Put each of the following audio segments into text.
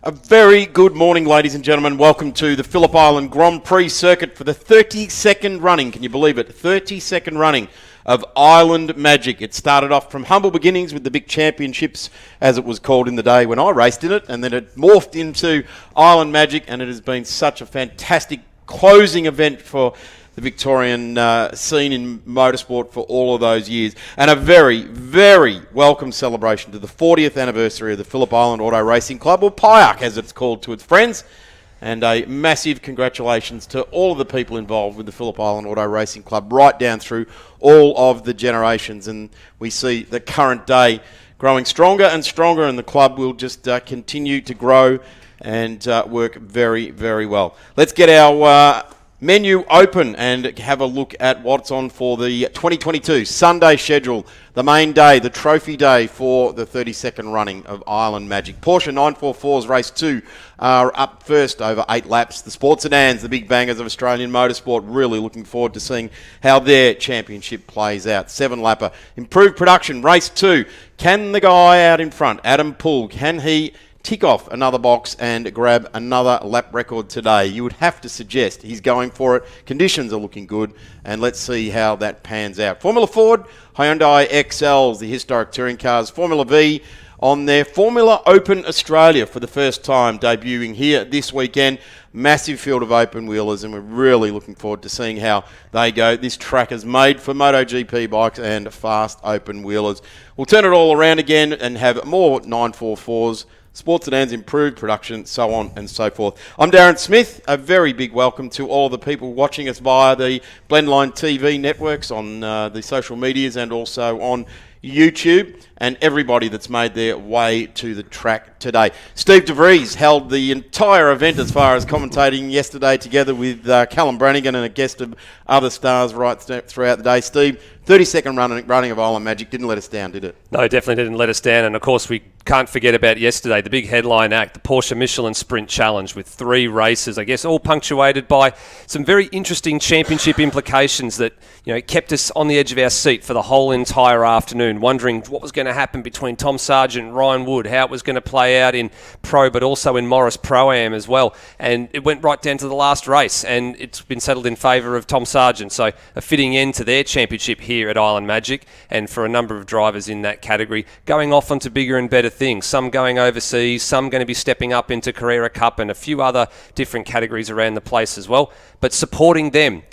A very good morning, ladies and gentlemen. Welcome to the Phillip Island Grand Prix circuit for the 32nd running. Can you believe it? 32nd running of Island Magic. It started off from humble beginnings with the big championships, as it was called in the day when I raced in it, and then it morphed into Island Magic, and it has been such a fantastic closing event for the Victorian scene in motorsport for all of those years. And a very, very welcome celebration to the 40th anniversary of the Phillip Island Auto Racing Club, or PIAC as it's called to its friends. And a massive congratulations to all of the people involved with the Phillip Island Auto Racing Club, right down through all of the generations. And we see the current day growing stronger and stronger, and the club will just continue to grow and work very, very well. Let's get our menu open and have a look at what's on for the 2022 Sunday schedule, the main day, the trophy day for the 32nd running of Island Magic. Porsche 944's race 2 are up first over 8 laps. The Sports Sedans, the big bangers of Australian motorsport, really looking forward to seeing how their championship plays out. 7-lapper, improved production, race 2. Can the guy out in front, Adam Poole, can he tick off another box and grab another lap record today? You would have to suggest he's going for it. Conditions are looking good, and let's see how that pans out. Formula Ford, Hyundai XLs, the historic touring cars. Formula V on their Formula Open Australia for the first time, debuting here this weekend. Massive field of open wheelers, and we're really looking forward to seeing how they go. This track is made for MotoGP bikes and fast open wheelers. We'll turn it all around again and have more 944s, Sports Sedans, improved production, so on and so forth. I'm Darren Smith. A very big welcome to all the people watching us via the Blendline TV networks, on the social medias, and also on YouTube, and everybody that's made their way to the track today. Steve DeVries held the entire event as far as commentating yesterday, together with Callum Brannigan and a guest of other stars right throughout the day. Steve, 32nd running of Island Magic didn't let us down, did it? No, definitely didn't let us down. And of course, we can't forget about yesterday, the big headline act, the Porsche Michelin Sprint Challenge, with 3 races, I guess, all punctuated by some very interesting championship implications that, you know, kept us on the edge of our seat for the whole entire afternoon, wondering what was going to happen between Tom Sargent and Ryan Wood, how it was going to play out in Pro, but also in Morris Pro-Am as well. And it went right down to the last race, and it's been settled in favour of Tom Sargent. So a fitting end to their championship here at Island Magic, and for a number of drivers in that category, going off onto bigger and better things. Some going overseas, some going to be stepping up into Carrera Cup, and a few other different categories around the place as well. But supporting them,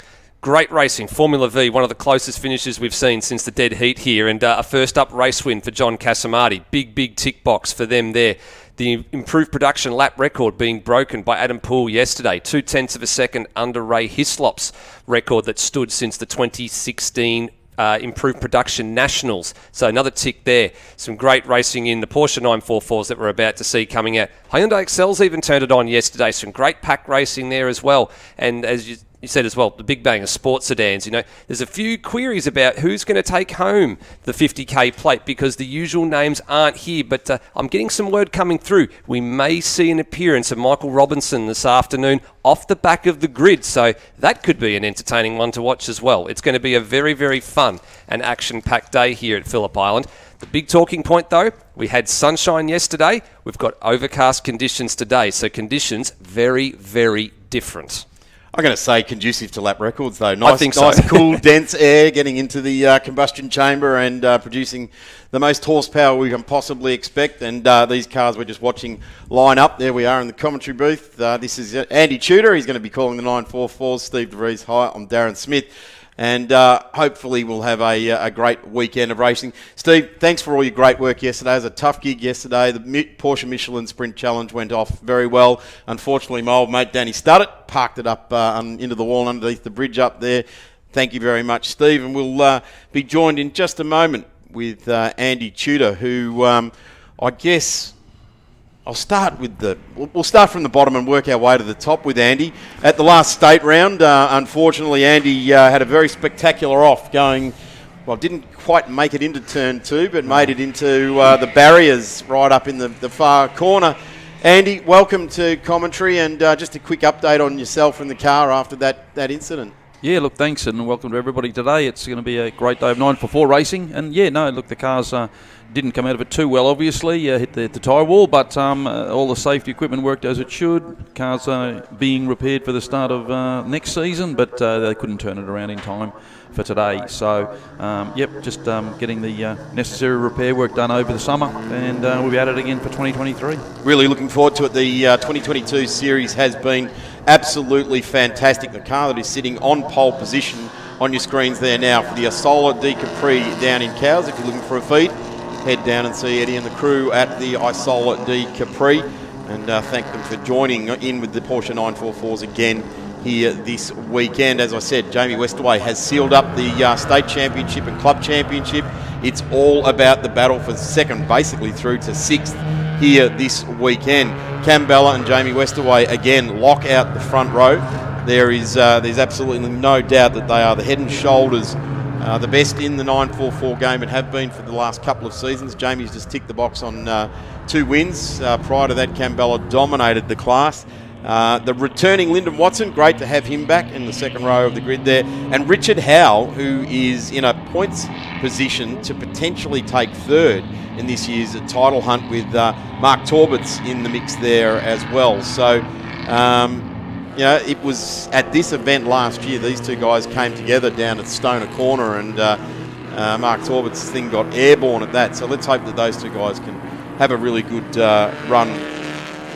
great racing. Formula V, one of the closest finishes we've seen since the dead heat here, and a first up race win for John Casamati. Big tick box for them there. The improved production lap record being broken by Adam Poole yesterday, 0.2 of a second under Ray Hislop's record that stood since the 2016 improved production nationals. So another tick there. Some great racing in the Porsche 944s that we're about to see coming out. Hyundai XLs even turned it on yesterday. Some great pack racing there as well. And as you said as well, the big bang of Sports Sedans. You know, there's a few queries about who's going to take home the 50k plate, because the usual names aren't here, but I'm getting some word coming through. We may see an appearance of Michael Robinson this afternoon off the back of the grid, so that could be an entertaining one to watch as well. It's going to be a very, very fun and action-packed day here at Phillip Island. The big talking point, though, we had sunshine yesterday. We've got overcast conditions today, so conditions very, very different. I'm going to say conducive to lap records, though. I think so. Nice, cool, dense air getting into the combustion chamber and producing the most horsepower we can possibly expect. And these cars we're just watching line up. There we are in the commentary booth. This is Andy Tudor. He's going to be calling the 944s. Steve DeVries. Hi, I'm Darren Smith. And hopefully we'll have a great weekend of racing. Steve, thanks for all your great work yesterday. It was a tough gig yesterday. The Porsche Michelin Sprint Challenge went off very well. Unfortunately, my old mate Danny Studdert parked it up into the wall underneath the bridge up there. Thank you very much, Steve. And we'll be joined in just a moment with Andy Tudor, who I guess We'll start from the bottom and work our way to the top with Andy. At the last state round, unfortunately, Andy had a very spectacular off going. Well, didn't quite make it into turn 2, but made it into the barriers right up in the far corner. Andy, welcome to commentary, and just a quick update on yourself and the car after that incident. Yeah, look, thanks and welcome to everybody today. It's going to be a great day of 944 racing. And yeah, no, look, the cars didn't come out of it too well, obviously. Hit the tyre wall, but all the safety equipment worked as it should. Cars are being repaired for the start of next season, but they couldn't turn it around in time for today. So, just getting the necessary repair work done over the summer, and we'll be at it again for 2023. Really looking forward to it. The 2022 series has been absolutely fantastic. The car that is sitting on pole position on your screens there now for the Isola D Capri down in Cowes. If you're looking for a feed, head down and see Eddie and the crew at the Isola D Capri, and thank them for joining in with the Porsche 944s again here this weekend. As I said, Jamie Westaway has sealed up the state championship and club championship. It's all about the battle for second, basically through to sixth here this weekend. Cam Bella and Jamie Westaway again lock out the front row. There's absolutely no doubt that they are the head and shoulders the best in the 944 game and have been for the last couple of seasons. Jamie's just ticked the box on 2 wins. Prior to that, Cam Bella dominated the class. The returning Lyndon Watson, great to have him back in the second row of the grid there. And Richard Howell, who is in a points position to potentially take third in this year's title hunt with Mark Torbitz in the mix there as well. So, it was at this event last year, these two guys came together down at Stoner Corner, and Mark Torbitz's thing got airborne at that. So let's hope that those two guys can have a really good run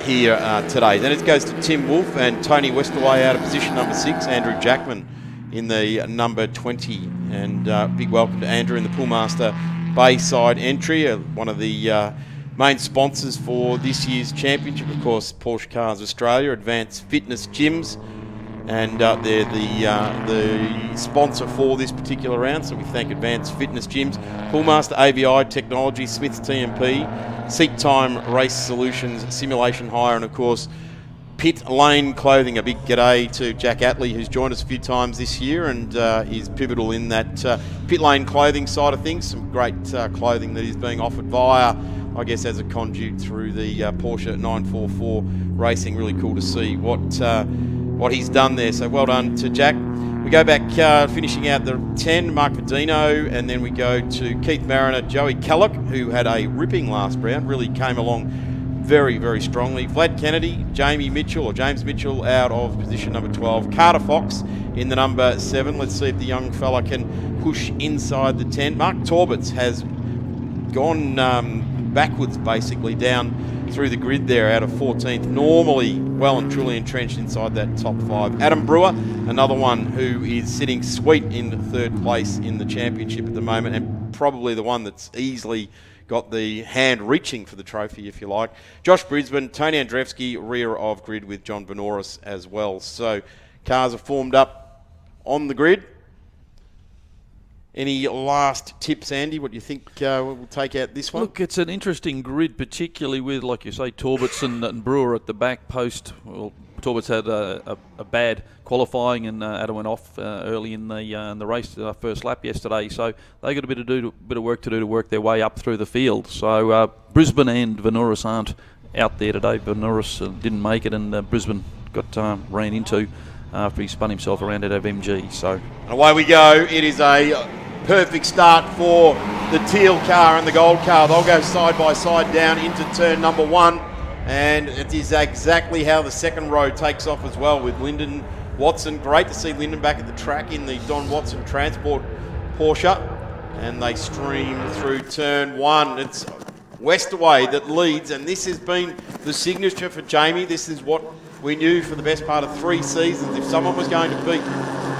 here today. Then it goes to Tim Wolfe and Tony Westaway out of position number 6, Andrew Jackman in the number 20. And big welcome to Andrew in the Poolmaster Bayside entry, one of the main sponsors for this year's championship, of course, Porsche Cars Australia, Advanced Fitness Gyms, and they're the sponsor for this particular round, so we thank Advanced Fitness Gyms, Poolmaster AVI Technology, Smith's TMP, Seat Time Race Solutions, Simulation Hire, and of course, Pit Lane Clothing. A big g'day to Jack Atley, who's joined us a few times this year and is pivotal in that Pit Lane Clothing side of things. Some great clothing that is being offered via, I guess, as a conduit through the Porsche 944 racing. Really cool to see what he's done there. So well done to Jack. We go back, finishing out the 10, Mark Verdino, and then we go to Keith Mariner, Joey Kellogg, who had a ripping last round, really came along very, very strongly. Vlad Kennedy, James Mitchell out of position number 12. Carter Fox in the number 7. Let's see if the young fella can push inside the 10. Mark Torbitz has gone backwards, basically, down through the grid there out of 14th. Normally well and truly entrenched inside that top 5. Adam Brewer, another one who is sitting sweet in 3rd place in the championship at the moment, and probably the one that's easily got the hand reaching for the trophy, if you like. Josh Brisbane, Tony Andrzejewski, rear of grid with John Benoris as well. So cars are formed up on the grid. Any last tips, Andy? What do you think we'll take out this one? Look, it's an interesting grid, particularly with, like you say, Torbitz and Brewer at the back post. Well, Torbitz had a bad qualifying, and Adam went off early in the race, first lap yesterday. So they got a bit of work to do to work their way up through the field. So Brisbane and Venuris aren't out there today. Venuris didn't make it, and Brisbane got ran into after he spun himself around out of MG. So and away we go. It is a perfect start for the teal car and the gold car. They'll go side by side down into turn number 1. And it is exactly how the second row takes off as well with Lyndon Watson. Great to see Lyndon back at the track in the Don Watson Transport Porsche. And they stream through turn 1. It's Westaway that leads, and this has been the signature for Jamie. This is what we knew for the best part of 3 seasons. If someone was going to beat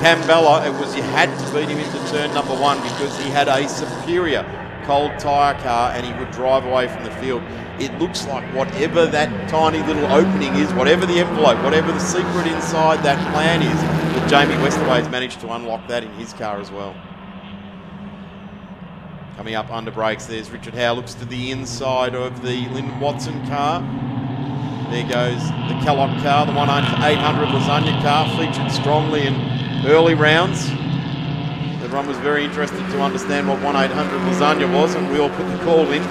Cam Bella, it was you had to beat him into turn number 1 because he had a superior cold tyre car and he would drive away from the field. It looks like whatever that tiny little opening is, whatever the envelope, whatever the secret inside that plan is, that Jamie Westaway has managed to unlock that in his car as well. Coming up under brakes, there's Richard Howe, looks to the inside of the Lyndon Watson car. There goes the Kellogg car, the 1-800 Lasagna car, featured strongly in early rounds. Everyone was very interested to understand what 1-800 Lasagna was, and we all put the call in.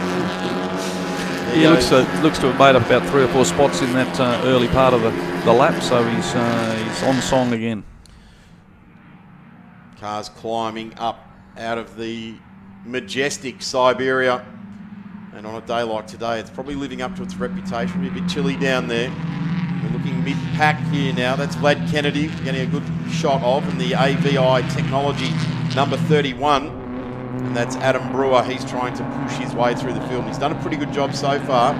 He looks to have made up about 3 or 4 spots in that early part of the lap, so he's on song again. Cars climbing up out of the majestic Siberia. And on a day like today, it's probably living up to its reputation. It'll be a bit chilly down there. We're looking mid-pack here now. That's Vlad Kennedy getting a good shot of, and the AVI Technology number 31. And that's Adam Brewer. He's trying to push his way through the field. He's done a pretty good job so far.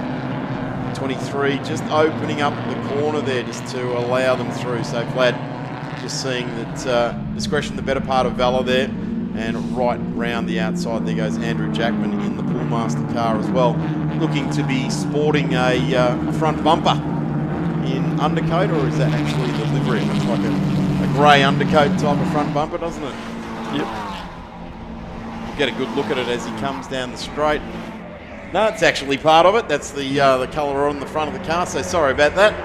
23, just opening up the corner there just to allow them through. So Vlad just seeing that discretion, the better part of valour there. And right round the outside, there goes Andrew Jackman in the Poolmaster car as well. Looking to be sporting a front bumper in undercoat, or is that actually the livery? It looks like a grey undercoat type of front bumper, doesn't it? Yep. Get a good look at it as he comes down the straight. No, it's actually part of it. That's the colour on the front of the car, so sorry about that.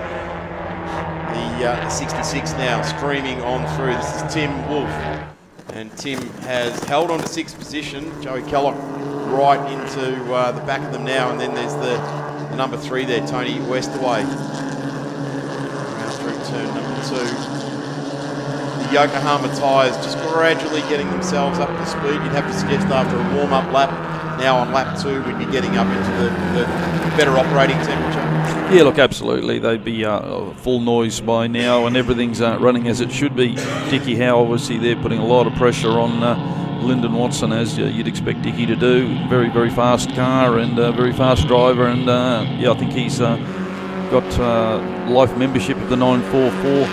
The 66 now streaming on through. This is Tim Wolf. And Tim has held on to 6th position. Joey Kellogg right into the back of them now. And then there's the number 3 there, Tony Westaway. Around through turn number 2. The Yokohama tyres just gradually getting themselves up to speed. You'd have to suggest after a warm-up lap. Now on lap 2, we'd be getting up into the better operating temperature. Yeah, look, absolutely. They'd be full noise by now, and everything's running as it should be. Dickie Howe, obviously, they're putting a lot of pressure on Lyndon Watson, as you'd expect Dickie to do. Very, very fast car and very fast driver, and I think he's got life membership of the 944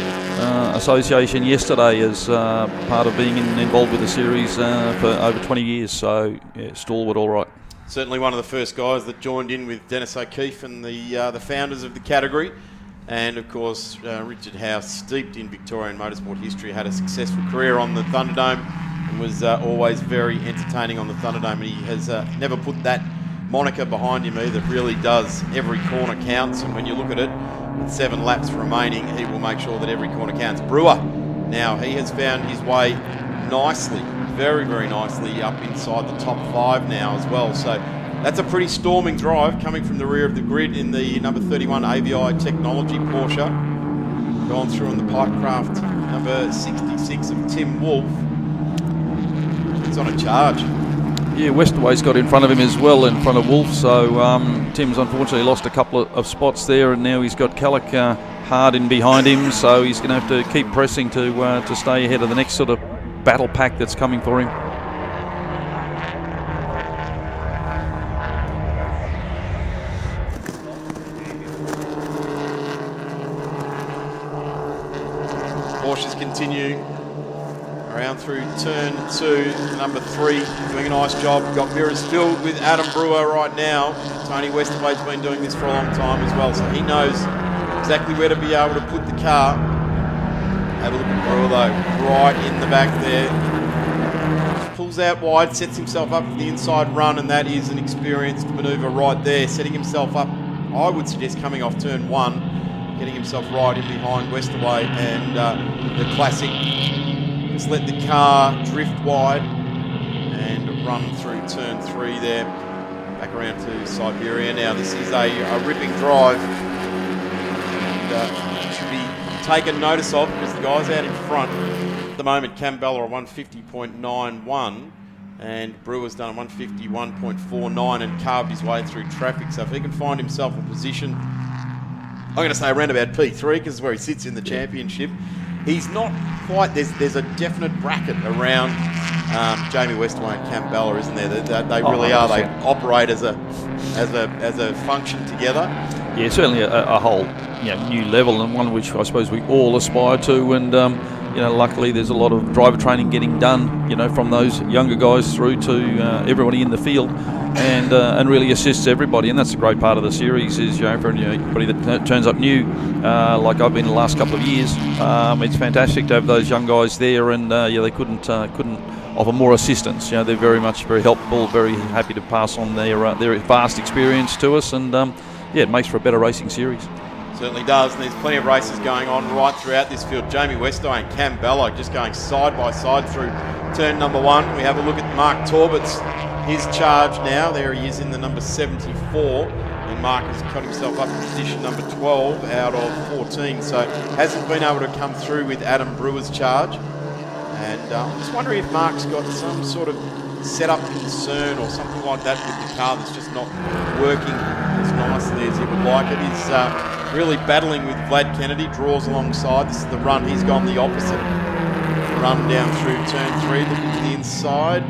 Association yesterday as part of being involved with the series for over 20 years. So, yeah, stalwart, all right. Certainly one of the first guys that joined in with Dennis O'Keefe and the founders of the category. And, of course, Richard Howe, steeped in Victorian motorsport history, had a successful career on the Thunderdome and was always very entertaining on the Thunderdome. And he has never put that moniker behind him either. Really does. Every corner counts. And when you look at it, with 7 laps remaining, he will make sure that every corner counts. Brewer, now he has found his way nicely, very, very nicely up inside the top 5 now as well. So that's a pretty storming drive coming from the rear of the grid in the number 31 AVI Technology Porsche. Gone through on the Pipecraft number 66 of Tim Wolf. It's on a charge. Yeah, Westaway's got in front of him as well, in front of Wolf. So Tim's unfortunately lost a couple of spots there, and now he's got Kellogg hard in behind him. So he's going to have to keep pressing to stay ahead of the next sort of battle pack that's coming for him. Porsches continue around through turn 2, number 3 doing a nice job. Got mirrors filled with Adam Brewer right now. Tony Westaway's been doing this for a long time as well, so he knows exactly where to be able to put the car. Have a look at Brewer though, right in the back there. Pulls out wide, sets himself up for the inside run, and that is an experienced manoeuvre right there, setting himself up, I would suggest, coming off turn 1, getting himself right in behind Westaway, and the classic, just let the car drift wide and run through turn 3 there, back around to Siberia. Now this is a ripping drive, and should be taken notice of because the guys out in front at the moment, Campbell are 150.91 and Brewer's done a 151.49 and carved his way through traffic. So if he can find himself a position, I'm going to say around about P3 because it's where he sits in the championship. He's not quite, there's a definite bracket around Jamie Westaway and Campbell, isn't there? They really are. They operate as a function together. Yeah, certainly a whole new level, and one which I suppose we all aspire to. And luckily there's a lot of driver training getting done, from those younger guys through to everybody in the field, and really assists everybody. And that's a great part of the series is for anybody that turns up new, like I've been the last couple of years. It's fantastic to have those young guys there, and they couldn't offer more assistance. They're very helpful, very happy to pass on their vast experience to us, and it makes for a better racing series. Certainly does, and there's plenty of races going on right throughout this field. Jamie Westaway and Cam Bello just going side by side through turn number 1. We have a look at Mark Torbert's, his charge now. There he is in the number 74, and Mark has cut himself up in position number 12 out of 14, so hasn't been able to come through with Adam Brewer's charge. And I'm just wondering if Mark's got some sort of setup concern or something like that with the car that's just not working as nicely as he would like it. He's really battling with Vlad Kennedy, draws alongside. This is the run. He's gone the opposite. Run down through turn 3, looking to the inside.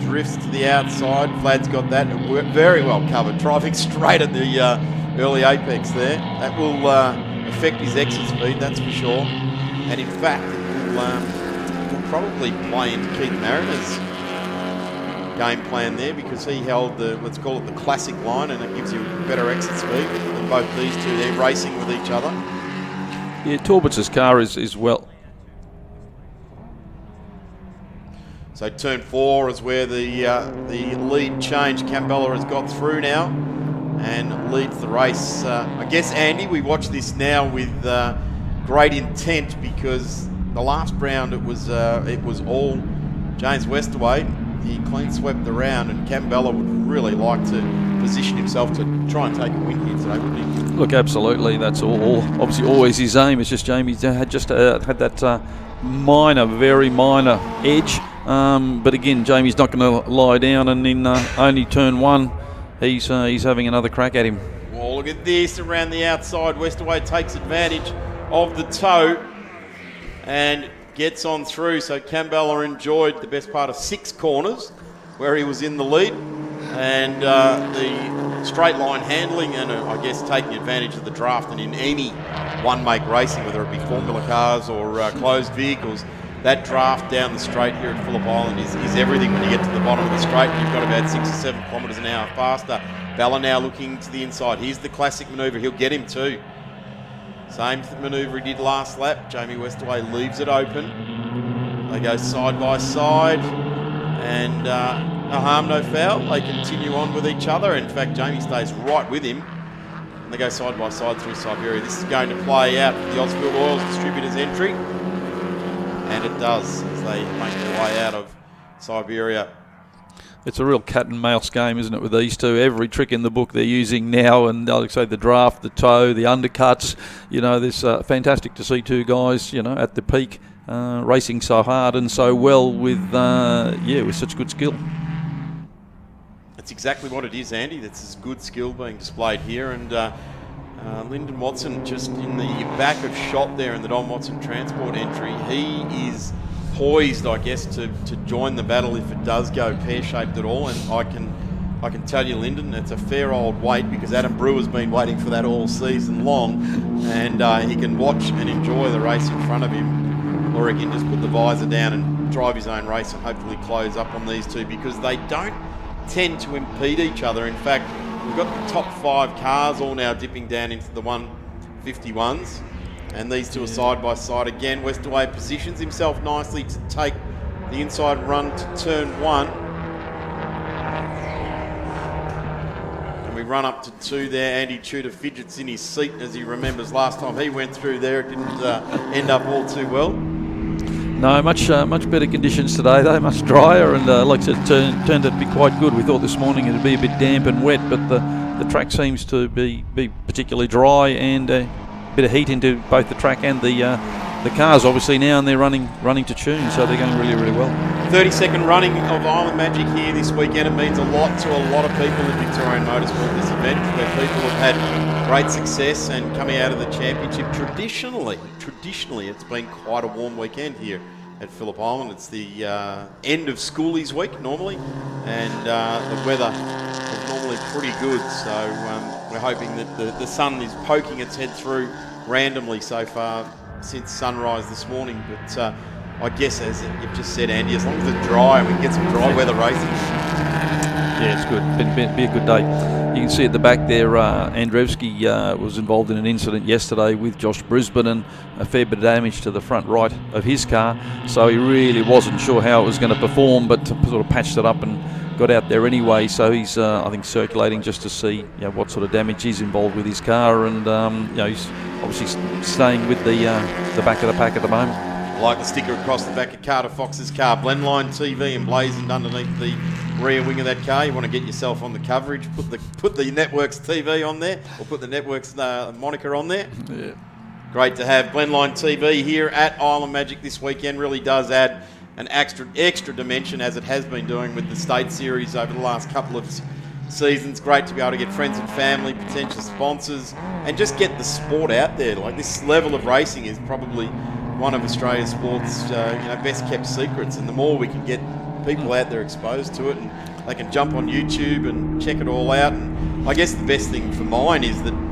Drifts to the outside. Vlad's got that very well covered, driving straight at the early apex there. That will affect his exit speed, that's for sure. And in fact, it will probably play into Keith Mariner's game plan there, because he held the, let's call it the classic line, and it gives you better exit speed than both these two. They're racing with each other. Yeah, Torbert's car is well. So turn 4 is where the lead change. Campbell has got through now and leads the race. I guess, Andy, we watch this now with great intent, because the last round it was all James Westaway. He clean swept the round, and Campbell would really like to position himself to try and take a win here today, wouldn't he? Look, absolutely. That's all obviously always his aim. It's just Jamie's had that very minor edge. But again, Jamie's not going to lie down, and in only turn 1, he's having another crack at him. Well, look at this around the outside. Westaway takes advantage of the toe and gets on through. So Campbell enjoyed the best part of 6 corners where he was in the lead, and the straight line handling, and I guess taking advantage of the draft. And in any one-make racing, whether it be Formula cars or closed vehicles, that draft down the straight here at Phillip Island is everything when you get to the bottom of the straight. You've got about 6 or 7 kilometres an hour faster. Balla now looking to the inside. Here's the classic manoeuvre. He'll get him too. Same manoeuvre he did last lap. Jamie Westaway leaves it open. They go side by side, and no harm, no foul. They continue on with each other. In fact, Jamie stays right with him. And they go side by side through Siberia. This is going to play out for the Ausfield Oils Distributors entry. And it does, as they make their way out of Siberia. It's a real cat and mouse game, isn't it, with these two? Every trick in the book they're using now, and like I say, the draft, the toe, the undercuts. You know, it's fantastic to see two guys, you know, at the peak, racing so hard and so well with such good skill. That's exactly what it is, Andy. That's this good skill being displayed here, and Lyndon Watson just in the back of shot there in the Don Watson Transport entry. He is poised, I guess, to join the battle if it does go pear-shaped at all. And I can tell you, Lyndon, it's a fair old wait, because Adam Brewer's been waiting for that all season long, and he can watch and enjoy the race in front of him, or he can just put the visor down and drive his own race and hopefully close up on these two, because they don't tend to impede each other. In fact, we've got the top 5 cars all now dipping down into the 151s, and these two are side by side again. Westaway positions himself nicely to take the inside run to turn 1. And we run up to 2 there. Andy Tudor fidgets in his seat as he remembers last time he went through there. It didn't end up all too well. No, much better conditions today, though, much drier, and like I said, turned out to be quite good. We thought this morning it'd be a bit damp and wet, but the track seems to be particularly dry, and a bit of heat into both the track and the cars, obviously, now, and they're running to tune, so they're going really, really well. 30-second running of Island Magic here this weekend. It means a lot to a lot of people in Victorian motorsport, this event, where people have had great success and coming out of the championship. Traditionally, it's been quite a warm weekend here at Phillip Island. It's the end of schoolies week normally, and the weather is normally pretty good, so we're hoping that the sun is poking its head through randomly so far since sunrise this morning. But I guess, as you've just said, Andy, as long as it's dry and we can get some dry weather racing. Yeah, it's good. Be a good day. You can see at the back there, Andrzejewski was involved in an incident yesterday with Josh Brisbane, and a fair bit of damage to the front right of his car. So he really wasn't sure how it was going to perform, but sort of patched it up and got out there anyway. So he's, I think, circulating just to see what sort of damage is involved with his car, and he's obviously staying with the back of the pack at the moment. I like the sticker across the back of Carter Fox's car. Blendline TV emblazoned underneath the rear wing of that car. You want to get yourself on the coverage, put the Networks TV on there, or put the Networks moniker on there. Yeah. Great to have Blendline TV here at Island Magic this weekend. Really does add an extra dimension, as it has been doing with the State Series over the last couple of seasons. Great to be able to get friends and family, potential sponsors, and just get the sport out there. Like, this level of racing is probably one of Australia's sport's best kept secrets, and the more we can get people out there exposed to it, and they can jump on YouTube and check it all out. And I guess the best thing for mine is that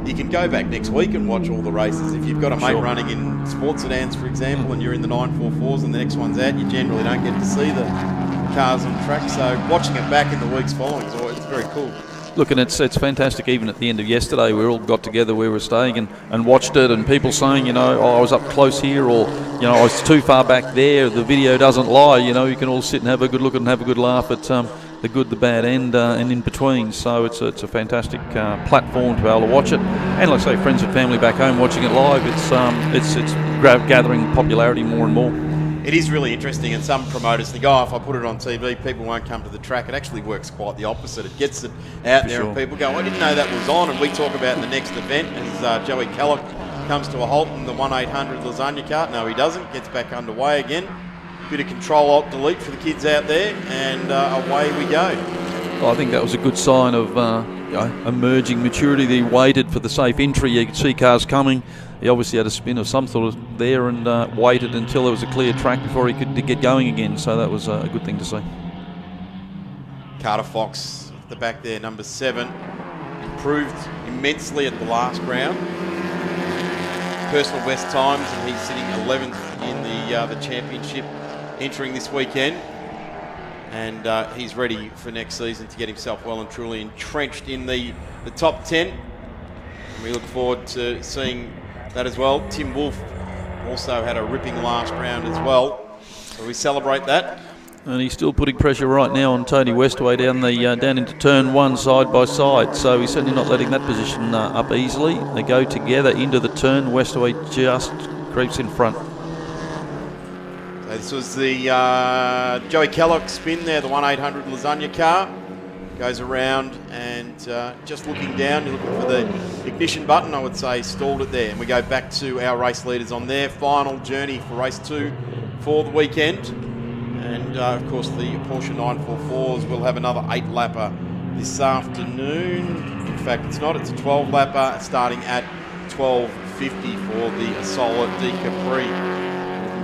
you can go back next week and watch all the races. If you've got a mate running in sports sedans, for example, and you're in the 944s and the next one's out, you generally don't get to see the cars on track. So watching it back in the weeks following it's very cool. Look, and it's fantastic. Even at the end of yesterday, we all got together where we were staying and watched it, and people saying, I was up close here, or, I was too far back there. The video doesn't lie. You can all sit and have a good look and have a good laugh at the good, the bad, and in between. So it's a fantastic platform to be able to watch it. And like I say, friends and family back home watching it live. It's gathering popularity more and more. It is really interesting, and some promoters think, if I put it on TV, people won't come to the track. It actually works quite the opposite. It gets it out there, and people go, I didn't know that was on. And we talk about the next event as Joey Kellogg comes to a halt in the 1-800 lasagna cart. No, he doesn't. Gets back underway again. Bit of Control-Alt-Delete for the kids out there, and away we go. Well, I think that was a good sign of emerging maturity. He waited for the safe entry. You could see cars coming. He obviously had a spin of some sort of there, and waited until there was a clear track before he could get going again. So that was a good thing to see. Carter Fox at the back there, number 7, improved immensely at the last round. Personal best times, and he's sitting 11th in the championship entering this weekend. And he's ready for next season to get himself well and truly entrenched in the top 10. And we look forward to seeing that as well. Tim Wolf also had a ripping last round as well, so we celebrate that. And he's still putting pressure right now on Tony Westaway down into turn 1 side by side, so he's certainly not letting that position up easily. They go together into the turn. Westaway just creeps in front. So this was the Joey Kellogg spin there, the 1-800 lasagna car. Goes around and just looking down, you're looking for the ignition button, I would say stalled it there. And we go back to our race leaders on their final journey for race 2 for the weekend. And of course the Porsche 944s will have another 8-lapper this afternoon. In fact, it's not, it's a 12-lapper starting at 12:50 for the Asola D Capri.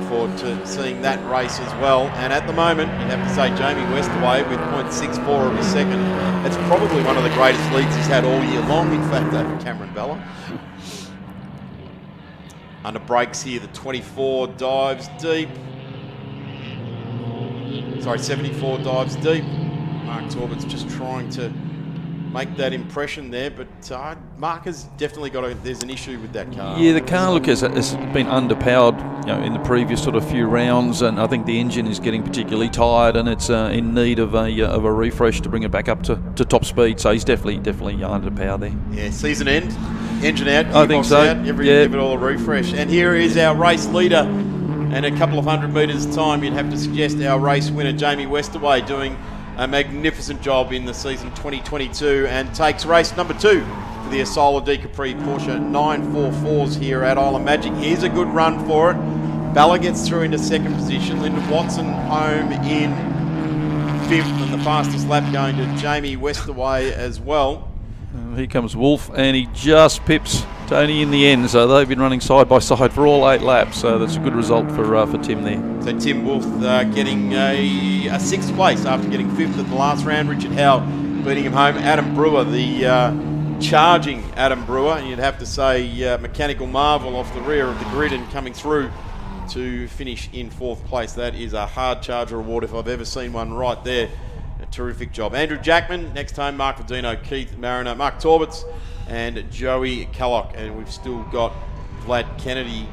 Forward to seeing that race as well. And at the moment, you'd have to say Jamie Westaway with 0.64 of a second. It's probably one of the greatest leads he's had all year long, in fact, over Cameron Bella. Under brakes here, the 24 dives deep. 74 dives deep. Mark Torbert's just trying to make that impression there, but Mark has definitely there's an issue with that car. Yeah, the car has been underpowered in the previous sort of few rounds, and I think the engine is getting particularly tired, and it's in need of a refresh to bring it back up to top speed. So he's definitely underpowered there. Yeah, season end, engine out, I think so. Out, give it all a refresh. And here is our race leader, and a couple of 100 metres time, you'd have to suggest our race winner Jamie Westaway doing a magnificent job in the season 2022, and takes race number 2 for the Asola D Capri Porsche 944s here at Island Magic. Here's a good run for it. Bella gets through into second position. Lyndon Watson home in 5th, and the fastest lap going to Jamie Westaway as well. Here comes Wolf, and he just pips Tony in the end. So they've been running side by side for all 8 laps. So that's a good result for Tim there. So Tim Wolf getting a 6th place after getting 5th at the last round. Richard Howe beating him home. Adam Brewer, the charging Adam Brewer, and you'd have to say mechanical marvel off the rear of the grid and coming through to finish in 4th place. That is a hard charger award if I've ever seen one right there. A terrific job. Andrew Jackman, next home, Mark Vadino, Keith Mariner, Mark Torberts, and Joey Kellogg. And we've still got Vlad Kennedy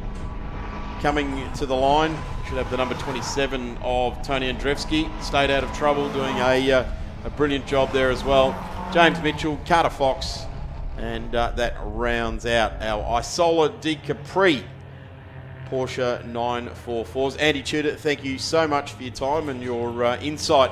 coming to the line. Should have the number 27 of Tony Andrzejewski. Stayed out of trouble, doing a brilliant job there as well. James Mitchell, Carter Fox, and that rounds out our Isola D Capri Porsche 944s. Andy Tudor, thank you so much for your time and your insight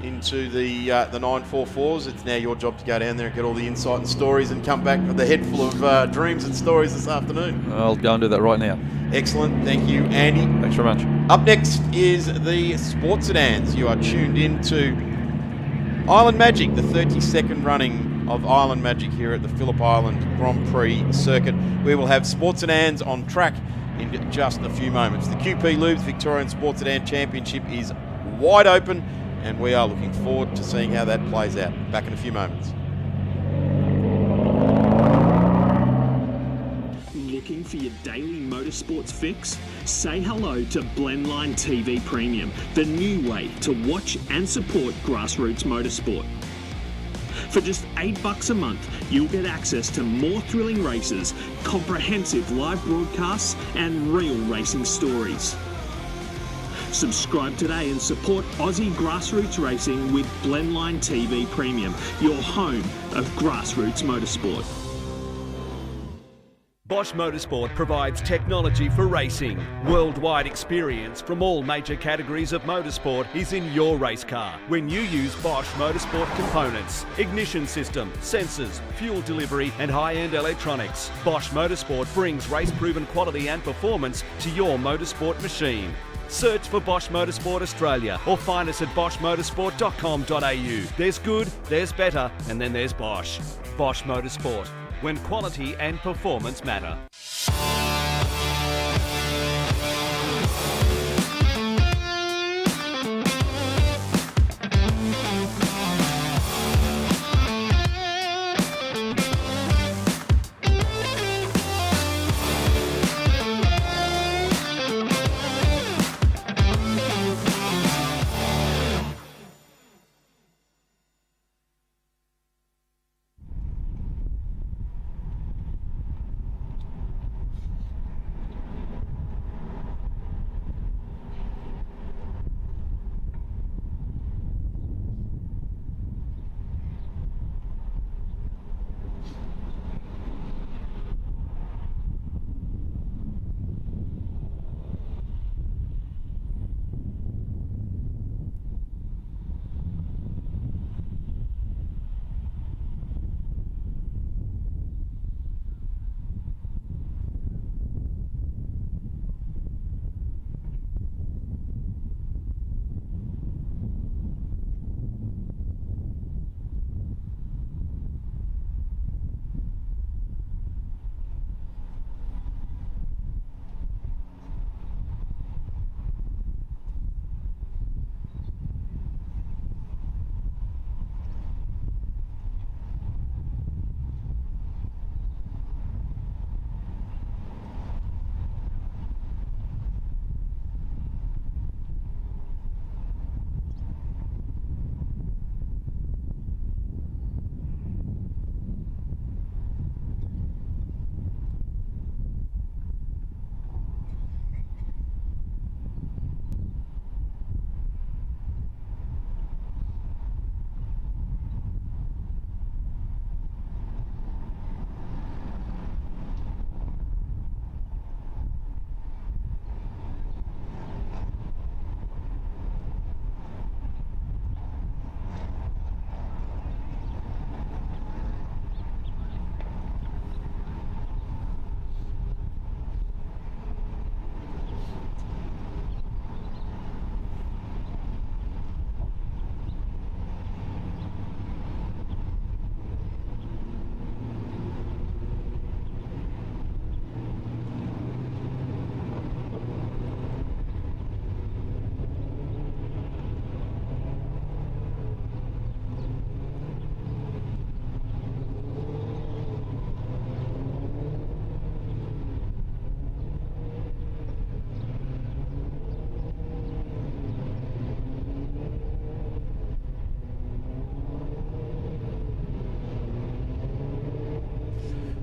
into the 944s. It's now your job to go down there and get all the insight and stories and come back with a head full of dreams and stories this afternoon. I'll go and do that right now. Excellent. Thank you, Andy. Thanks very much. Up next is the Sports Sedans. You are tuned in to Island Magic, the 32nd running of Island Magic here at the Phillip Island Grand Prix circuit. We will have Sports Sedans on track in just a few moments. The QP Lubes Victorian Sports Sedan Championship is wide open, and we are looking forward to seeing how that plays out. Back in a few moments. Looking for your daily motorsports fix? Say hello to Blendline TV Premium, the new way to watch and support grassroots motorsport. For just $8 a month, you'll get access to more thrilling races, comprehensive live broadcasts, and real racing stories. Subscribe today and support Aussie grassroots racing with Blendline TV Premium, your home of grassroots motorsport. Bosch Motorsport provides technology for racing. Worldwide experience from all major categories of motorsport is in your race car when you use Bosch Motorsport components, ignition system, sensors, fuel delivery and high-end electronics. Bosch Motorsport brings race-proven quality and performance to your motorsport machine. Search for Bosch Motorsport Australia or find us at boschmotorsport.com.au. There's good, there's better, and then there's Bosch. Bosch Motorsport, when quality and performance matter.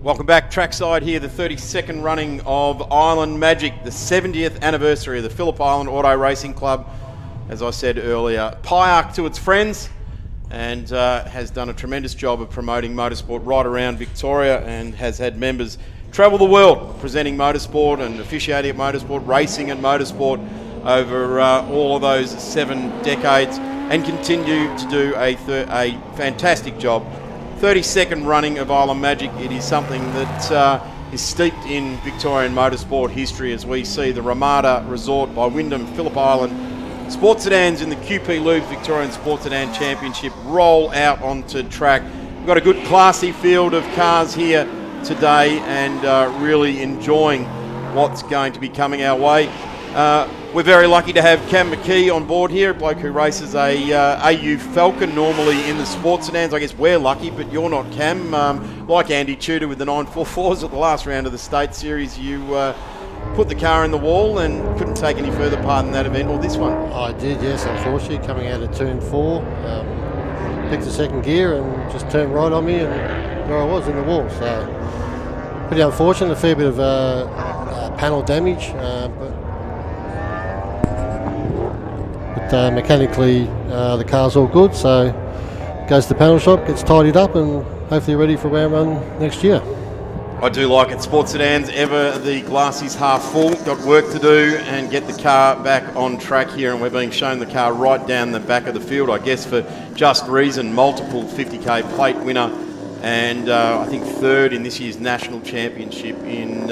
Welcome back, trackside here, the 32nd running of Island Magic, the 70th anniversary of the Phillip Island Auto Racing Club. As I said earlier, Pyack to its friends, and has done a tremendous job of promoting motorsport right around Victoria, and has had members travel the world presenting motorsport and officiating at motorsport, racing and motorsport over all of those 7 decades. and continue to do a fantastic job. 32nd running of Island Magic. It is something that is steeped in Victorian motorsport history as we see the Ramada Resort by Wyndham, Phillip Island, Sports Sedans in the QP Lubes Victorian Sports Sedan Championship roll out onto track. We've got a good classy field of cars here today and really enjoying what's going to be coming our way. We're very lucky to have Cam McKee on board here, a bloke who races a AU Falcon normally in the sports sedans. I guess we're lucky, but you're not, Cam. Like Andy Tudor with the 944s at the last round of the State Series, you put the car in the wall and couldn't take any further part in that event or this one. I did, yes, unfortunately, coming out of turn 4. Picked the second gear and just turned right on me, and there I was in the wall. So pretty unfortunate, a fair bit of panel damage, but mechanically the car's all good, so goes to the panel shop, gets tidied up, and hopefully ready for round run next year. I do like it. Sports sedans, ever the glass is half full. Got work to do and get the car back on track here, and we're being shown the car right down the back of the field, I guess for just reason. Multiple 50k plate winner, and I think third in this year's national championship in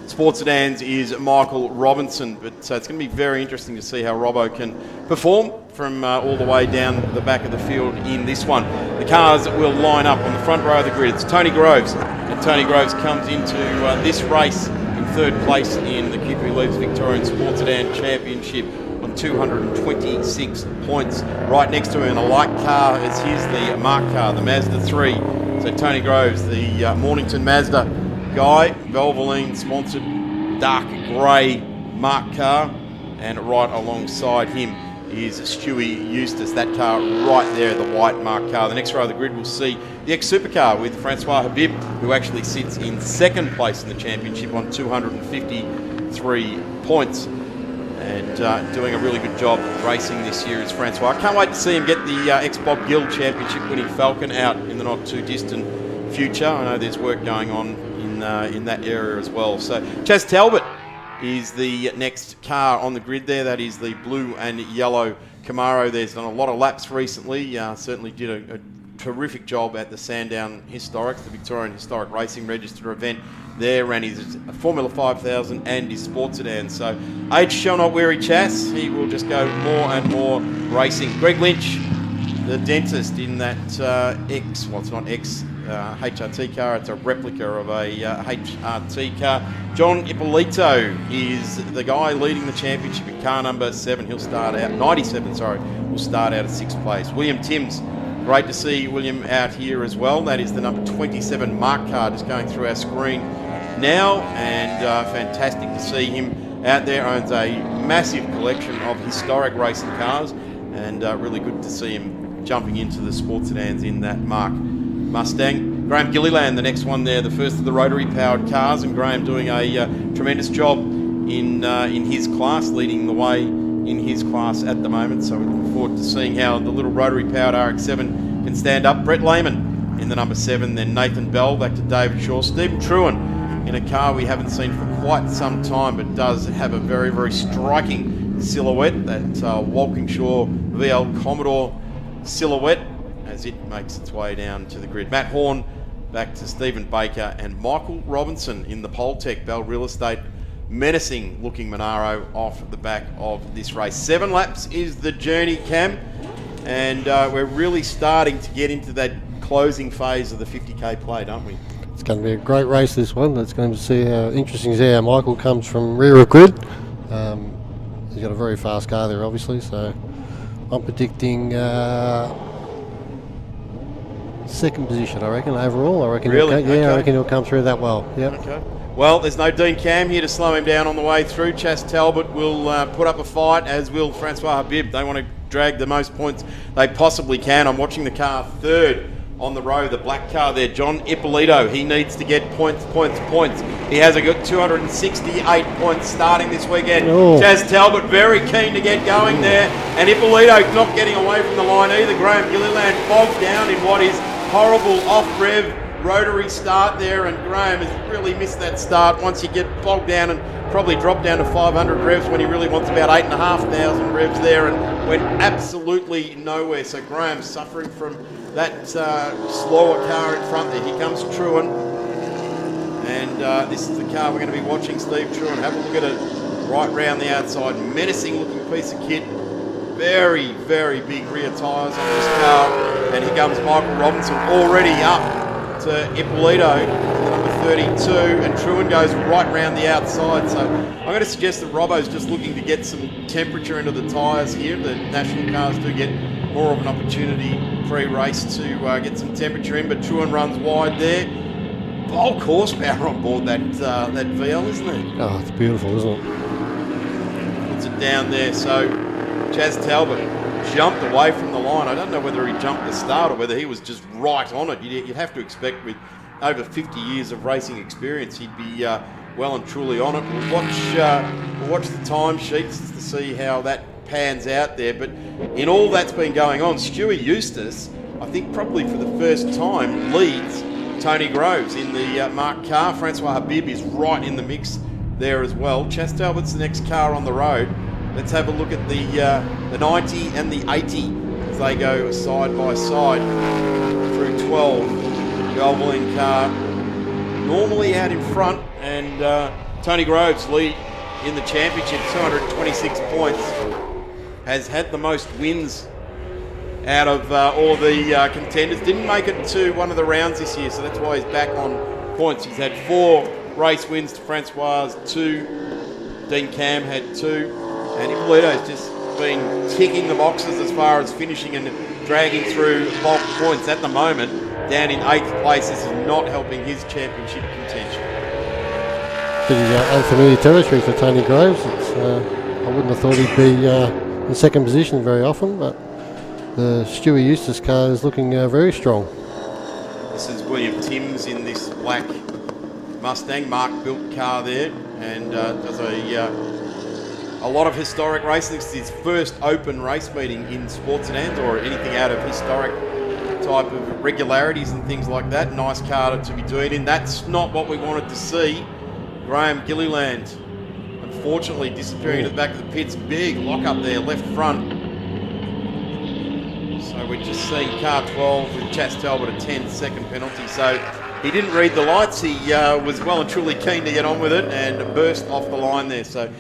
sports sedans is Michael Robinson. But so it's going to be very interesting to see how Robbo can perform from all the way down the back of the field in this one. The cars will line up on the front row of the grid. It's Tony Groves, and Tony Groves comes into this race in third place in the QP Lubes Victorian Sports Sedan Championship on 226 points. Right next to him in a light car is the Mark car, the Mazda 3. So Tony Groves, the Mornington Mazda guy, Valvoline sponsored dark grey Mark car, and right alongside him is Stewie Eustace, that car right there, the white Mark car. The next row of the grid will see the ex-supercar with Francois Habib, who actually sits in second place in the championship on 253 points, and doing a really good job racing this year is Francois. I can't wait to see him get the ex-Bob Gill championship winning Falcon out in the not too distant future. I know there's work going on in that area as well. So Chaz Talbot is the next car on the grid there. That is the blue and yellow Camaro. There's done a lot of laps recently. Certainly did a terrific job at the Sandown Historics, the Victorian Historic Racing Register event there. Ran his Formula 5000 and his sports sedan. So age shall not weary Chas. He will just go more and more racing. Greg Lynch, the dentist in that HRT car. It's a replica of a HRT car. John Ippolito is the guy leading the championship in car number 7. He'll start out, 97, sorry, will start out at 6th place. William Timms, great to see William out here as well. That is the number 27 Mark car just going through our screen now, and fantastic to see him out there. Owns a massive collection of historic racing cars, and really good to see him jumping into the sports sedans in that Mark Mustang. Graham Gilliland, the next one there, the first of the rotary powered cars, and Graham doing a tremendous job in his class, leading the way in his class at the moment. So we're looking forward to seeing how the little rotary powered RX-7 can stand up. Brett Lehman in the number 7, then Nathan Bell, back to David Shaw. Stephen Truan in a car we haven't seen for quite some time, but does have a very, very striking silhouette, that Walkinshaw VL Commodore silhouette, as it makes its way down to the grid. Matt Horn back to Stephen Baker, and Michael Robinson in the Poltec Bell Real Estate menacing looking Monaro off the back of this race. 7 laps is the journey, Cam, and we're really starting to get into that closing phase of the 50k plate, aren't we? It's going to be a great race, this one. It's going to see how interesting is how Michael comes from rear of grid. He's got a very fast car there, obviously, so I'm predicting second position, I reckon, overall. I reckon really? Okay. I reckon he'll come through that well. Yep. Okay. Well, there's no Dean Cam here to slow him down on the way through. Chas Talbot will put up a fight, as will Francois Habib. They want to drag the most points they possibly can. I'm watching the car third on the row, the black car there, John Ippolito. He needs to get points. He has a good 268 points starting this weekend. Oh. Chas Talbot very keen to get going there, and Ippolito not getting away from the line either. Graham Gilliland bogged down in what is horrible off-rev rotary start there, and Graham has really missed that start. Once you get bogged down and probably dropped down to 500 revs when he really wants about 8,500 revs there, and went absolutely nowhere. So Graham's suffering from that slower car in front there. Here comes Truan, and this is the car we're going to be watching, Steve Truan. Have a look at it right round the outside. Menacing looking piece of kit. Very, very big rear tyres on this car. And here comes Michael Robinson already up to Ippolito, the number 32, and Truan goes right round the outside. So I'm going to suggest that Robbo's just looking to get some temperature into the tyres here. The national cars do get more of an opportunity pre-race to get some temperature in, but Truan runs wide there. Bulk horsepower on board that VL, isn't it? Oh, it's beautiful, isn't it? Puts it down there. So Chaz Talbot jumped away from the line. I don't know whether he jumped the start or whether he was just right on it. You'd have to expect with over 50 years of racing experience, he'd be well and truly on it. We'll watch the time sheets to see how that pans out there. But in all that's been going on, Stewie Eustace, I think probably for the first time, leads Tony Groves in the marked car. Francois Habib is right in the mix there as well. Chaz Talbot's the next car on the road. Let's have a look at the 90 and the 80 as they go side by side through 12. The Ovalin car normally out in front, and Tony Groves lead in the championship, 226 points. Has had the most wins out of all the contenders. Didn't make it to one of the rounds this year, so that's why he's back on points. He's had 4 race wins to Francois, 2. Dean Cam had 2. And Ippolito's just been ticking the boxes as far as finishing and dragging through bulk points at the moment. Down in 8th place, this is not helping his championship contention. Pretty unfamiliar territory for Tony Groves. I wouldn't have thought he'd be in second position very often, but the Stewie Eustace car is looking very strong. This is William Timms in this black Mustang, Mark-built car there, and does a lot of historic racing. This is his first open race meeting in sports sedans or anything out of historic type of regularities and things like that. Nice car to be doing in. That's not what we wanted to see. Graham Gilliland, unfortunately, disappearing at the back of the pits. Big lock up there, left front. So we're just seeing car 12 with Chaz Talbot a 10-second penalty. So he didn't read the lights. He was well and truly keen to get on with it and burst off the line there. So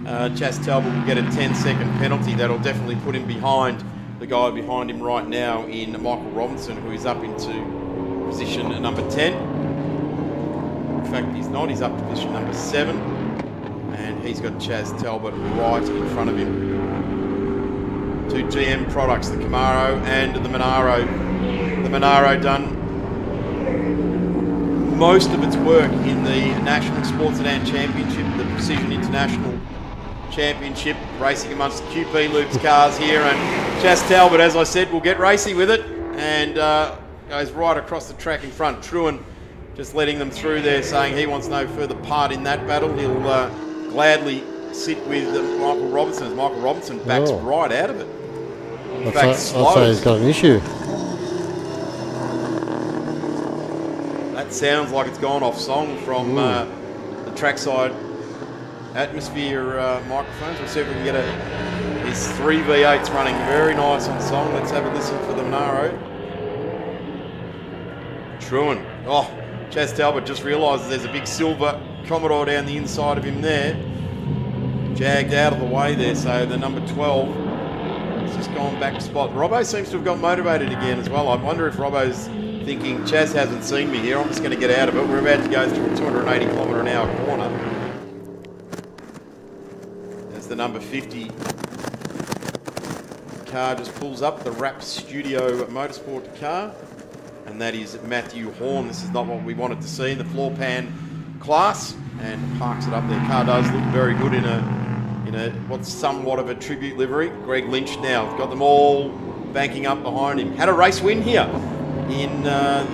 Chaz Talbot will get a 10-second penalty. That'll definitely put him behind the guy behind him right now in Michael Robinson, who is up into position number 10. In fact, he's not. He's up to position number 7. And he's got Chaz Talbot right in front of him. 2 GM products, the Camaro and the Monaro. The Monaro done most of its work in the National Sports Sedan Championship, the Precision International Championship, racing amongst the QP Loops cars here, and Chaz Talbot, as I said, will get racy with it and goes right across the track in front. Truan just letting them through there, saying he wants no further part in that battle. He'll gladly sit with Michael Robinson as Michael Robinson backs right out of it. In fact, I'd say he's got an issue. That sounds like it's gone off song from the trackside atmosphere microphones. We'll see if we can get his 3 V8s running very nice on song. Let's have a listen for the Monaro. Truan. Oh, Chaz Talbot just realises there's a big silver Commodore down the inside of him there. Jagged out of the way there, so the number 12 has just gone back to spot. Robbo seems to have got motivated again as well. I wonder if Robbo's thinking, Chaz hasn't seen me here, I'm just going to get out of it. We're about to go through a 280 kilometre an hour corner. As the number 50 car just pulls up, the Wrap Studio Motorsport car, and that is Matthew Horn. This is not what we wanted to see in the floor pan class, and parks it up there. Car does look very good in a what's somewhat of a tribute livery. Greg Lynch now got them all banking up behind him. Had a race win here in the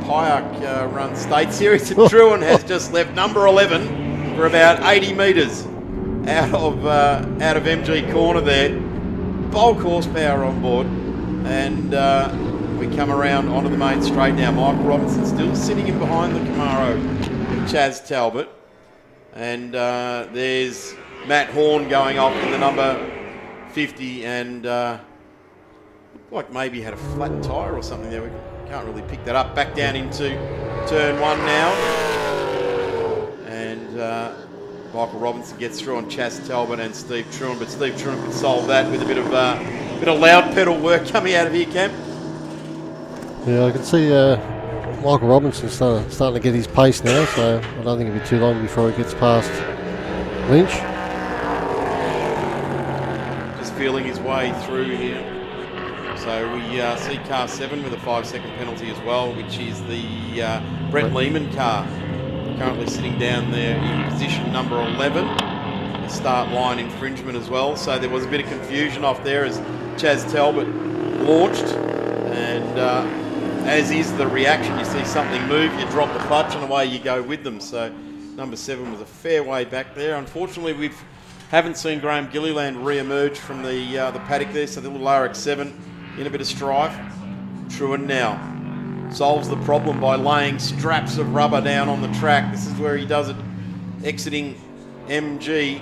Pyack Run State Series. And Truan has just left number 11 for about 80 metres out of MG corner there. Bulk horsepower on board, and We come around onto the main straight now. Michael Robinson still sitting in behind the Camaro with Chaz Talbot. And there's Matt Horn going off in the number 50 and like maybe had a flat tyre or something there. We can't really pick that up. Back down into turn 1 now. And Michael Robinson gets through on Chaz Talbot and Steve Truan, but Steve Truan could solve that with a bit of loud pedal work coming out of here, Cam. Yeah, I can see Michael Robinson starting to get his pace now, so I don't think it'll be too long before he gets past Lynch. Just feeling his way through here. So we see car 7 with a 5-second penalty as well, which is the Brett Lehman car, currently sitting down there in position number 11. The start line infringement as well, so there was a bit of confusion off there as Chaz Talbot launched, and as is the reaction, you see something move, you drop the clutch and away you go with them. So number 7 was a fair way back there. Unfortunately, we haven't seen Graham Gilliland re-emerge from the paddock there, so the little RX-7 in a bit of strife. Truan now solves the problem by laying straps of rubber down on the track. This is where he does it, exiting MG.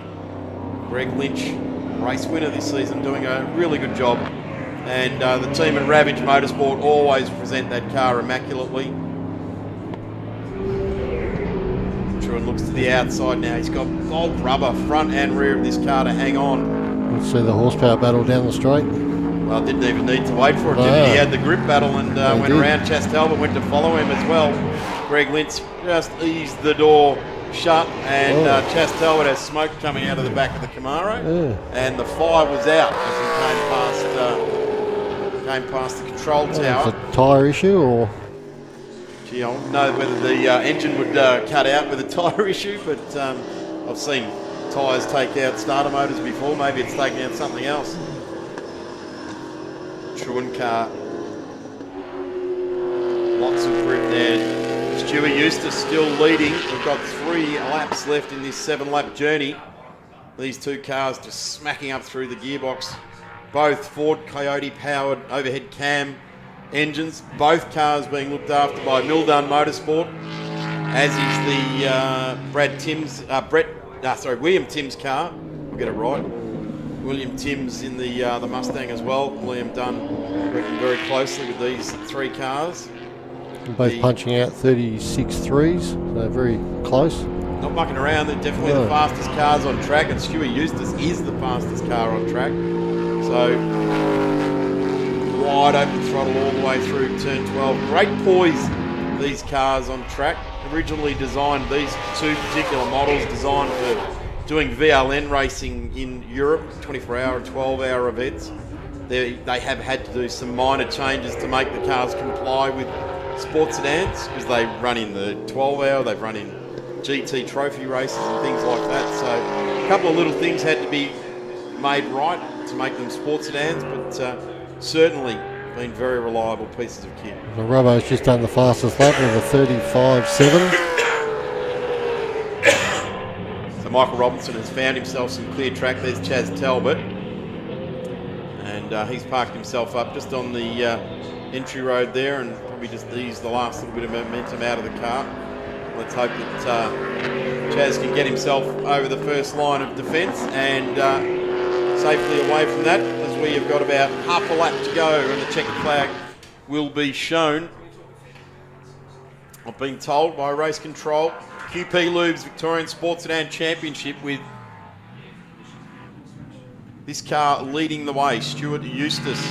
Greg Lynch, race winner this season, doing a really good job. And the team at Ravage Motorsport always present that car immaculately. Truan looks to the outside now. He's got gold rubber front and rear of this car to hang on. Let's see the horsepower battle down the straight. Well, didn't even need to wait for it, did he? He had the grip battle and went around. Chaz Talbot went to follow him as well. Greg Lynch just eased the door shut, and Chaz Talbot has smoke coming out of the back of the Camaro, and the fire was out as he came past the control tower. It's a tyre issue, or? Gee, I don't know whether the engine would cut out with a tyre issue, but I've seen tyres take out starter motors before. Maybe it's taking out something else. Truan car. Lots of grip there. Stewie Eustace still leading. We've got 3 laps left in this 7-lap journey. These 2 cars just smacking up through the gearbox. Both Ford Coyote powered overhead cam engines. Both cars being looked after by Mildun Motorsport, as is the William Timms car. We'll get it right. William Timms in the Mustang as well. William Dunn working very closely with these 3 cars. Both punching out 36 threes, so very close. Not mucking around, they're definitely the fastest cars on track, and Stewie Eustace is the fastest car on track. So, wide open throttle all the way through turn 12. Great poise, these cars on track. Originally designed, these 2 particular models designed for doing VLN racing in Europe, 24-hour and 12-hour events. They have had to do some minor changes to make the cars comply with sports sedans, because they run in the 12-hour, they've run in GT trophy races and things like that. So a couple of little things had to be made right to make them sports sedans, but certainly been very reliable pieces of kit. The Robbo's just done the fastest lap of a 35.7. So Michael Robinson has found himself some clear track. There's Chaz Talbot, and he's parked himself up just on the entry road there, and probably just eased the last little bit of momentum out of the car. Let's hope that Chaz can get himself over the first line of defence and safely away from that, as we have got about half a lap to go and the checkered flag will be shown. I've been told by race control, QP Lubes Victorian Sports Sedan Championship, with this car leading the way, Stuart Eustace.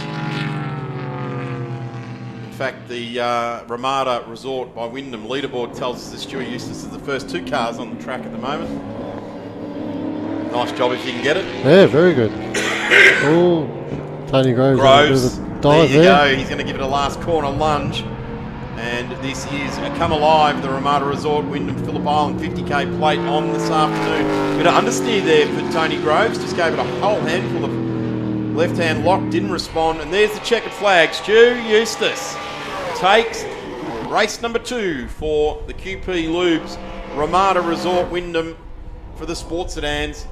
In fact, the Ramada Resort by Wyndham leaderboard tells us that Stuart Eustace is the first 2 cars on the track at the moment. Nice job if you can get it. Yeah, very good. Oh, Tony Groves. There you go. He's going to give it a last corner lunge. And this is a Come Alive, the Ramada Resort, Wyndham, Phillip Island, 50k plate on this afternoon. Bit of understeer there for Tony Groves. Just gave it a whole handful of left-hand lock, didn't respond. And there's the checkered flag. Stu Eustace takes race number 2 for the QP Lubes, Ramada Resort, Wyndham, for the sports sedans.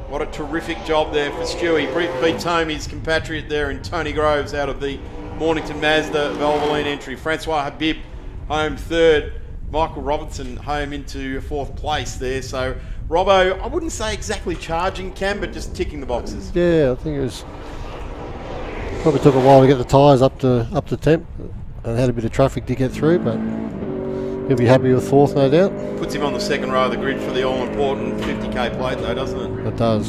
What a terrific job there for Stewie. Beats home his compatriot there in Tony Groves out of the Mornington Mazda Valvoline entry. Francois Habib home third. Michael Robertson home into fourth place there. So, Robbo, I wouldn't say exactly charging, Cam, but just ticking the boxes. Yeah, I think it was. Probably took a while to get the tyres up to temp, and had a bit of traffic to get through, but he'll be happy with fourth, no doubt. Puts him on the second row of the grid for the all-important 50k plate, though, doesn't it? It does.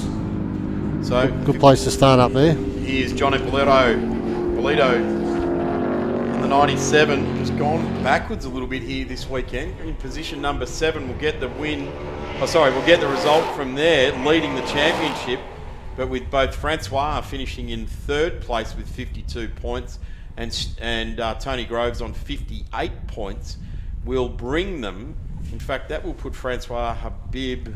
So good place to start up there. Here's John Ippolito in the 97. Just gone backwards a little bit here this weekend. In position number 7, we'll get the we'll get the result from there, leading the championship. But with both Francois finishing in third place with 52 points and Tony Groves on 58 points, will bring them. In fact, that will put Francois Habib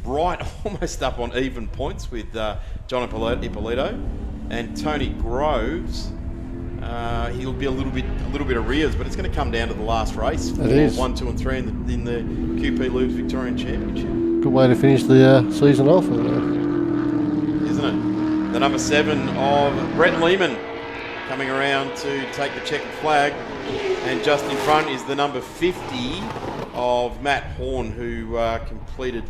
right almost up on even points with John Ippolito, and Tony Groves. He'll be a little bit arrears, but it's going to come down to the last race. It is 1, 2, and 3 in the QP Lubes Victorian Championship. Good way to finish the season off, isn't it? The number 7 of Brett Lehman coming around to take the checkered flag, and just in front is the number 50 of Matt Horn, who completed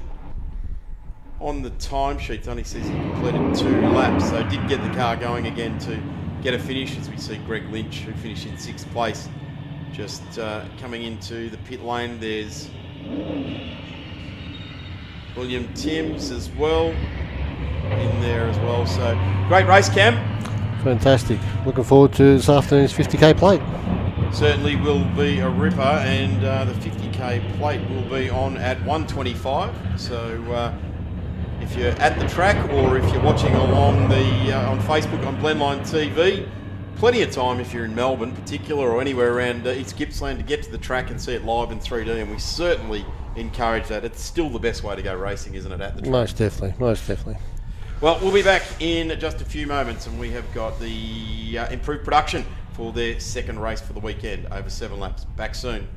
on the timesheet. Only says he completed 2 laps, so did get the car going again to get a finish, as we see Greg Lynch, who finished in 6th place, just coming into the pit lane. There's William Timms as well in there as well. So great race, Cam. Fantastic. Looking forward to this afternoon's 50k plate. Certainly will be a ripper, and the 50k plate will be on at 1:25. So if you're at the track, or if you're watching along the on Facebook on Blendline TV, plenty of time if you're in Melbourne, in particular, or anywhere around East Gippsland, to get to the track and see it live in 3D. And we certainly encourage that. It's still the best way to go racing, isn't it, at the track? Most definitely. Well, we'll be back in just a few moments, and we have got the improved production for their second race for the weekend over 7 laps. Back soon.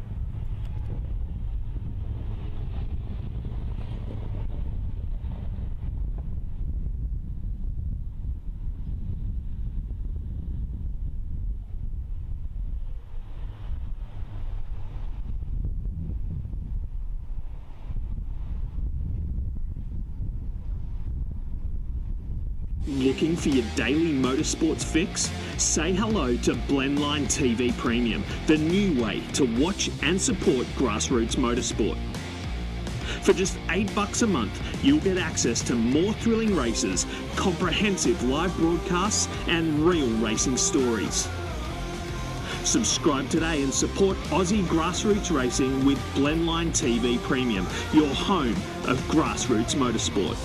Looking for your daily motorsports fix? Say hello to Blendline TV Premium, the new way to watch and support grassroots motorsport. For just $8 a month, you'll get access to more thrilling races, comprehensive live broadcasts, and real racing stories. Subscribe today and support Aussie grassroots racing with Blendline TV Premium, your home of grassroots motorsport.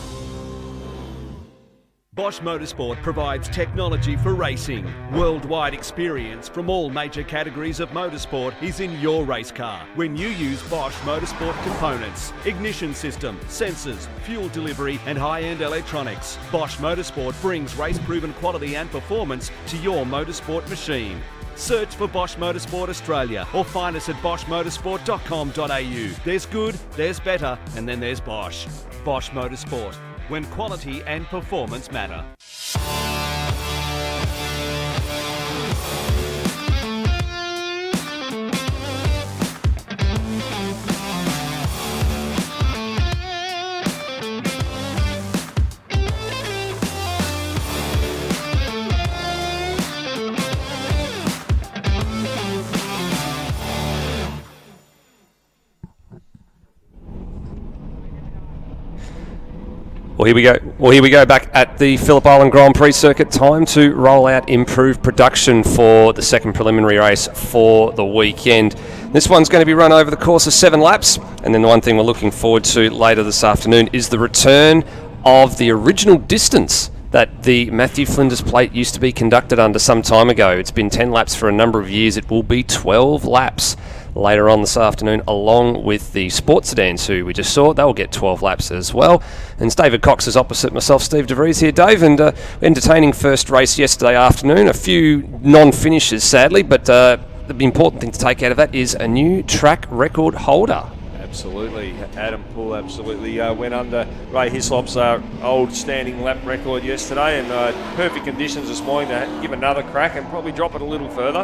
Bosch Motorsport provides technology for racing. Worldwide experience from all major categories of motorsport is in your race car when you use Bosch Motorsport components, ignition system, sensors, fuel delivery and high-end electronics. Bosch Motorsport brings race-proven quality and performance to your motorsport machine. Search for Bosch Motorsport Australia or find us at boschmotorsport.com.au. There's good, there's better, and then there's Bosch. Bosch Motorsport, when quality and performance matter. Well, here we go back at the Phillip Island Grand Prix circuit. Time to roll out improved production for the second preliminary race for the weekend. This one's going to be run over the course of 7 laps. And then the one thing we're looking forward to later this afternoon is the return of the original distance that the Matthew Flinders Plate used to be conducted under some time ago. It's been 10 laps for a number of years. It will be 12 laps later on this afternoon, along with the Sports Sedans, who we just saw. They'll get 12 laps as well. And David Cox is opposite myself, Steve DeVries here, Dave, and entertaining first race yesterday afternoon. A few non-finishes, sadly, but the important thing to take out of that is a new track record holder. Absolutely. Adam Poole absolutely went under Ray Hislop's old standing lap record yesterday, and perfect conditions this morning to give another crack and probably drop it a little further.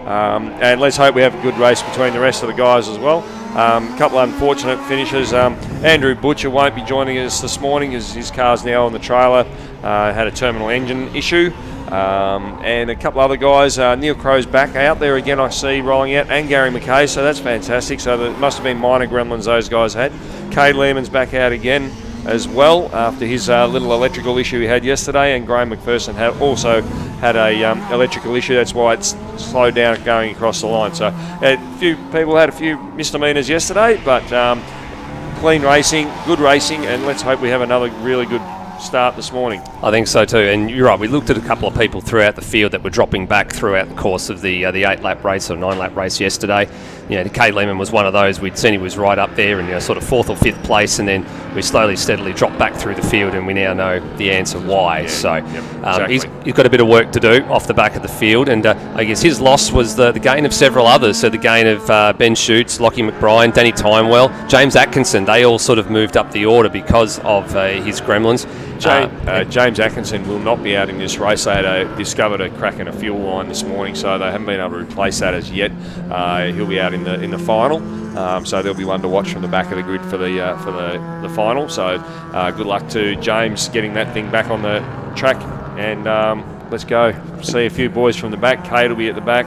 And let's hope we have a good race between the rest of the guys as well. A couple of unfortunate finishes. Andrew Butcher won't be joining us this morning as his car's now on the trailer. Had a terminal engine issue. And a couple other guys. Neil Crow's back out there again, I see, rolling out, and Gary McKay, so that's fantastic. So there must have been minor gremlins those guys had. Cade Lehman's back out again as well after his little electrical issue he had yesterday, and Graham McPherson also had a electrical issue. That's why it's slowed down going across the line. So a few people had a few misdemeanors yesterday, but clean racing, good racing, and let's hope we have another really good start this morning. I think so too, and you're right, we looked at a couple of people throughout the field that were dropping back throughout the course of the 8-lap race or 9-lap race yesterday. Cade Lehman was one of those. We'd seen he was right up there in sort of 4th or 5th place, and then we slowly, steadily dropped back through the field, and we now know the answer why. Exactly. He's got a bit of work to do off the back of the field, and I guess his loss was the gain of several others. So the gain of Ben Schutz, Lockie McBride, Danny Timewell, James Atkinson. They all sort of moved up the order because of his gremlins. James Atkinson will not be out in this race. They had discovered a crack in a fuel line this morning, so they haven't been able to replace that as yet. He'll be out in the final, so there'll be one to watch from the back of the grid for the final. So good luck to James getting that thing back on the track, and let's go see a few boys from the back. Kate will be at the back.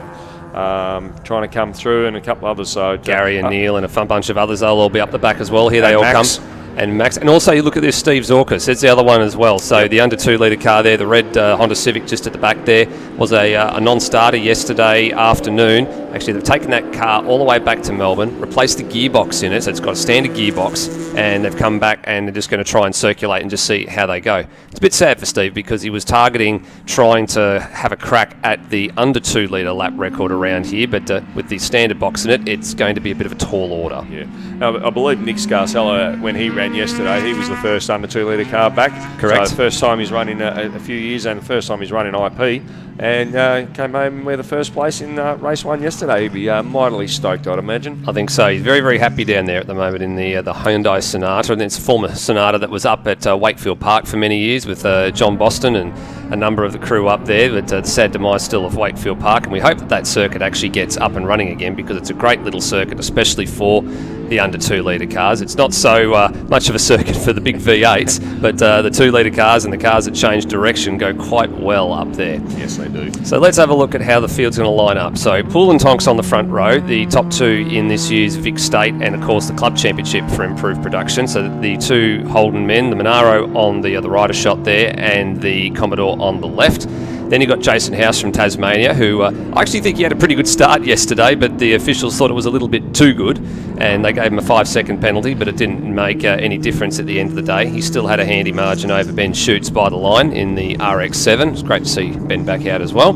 Trying to come through, and a couple others. So Gary and Neil and a fun bunch of others, they'll all be up the back as well. Here they all Max. come. And Max, and also you look at this Steve Zorkas, it's the other one as well. So the under 2 litre car there, the red Honda Civic just at the back there, was a non-starter yesterday afternoon. Actually, they've taken that car all the way back to Melbourne, replaced the gearbox in it, so it's got a standard gearbox, and they've come back and they're just going to try and circulate and just see how they go. It's a bit sad for Steve because he was targeting trying to have a crack at the under 2 litre lap record around here, but with the standard box in it, it's going to be a bit of a tall order. Yeah, I believe Nick Scarcella, when he ran yesterday, he was the first under 2 litre car back. Correct. So the first time he's run in a few years, and the first time he's run in IP, and came home with the first place in race 1 yesterday. He'd be mightily stoked, I'd imagine. I think so. He's very, very happy down there at the moment in the Hyundai Sonata, and it's a former Sonata that was up at Wakefield Park for many years with John Boston and a number of the crew up there, but the sad demise still of Wakefield Park, and we hope that that circuit actually gets up and running again because it's a great little circuit, especially for the under 2 litre cars. It's not so much of a circuit for the big V8s, but the 2 litre cars and the cars that change direction go quite well up there. Yes, they do. So let's have a look at how the field's going to line up. So Poole and Tonks on the front row, the top 2 in this year's Vic State, and of course the Club Championship for improved production. So the 2 Holden men, the Monaro on the rider shot there, and the Commodore on the left. Then you got Jason House from Tasmania, who I actually think he had a pretty good start yesterday, but the officials thought it was a little bit too good, and they gave him a 5-second penalty, but it didn't make any difference at the end of the day. He still had a handy margin over Ben Schutz by the line in the RX-7. It's great to see Ben back out as well.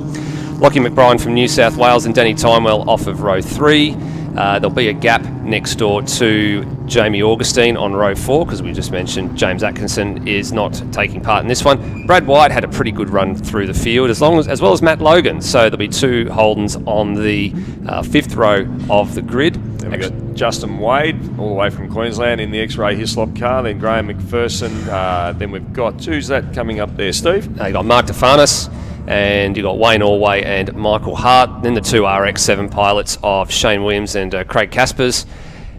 Lockie McBride from New South Wales and Danny Timewell off of row 3. There'll be a gap next door to Jamie Augustine on row 4 because we just mentioned James Atkinson is not taking part in this one. Brad White had a pretty good run through the field as well as Matt Logan. So there'll be 2 Holdens on the 5th row of the grid. Then we've got Justin Wade all the way from Queensland in the X-Ray Hislop car. Then Graham McPherson. Then we've got, who's that coming up there, Steve? You got Mark DeFanis. And you got Wayne Orway and Michael Hart. Then the 2 RX-7 pilots of Shane Williams and Craig Caspers.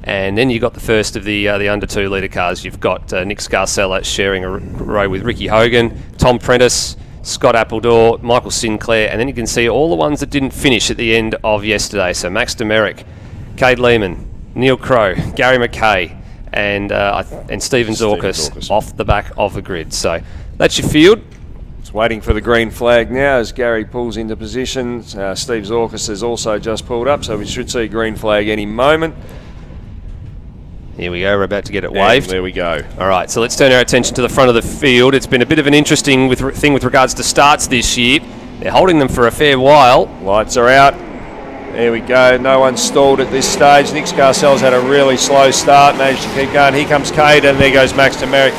And then you got the first of the under 2 litre cars. You've got Nick Scarcella sharing a row with Ricky Hogan, Tom Prentice, Scott Appledore, Michael Sinclair, and then you can see all the ones that didn't finish at the end of yesterday. So Max Demerick, Cade Lehman, Neil Crow, Gary McKay, and Stephen Zorkas off the back of the grid. So that's your field. Waiting for the green flag now as Gary pulls into position. Steve Zorkas has also just pulled up, so we should see green flag any moment. Here we go, we're about to get it waved. And there we go. All right, so let's turn our attention to the front of the field. It's been a bit of an interesting thing with regards to starts this year. They're holding them for a fair while. Lights are out. There we go. No one's stalled at this stage. Nick Scarcella's had a really slow start, managed to keep going. Here comes Cade, and there goes Max Demerick.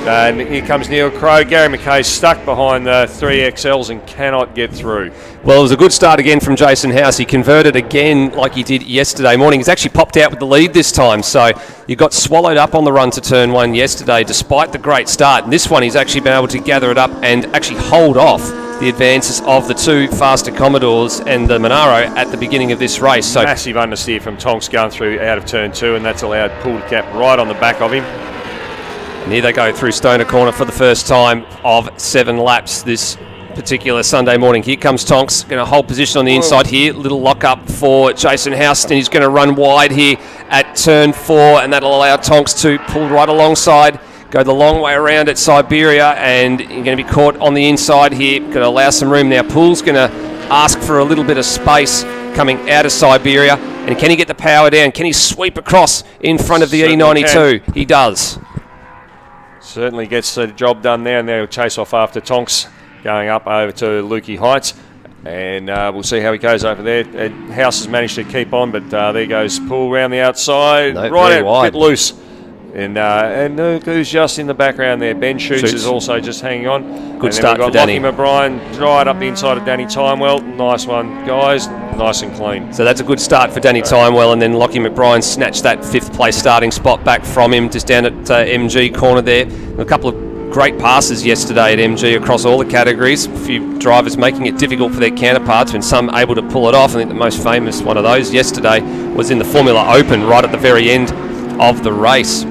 And here comes Neil Crow. Gary McKay's stuck behind the 3XLs and cannot get through. Well, it was a good start again from Jason House. He converted again like he did yesterday morning. He's actually popped out with the lead this time. So you got swallowed up on the run to turn 1 yesterday despite the great start. And this one he's actually been able to gather it up and actually hold off the advances of the two faster Commodores and the Monaro at the beginning of this race. So massive understeer from Tonks going through out of turn 2, and that's allowed Pool to cap right on the back of him. And here they go through Stoner Corner for the first time of 7 laps this particular Sunday morning. Here comes Tonks, going to hold position on the inside here. Little lock up for Jason Houston. He's going to run wide here at turn 4, and that'll allow Tonks to pull right alongside, go the long way around at Siberia, and you're going to be caught on the inside here. Going to allow some room now. Pool's going to ask for a little bit of space coming out of Siberia. And can he get the power down? Can he sweep across in front of the Certainly E92? can. He does. Certainly gets the job done there, and they'll chase off after Tonks going up over to Lukey Heights. And we'll see how he goes over there. House has managed to keep on, but there goes Pool around the outside. No, right very out, wide. bit loose. And look who's just in the background there. Ben Shoots is also just hanging on. Good start for we've got Danny. Lockie McBrien right up the inside of Danny Timewell. Nice one, guys. Nice and clean. So that's a good start for Danny Timewell, and then Lockie McBrien snatched that 5th place starting spot back from him just down at MG corner there. A couple of great passes yesterday at MG across all the categories. A few drivers making it difficult for their counterparts and some able to pull it off. I think the most famous one of those yesterday was in the Formula Open right at the very end of the race.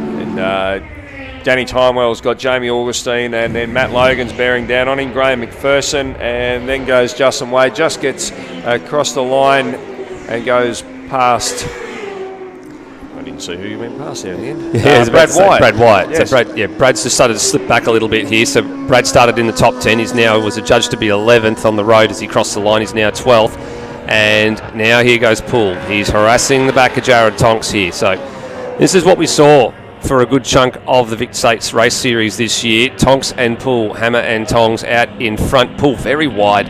Danny Timewell's got Jamie Augustine, and then Matt Logan's bearing down on him, Graham McPherson, and then goes Justin Wade, just gets across the line and goes past. I didn't see who he went past there in the end. Yeah, Brad White. Brad White. Yes. So Brad's just started to slip back a little bit here. So Brad started in the top 10. He's now was adjudged to be 11th on the road as he crossed the line. He's now 12th. And now here goes Pool. He's harassing the back of Jared Tonks here. So this is what we saw for a good chunk of the Vic States race series this year. Tonks and Pool, hammer and tongs out in front. Pool very wide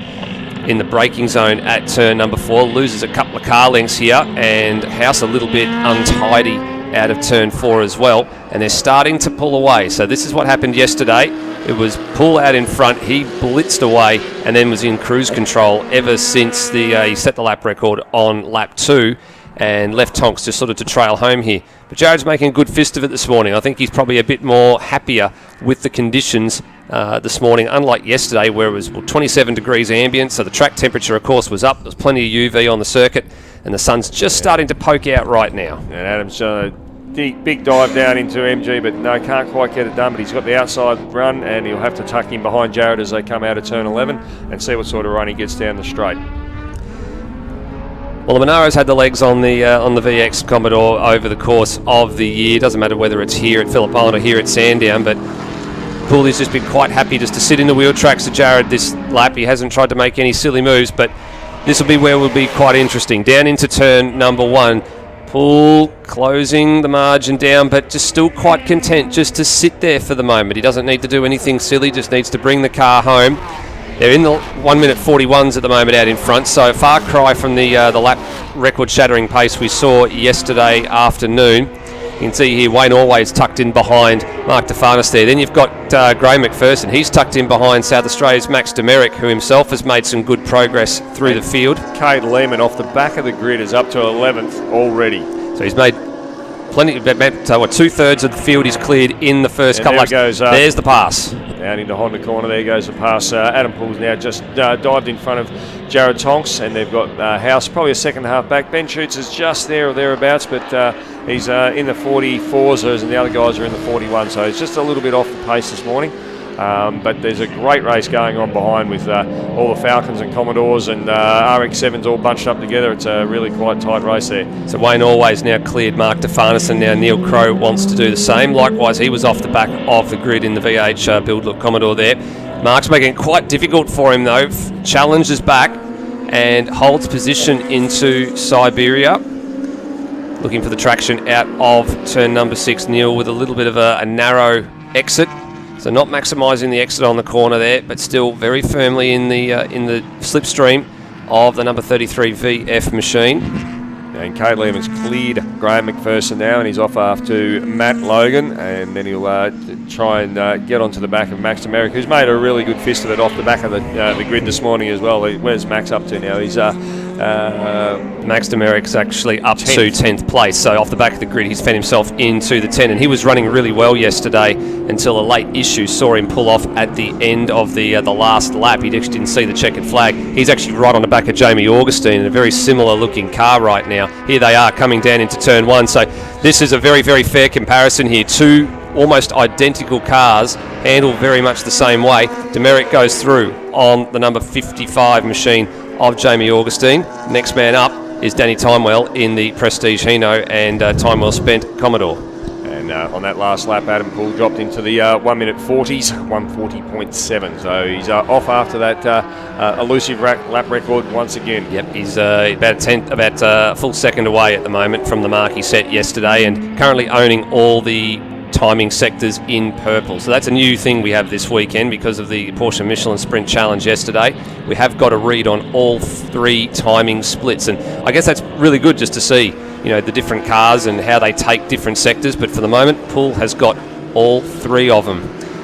in the braking zone at turn number 4. Loses a couple of car lengths here, and House a little bit untidy out of turn 4 as well. And they're starting to pull away. So this is what happened yesterday. It was Pool out in front. He blitzed away and then was in cruise control ever since he set the lap record on lap 2. And left Tonks just sort of to trail home here. But Jared's making a good fist of it this morning. I think he's probably a bit more happier with the conditions this morning, unlike yesterday where it was 27 degrees ambient, so the track temperature, of course, was up. There was plenty of UV on the circuit, and the sun's just starting to poke out right now. And Adam's big dive down into MG, but no, can't quite get it done. But he's got the outside run, and he'll have to tuck in behind Jared as they come out of turn 11 and see what sort of run he gets down the straight. Well, the Monaro's had the legs on the VX Commodore over the course of the year. Doesn't matter whether it's here at Phillip Island or here at Sandown, but Pooley's just been quite happy just to sit in the wheel tracks to Jared this lap. He hasn't tried to make any silly moves, but this will be where will be quite interesting. Down into turn number 1. Pool closing the margin down, but just still quite content just to sit there for the moment. He doesn't need to do anything silly, just needs to bring the car home. They're in the 1 minute 41s at the moment out in front, so a far cry from the lap record shattering pace we saw yesterday afternoon. You can see here Wayne Always tucked in behind Mark DeFarnis there. Then you've got Graham McPherson. He's tucked in behind South Australia's Max Demerick, who himself has made some good progress through the field. Cade Lehman off the back of the grid is up to 11th already. So he's made plenty, about 2/3 of the field is cleared in the first couple laps. There's the pass. Down into Honda corner, there goes the pass. Adam Pool's now just dived in front of Jared Tonks, and they've got House probably a second half back. Ben Shoots is just there or thereabouts, but he's in the 44s, and the other guys are in the 41, so it's just a little bit off the pace this morning. But there's a great race going on behind with all the Falcons and Commodores and RX-7s all bunched up together. It's a really quite tight race there. So Wayne Always now cleared Mark DeFarnis, and now Neil Crow wants to do the same. Likewise, he was off the back of the grid in the VH Build Look Commodore there. Mark's making it quite difficult for him though. Challenges back and holds position into Siberia. Looking for the traction out of turn number 6. Neil with a little bit of a narrow exit. So not maximising the exit on the corner there, but still very firmly in the slipstream of the number 33 VF machine. And Kate Lehman's cleared Graham McPherson now, and he's off after Matt Logan, and then he'll try and get onto the back of Max Demerick, who's made a really good fist of it off the back of the grid this morning as well. Where's Max up to now? He's Max Demerick's actually up to 10th place, so off the back of the grid he's fed himself into the 10, and he was running really well yesterday until a late issue saw him pull off at the end of the last lap. He actually didn't see the checkered flag. He's actually right on the back of Jamie Augustine in a very similar looking car right now. Here they are coming down into turn 1, so this is a very, very fair comparison here. Two almost identical cars, handled very much the same way. Demerick goes through on the number 55 machine of Jamie Augustine. Next man up is Danny Timewell in the Prestige Hino, and Timewell spent Commodore. And on that last lap, Adam Poole dropped into the 1 minute 40s, 140.7. So he's off after that elusive lap record once again. Yep, he's about a full second away at the moment from the mark he set yesterday, and currently owning all the timing sectors in purple. So that's a new thing we have this weekend because of the Porsche Michelin Sprint Challenge yesterday. We have got a read on all 3 timing splits, and I guess that's really good just to see, the different cars and how they take different sectors. But for the moment, Poole has got all 3 of them,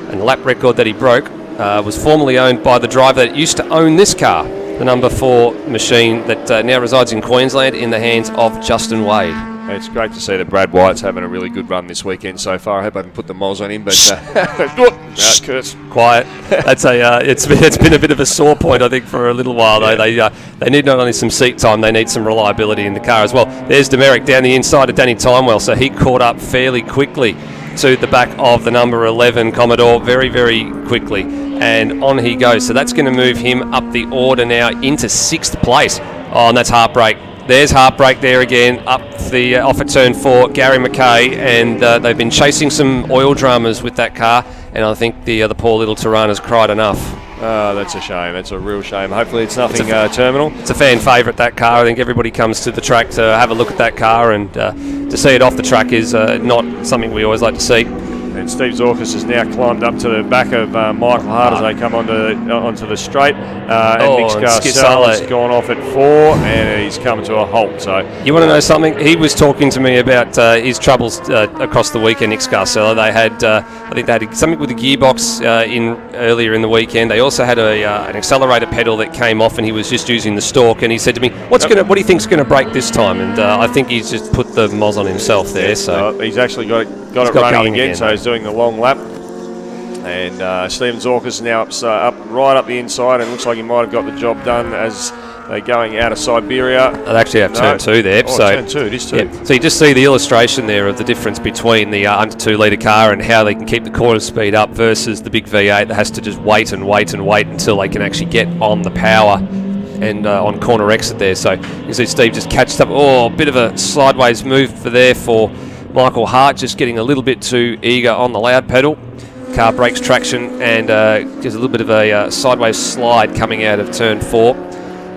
and the lap record that he broke was formerly owned by the driver that used to own this car, the number 4 machine that now resides in Queensland in the hands of Justin Wade. It's great to see that Brad White's having a really good run this weekend so far. I hope I haven't put the moz on him, but curse. Quiet. That's it's been a bit of a sore point, I think, for a little while though. They need not only some seat time, they need some reliability in the car as well. There's Demerick down the inside of Danny Timewell, so he caught up fairly quickly to the back of the number 11 Commodore very, very quickly, and on he goes. So that's going to move him up the order now into 6th place. Oh, and that's Heartbreak. There's Heartbreak there again, up the off at turn 4, Gary McKay, and they've been chasing some oil dramas with that car, and I think the poor little Tirana's cried enough. Oh, that's a shame. That's a real shame. Hopefully it's nothing terminal. It's a fan favourite, that car. I think everybody comes to the track to have a look at that car, and to see it off the track is not something we always like to see. And Steve Zorkas has now climbed up to the back of Michael Hart as they come onto the straight. And Nick Scarcella's gone off at 4, and he's come to a halt. So you want to know something? He was talking to me about his troubles across the weekend, Nick Scarcella. They had, I think they had something with the gearbox earlier in the weekend. They also had an accelerator pedal that came off, and he was just using the stalk. And he said to me, "What do you think's going to break this time?" And I think he's just put the moz on himself there. So he's actually got it running again. So he's doing the long lap, and Stephen Zorkas now up right up the inside, and looks like he might have got the job done as they're going out of Siberia. They actually have turn 2 there. Turn 2, it is 2. Yeah. So you just see the illustration there of the difference between the under 2 litre car and how they can keep the quarter speed up versus the big V8 that has to just wait and wait and wait until they can actually get on the power and on corner exit there. So you see Steve just catched up. Oh, a bit of a sideways move for Michael Hart, just getting a little bit too eager on the loud pedal. Car breaks traction, and just a little bit of a sideways slide coming out of turn 4.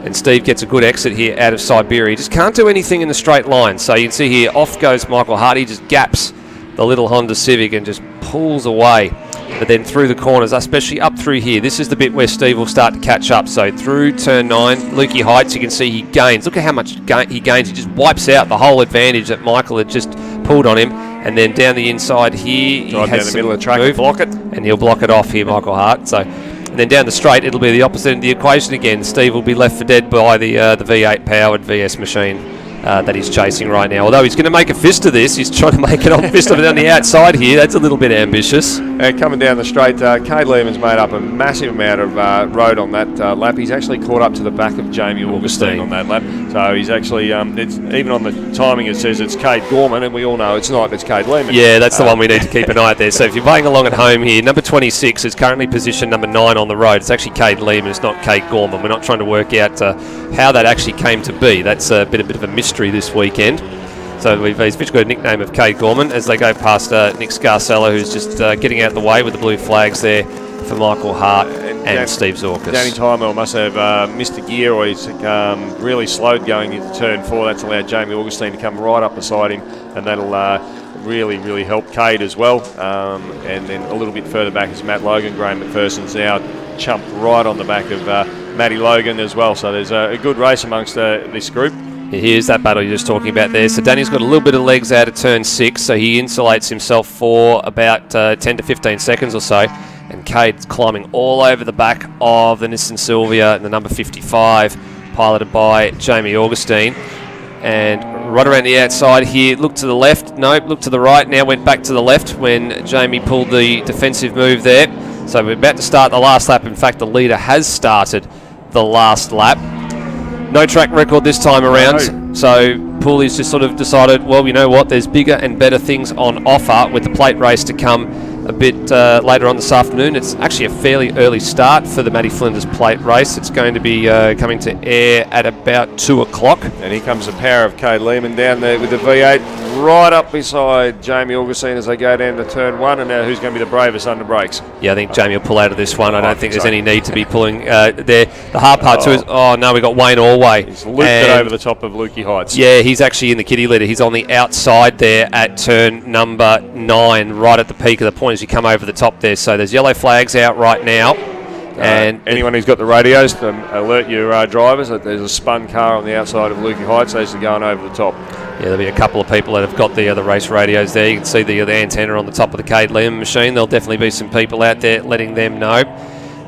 And Steve gets a good exit here out of Siberia. He just can't do anything in the straight line. So you can see here, off goes Michael Hart. He just gaps the little Honda Civic and just pulls away. But then through the corners, especially up through here, this is the bit where Steve will start to catch up. So through turn 9, Lukey Heights, you can see he gains. Look at how much he gains. He just wipes out the whole advantage that Michael had just pulled on him. And then down the inside here, he has down the middle of the track and block it. And he'll block it off here, Michael Hart. So, and then down the straight, it'll be the opposite end of the equation again. Steve will be left for dead by the V8 powered VS machine that he's chasing right now. Although he's going to make a fist of this, he's trying to make an fist of it on the outside here. That's a little bit ambitious. Coming down the straight, Cade Lehman's made up a massive amount of road on that lap. He's actually caught up to the back of Jamie Augustine on that lap. So he's actually, it's, even on the timing it says it's Cade Gorman, and we all know it's not, it's Cade Lehman. Yeah, that's the one we need to keep an eye out there. So if you're playing along at home here, number 26 is currently position number 9 on the road. It's actually Cade Lehman, it's not Cade Gorman. We're not trying to work out how that actually came to be. That's a bit of a mystery this weekend. So he's got a nickname of Cade Gorman as they go past Nick Scarcella, who's just getting out of the way with the blue flags there for Michael Hart and Steve Zorkas. Danny Timewell must have missed a gear, or he's really slowed going into turn 4. That's allowed Jamie Augustine to come right up beside him, and that'll really help Cade as well. And then a little bit further back is Matt Logan. Graham McPherson's now chumped right on the back of Matty Logan as well. So there's a good race amongst this group. Here's that battle you're just talking about there. So Danny's got a little bit of legs out of turn 6, so he insulates himself for about 10 to 15 seconds or so. And Cade's climbing all over the back of the Nissan Silvia in the number 55, piloted by Jamie Augustine. And right around the outside here, look to the left, nope, look to the right, now went back to the left when Jamie pulled the defensive move there. So we're about to start the last lap. In fact, the leader has started the last lap. No track record this time around, so Pooley's just sort of decided, well, you know what, there's bigger and better things on offer with the plate race to come a bit later on this afternoon. It's actually a fairly early start for the Matty Flinders plate race. It's going to be coming to air at about 2 o'clock. And here comes the power of Cade Lehman down there with the V8 right up beside Jamie Augustine as they go down to turn 1. And now who's going to be the bravest under brakes? Yeah, I think Jamie will pull out of this one. I don't think there's any need to be pulling there. The hard part too is, no, we got Wayne Allway. He's looped it over the top of Lukey Heights. Yeah, he's actually in the kiddie litter. He's on the outside there at turn number 9, right at the peak of the point as you come over the top there. So there's yellow flags out right now. And anyone who's got the radios to alert your drivers that there's a spun car on the outside of Lukey Heights as they're going over the top. Yeah, there'll be a couple of people that have got the race radios there. You can see the antenna on the top of the Cade Lehman machine. There'll definitely be some people out there letting them know.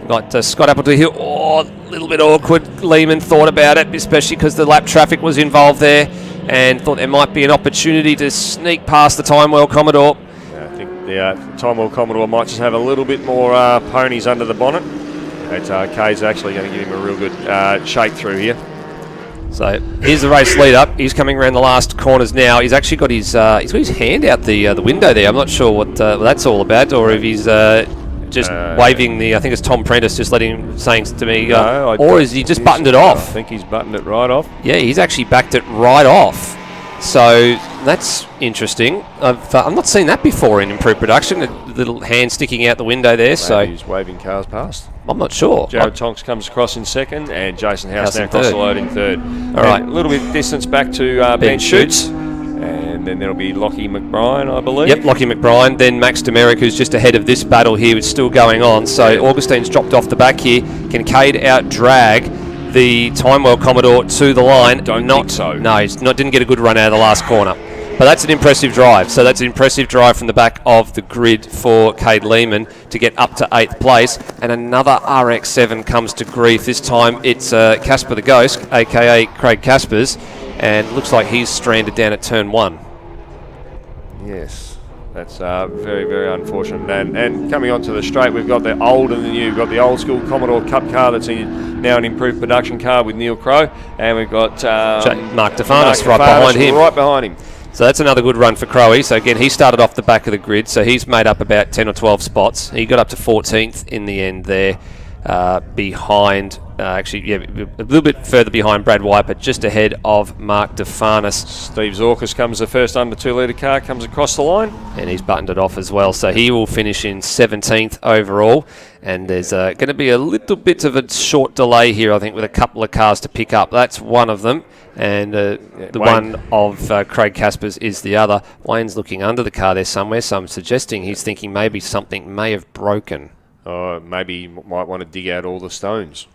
Got Scott Appleton here. Oh, a little bit awkward. Lehman thought about it, especially because the lap traffic was involved there, and thought there might be an opportunity to sneak past the Timewell Commodore. Yeah, I think the Timewell Commodore might just have a little bit more ponies under the bonnet. Cade's actually going to give him a real good shake through here. So here's the race lead up. He's coming around the last corners now. He's actually got his hand out the window there. I'm not sure what that's all about, or if he's just waving the. I think it's Tom Prentice just saying to me, or is he just buttoned it off? I think he's buttoned it right off. Yeah, he's actually backed it right off. So that's interesting. I've not seen that before in improved production. A little hand sticking out the window there. So he's waving cars past. I'm not sure. Jared Tonks comes across in second, and Jason House now across the load in third. All right, a little bit distance back to Ben Shoots, and then there'll be Lockie McBrien, I believe. Yep, Lockie McBrien. Then Max Demerick, who's just ahead of this battle here, is still going on. So Augustine's dropped off the back here. Can Cade out-drag the Timewell Commodore to the line? Don't think so. No, didn't get a good run out of the last corner. But that's an impressive drive. So that's an impressive drive from the back of the grid for Cade Lehman to get up to 8th place. And another RX-7 comes to grief. This time it's Casper the Ghost, a.k.a. Craig Caspers. And looks like he's stranded down at turn 1. Yes, that's very, very unfortunate. And coming onto the straight, we've got the old and the new. We've got the old school Commodore Cup car that's now an improved production car with Neil Crow. And we've got Mark Defanis right behind him. Right behind him. So that's another good run for Crowe. So again, he started off the back of the grid, so he's made up about 10 or 12 spots. He got up to 14th in the end there, behind, a little bit further behind Brad White, but just ahead of Mark Defanis. Steve Zorkas comes the first under 2 litre car, comes across the line. And he's buttoned it off as well, so he will finish in 17th overall. And there's going to be a little bit of a short delay here, I think, with a couple of cars to pick up. That's one of them. And the Wayne. one of Craig Caspers is the other. Wayne's looking under the car there somewhere, so I'm suggesting he's thinking maybe something may have broken. Maybe you might want to dig out all the stones.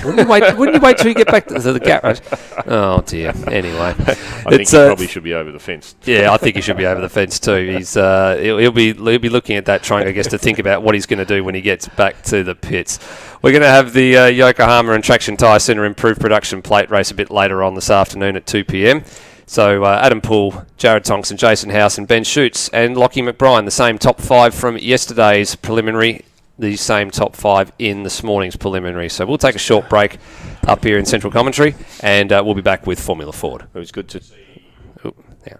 Wouldn't you wait till you get back to the garage? Oh dear. Anyway, I think he probably should be over the fence. Yeah, I think he should be over the fence too. He's he'll be looking at that, trying, I guess, to think about what he's going to do when he gets back to the pits. We're going to have the Yokohama and Traction Tyre Centre improved production plate race a bit later on this afternoon at 2 p.m. So Adam Poole, Jared Tonks and Jason House and Ben Shoots and Lockie McBrien, the same top 5 from yesterday's preliminary, the same top 5 in this morning's preliminary. So we'll take a short break up here in Central Commentary, and we'll be back with Formula Ford. It was good to see. Yeah.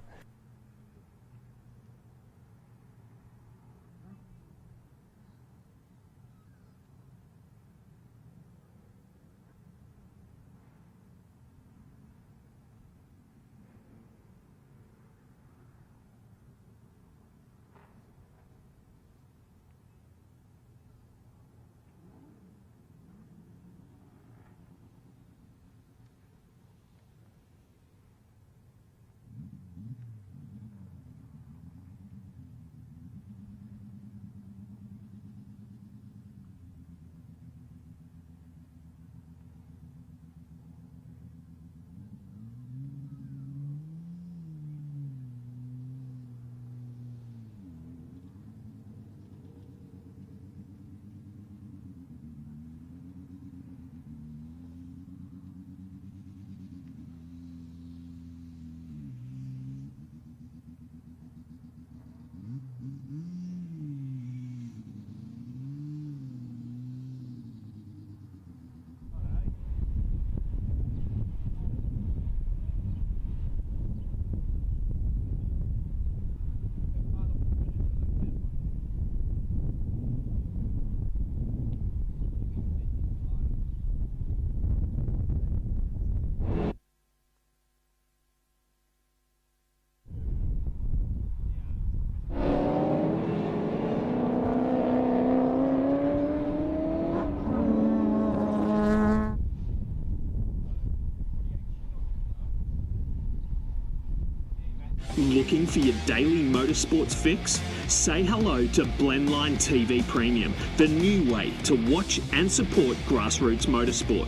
Looking for your daily motorsports fix? Say hello to Blendline TV Premium, the new way to watch and support grassroots motorsport.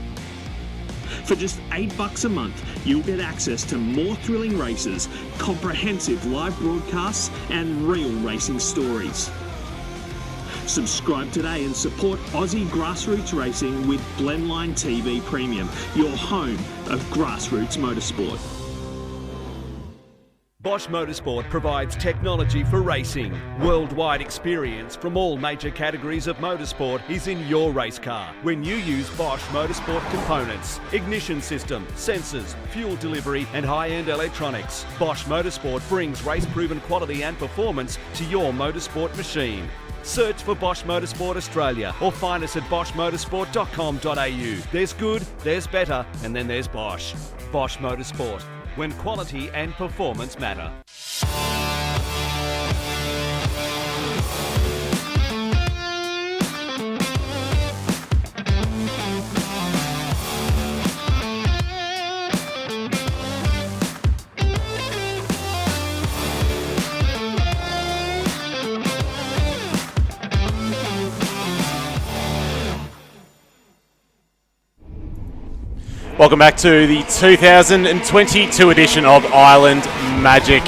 For just $8 a month, you'll get access to more thrilling races, comprehensive live broadcasts, and real racing stories. Subscribe today and support Aussie grassroots racing with Blendline TV Premium, your home of grassroots motorsport. Bosch Motorsport provides technology for racing. Worldwide experience from all major categories of motorsport is in your race car when you use Bosch Motorsport components, ignition system, sensors, fuel delivery and high-end electronics. Bosch Motorsport brings race-proven quality and performance to your motorsport machine. Search for Bosch Motorsport Australia or find us at boschmotorsport.com.au. There's good, there's better, and then there's Bosch. Bosch Motorsport, when quality and performance matter. Welcome back to the 2022 edition of Island Magic.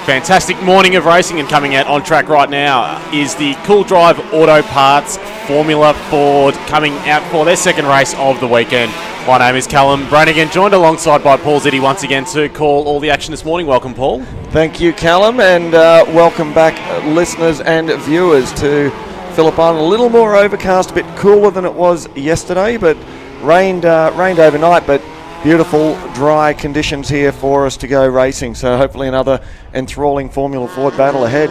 Fantastic morning of racing, and coming out on track right now is the Cool Drive Auto Parts Formula Ford, coming out for their second race of the weekend. My name is Callum Brannigan, joined alongside by Paul Ziddy once again to call all the action this morning. Welcome, Paul. Thank you, Callum, and welcome back, listeners and viewers, to Phillip Island. A little more overcast, a bit cooler than it was yesterday, but rained overnight, but beautiful dry conditions here for us to go racing. So hopefully another enthralling Formula Ford battle ahead.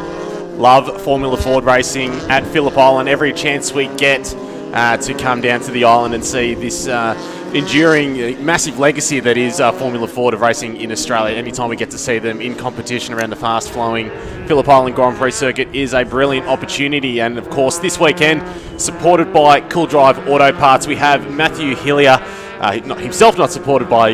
Love Formula Ford racing at Phillip Island. Every chance we get to come down to the island and see this enduring massive legacy that is Formula Ford of racing in Australia. Anytime we get to see them in competition around the fast-flowing Phillip Island Grand Prix circuit is a brilliant opportunity. And of course, this weekend, supported by Cool Drive Auto Parts, we have Matthew Hillier, himself not supported by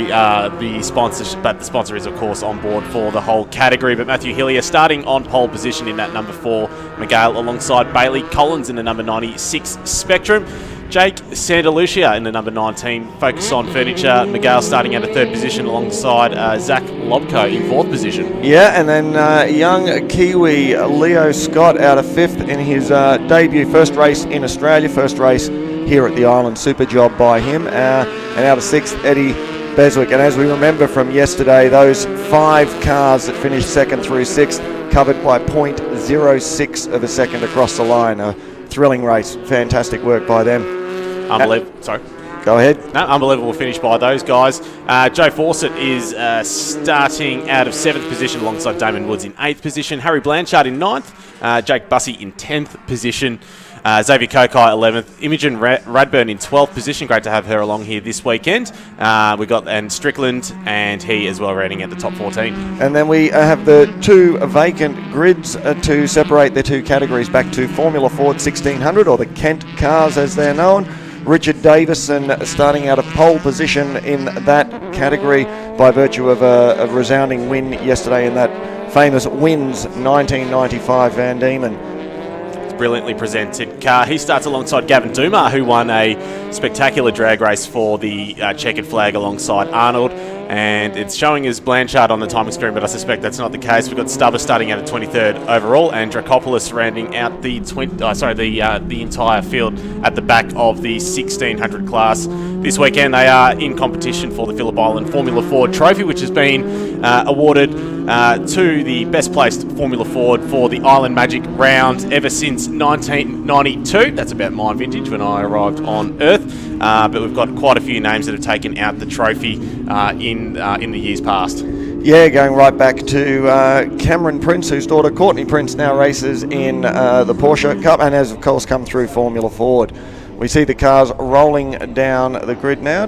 the sponsorship, but the sponsor is of course on board for the whole category. But Matthew Hillier starting on pole position in that number 4 Miguel, alongside Bailey Collins in the number 96 Spectrum. Jake Sandalucia in the number 19 Focus on Furniture. Miguel starting at a 3rd position alongside Zach Lobko in 4th position. Yeah, and then young Kiwi Leo Scott out of 5th in his debut, first race in Australia, first race here at the island. Super job by him. And out of 6th, Eddie Beswick. And as we remember from yesterday, those 5 cars that finished 2nd through 6th covered by 0.06 of a second across the line. A thrilling race. Fantastic work by them. Unbelievable. Sorry. Go ahead. No, unbelievable finish by those guys. Joe Fawcett is starting out of 7th position alongside Damon Woods in 8th position. Harry Blanchard in 9th. Jake Bussey in 10th position. Xavier Kokai 11th. Imogen Radburn in 12th position. Great to have her along here this weekend. We got and Strickland and he as well running at the top 14. And then we have the 2 vacant grids to separate the 2 categories back to Formula Ford 1600, or the Kent cars as they're known. Richard Davison starting out of pole position in that category by virtue of a resounding win yesterday in that famous Wins 1995 Van Diemen. Brilliantly presented car. He starts alongside Gavin Dumar, who won a spectacular drag race for the checkered flag alongside Arnold. And it's showing as Blanchard on the timing screen, but I suspect that's not the case. We've got Stubber starting out at 23rd overall, and Dracopoulos rounding out the entire field at the back of the 1600 class. This weekend they are in competition for the Phillip Island Formula Ford Trophy, which has been awarded to the best placed Formula Ford for the Island Magic round ever since 1992. That's about my vintage when I arrived on Earth. But we've got quite a few names that have taken out the trophy in the years past. Yeah, going right back to Cameron Prince, whose daughter Courtney Prince now races in the Porsche Cup and has of course come through Formula Ford. We see the cars rolling down the grid now.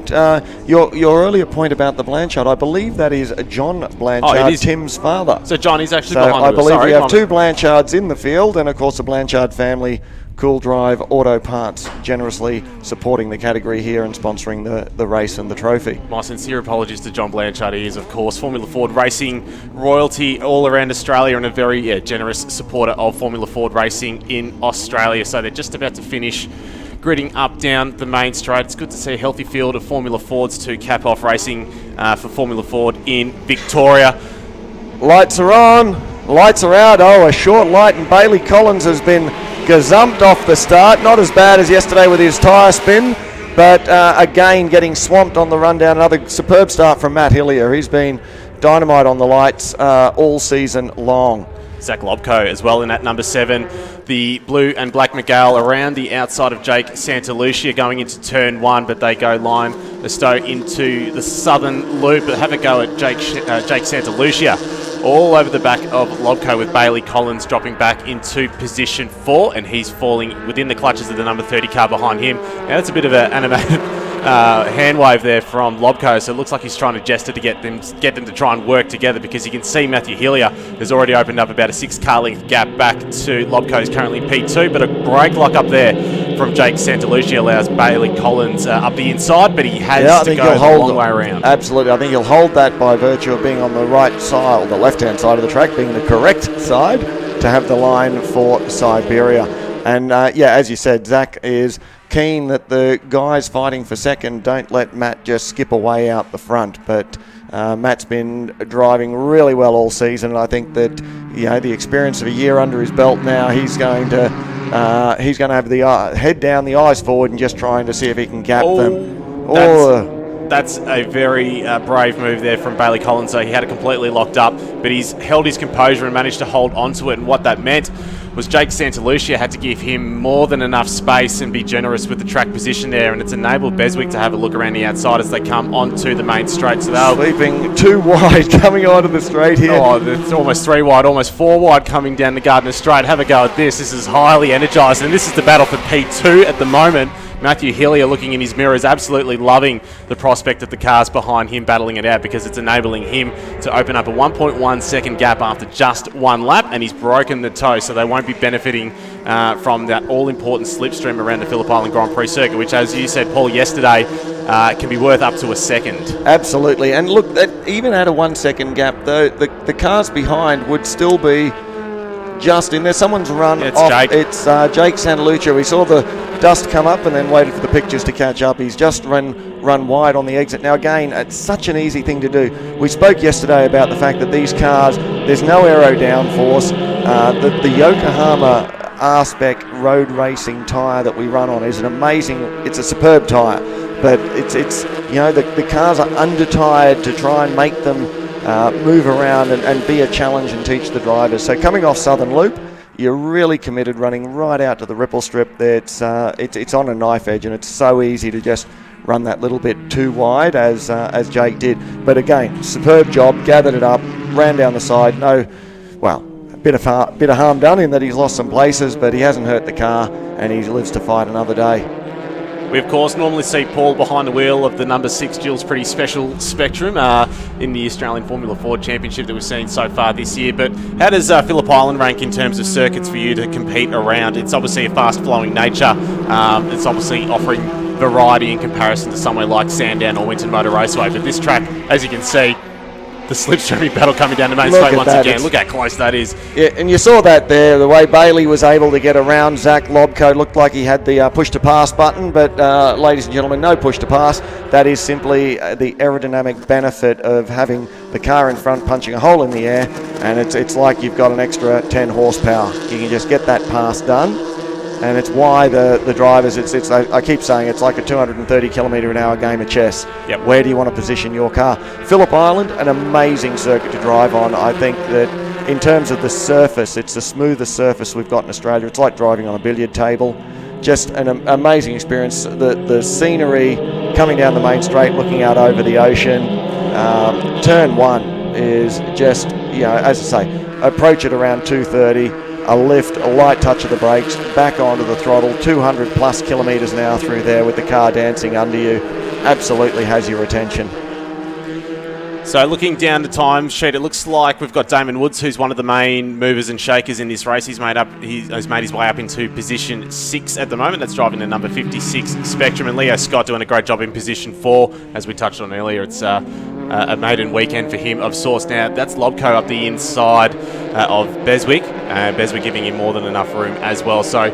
Your earlier point about the Blanchard, I believe that is John Blanchard, Tim's father. So John is actually So behind I the wheel. believe Sorry, we have two Blanchards in the field, and of course the Blanchard family, Cool Drive Auto Parts, generously supporting the category here and sponsoring the race and the trophy. My sincere apologies to John Blanchard. He is, of course, Formula Ford racing royalty all around Australia and a very generous supporter of Formula Ford racing in Australia. So they're just about to finish gridding up down the main straight. It's good to see a healthy field of Formula Fords to cap off racing for Formula Ford in Victoria. Lights are on, lights are out. Oh, a short light, and Bailey Collins has been gazumped off the start. Not as bad as yesterday with his tyre spin, but again getting swamped on the rundown. Another superb start from Matt Hillier. He's been dynamite on the lights all season long. Zach Lobko as well in that number 7. The blue and black Miguel around the outside of Jake Santalucia going into turn 1, but they go line bestow into the southern loop. But have a go at Jake Santalucia all over the back of Lobko, with Bailey Collins dropping back into position 4, and he's falling within the clutches of the number 30 car behind him. Now that's a bit of an animated hand wave there from Lobko, so it looks like he's trying to gesture to get them to try and work together, because you can see Matthew Hillier has already opened up about a 6 car length gap back to Lobko, who's currently in P2, but a brake lock up there from Jake Santalucia allows Bailey Collins up the inside, but he has to go the long way around. Absolutely, I think he'll hold that by virtue of being on the right side, or the left-hand side of the track, being the correct side to have the line for Siberia. And as you said, Zach is keen that the guys fighting for second don't let Matt just skip away out the front, but Matt's been driving really well all season, and I think that the experience of a year under his belt now, he's going to have the head down, the eyes forward, and just trying to see if he can gap them. That's a very brave move there from Bailey Collins. So he had it completely locked up, but he's held his composure and managed to hold onto it. And what that meant was Jake Santalucia had to give him more than enough space and be generous with the track position there. And it's enabled Beswick to have a look around the outside as they come onto the main straight. So they'll sleeping 2 wide coming onto the straight here. Oh, it's almost 3 wide, almost 4 wide coming down the Gardner Straight. Have a go at this. This is highly energised, and this is the battle for P2 at the moment. Matthew Hillier, looking in his mirror, is absolutely loving the prospect of the cars behind him battling it out, because it's enabling him to open up a 1.1 second gap after just 1 lap, and he's broken the toe, so they won't be benefiting from that all-important slipstream around the Phillip Island Grand Prix circuit, which, as you said, Paul, yesterday, can be worth up to a second. Absolutely, and look, even at a 1 second gap, though, the cars behind would still be just in there. Someone's run off. Jake. It's Jake Santalucia. We saw the dust come up and then waited for the pictures to catch up. He's just run wide on the exit. Now again, it's such an easy thing to do. We spoke yesterday about the fact that these cars, there's no aero downforce. The Yokohama R-Spec road racing tyre that we run on is it's a superb tyre, but it's the cars are under-tired to try and make them move around and be a challenge and teach the drivers. So coming off Southern Loop, you're really committed, running right out to the ripple strip there. It's on a knife edge, and it's so easy to just run that little bit too wide as Jake did. But again, superb job, gathered it up, ran down the side. A bit of harm done in that he's lost some places, but he hasn't hurt the car, and he lives to fight another day. We, of course, normally see Paul behind the wheel of the number 6 Gilles Pretty Special Spectrum in the Australian Formula Ford Championship that we've seen so far this year. But how does Phillip Island rank in terms of circuits for you to compete around? It's obviously a fast-flowing nature. It's obviously offering variety in comparison to somewhere like Sandown or Winton Motor Raceway. But this track, as you can see, the slipstreaming battle coming down the main straight once again. Look how close that is. Yeah, and you saw that there, the way Bailey was able to get around Zach Lobko. Looked like he had the push-to-pass button, but ladies and gentlemen, no push-to-pass. That is simply the aerodynamic benefit of having the car in front punching a hole in the air, and it's like you've got an extra 10 horsepower. You can just get that pass done. And it's why the drivers, I keep saying it's like a 230 kilometre an hour game of chess. Yep. Where do you want to position your car? Phillip Island, an amazing circuit to drive on. I think that in terms of the surface, it's the smoothest surface we've got in Australia. It's like driving on a billiard table. Just an amazing experience. The scenery coming down the main straight, looking out over the ocean. Turn 1 is just, as I say, approach it around 230. a lift, a light touch of the brakes, back onto the throttle, 200 plus kilometres an hour through there with the car dancing under you. Absolutely has your attention. So looking down the time sheet, it looks like we've got Damon Woods, who's one of the main movers and shakers in this race. He's made his way up into position 6 at the moment. That's driving the number 56 Spectrum, and Leo Scott doing a great job in position 4. As we touched on earlier, it's a maiden weekend for him of sorts. Now, that's Lobco up the inside of Beswick. Beswick giving him more than enough room as well. So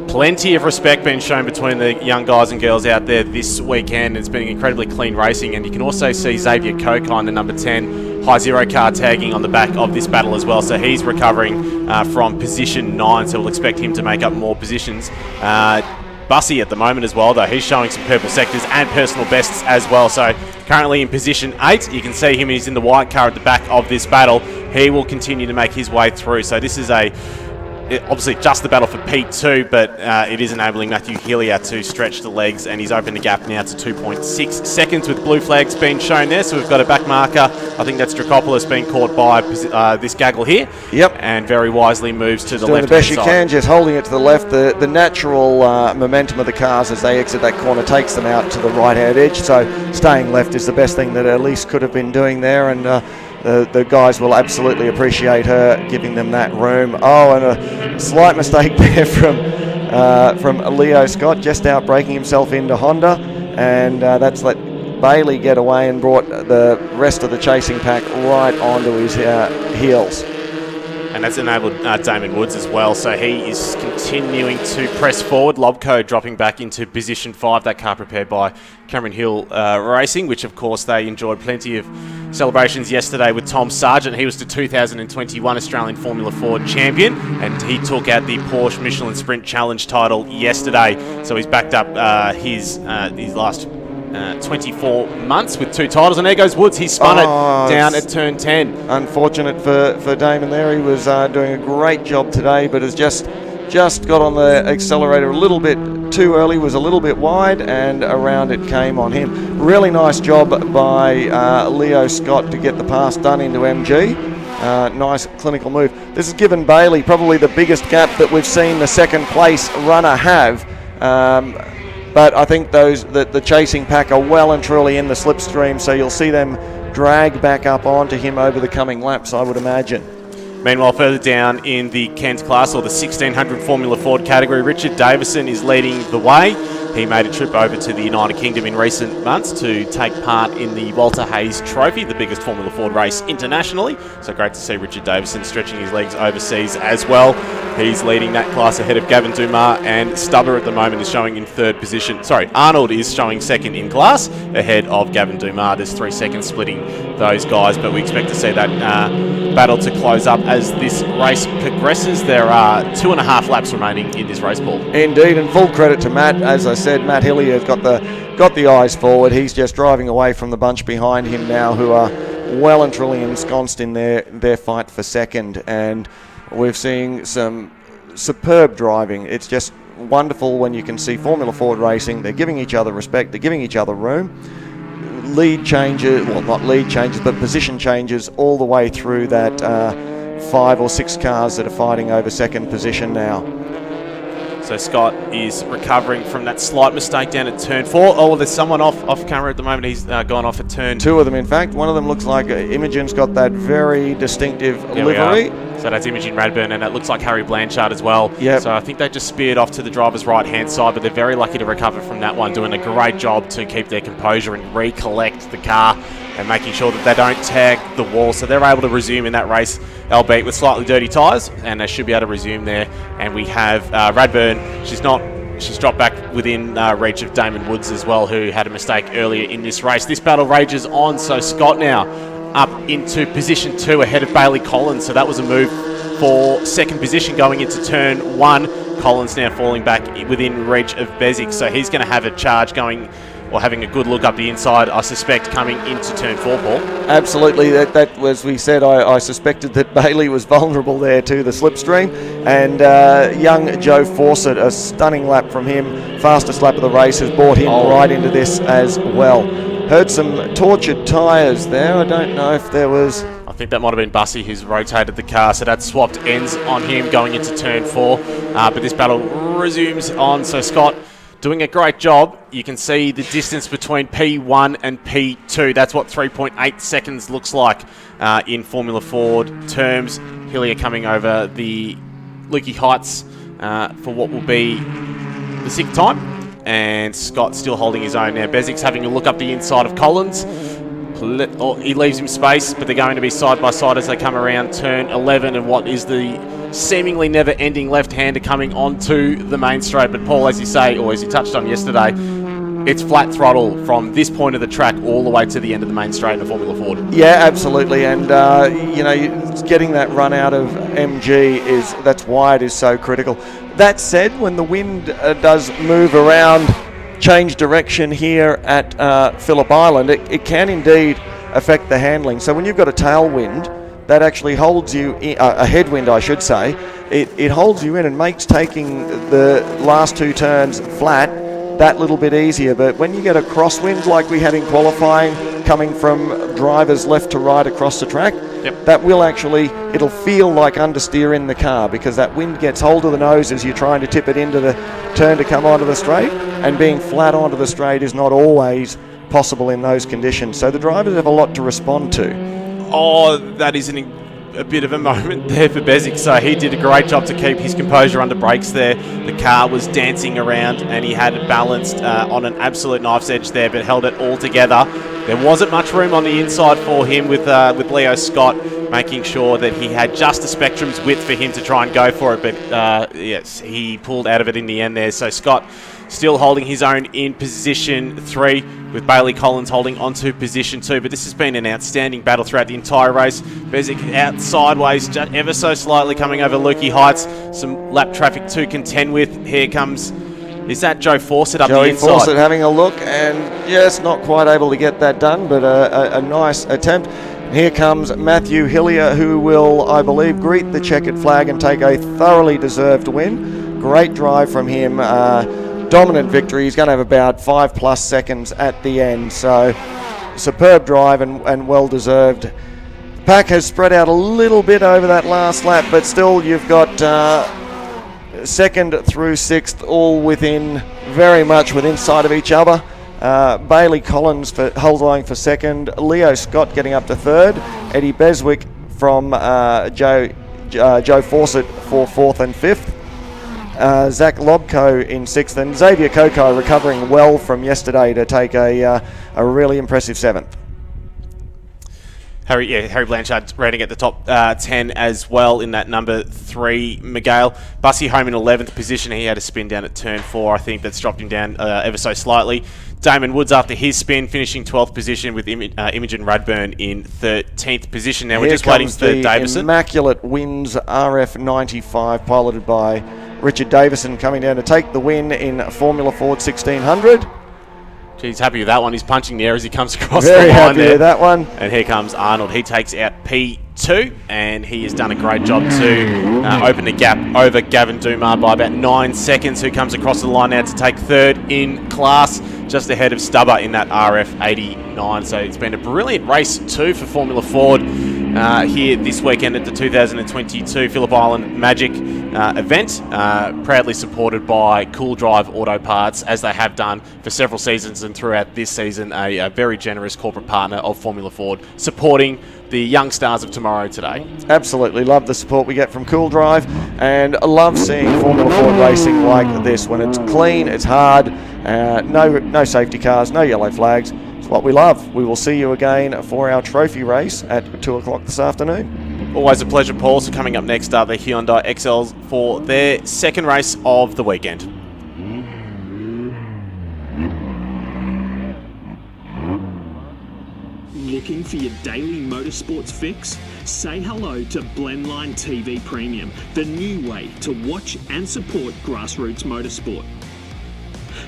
plenty of respect being shown between the young guys and girls out there this weekend. It's been incredibly clean racing, and you can also see Xavier Kokine, the number 10 high zero car, tagging on the back of this battle as well. So he's recovering from position 9, so we'll expect him to make up more positions. Bussy at the moment as well, though. He's showing some purple sectors and personal bests as well. So currently in position 8. You can see him. He's in the white car at the back of this battle. He will continue to make his way through. So this is obviously just the battle for P2, but it is enabling Matthew Hillier to stretch the legs, and he's opened the gap now to 2.6 seconds with blue flags being shown there. So we've got a back marker. I think that's Dracopoulos being caught by this gaggle here. Yep. And very wisely moves to the doing left. the best you can, just holding it to the left. The natural momentum of the cars as they exit that corner takes them out to the right-hand edge. So staying left is the best thing that Elise could have been doing there, and the guys will absolutely appreciate her giving them that room. Oh, and a slight mistake there from Leo Scott, just out braking himself into Honda, and that's let Bailey get away and brought the rest of the chasing pack right onto his heels. And that's enabled Damon Woods as well, so he is continuing to press forward. Lobco dropping back into position 5, that car prepared by Cameron Hill Racing, which of course they enjoyed plenty of celebrations yesterday with Tom Sargent. He was the 2021 Australian Formula Ford champion, and he took out the Porsche Michelin Sprint Challenge title yesterday. So he's backed up his last 24 months with 2 titles, and there goes Woods. He spun it down at turn 10. Unfortunate for Damon there. He was doing a great job today, but has just got on the accelerator a little bit too early, was a little bit wide, and around it came on him. Really nice job by Leo Scott to get the pass done into MG. Nice clinical move. This has given Bailey probably the biggest gap that we've seen the second place runner have. But I think the chasing pack are well and truly in the slipstream, so you'll see them drag back up onto him over the coming laps, I would imagine. Meanwhile, further down in the Kent class, or the 1600 Formula Ford category, Richard Davison is leading the way. He made a trip over to the United Kingdom in recent months to take part in the Walter Hayes Trophy, the biggest Formula Ford race internationally. So great to see Richard Davison stretching his legs overseas as well. He's leading that class ahead of Gavin Dumas, and Stubber at the moment is showing in 3rd position. Sorry, Arnold is showing 2nd in class ahead of Gavin Dumas. There's 3 seconds splitting those guys, but we expect to see that battle to close up as this race progresses. There are 2.5 laps remaining in this race, Paul. Indeed, and full credit to Matt. As I said, Matt Hillier has got the eyes forward. He's just driving away from the bunch behind him now, who are well and truly ensconced in their fight for second. And we're seeing some superb driving. It's just wonderful when you can see Formula Ford racing. They're giving each other respect. They're giving each other room. Lead changes, well, not lead changes, but position changes all the way through that 5 or 6 cars that are fighting over second position now. So Scott is recovering from that slight mistake down at turn 4. Oh, there's someone off camera at the moment. He's gone off at turn 2 of them, in fact. One of them looks like Imogen's got that very distinctive livery. So that's Imogen Radburn, and it looks like Harry Blanchard as well. Yep. So I think they just speared off to the driver's right-hand side, but they're very lucky to recover from that one, doing a great job to keep their composure and recollect the car and making sure that they don't tag the wall. So they're able to resume in that race, albeit with slightly dirty tyres, and they should be able to resume there. And we have Radburn. She's dropped back within reach of Damon Woods as well, who had a mistake earlier in this race. This battle rages on, so Scott now up into position 2 ahead of Bailey Collins. So that was a move for second position going into turn 1. Collins now falling back within reach of Bezic, so he's going to have a charge going, or having a good look up the inside, I suspect, coming into turn 4, Paul. Absolutely. That was, we said, I suspected that Bailey was vulnerable there to the slipstream. And young Joe Fawcett, a stunning lap from him, fastest lap of the race, has brought him right into this as well. Heard some tortured tyres there. I don't know if there was... I think that might have been Bussy who's rotated the car, so that swapped ends on him going into turn 4. But this battle resumes on, so Scott doing a great job. You can see the distance between P1 and P2. That's what 3.8 seconds looks like in Formula Ford terms. Hillier coming over the Lukey Heights for what will be the 6th time. And Scott still holding his own now. Bezik's having a look up the inside of Collins. He leaves him space, but they're going to be side by side as they come around turn 11 and what is the seemingly never-ending left-hander coming onto the main straight. But Paul, as you say, or as you touched on yesterday, it's flat throttle from this point of the track all the way to the end of the main straight in the Formula Ford. Yeah, absolutely, and getting that run out of MG that's why it is so critical. That said, when the wind does move around, change direction here at Phillip Island, it can indeed affect the handling. So when you've got a tailwind, that actually holds you in, a headwind I should say, it holds you in and makes taking the last 2 turns flat that little bit easier. But when you get a crosswind like we had in qualifying coming from drivers left to right across the track, that will actually, it'll feel like understeer in the car because that wind gets hold of the nose as you're trying to tip it into the turn to come onto the straight, and being flat onto the straight is not always possible in those conditions. So the drivers have a lot to respond to. Oh, that is a bit of a moment there for Bezic. So he did a great job to keep his composure under brakes there. The car was dancing around and he had it balanced on an absolute knife's edge there, but held it all together. There wasn't much room on the inside for him with Leo Scott making sure that he had just the Spectrum's width for him to try and go for it. But yes, he pulled out of it in the end there. So Scott still holding his own in position 3, with Bailey Collins holding onto position 2. But this has been an outstanding battle throughout the entire race. Bezic out sideways, just ever so slightly coming over Lukey Heights. Some lap traffic to contend with. Here comes, is that Joe Fawcett up the inside? Joey Fawcett having a look, and yes, not quite able to get that done, but a nice attempt. Here comes Matthew Hillier, who will, I believe, greet the checkered flag and take a thoroughly deserved win. Great drive from him. Dominant victory. He's going to have about 5+ seconds at the end. So superb drive and well deserved. Pack has spread out a little bit over that last lap, but still you've got 2nd through 6th all very much within sight of each other. Bailey Collins holding for 2nd, Leo Scott getting up to 3rd, Eddie Beswick from Joe Fawcett for 4th and 5th. Zach Lobko in 6th, and Xavier Coco recovering well from yesterday to take a really impressive 7th. Harry Blanchard rating at the top 10 as well in that number 3, Miguel. Bussy home in 11th position. He had a spin down at turn 4. I think that's dropped him down ever so slightly. Damon Woods after his spin, finishing 12th position with Imogen Radburn in 13th position. Now we're just waiting for Davison. Immaculate Wins RF95 piloted by Richard Davison coming down to take the win in Formula Ford 1600. He's happy with that one. He's punching the air as he comes across Very the line happy there. with that one. And here comes Arnold. He takes out P2, and he has done a great job to open the gap over Gavin Dumar by about 9 seconds, who comes across the line now to take 3rd in class, just ahead of Stubber in that RF89. So it's been a brilliant race too for Formula Ford here this weekend at the 2022 Phillip Island Magic event, proudly supported by Cool Drive Auto Parts, as they have done for several seasons, and throughout this season a very generous corporate partner of Formula Ford, supporting the young stars of tomorrow today. Absolutely love the support we get from Cool Drive, and I love seeing Formula Ford racing like this, when it's clean, it's hard, no safety cars, no yellow flags. It's what we love. We will see you again for our trophy race at 2 o'clock this afternoon. Always a pleasure, Paul. So coming up next are the Hyundai XLs for their 2nd race of the weekend. Looking for your daily motorsports fix? Say hello to Blendline TV Premium, the new way to watch and support grassroots motorsport.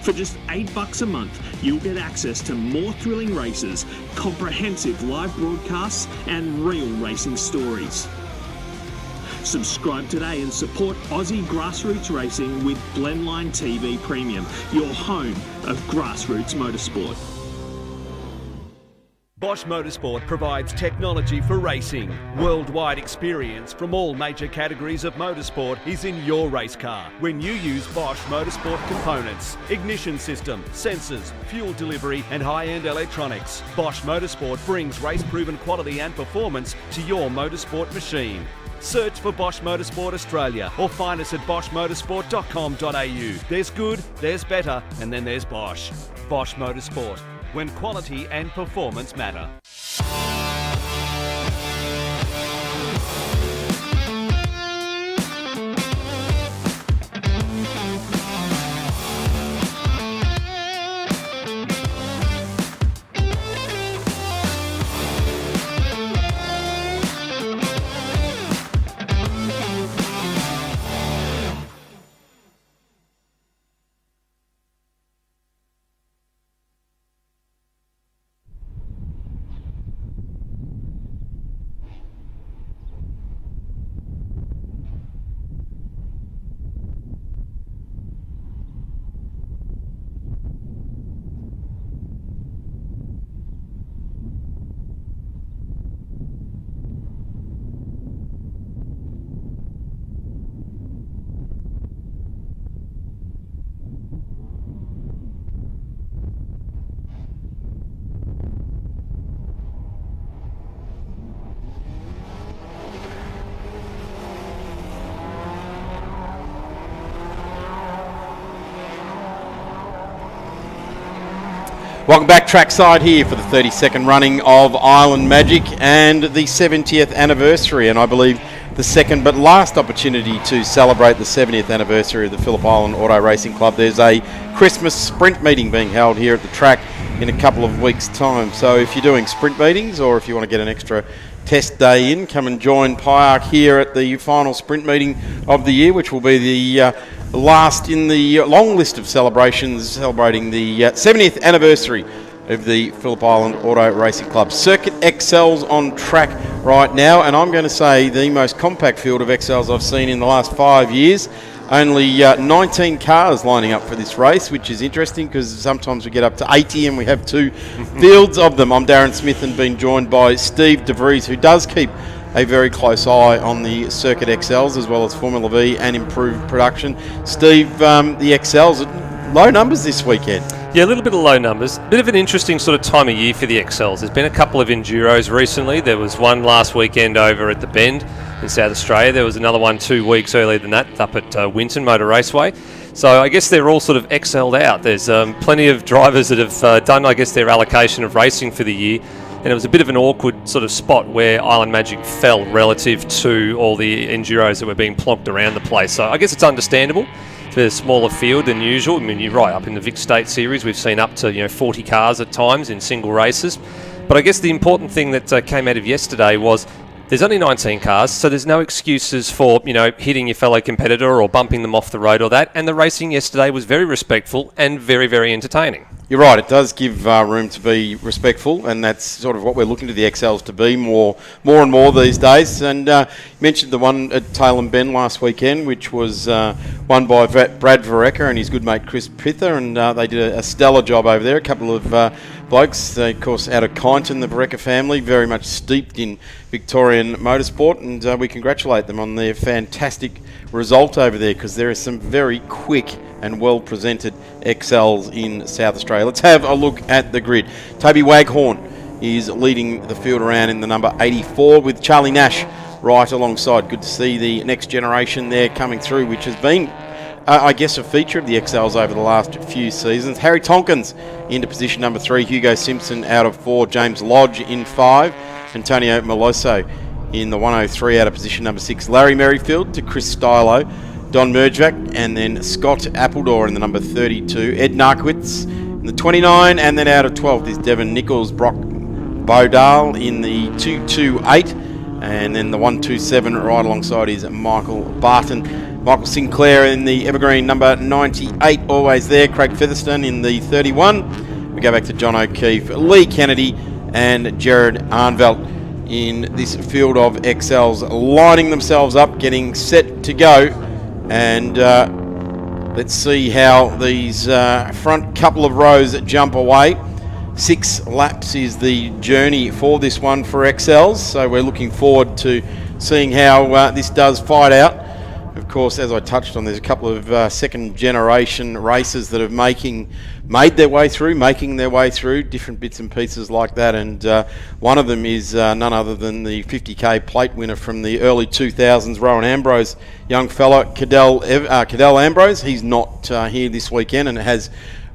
For just $8 a month, you'll get access to more thrilling races, comprehensive live broadcasts, and real racing stories. Subscribe today and support Aussie grassroots racing with Blendline TV Premium, your home of grassroots motorsport. Bosch Motorsport provides technology for racing. Worldwide experience from all major categories of motorsport is in your race car when you use Bosch Motorsport components, ignition system, sensors, fuel delivery and high-end electronics. Bosch Motorsport brings race-proven quality and performance to your motorsport machine. Search for Bosch Motorsport Australia or find us at boschmotorsport.com.au. There's good, there's better, and then there's Bosch. Bosch Motorsport, when quality and performance matter. Welcome back trackside here for the 32nd running of Island Magic and the 70th anniversary, and I believe the second but last opportunity to celebrate the 70th anniversary of the Phillip Island Auto Racing Club. There's a Christmas sprint meeting being held here at the track in a couple of weeks' time. So if you're doing sprint meetings or if you want to get an extra test day in, come and join Pyark here at the final sprint meeting of the year, which will be the last in the long list of celebrations celebrating the 70th anniversary of the Phillip Island Auto Racing Club. Circuit XLs on track right now, and I'm going to say the most compact field of XLs I've seen in the last 5 years. Only 19 cars lining up for this race, which is interesting because sometimes we get up to 80 and we have two fields of them. I'm Darren Smith and been joined by Steve DeVries, who does keep a very close eye on the Circuit XLs as well as Formula V and improved production. Steve, the XLs, low numbers this weekend. Yeah, a little bit of low numbers. Bit of an interesting sort of time of year for the XLs. There's been a couple of Enduros recently. There was one last weekend over at the Bend in South Australia. There was another one 2 weeks earlier than that up at Winton Motor Raceway. So I guess they're all sort of XL'd out. There's plenty of drivers that have done, I guess, their allocation of racing for the year. And it was a bit of an awkward sort of spot where Island Magic fell relative to all the Enduros that were being plonked around the place. So I guess it's understandable. It's a smaller field than usual. I mean, you're right, up in the Vic State Series, we've seen up to 40 cars at times in single races. But I guess the important thing that came out of yesterday was there's only 19 cars, so there's no excuses for, hitting your fellow competitor or bumping them off the road or that. And the racing yesterday was very respectful and very, very entertaining. You're right, it does give room to be respectful, and that's sort of what we're looking to the XLs to be more and more these days. And you mentioned the one at Tailem Bend last weekend, which was won by Brad Vareca and his good mate Chris Pither, and they did a stellar job over there. A couple of blokes, of course, out of Kyneton, the Vareca family, very much steeped in Victorian motorsport, and we congratulate them on their fantastic result over there, because there are some very quick and well presented XLs in South Australia. Let's have a look at the grid. Toby Waghorn is leading the field around in the number 84 with Charlie Nash right alongside. Good to see the next generation there coming through, which has been I guess a feature of the XLs over the last few seasons. Harry Tonkins into position number 3, Hugo Simpson out of 4, James Lodge in 5, Antonio Meloso in the 103 out of position number 6, Larry Merrifield to Chris Stylo, Don Merjvac, and then Scott Appledore in the number 32, Ed Narkowitz in the 29, and then out of 12th is Devon Nichols, Brock Bodal in the 228, and then the 127 right alongside is Michael Barton. Michael Sinclair in the Evergreen number 98, always there. Craig Featherstone in the 31. We go back to John O'Keefe, Lee Kennedy, and Jared Arnvelt in this field of XLs, lining themselves up, getting set to go. And let's see how these front couple of rows jump away. 6 laps is the journey for this one for XLs, so we're looking forward to seeing how this does fight out. Of course, as I touched on, there's a couple of second generation races that have making their way through different bits and pieces like that, and one of them is none other than the 50k plate winner from the early 2000s, Rowan Ambrose, young fella, Cadell Ambrose. He's not here this weekend and has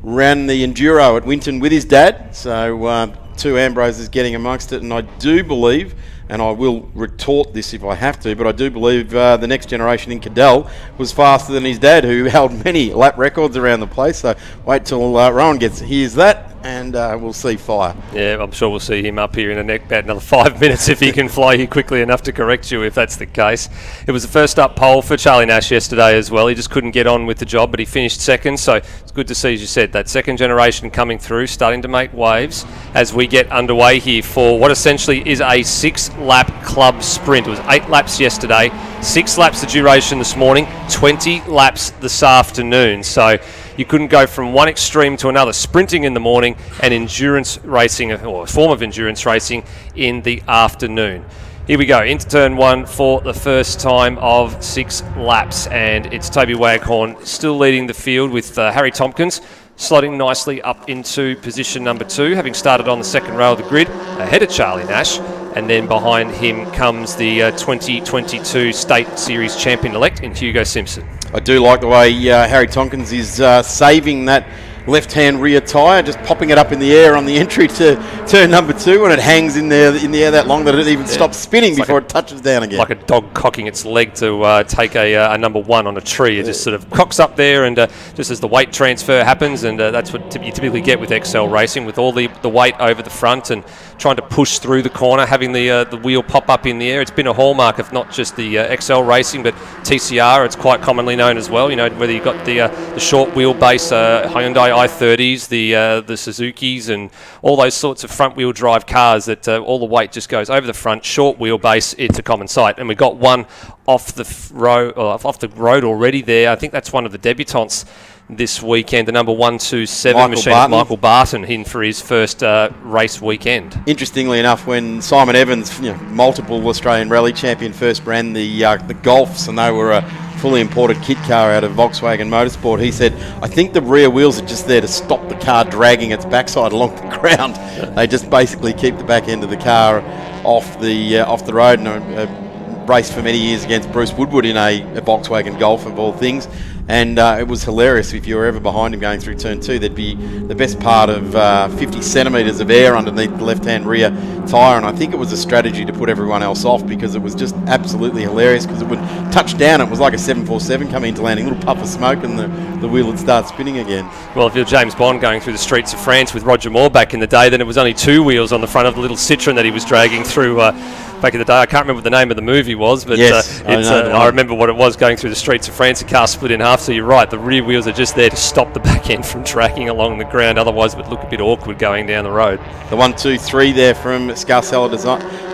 ran the Enduro at Winton with his dad, so two Ambroses getting amongst it, and I do believe, and I will retort this if I have to, but I do believe the next generation in Cadell was faster than his dad, who held many lap records around the place. So wait till Rowan hears that, and we'll see fire. Yeah, I'm sure we'll see him up here in about another 5 minutes if he can fly here quickly enough to correct you if that's the case. It was the first up pole for Charlie Nash yesterday as well. He just couldn't get on with the job, but he finished second, so it's good to see, as you said, that second generation coming through, starting to make waves as we get underway here for what essentially is a 6-lap club sprint. It was 8 laps yesterday, 6 laps the duration this morning, 20 laps this afternoon. So you couldn't go from one extreme to another, sprinting in the morning and endurance racing, or a form of endurance racing, in the afternoon. Here we go, into turn 1 for the first time of 6 laps, and it's Toby Waghorn still leading the field with Harry Tompkins slotting nicely up into position number 2, having started on the second row of the grid ahead of Charlie Nash, and then behind him comes the 2022 State Series champion-elect in Hugo Simpson. I do like the way Harry Tompkins is saving that left-hand rear tyre, just popping it up in the air on the entry to turn number 2, and it hangs in the air that long that it even stops spinning before it touches down again. Like a dog cocking its leg to take a number 1 on a tree. It just sort of cocks up there, and just as the weight transfer happens, and that's what you typically get with XL racing, with all the weight over the front and trying to push through the corner, having the wheel pop up in the air. It's been a hallmark of not just the XL racing, but TCR. It's quite commonly known as well. You know, whether you've got the short wheelbase Hyundai i30s, the Suzukis, and all those sorts of front-wheel drive cars that all the weight just goes over the front, short wheelbase. It's a common sight, and we got one off the road already there. I think that's one of the debutantes this weekend, the number 127 machine, Michael Barton, in for his first race weekend. Interestingly enough, when Simon Evans, multiple Australian rally champion, first ran the Golfs, and they were a fully imported kit car out of Volkswagen Motorsport, he said, I think the rear wheels are just there to stop the car dragging its backside along the ground. They just basically keep the back end of the car off the road. And raced for many years against Bruce Woodward in a Volkswagen Golf, of all things, and it was hilarious. If you were ever behind him going through turn 2, there'd be the best part of 50 centimetres of air underneath the left-hand rear tyre, and I think it was a strategy to put everyone else off, because it was just absolutely hilarious, because it would touch down, it was like a 747 coming into landing, a little puff of smoke, and the wheel would start spinning again. Well, if you're James Bond going through the streets of France with Roger Moore back in the day, then it was only 2 wheels on the front of the little Citroen that he was dragging through back in the day. I can't remember what the name of the movie was, but yes, I remember what it was, going through the streets of France. A car split in half, so you're right, the rear wheels are just there to stop the back end from dragging along the ground, otherwise it would look a bit awkward going down the road. The 1-2-3 there from Scarcella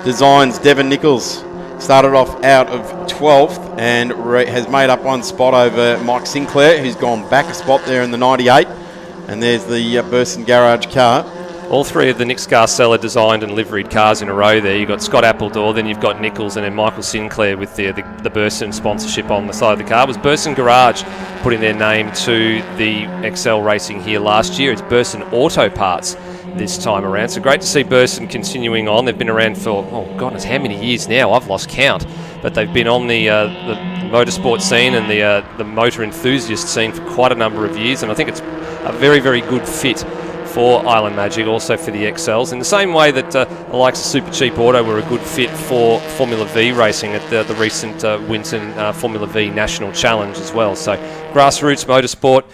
Designs. Devon Nichols started off out of 12th and has made up one spot over Mike Sinclair, who's gone back a spot there in the 98, and there's the Burson Garage car. All 3 of the Nick Scarcella designed and liveried cars in a row there. You've got Scott Appledore, then you've got Nichols, and then Michael Sinclair with the Burson sponsorship on the side of the car. It was Burson Garage putting their name to the XL racing here last year. It's Burson Auto Parts this time around. So great to see Burson continuing on. They've been around for, goodness, how many years now? I've lost count. But they've been on the motorsport scene and the motor enthusiast scene for quite a number of years, and I think it's a very, very good fit for Island Magic, also for the XLs, in the same way that the likes of Super Cheap Auto were a good fit for Formula V racing at the recent Winton Formula V National Challenge as well. So grassroots motorsport,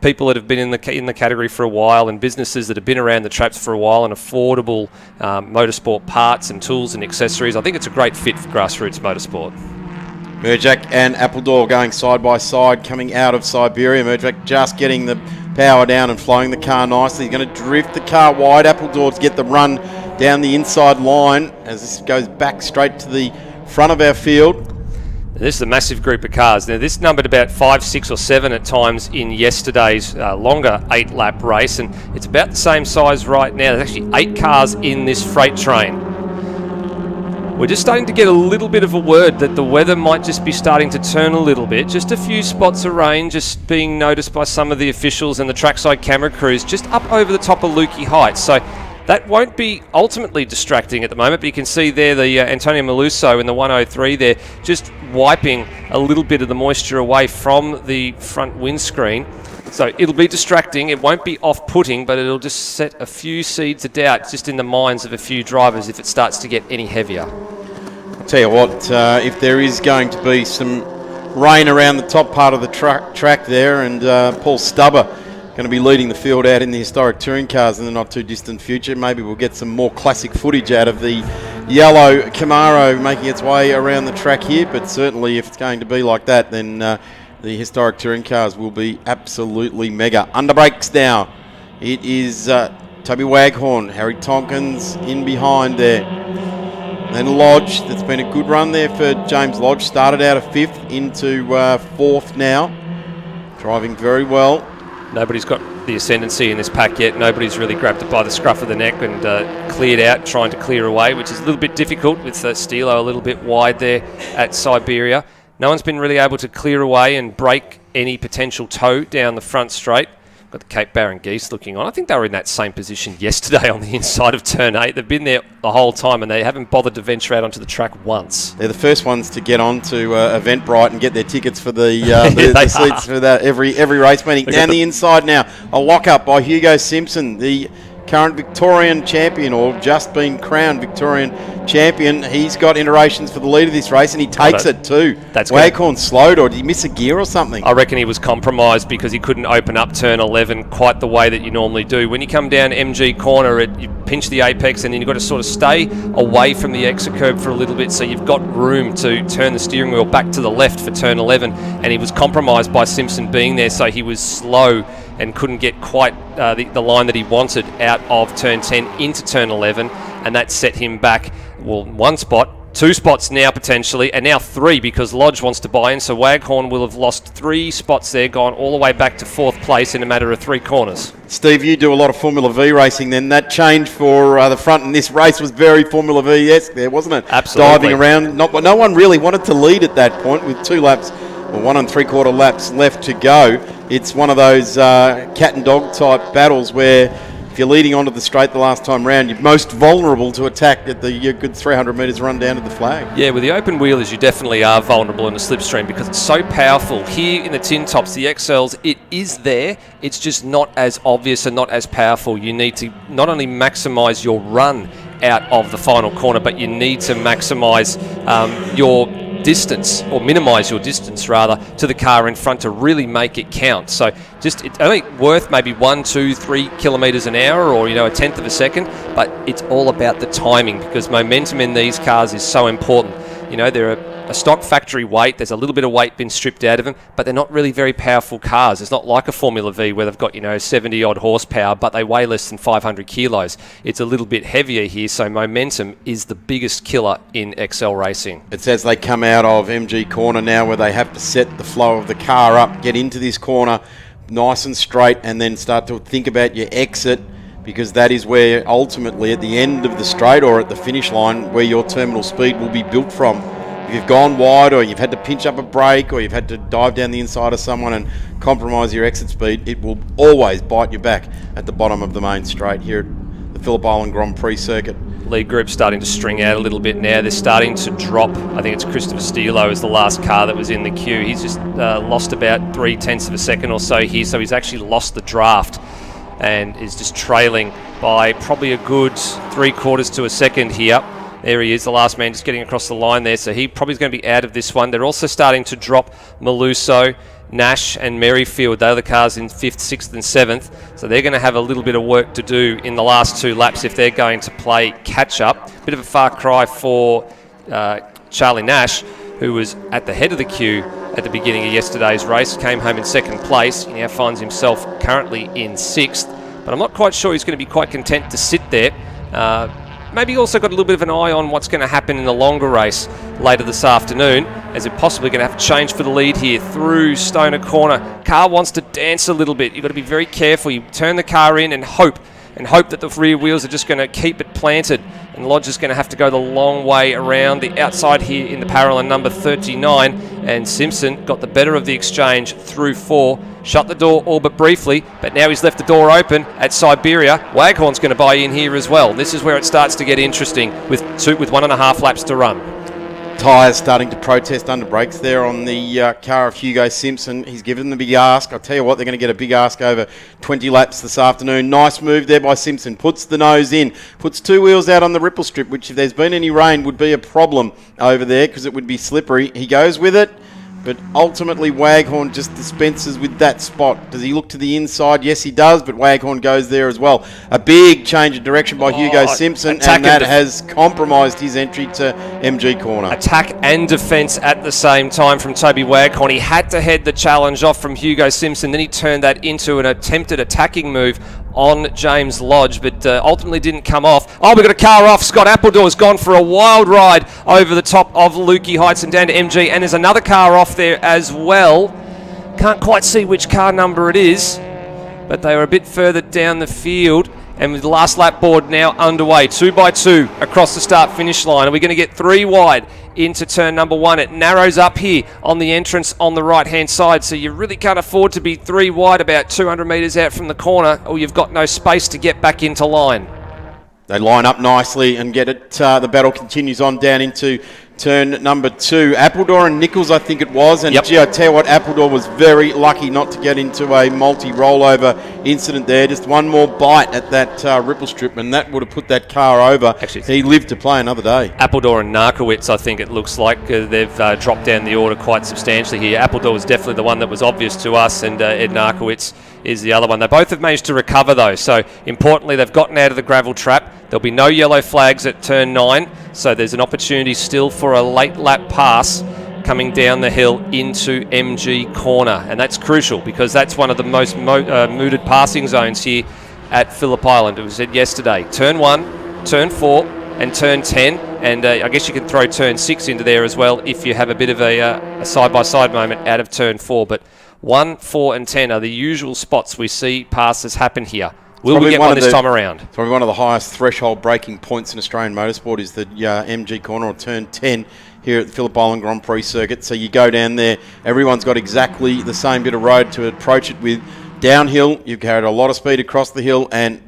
people that have been in the category for a while, and businesses that have been around the traps for a while, and affordable motorsport parts and tools and accessories. I think it's a great fit for grassroots motorsport. Merjak and Appledore going side by side, coming out of Siberia. Merjak just getting the power down and flowing the car nicely. He's going to drift the car wide. Appledore to get the run down the inside line as this goes back straight to the front of our field. This is a massive group of cars. Now, this numbered about 5, 6 or 7 at times in yesterday's longer 8-lap race, and it's about the same size right now. There's actually 8 cars in this freight train. We're just starting to get a little bit of a word that the weather might just be starting to turn a little bit. Just a few spots of rain just being noticed by some of the officials and the trackside camera crews just up over the top of Lukey Heights. So that won't be ultimately distracting at the moment, but you can see there the Antonio Maluso in the 103 there just wiping a little bit of the moisture away from the front windscreen. So it'll be distracting. It won't be off-putting, but it'll just set a few seeds of doubt just in the minds of a few drivers if it starts to get any heavier. I'll tell you what, if there is going to be some rain around the top part of the track there, and Paul Stubber going to be leading the field out in the historic touring cars in the not too distant future. Maybe we'll get some more classic footage out of the yellow Camaro making its way around the track here, but certainly if it's going to be like that, then the historic touring cars will be absolutely mega. Underbrakes now. It is Toby Waghorn, Harry Tompkins in behind there. Then Lodge, that's been a good run there for James Lodge. Started out of 5th into 4th now. Driving very well. Nobody's got the ascendancy in this pack yet. Nobody's really grabbed it by the scruff of the neck and cleared out, trying to clear away, which is a little bit difficult with Stilo a little bit wide there at Siberia. No one's been really able to clear away and break any potential tow down the front straight. Got the Cape Barron geese looking on. I think they were in that same position yesterday on the inside of turn 8. They've been there the whole time and they haven't bothered to venture out onto the track once. They're the first ones to get on to Eventbrite and get their tickets for the seats for that every race meeting. Down the inside now, a lock-up by Hugo Simpson, the current Victorian champion, or just been crowned Victorian champion. He's got iterations for the lead of this race, and he takes it too. That's Waghorn slowed, or did he miss a gear or something? I reckon he was compromised because he couldn't open up turn 11 quite the way that you normally do. When you come down MG corner, you pinch the apex, and then you've got to sort of stay away from the exit curb for a little bit, so you've got room to turn the steering wheel back to the left for turn 11, and he was compromised by Simpson being there, so he was slow and couldn't get quite the line that he wanted out of turn 10 into turn 11, and that set him back, well, 1 spot, 2 spots now potentially, and now 3 because Lodge wants to buy in, so Waghorn will have lost 3 spots there, gone all the way back to 4th place in a matter of 3 corners. Steve, you do a lot of Formula V racing then. That change for the front in this race was very Formula V-esque there, wasn't it? Absolutely. Diving around. No one really wanted to lead at that point with 2 laps, or 1 3/4 laps left to go. It's one of those cat and dog type battles where if you're leading onto the straight the last time round, you're most vulnerable to attack at your good 300 metres run down to the flag. Yeah, with the open wheelers, you definitely are vulnerable in the slipstream because it's so powerful. Here in the tin tops, the XLs, it is there. It's just not as obvious and not as powerful. You need to not only maximise your run out of the final corner, but you need to maximise your distance, or minimise your distance rather, to the car in front to really make it count. So just it's only worth maybe 1, 2, 3 kilometres an hour, or a tenth of a second, but it's all about the timing because momentum in these cars is so important. They're a stock factory weight. There's a little bit of weight been stripped out of them, but they're not really very powerful cars. It's not like a Formula V where they've got 70 odd horsepower, but they weigh less than 500 kilos. It's a little bit heavier here, so momentum is the biggest killer in XL racing. It's as they come out of MG corner now where they have to set the flow of the car up, get into this corner nice and straight, and then start to think about your exit, because that is where ultimately at the end of the straight or at the finish line where your terminal speed will be built from. If you've gone wide, or you've had to pinch up a brake, or you've had to dive down the inside of someone and compromise your exit speed, it will always bite you back at the bottom of the main straight here at the Phillip Island Grand Prix circuit. Lead group starting to string out a little bit now. They're starting to drop. I think it's Christopher Stilo is the last car that was in the queue. He's just lost about 0.3 of a second or so here, so he's actually lost the draft and is just trailing by probably a good 3/4 to a second here. There he is, the last man just getting across the line there, so he probably is going to be out of this one. They're also starting to drop Maluso, Nash and Merrifield. They're the cars in 5th, 6th and 7th, so they're going to have a little bit of work to do in the last 2 laps if they're going to play catch-up. Bit of a far cry for Charlie Nash, who was at the head of the queue at the beginning of yesterday's race, came home in 2nd place. He now finds himself currently in 6th, but I'm not quite sure he's going to be quite content to sit there. maybe also got a little bit of an eye on what's going to happen in the longer race later this afternoon, as they're possibly going to have to change for the lead here through Stoner Corner. Car wants to dance a little bit. You've got to be very careful. You turn the car in and hope that the rear wheels are just going to keep it planted. And Lodge is going to have to go the long way around the outside here in the parallel number 39. And Simpson got the better of the exchange through 4. Shut the door all but briefly, but now he's left the door open at Siberia. Waghorn's going to buy in here as well. This is where it starts to get interesting with 1.5 laps to run. Tyres starting to protest under brakes there on the car of Hugo Simpson. He's given the big ask. I'll tell you what, they're going to get a big ask over 20 laps this afternoon. Nice move there by Simpson. Puts the nose in. Puts 2 wheels out on the ripple strip, which if there's been any rain would be a problem over there because it would be slippery. He goes with it. But ultimately, Waghorn just dispenses with that spot. Does he look to the inside? Yes, he does, but Waghorn goes there as well. A big change of direction by Hugo Simpson, and that has compromised his entry to MG Corner. Attack and defence at the same time from Toby Waghorn. He had to head the challenge off from Hugo Simpson, then he turned that into an attempted attacking move on James Lodge, but ultimately didn't come off. Oh, we've got a car off. Scott Appledoor's gone for a wild ride over the top of Lukey Heights and down to MG, and there's another car off there as well. Can't quite see which car number it is, but they were a bit further down the field. And with the last lap board now underway, 2 by 2 across the start-finish line. Are we going to get 3 wide into turn number 1? It narrows up here on the entrance on the right-hand side, so you really can't afford to be 3 wide about 200 metres out from the corner, or you've got no space to get back into line. They line up nicely and get it. The battle continues on down into turn number 2. Appledore and Nichols, I think it was. And gee, I tell you what, Appledore was very lucky not to get into a multi-rollover incident there. Just one more bite at that ripple strip, and that would have put that car over. Actually, he lived to play another day. Appledore and Narkowitz, I think it looks like they've dropped down the order quite substantially here. Appledore was definitely the one that was obvious to us, and Ed Narkowitz is the other one. They both have managed to recover, though. So, importantly, they've gotten out of the gravel trap. There'll be no yellow flags at turn 9, so there's an opportunity still for a late lap pass coming down the hill into MG Corner. And that's crucial because that's one of the most mooted passing zones here at Phillip Island. It was said yesterday. Turn 1, turn 4, and turn 10. And I guess you can throw turn 6 into there as well if you have a bit of a side-by-side moment out of turn 4. But 1, 4, and 10 are the usual spots we see passes happen here. Will we get one this time around? It's probably one of the highest threshold breaking points in Australian motorsport is the MG Corner or turn 10 here at the Phillip Island Grand Prix circuit. So you go down there, everyone's got exactly the same bit of road to approach it with. Downhill, you've carried a lot of speed across the hill and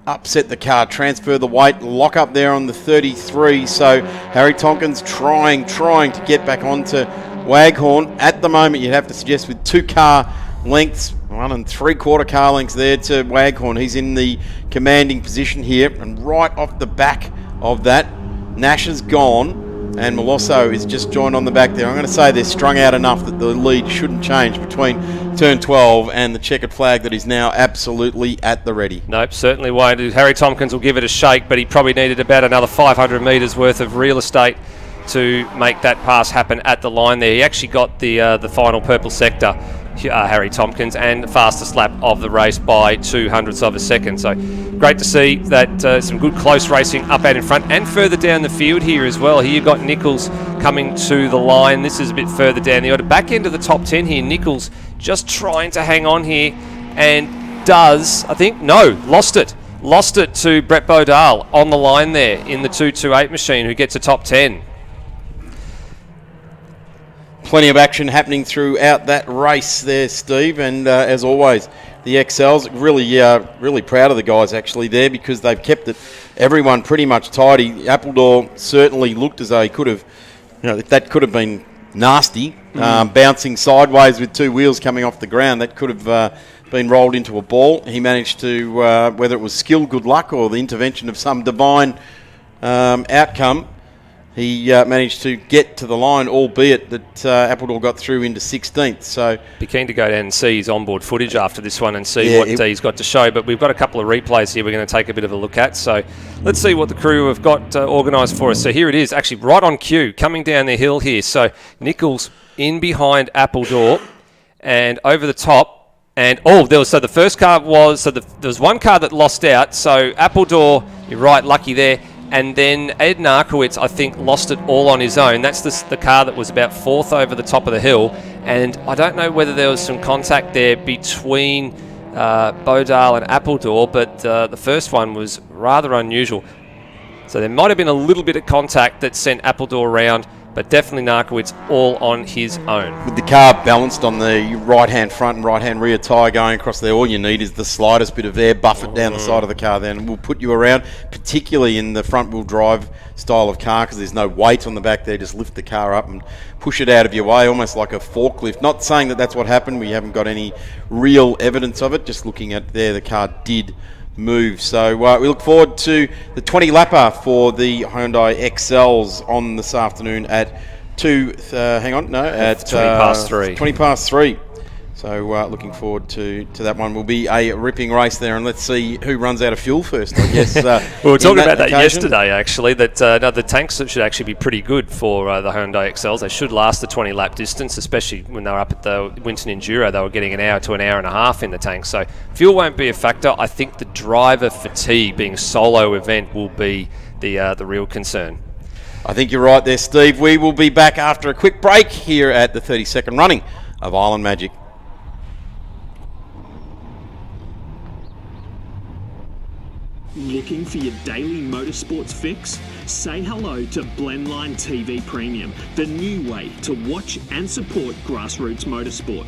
upset the car, transfer the weight, lock up there on the 33. So Harry Tompkins trying to get back onto Waghorn. At the moment, you'd have to suggest with 2 car lengths, 1 3/4 car lengths there to Waghorn. He's in the commanding position here, and right off the back of that, Nash is gone, and Melosso is just joined on the back there. I'm going to say they're strung out enough that the lead shouldn't change between turn 12 and the checkered flag that is now absolutely at the ready. Nope, certainly won't. Harry Tompkins will give it a shake, but he probably needed about another 500 metres worth of real estate to make that pass happen at the line there. He actually got the final purple sector, Harry Tompkins, and the fastest lap of the race by 0.02 of a second. So great to see that some good close racing up out in front and further down the field here as well. Here you've got Nichols coming to the line. This is a bit further down the order. Back into the top 10 here. Nichols just trying to hang on here and does, I think, no, lost it. Lost it to Brett Bodal on the line there in the 228 machine, who gets a top 10. Plenty of action happening throughout that race there, Steve, and as always, the XLs really proud of the guys actually there because they've kept everyone pretty much tidy. Appledore certainly looked as though he could have, that could have been nasty, bouncing sideways with 2 wheels coming off the ground. That could have been rolled into a ball. He managed to, whether it was skill, good luck, or the intervention of some divine outcome, he managed to get to the line, albeit that Appledore got through into 16th. So be keen to go down and see his onboard footage after this one and see what he's got to show. But we've got a couple of replays here we're going to take a bit of a look at. So let's see what the crew have got organised for us. So here it is, actually right on cue, coming down the hill here. So Nichols in behind Appledore and over the top. And there was one car that lost out. So Appledore, you're right, lucky there. And then Ed Narkowitz, I think, lost it all on his own. That's the car that was about fourth over the top of the hill. And I don't know whether there was some contact there between Bodale and Appledore, but the first one was rather unusual. So there might have been a little bit of contact that sent Appledore around, but definitely Narkowitz all on his own. With the car balanced on the right-hand front and right-hand rear tyre going across there, all you need is the slightest bit of air buffet down the side of the car then, and we'll put you around, particularly in the front-wheel drive style of car, because there's no weight on the back there. Just lift the car up and push it out of your way, almost like a forklift. Not saying that that's what happened. We haven't got any real evidence of it. Just looking at there, the car did move. So we look forward to the 20 lapper for the Hyundai XLs on this afternoon at at 20 past 3. 20 past 3. So looking forward to that one. Will be a ripping race there, and let's see who runs out of fuel first, I guess. We were talking about that yesterday, actually, that the tanks should actually be pretty good for the Hyundai XLs. They should last the 20-lap distance, especially when they were up at the Winton Enduro. They were getting an hour to an hour and a half in the tank. So fuel won't be a factor. I think the driver fatigue, being a solo event, will be the real concern. I think you're right there, Steve. We will be back after a quick break here at the 32nd running of Island Magic. Looking for your daily motorsports fix? Say hello to Blendline TV Premium, the new way to watch and support grassroots motorsport.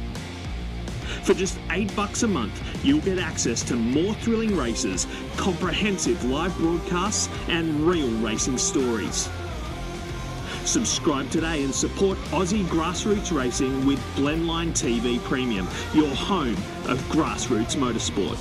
For just $8 a month, you'll get access to more thrilling races, comprehensive live broadcasts, and real racing stories. Subscribe today and support Aussie grassroots racing with Blendline TV Premium, your home of grassroots motorsport.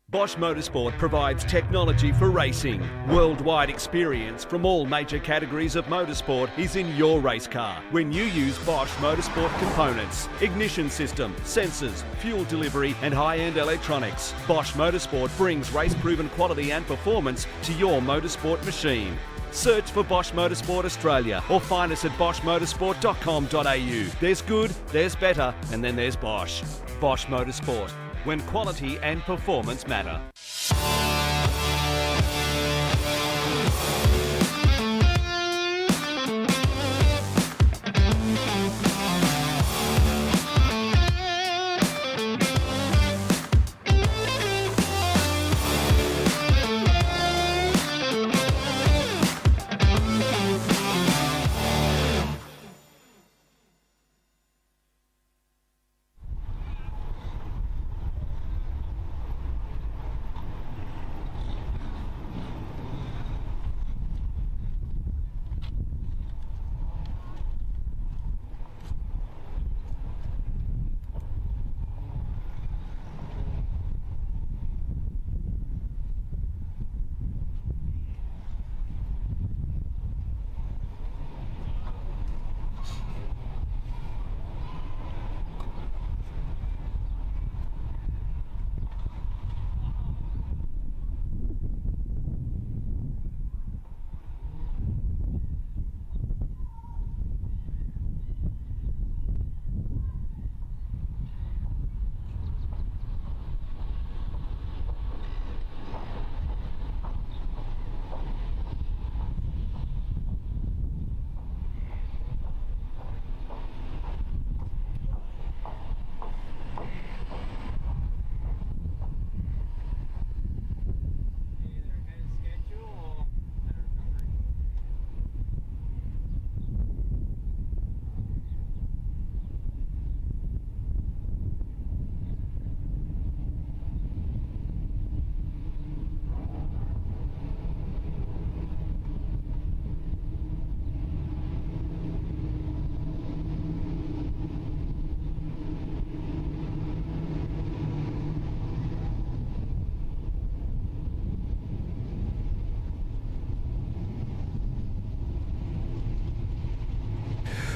Bosch Motorsport provides technology for racing. Worldwide experience from all major categories of motorsport is in your race car when you use Bosch Motorsport components, ignition system, sensors, fuel delivery and high-end electronics. Bosch Motorsport brings race-proven quality and performance to your motorsport machine. Search for Bosch Motorsport Australia or find us at boschmotorsport.com.au. There's good, there's better, and then there's Bosch. Bosch Motorsport, when quality and performance matter.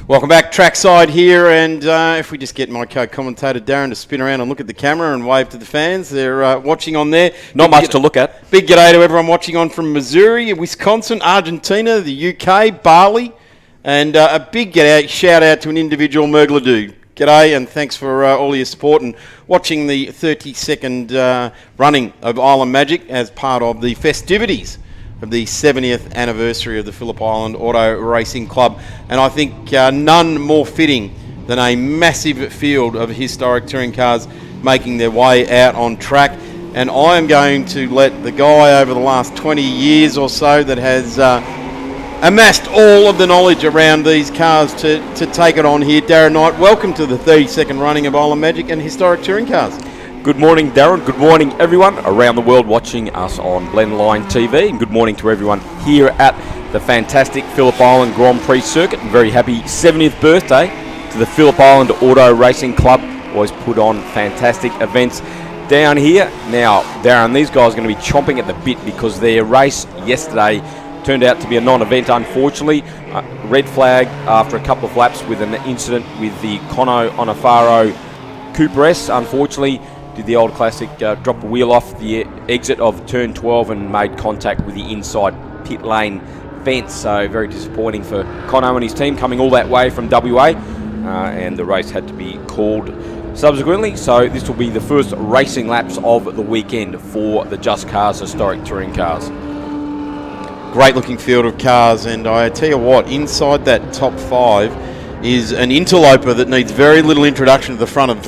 Welcome back, trackside here, and if we just get my co-commentator Darren to spin around and look at the camera and wave to the fans, they're watching on there. Not much to look at. Big g'day to everyone watching on from Missouri, Wisconsin, Argentina, the UK, Bali, and a big shout out to an individual, Mergladoo. g'day, and thanks for all your support and watching the 32nd running of Island Magic as part of the festivities of the 70th anniversary of the Phillip Island Auto Racing Club. And I think none more fitting than a massive field of historic touring cars making their way out on track. And I am going to let the guy over the last 20 years or so that has amassed all of the knowledge around these cars to take it on here. Darren Knight, welcome to the 32nd running of Island Magic and historic touring cars. Good morning, Darren. Good morning, everyone around the world watching us on Blendline TV. And good morning to everyone here at the fantastic Phillip Island Grand Prix circuit. And very happy 70th birthday to the Phillip Island Auto Racing Club. Always put on fantastic events down here. Now, Darren, these guys are going to be chomping at the bit because their race yesterday turned out to be a non-event, unfortunately. Red flag after a couple of laps with an incident with the Cono Onofaro Cooper S. Unfortunately, did the old classic drop a wheel off the exit of turn 12 and made contact with the inside pit lane fence. So very disappointing for Cono and his team coming all that way from WA, and the race had to be called subsequently. So this will be the first racing laps of the weekend for the Just Cars historic touring cars. Great looking field of cars, and I tell you what, inside that top five is an interloper that needs very little introduction to the front of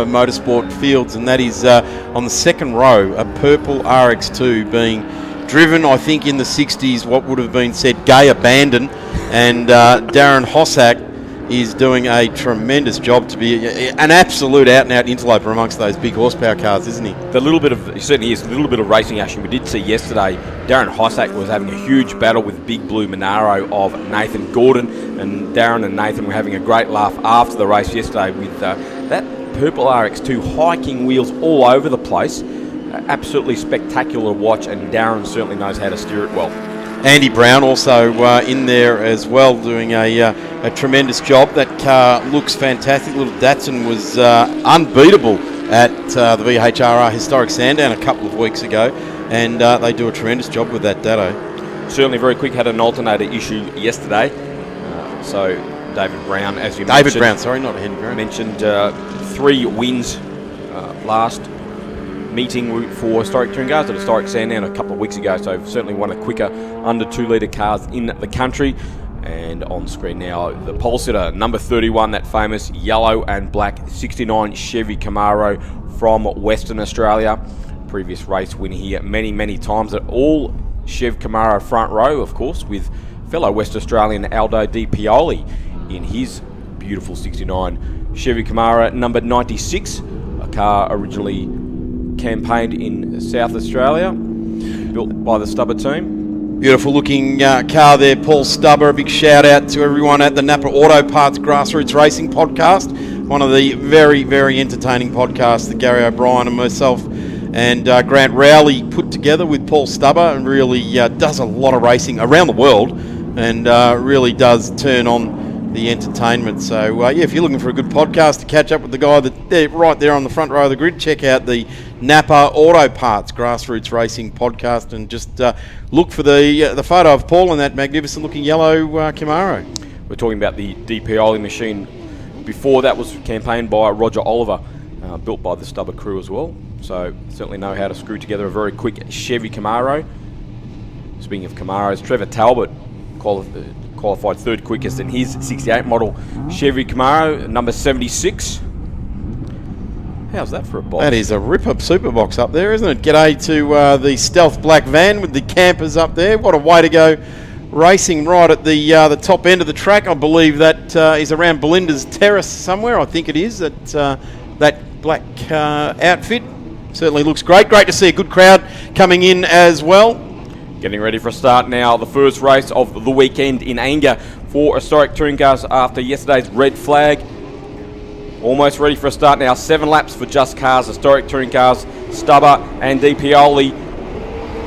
motorsport fields, and that is on the second row, a purple RX2 being driven, I think, in the 60s, what would have been said gay abandon, and Darren Hossack is doing a tremendous job to be an absolute out-and-out interloper amongst those big horsepower cars, isn't he? He certainly is. A little bit of racing action we did see yesterday. Darren Hossack was having a huge battle with Big Blue Monaro of Nathan Gordon, and Darren and Nathan were having a great laugh after the race yesterday with that purple RX2 hiking wheels all over the place. Absolutely spectacular to watch, and Darren certainly knows how to steer it well. Andy Brown also in there as well, doing a tremendous job. That car looks fantastic. Little Datsun was unbeatable at the VHRR Historic Sandown a couple of weeks ago, and they do a tremendous job with that Datto. Certainly very quick, had an alternator issue yesterday. So David Brown, as you mentioned. David Brown, sorry, not Henry Brown. Mentioned 3 wins last meeting for historic touring cars at Historic Sandown a couple of weeks ago, so certainly one of the quicker under 2 litre cars in the country. And on screen now, the pole sitter, number 31, that famous yellow and black 69 Chevy Camaro from Western Australia. Previous race winner here many times at all Chev Camaro front row, of course, with fellow West Australian Aldo Di Pioli in his beautiful 69 Chevy Camaro number 96, a car originally campaigned in South Australia, built by the Stubber team. Beautiful looking car there, Paul Stubber. A big shout out to everyone at the Napa Auto Parts Grassroots Racing podcast, one of the very entertaining podcasts that Gary O'Brien and myself and Grant Rowley put together with Paul Stubber, and really does a lot of racing around the world, and really does turn on the entertainment. So if you're looking for a good podcast to catch up with the guy that right there on the front row of the grid, check out the Napa Auto Parts Grassroots Racing podcast, and just look for the photo of Paul in that magnificent looking yellow Camaro. We're talking about the Di Pioli machine. Before that was campaigned by Roger Oliver, built by the Stubber crew as well. So certainly know how to screw together a very quick Chevy Camaro. Speaking of Camaros, Trevor Talbot qualified 3rd quickest in his 68 model Chevy Camaro, number 76. How's that for a box? That is a ripper super box up there, isn't it? G'day to the stealth black van with the campers up there. What a way to go racing right at the top end of the track. I believe that is around Belinda's Terrace somewhere. I think it is. That black outfit certainly looks great. Great to see a good crowd coming in as well. Getting ready for a start now. The first race of the weekend in anger for historic touring cars after yesterday's red flag. Almost ready for a start now. 7 laps for Just Cars, historic touring cars, Stubber and Di Pioli.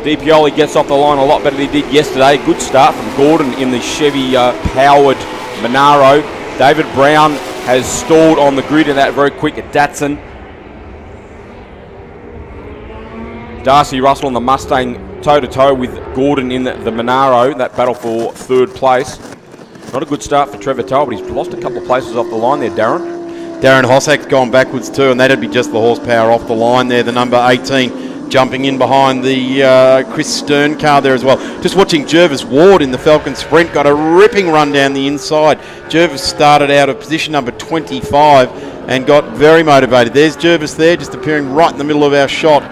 Di Pioli gets off the line a lot better than he did yesterday. Good start from Gordon in the Chevy powered Monaro. David Brown has stalled on the grid in that very quick Datsun. Darcy Russell on the Mustang toe-to-toe with Gordon in the Monaro, that battle for 3rd place. Not a good start for Trevor Talbot. He's lost a couple of places off the line there, Darren. Darren Hossack's gone backwards too, and that'd be just the horsepower off the line there. The number 18 jumping in behind the Chris Stern car there as well. Just watching Jervis Ward in the Falcon Sprint, got a ripping run down the inside. Jervis started out of position number 25 and got very motivated. There's Jervis there, just appearing right in the middle of our shot.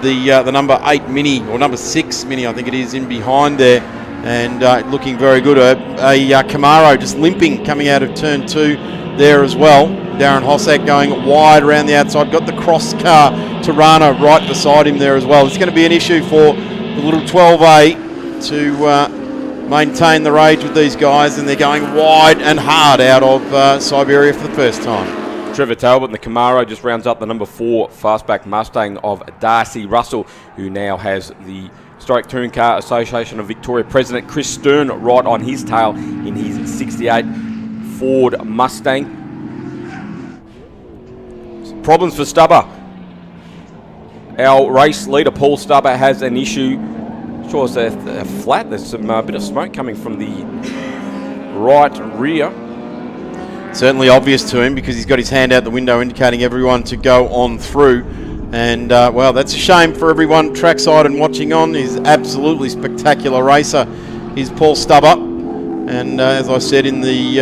The number 8 Mini, or number 6 Mini, I think it is, in behind there, and looking very good. A Camaro just limping coming out of turn 2 there as well. Darren Hossack going wide around the outside. Got the cross car, Tirana, right beside him there as well. It's going to be an issue for the little 12A to maintain the rage with these guys, and they're going wide and hard out of Siberia for the first time. Trevor Talbot in the Camaro just rounds up the number 4 fastback Mustang of Darcy Russell, who now has the Historic Touring Car Association of Victoria President Chris Stern right on his tail in his 68 Ford Mustang. Problems for Stubber. Our race leader Paul Stubber has an issue. Sure, it's a flat. There's some bit of smoke coming from the right rear. Certainly obvious to him because he's got his hand out the window indicating everyone to go on through. And, well, that's a shame for everyone trackside and watching on. He's absolutely spectacular racer. He's Paul Stubber. And as I said in the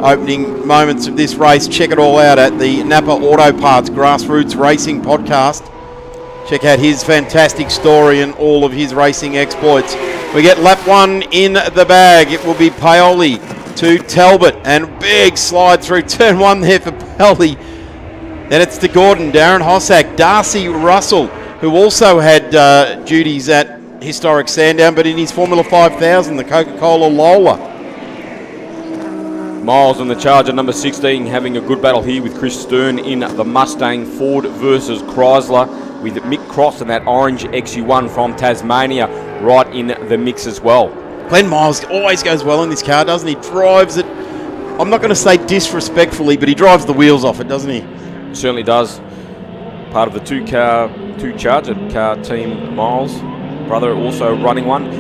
opening moments of this race, check it all out at the Napa Auto Parts Grassroots Racing podcast. Check out his fantastic story and all of his racing exploits. We get lap 1 in the bag. It will be Paoli to Talbot, and big slide through turn 1 there for Paoli. Then it's to Gordon, Darren Hossack, Darcy Russell, who also had duties at Historic Sandown, but in his Formula 5000, the Coca-Cola Lola. Miles and the Charger, number 16, having a good battle here with Chris Stern in the Mustang. Ford versus Chrysler, with Mick Cross and that orange XU1 from Tasmania right in the mix as well. Glenn Miles always goes well in this car, doesn't he? Drives it, I'm not going to say disrespectfully, but he drives the wheels off it, doesn't he? Certainly does. Part of the two Charger car team, Miles. Brother also running one.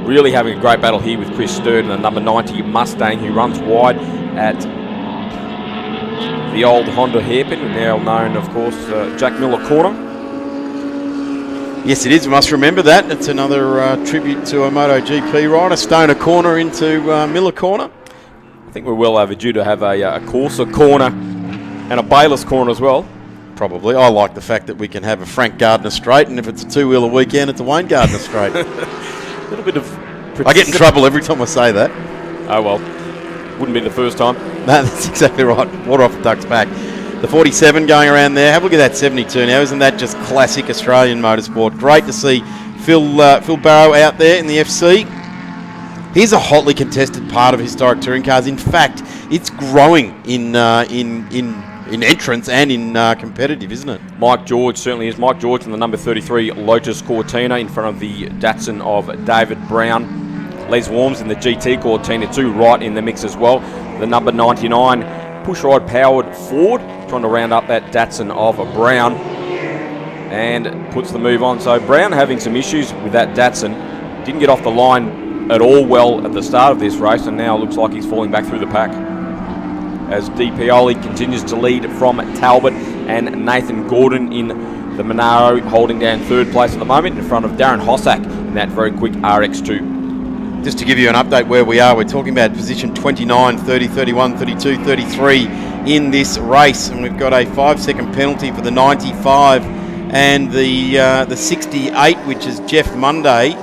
Really having a great battle here with Chris Stern and the number 90 Mustang, who runs wide at the old Honda hairpin, now known, of course, Jack Miller Corner. Yes, it is. We must remember that. It's another tribute to a MotoGP rider. Stoner Corner into Miller Corner. I think we're well overdue to have a Corsa Corner and a Bayless Corner as well. Probably. I like the fact that we can have a Frank Gardner Straight, and if it's a two-wheeler weekend, it's a Wayne Gardner Straight. A little bit of... I get in trouble every time I say that. Oh, well. Wouldn't be the first time. No, that's exactly right. Water off the duck's back. The 47 going around there. Have a look at that 72 now. Isn't that just classic Australian motorsport? Great to see Phil Barrow out there in the FC. Here's a hotly contested part of historic touring cars. In fact, it's growing in entrance and in competitive, isn't it? Mike George certainly is. Mike George in the number 33 Lotus Cortina in front of the Datsun of David Brown. Les Worms in the GT Cortina too, right in the mix as well. The number 99 pushrod powered Ford, trying to round up that Datsun of Brown, and puts the move on. So Brown having some issues with that Datsun. Didn't get off the line at all well at the start of this race, and now looks like he's falling back through the pack. As Di Pioli continues to lead from Talbot, and Nathan Gordon in the Monaro holding down third place at the moment in front of Darren Hossack in that very quick RX2. Just to give you an update where we are, we're talking about position 29, 30, 31, 32, 33 in this race, and we've got a 5-second penalty for the 95 and the 68, which is Jeff Munday.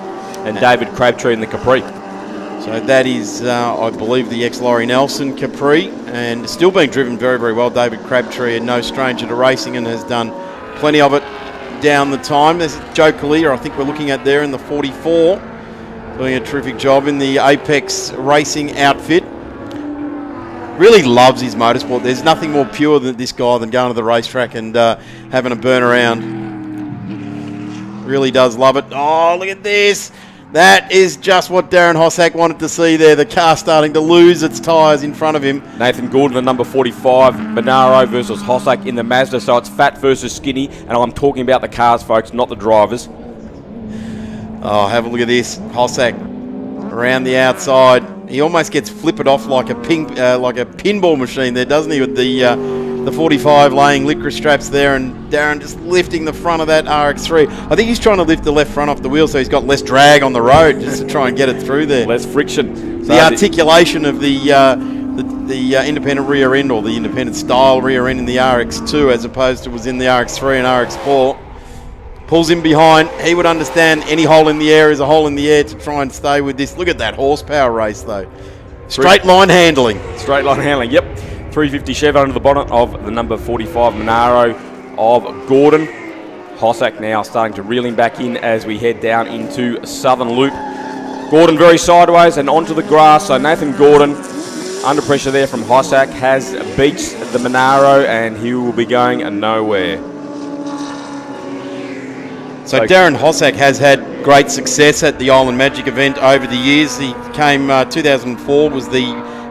And David Crabtree in the Capri. So that is, I believe, the ex-Laurie Nelson Capri, and still being driven very, very well. David Crabtree, no stranger to racing, and has done plenty of it down the time. There's Joe Kalia, I think we're looking at there in the 44, doing a terrific job in the Apex Racing outfit. Really loves his motorsport. There's nothing more pure than this guy than going to the racetrack and having a burn around. Really does love it. Oh, look at this. That is just what Darren Hossack wanted to see there. The car starting to lose its tyres in front of him. Nathan Gordon, the number 45, Monaro versus Hossack in the Mazda. So it's fat versus skinny, and I'm talking about the cars, folks, not the drivers. Oh, have a look at this. Hossack around the outside. He almost gets flippered off like a pinball machine there, doesn't he, with the the 45 laying licorice straps there, and Darren just lifting the front of that RX3. I think he's trying to lift the left front off the wheel so he's got less drag on the road just to try and get it through there. Less friction. The articulation of the independent rear end, or the independent style rear end in the RX2 as opposed to was in the RX3 and RX4. Pulls him behind. He would understand any hole in the air is a hole in the air to try and stay with this. Look at that horsepower race though. Straight line handling. Straight line handling, yep. 350 Chev under the bonnet of the number 45 Monaro of Gordon. Hossack now starting to reel him back in as we head down into Southern Loop. Gordon very sideways and onto the grass, so Nathan Gordon under pressure there from Hossack has beached the Monaro and he will be going nowhere. So Darren Hossack has had great success at the Island Magic event over the years. He came 2004 was the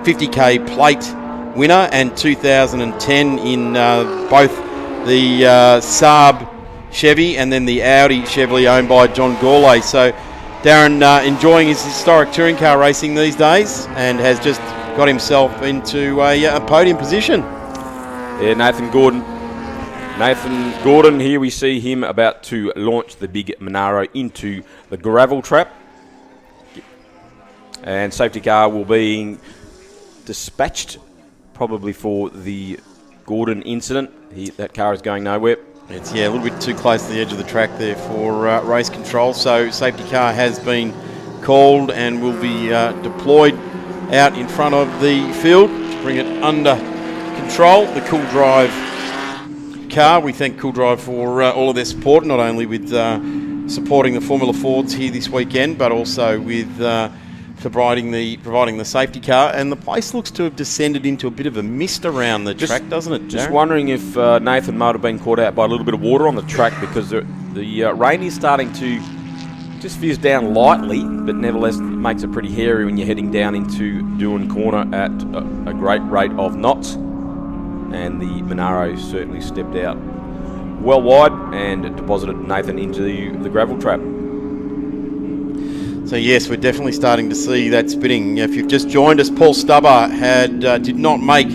50k plate winner, and 2010 in both the Saab Chevy and then the Audi Chevy owned by John Gourlay. So Darren enjoying his historic touring car racing these days and has just got himself into a podium position. Yeah, Nathan Gordon, here we see him about to launch the big Monaro into the gravel trap. And safety car will be dispatched probably for the Gordon incident. That car is going nowhere. It's a little bit too close to the edge of the track there for race control. So safety car has been called and will be deployed out in front of the field to bring it under control. The Cool Drive car. We thank Cool Drive for all of their support, not only with supporting the Formula Fords here this weekend, but also with providing the safety car. And the place looks to have descended into a bit of a mist around the track, doesn't it, Darren? Just wondering if Nathan might have been caught out by a little bit of water on the track, because the rain is starting to just fizz down lightly, but nevertheless it makes it pretty hairy when you're heading down into Doohan Corner at a great rate of knots. And the Monaro certainly stepped out well wide and deposited Nathan into the gravel trap. So yes, we're definitely starting to see that spitting. If you've just joined us, Paul Stubber did not make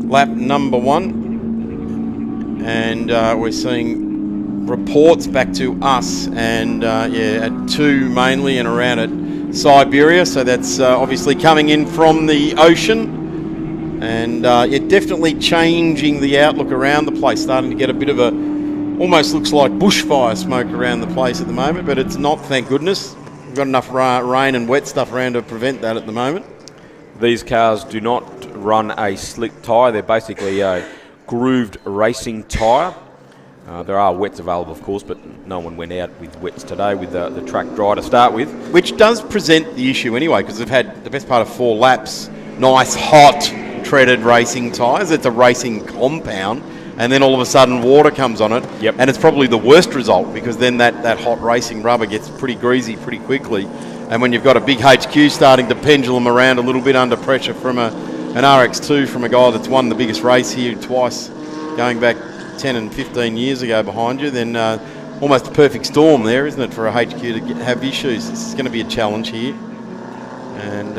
lap number 1, and we're seeing reports back to us, and at 2 mainly and around at Siberia. So that's obviously coming in from the ocean. And definitely changing the outlook around the place, starting to get a bit of almost looks like bushfire smoke around the place at the moment, but it's not, thank goodness. We've got enough rain and wet stuff around to prevent that at the moment. These cars do not run a slick tyre, they're basically a grooved racing tyre. There are wets available, of course, but no one went out with wets today with the track dry to start with. Which does present the issue anyway, because they've had the best part of 4 laps, nice, hot, treaded racing tyres. It's a racing compound, and then all of a sudden water comes on it. Yep. And it's probably the worst result, because then that hot racing rubber gets pretty greasy pretty quickly. And when you've got a big HQ starting to pendulum around a little bit under pressure from an RX2 from a guy that's won the biggest race here twice, going back 10 and 15 years ago behind you, then almost a perfect storm there, isn't it, for a HQ to have issues. This is going to be a challenge here. And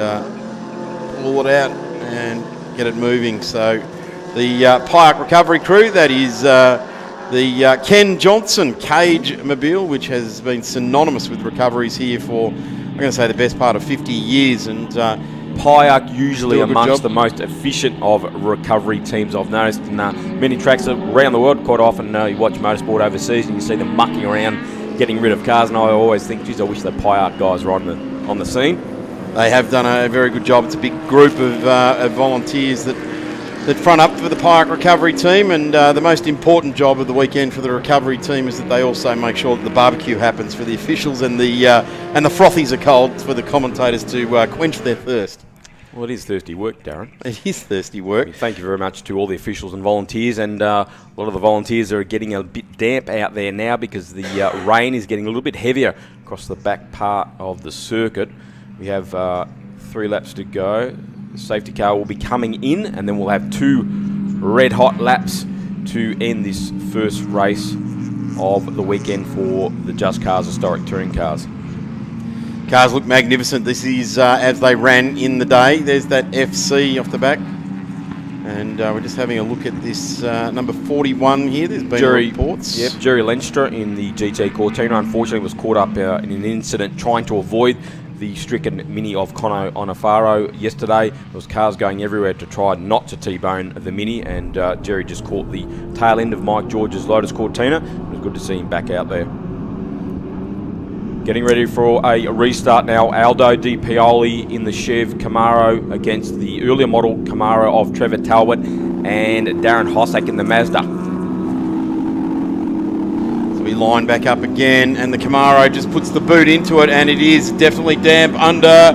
pull it out and get it moving. So the Pyack recovery crew, that is the Ken Johnson Cage Mobile, which has been synonymous with recoveries here for, I'm going to say, the best part of 50 years. And Pyack usually amongst the most efficient of recovery teams I've noticed in many tracks around the world. Quite often you watch motorsport overseas and you see them mucking around getting rid of cars, and I always think, geez, I wish the Pyack guys were on the scene. They have done a very good job. It's a big group of volunteers that front up for the Pyack recovery team, and the most important job of the weekend for the recovery team is that they also make sure that the barbecue happens for the officials, and the frothies are cold for the commentators to quench their thirst. Well, it is thirsty work, Darren. It is thirsty work. Thank you very much to all the officials and volunteers, and a lot of the volunteers are getting a bit damp out there now because the rain is getting a little bit heavier across the back part of the circuit. We have 3 laps to go. The safety car will be coming in, and then we'll have 2 red-hot laps to end this first race of the weekend for the Just Cars Historic Touring Cars. Cars look magnificent. This is as they ran in the day. There's that FC off the back. And we're just having a look at this number 41 here. There's been reports. Yep, Jerry Lenstra in the GT Cortina unfortunately was caught up in an incident trying to avoid the stricken Mini of Conor Onofaro yesterday. There was cars going everywhere to try not to T-bone the Mini, and Jerry just caught the tail end of Mike George's Lotus Cortina. It was good to see him back out there. Getting ready for a restart now. Aldo Di Pioli in the Chev Camaro against the earlier model Camaro of Trevor Talbot and Darren Hossack in the Mazda. So we line back up again, and the Camaro just puts the boot into it, and it is definitely damp under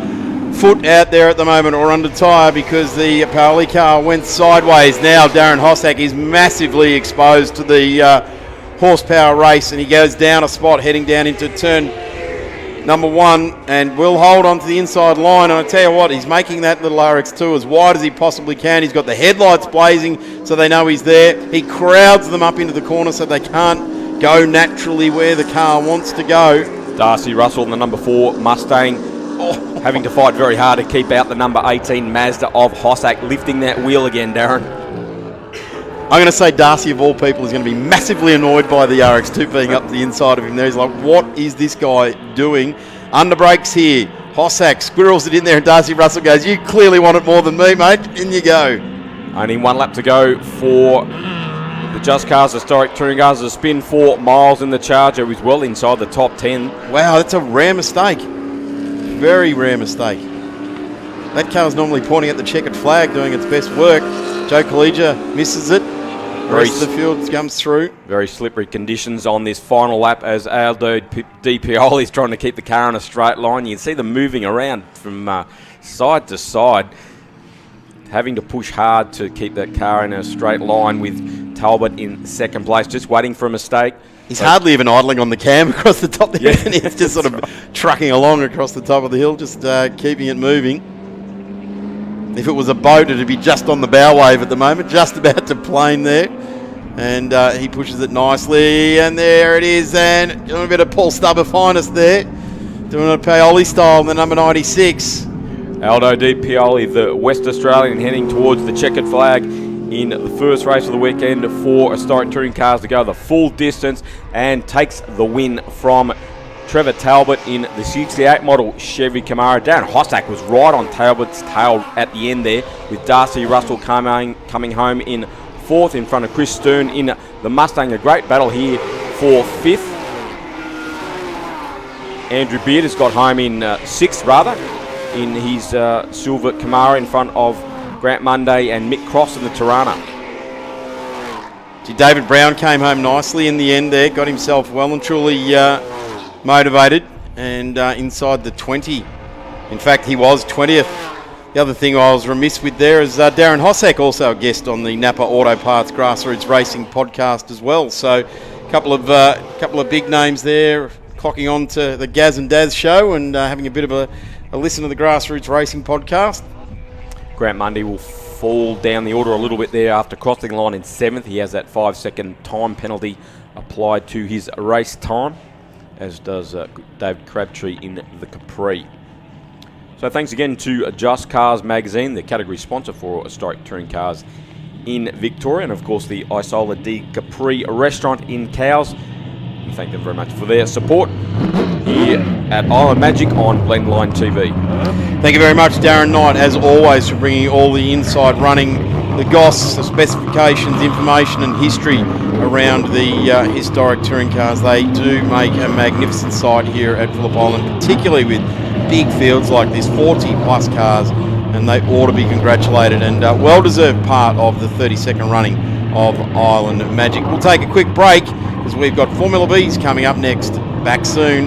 foot out there at the moment, or under tyre, because the Paoli car went sideways. Now Darren Hossack is massively exposed to the horsepower race, and he goes down a spot heading down into turn number 1, and will hold on to the inside line. And I tell you what, he's making that little RX2 as wide as he possibly can. He's got the headlights blazing so they know he's there. He crowds them up into the corner so they can't go naturally where the car wants to go. Darcy Russell in the number 4 Mustang, having to fight very hard to keep out the number 18 Mazda of Hossack, lifting that wheel again, Darren. I'm going to say Darcy, of all people, is going to be massively annoyed by the RX2 being up the inside of him there. He's like, what is this guy doing? Under brakes here. Hossack squirrels it in there, and Darcy Russell goes, you clearly want it more than me, mate. In you go. Only one lap to go for the Just Cars Historic Touring Cars. A spin 4 miles in the Charger. He was well inside the top 10. Wow, that's a rare mistake. Very rare mistake. That car's normally pointing at the checkered flag, doing its best work. Joe Collegia misses it. The rest of the field comes through. Very slippery conditions on this final lap as Aldo Di Pioli is trying to keep the car in a straight line. You can see them moving around from side to side, having to push hard to keep that car in a straight line, with Talbot in second place, just waiting for a mistake. He's hardly even idling on the cam across the top there, and he's just sort of trucking along across the top of the hill, just keeping it moving. If it was a boat, it'd be just on the bow wave at the moment, just about to plane there. And he pushes it nicely, and there it is. And doing a bit of Paul Stubber finest there, doing a Paoli style in the number 96. Aldo Di Pioli, the West Australian, heading towards the checkered flag in the first race of the weekend for Historic Touring Cars to go the full distance, and takes the win from Trevor Talbot in the 68 model Chevy Camaro. Darren Hossack was right on Talbot's tail at the end there, with Darcy Russell coming home in 4th in front of Chris Stern in the Mustang. A great battle here for 5th. Andrew Beard has got home in 6th, rather, in his silver Camaro in front of Grant Munday and Mick Cross in the Tirana. David Brown came home nicely in the end there, got himself well and truly motivated, and inside the 20. In fact, he was 20th. The other thing I was remiss with there is Darren Hossack, also a guest on the Napa Auto Parts Grassroots Racing podcast as well. So a couple of big names there, clocking on to the Gaz and Daz show and having a bit of a listen to the Grassroots Racing podcast. Grant Mundy will fall down the order a little bit there after crossing the line in 7th. He has that 5-second time penalty applied to his race time, as does David Crabtree in the Capri. So thanks again to Just Cars Magazine, the category sponsor for Historic Touring Cars in Victoria, and of course the Isola di Capri restaurant in Cowes. We thank them very much for their support here at Island Magic on Blendline TV. Thank you very much, Darren Knight, as always, for bringing all the inside running, the goss, the specifications, information and history around the historic touring cars. They do make a magnificent site here at Phillip Island, particularly with big fields like this, 40 plus cars, and they ought to be congratulated, and well-deserved part of the 32nd running of Island Magic. We'll take a quick break because we've got Formula B's coming up next. Back soon.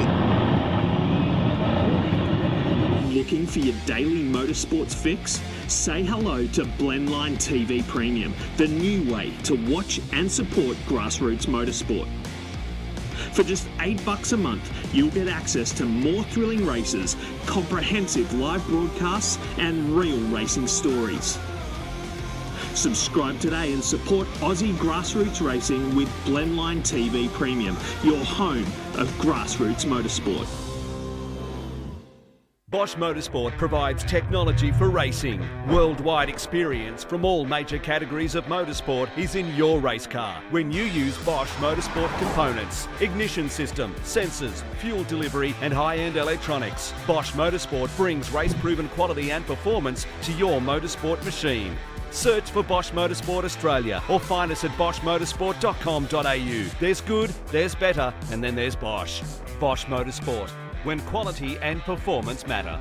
Looking for your daily motorsports fix? Say hello to Blendline TV Premium, the new way to watch and support grassroots motorsport. For just $8 a month, you'll get access to more thrilling races, comprehensive live broadcasts, and real racing stories. Subscribe today and support Aussie grassroots racing with Blendline TV Premium, your home of grassroots motorsport. Bosch Motorsport provides technology for racing. Worldwide experience from all major categories of motorsport is in your race car when you use Bosch Motorsport components, ignition system, sensors, fuel delivery and high-end electronics. Bosch Motorsport brings race-proven quality and performance to your motorsport machine. Search for Bosch Motorsport Australia or find us at boschmotorsport.com.au. There's good, there's better, and then there's Bosch. Bosch Motorsport, when quality and performance matter.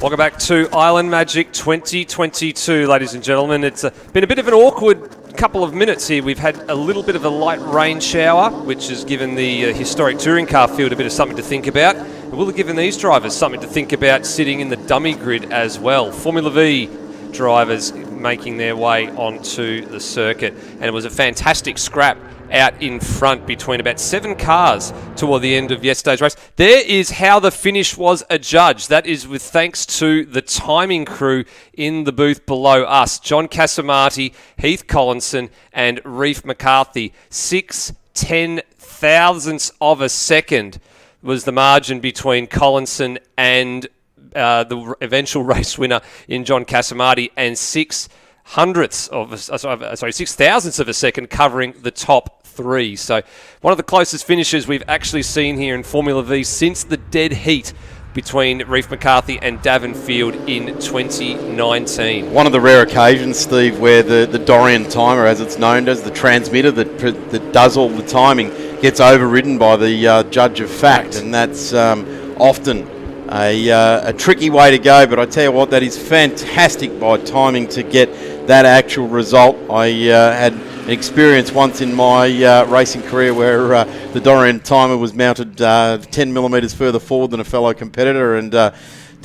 Welcome back to Island Magic 2022, ladies and gentlemen. It's been a bit of an awkward couple of minutes here. We've had a little bit of a light rain shower, which has given the historic touring car field a bit of something to think about. It will have given these drivers something to think about sitting in the dummy grid as well. Formula V drivers making their way onto the circuit. And it was a fantastic scrap out in front between about 7 cars toward the end of yesterday's race. There is how the finish was adjudged. That is with thanks to the timing crew in the booth below us. John Casamati, Heath Collinson and Reef McCarthy. 6/10,000ths of a second was the margin between Collinson and the eventual race winner in John Casamati, and 6/100ths of 6,000ths of a second covering the top 3. So one of the closest finishes we've actually seen here in Formula V since the dead heat between Reef McCarthy and Davin Field in 2019. One of the rare occasions, Steve, where the Dorian timer, as it's known as, the transmitter that does all the timing, gets overridden by the judge of fact, and that's often a tricky way to go. But I tell you what, that is fantastic by timing to get that actual result. I had an experience once in my racing career where the Dorian timer was mounted 10 millimetres further forward than a fellow competitor, and to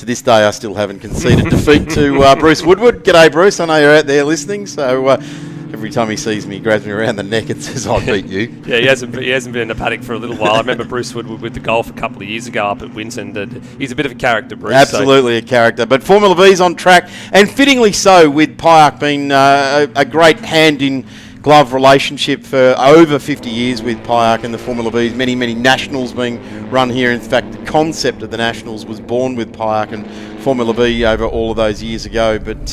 this day I still haven't conceded defeat to Bruce Woodward. G'day Bruce, I know you're out there listening, so every time he sees me, he grabs me around the neck and says, I beat you. Yeah, he hasn't been in the paddock for a little while. I remember Bruce Woodward with the Golf a couple of years ago up at Winton. He's a bit of a character, Bruce. Absolutely a character. But Formula V's on track, and fittingly so, with Pyack being a great hand-in-glove relationship for over 50 years with Pyack and the Formula V's. Many, many nationals being run here. In fact, the concept of the nationals was born with Pyack and Formula V over all of those years ago. But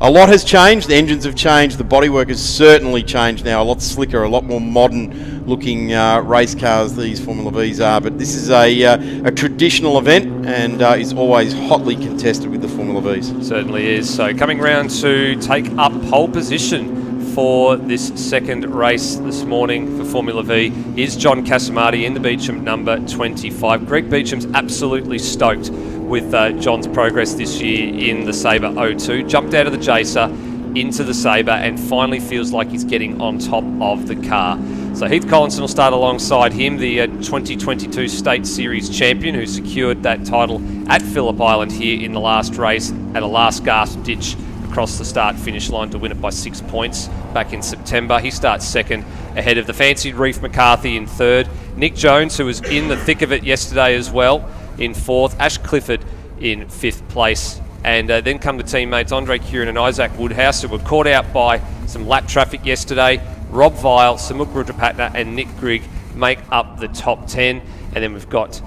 a lot has changed. The engines have changed. The bodywork has certainly changed now. A lot slicker, a lot more modern looking race cars these Formula V's are. But this is a traditional event and is always hotly contested with the Formula V's. Certainly is. So coming round to take up pole position for this second race this morning for Formula V is John Casamati in the Beecham number 25. Greg Beecham's absolutely stoked with John's progress this year in the Sabre 02. Jumped out of the Jacer into the Sabre and finally feels like he's getting on top of the car. So Heath Collinson will start alongside him, the 2022 State Series champion who secured that title at Phillip Island here in the last race at a last gasp ditch across the start-finish line to win it by 6 points back in September. He starts second ahead of the fancied Reef McCarthy in third. Nick Jones, who was in the thick of it yesterday as well, in fourth. Ash Clifford in fifth place. And then come the teammates Andre Curran and Isaac Woodhouse, who were caught out by some lap traffic yesterday. Rob Vile, Samuk Rudrapatna and Nick Grigg make up the top 10. And then we've got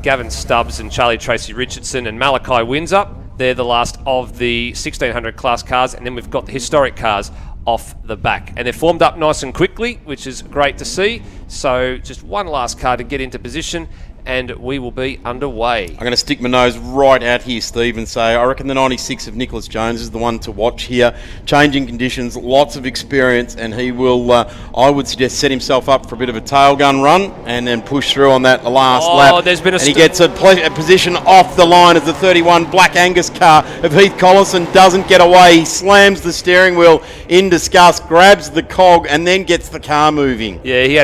Gavin Stubbs and Charlie Tracy Richardson and Malachi Windsor. They're the last of the 1600 class cars, and then we've got the historic cars off the back. And they're formed up nice and quickly, which is great to see. So just one last car to get into position, and we will be underway. I'm going to stick my nose right out here, Steve, and say I reckon the 96 of Nicholas Jones is the one to watch here. Changing conditions, lots of experience, and he will, I would suggest, set himself up for a bit of a tail gun run and then push through on that last lap. And he gets a position off the line as the 31 Black Angus car of Heath Collinson doesn't get away. He slams the steering wheel in disgust, grabs the cog, and then gets the car moving. Yeah, he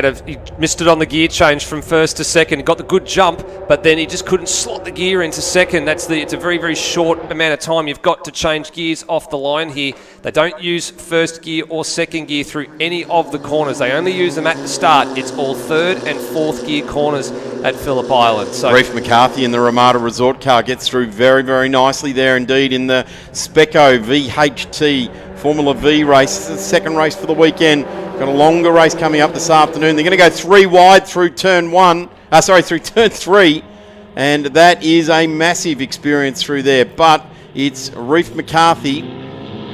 missed it on the gear change from first to second. Got the good jump, but then he just couldn't slot the gear into second. It's a very, very short amount of time you've got to change gears off the line here. They don't use first gear or second gear through any of the corners. They only use them at the start. It's all third and fourth gear corners at Phillip Island. So Reef McCarthy in the Ramada Resort car gets through very, very nicely there indeed in the Speco VHT Formula V race. It's the second race for the weekend. Got a longer race coming up this afternoon. They're going to go 3 wide through turn 3, and that is a massive experience through there. But it's Reef McCarthy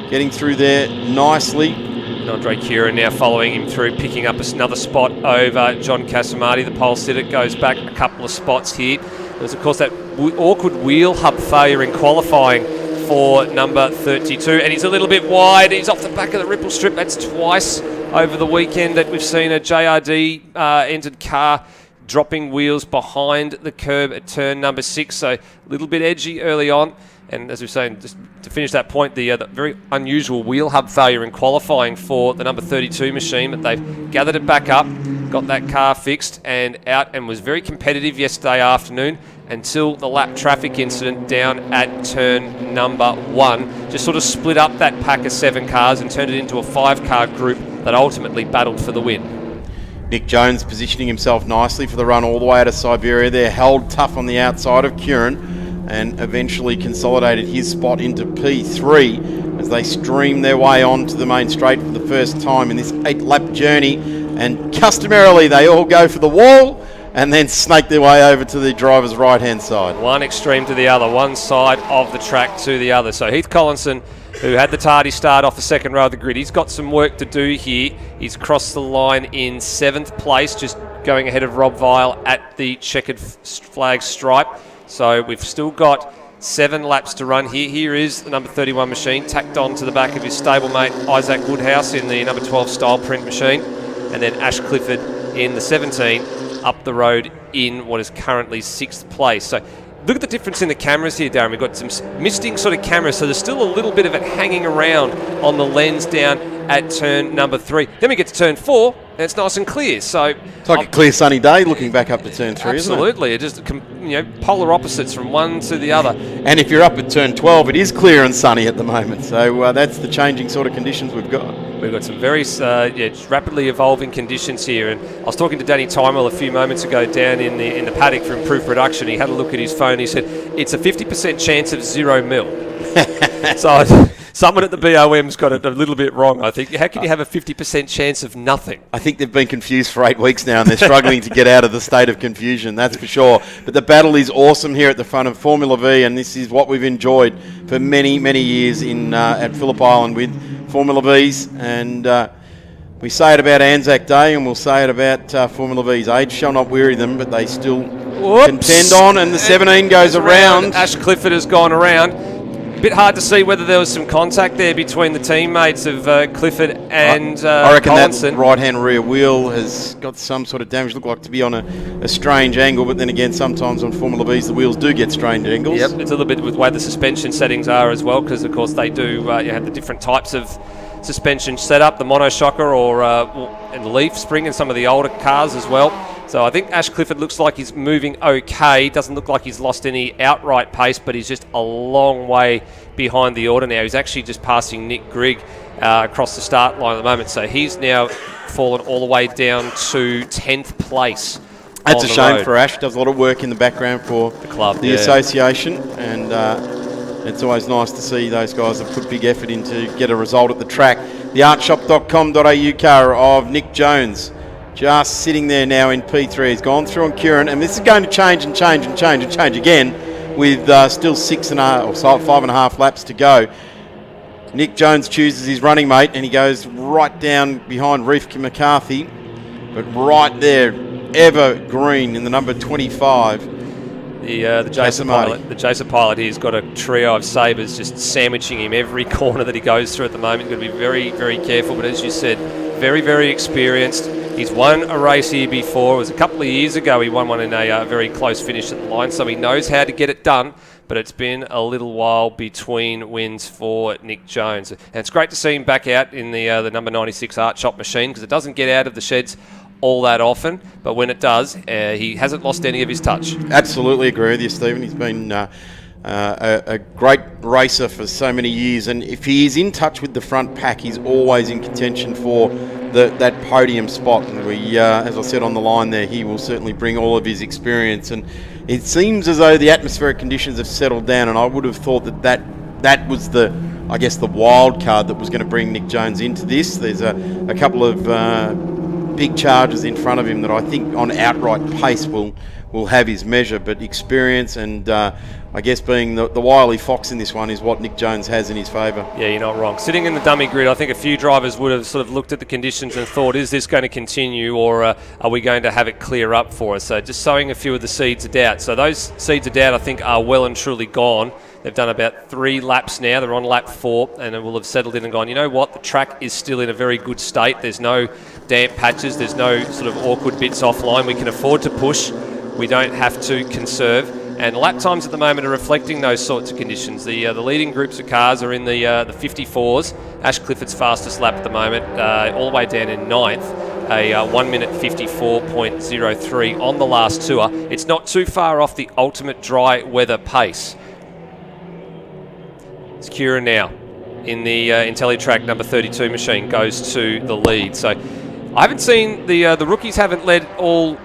getting through there nicely. And Andre Kieran now following him through, picking up another spot over John Casamati. The pole sitter goes back a couple of spots here. There's, of course, that awkward wheel hub failure in qualifying for number 32, and he's a little bit wide. He's off the back of the ripple strip. That's twice over the weekend that we've seen a JRD entered car dropping wheels behind the curb at turn number 6, so a little bit edgy early on. And as we were saying, just to finish that point, the very unusual wheel hub failure in qualifying for the number 32 machine, but they've gathered it back up, got that car fixed and out, and was very competitive yesterday afternoon until the lap traffic incident down at turn number 1. Just sort of split up that pack of 7 cars and turned it into a 5-car group that ultimately battled for the win. Nick Jones positioning himself nicely for the run all the way out of Siberia there, held tough on the outside of Kieran and eventually consolidated his spot into P3 as they stream their way on to the main straight for the first time in this 8-lap journey. And customarily they all go for the wall and then snake their way over to the driver's right-hand side. One extreme to the other, one side of the track to the other. So Heath Collinson, who had the tardy start off the second row of the grid, he's got some work to do here. He's crossed the line in 7th place, just going ahead of Rob Vile at the checkered flag stripe. So we've still got 7 laps to run here. Here is the number 31 machine, tacked on to the back of his stablemate Isaac Woodhouse in the number 12 style print machine. And then Ash Clifford in the 17, up the road in what is currently 6th place. So look at the difference in the cameras here, Darren. We've got some misting sort of cameras, so there's still a little bit of it hanging around on the lens down at turn number 3. Then we get to turn 4, and it's nice and clear. So it's like a clear sunny day looking back up to turn 3, absolutely. isn't it? It just, polar opposites from one to the other. And if you're up at turn 12, it is clear and sunny at the moment. So that's the changing sort of conditions we've got. We've got some very rapidly evolving conditions here, and I was talking to Danny Timewell a few moments ago down in the paddock for improved production. He had a look at his phone. He said it's a 50% chance of 0 mil. So someone at the BOM's got it a little bit wrong, I think. How can you have a 50% chance of nothing? I think they've been confused for 8 weeks now, and they're struggling to get out of the state of confusion, that's for sure. But the battle is awesome here at the front of Formula V, and this is what we've enjoyed for many, many years at Phillip Island with Formula Vs. And we say it about Anzac Day, and we'll say it about Formula Vs. Age shall not weary them, but they still contend on, and the 17 goes around. Ash Clifford has gone around. A bit hard to see whether there was some contact there between the teammates of Clifford and I reckon Collinson. That right-hand rear wheel has got some sort of damage. Look like to be on a strange angle, but then again, sometimes on Formula Vs the wheels do get strange angles. Yep, it's a little bit with the way the suspension settings are as well, because of course they do you have the different types of suspension setup, the monoshocker and leaf spring in some of the older cars as well. So I think Ash Clifford looks like he's moving okay. Doesn't look like he's lost any outright pace, but he's just a long way behind the order now. He's actually just passing Nick Grigg across the start line at the moment. So he's now fallen all the way down to 10th place. That's a shame for Ash. Does a lot of work in the background for the club, the association, and it's always nice to see those guys that put big effort in to get a result at the track. The artshop.com.au car of Nick Jones, just sitting there now in P3. He's gone through on Kieran, and this is going to change again with still 5.5 laps to go. Nick Jones chooses his running mate, and he goes right down behind Reef McCarthy, but right there, evergreen in the number 25. The Jason pilot here's got a trio of Sabres just sandwiching him every corner that he goes through at the moment. He's got to be very, very careful, but as you said, very, very experienced. He's won a race here before. It was a couple of years ago he won one in a very close finish at the line, so he knows how to get it done, but it's been a little while between wins for Nick Jones. And it's great to see him back out in the number 96 Art Shop machine, because it doesn't get out of the sheds all that often, but when it does, he hasn't lost any of his touch. Absolutely agree with you, Stephen. He's been a great racer for so many years, and if he is in touch with the front pack, he's always in contention for that podium spot. And we, as I said on the line there, he will certainly bring all of his experience. And it seems as though the atmospheric conditions have settled down, and I would have thought that was the wild card that was going to bring Nick Jones into this. There's a couple of big charges in front of him that I think on outright pace will have his measure, but experience and I guess being the wily fox in this one is what Nick Jones has in his favour. Yeah, you're not wrong. Sitting in the dummy grid, I think a few drivers would have sort of looked at the conditions and thought, is this going to continue, or are we going to have it clear up for us? So just sowing a few of the seeds of doubt. So those seeds of doubt, I think, are well and truly gone. They've done about 3 laps now. They're on lap 4, and it will have settled in and gone, you know what, the track is still in a very good state. There's no damp patches. There's no sort of awkward bits offline. We can afford to push. We don't have to conserve. And lap times at the moment are reflecting those sorts of conditions. The leading groups of cars are in the 54s. Ash Clifford's fastest lap at the moment, all the way down in 9th, a 1 minute 54.03 on the last tour. It's not too far off the ultimate dry weather pace. It's Kieran now in the IntelliTrack number 32 machine, goes to the lead. So I haven't seen the rookies haven't led all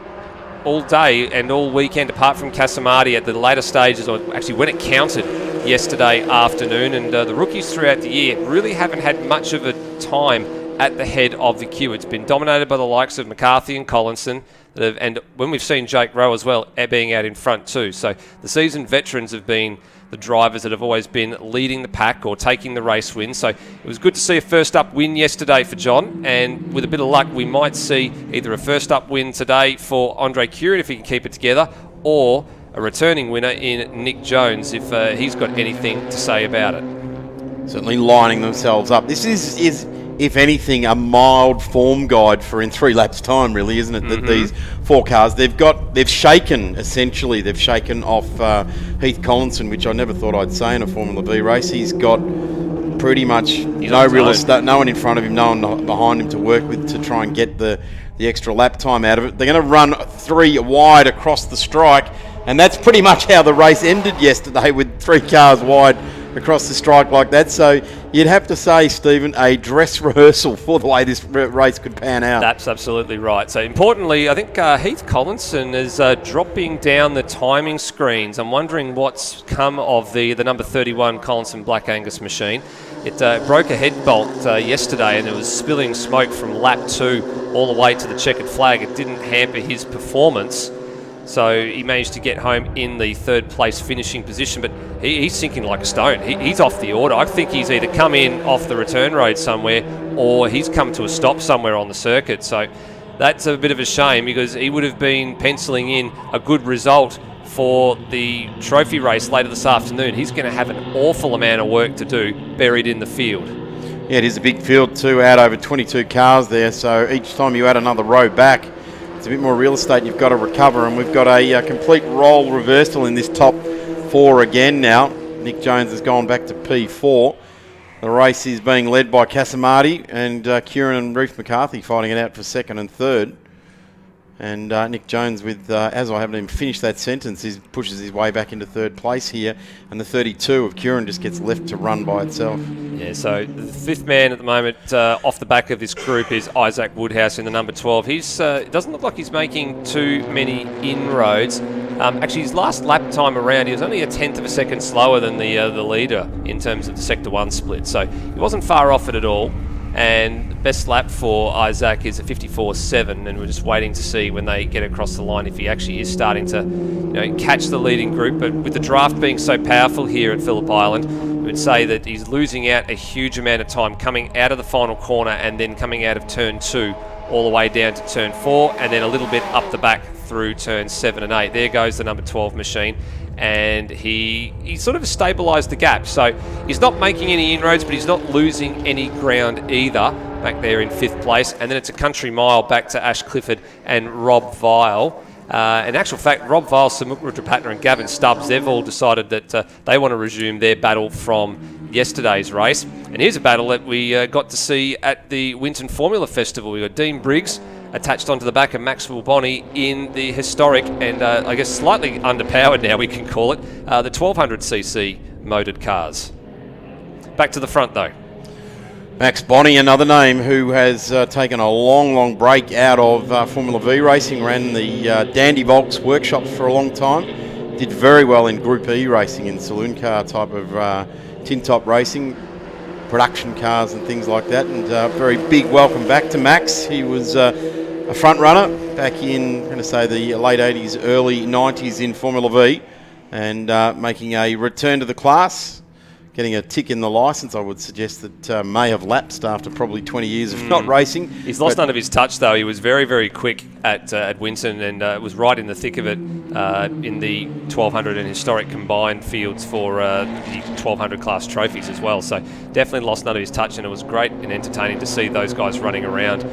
day and all weekend, apart from Casamati at the later stages, or actually when it counted yesterday afternoon. And the rookies throughout the year really haven't had much of a time at the head of the queue. It's been dominated by the likes of McCarthy and Collinson, and when we've seen Jake Rowe as well being out in front too. So the seasoned veterans have been the drivers that have always been leading the pack or taking the race win. So it was good to see a first up win yesterday for John, and with a bit of luck we might see either a first up win today for Andre Kieran if he can keep it together, or a returning winner in Nick Jones if he's got anything to say about it. Certainly lining themselves up. This is if anything, a mild form guide for in 3 laps' time, really, isn't it? That these 4 cars, they've shaken off Heath Collinson, which I never thought I'd say in a Formula V race. He's got pretty much no one in front of him, no one behind him to work with to try and get the extra lap time out of it. They're going to run 3 wide across the strike, and that's pretty much how the race ended yesterday, with 3 cars wide across the strike like that. So you'd have to say, Stephen, a dress rehearsal for the way this race could pan out. That's absolutely right. So importantly, I think Heath Collinson is dropping down the timing screens. I'm wondering what's come of the number 31 Collinson Black Angus machine. It broke a head bolt yesterday, and it was spilling smoke from lap 2 all the way to the checkered flag. It didn't hamper his performance, so he managed to get home in the 3rd place finishing position, but he's sinking like a stone. He's off the order. I think he's either come in off the return road somewhere, or he's come to a stop somewhere on the circuit. So that's a bit of a shame, because he would have been penciling in a good result for the trophy race later this afternoon. He's going to have an awful amount of work to do buried in the field. Yeah, it is a big field too, out over 22 cars there, so each time you add another row back, it's a bit more real estate you've got to recover, and we've got a complete role reversal in this top 4 again now. Nick Jones has gone back to P4. The race is being led by Casamati, and Kieran and Reef McCarthy fighting it out for 2nd and 3rd. And Nick Jones, with as I haven't even finished that sentence, he pushes his way back into 3rd place here, and the 32 of Kieran just gets left to run by itself. Yeah, so the 5th man at the moment off the back of this group is Isaac Woodhouse in the number 12. It doesn't look like he's making too many inroads. Actually, his last lap time around, he was only a 1/10 of a second slower than the leader in terms of the Sector 1 split, so he wasn't far off it at all. And the best lap for Isaac is a 54.7, and we're just waiting to see when they get across the line if he actually is starting to catch the leading group. But with the draft being so powerful here at Phillip Island, we would say that he's losing out a huge amount of time coming out of the final corner and then coming out of turn 2 all the way down to turn 4, and then a little bit up the back through turn 7 and 8. There goes the number 12 machine, and he sort of stabilised the gap. So he's not making any inroads, but he's not losing any ground either back there in 5th place. And then it's a country mile back to Ash Clifford and Rob Vile. In actual fact, Rob Vile, Samuk Rudrapatna and Gavin Stubbs, they've all decided that they want to resume their battle from yesterday's race. And here's a battle that we got to see at the Winton Formula Festival. We got Dean Briggs attached onto the back of Maxwell Bonney in the historic and I guess slightly underpowered now we can call it, the 1200cc motored cars. Back to the front though. Max Bonney, another name who has taken a long break out of Formula V racing, ran the Dandy Volks workshops for a long time, did very well in Group E racing, in saloon car type of tin top racing, production cars and things like that, and very big welcome back to Max. He was a front runner back in, I'm going to say, the late 80s, early 90s in Formula V, and making a return to the class. Getting a tick in the licence, I would suggest that may have lapsed after probably 20 years of not racing. He's lost none of his touch, though. He was very quick at Winton and was right in the thick of it in the 1200 and historic combined fields for the 1200 class trophies as well. So definitely lost none of his touch, and it was great and entertaining to see those guys running around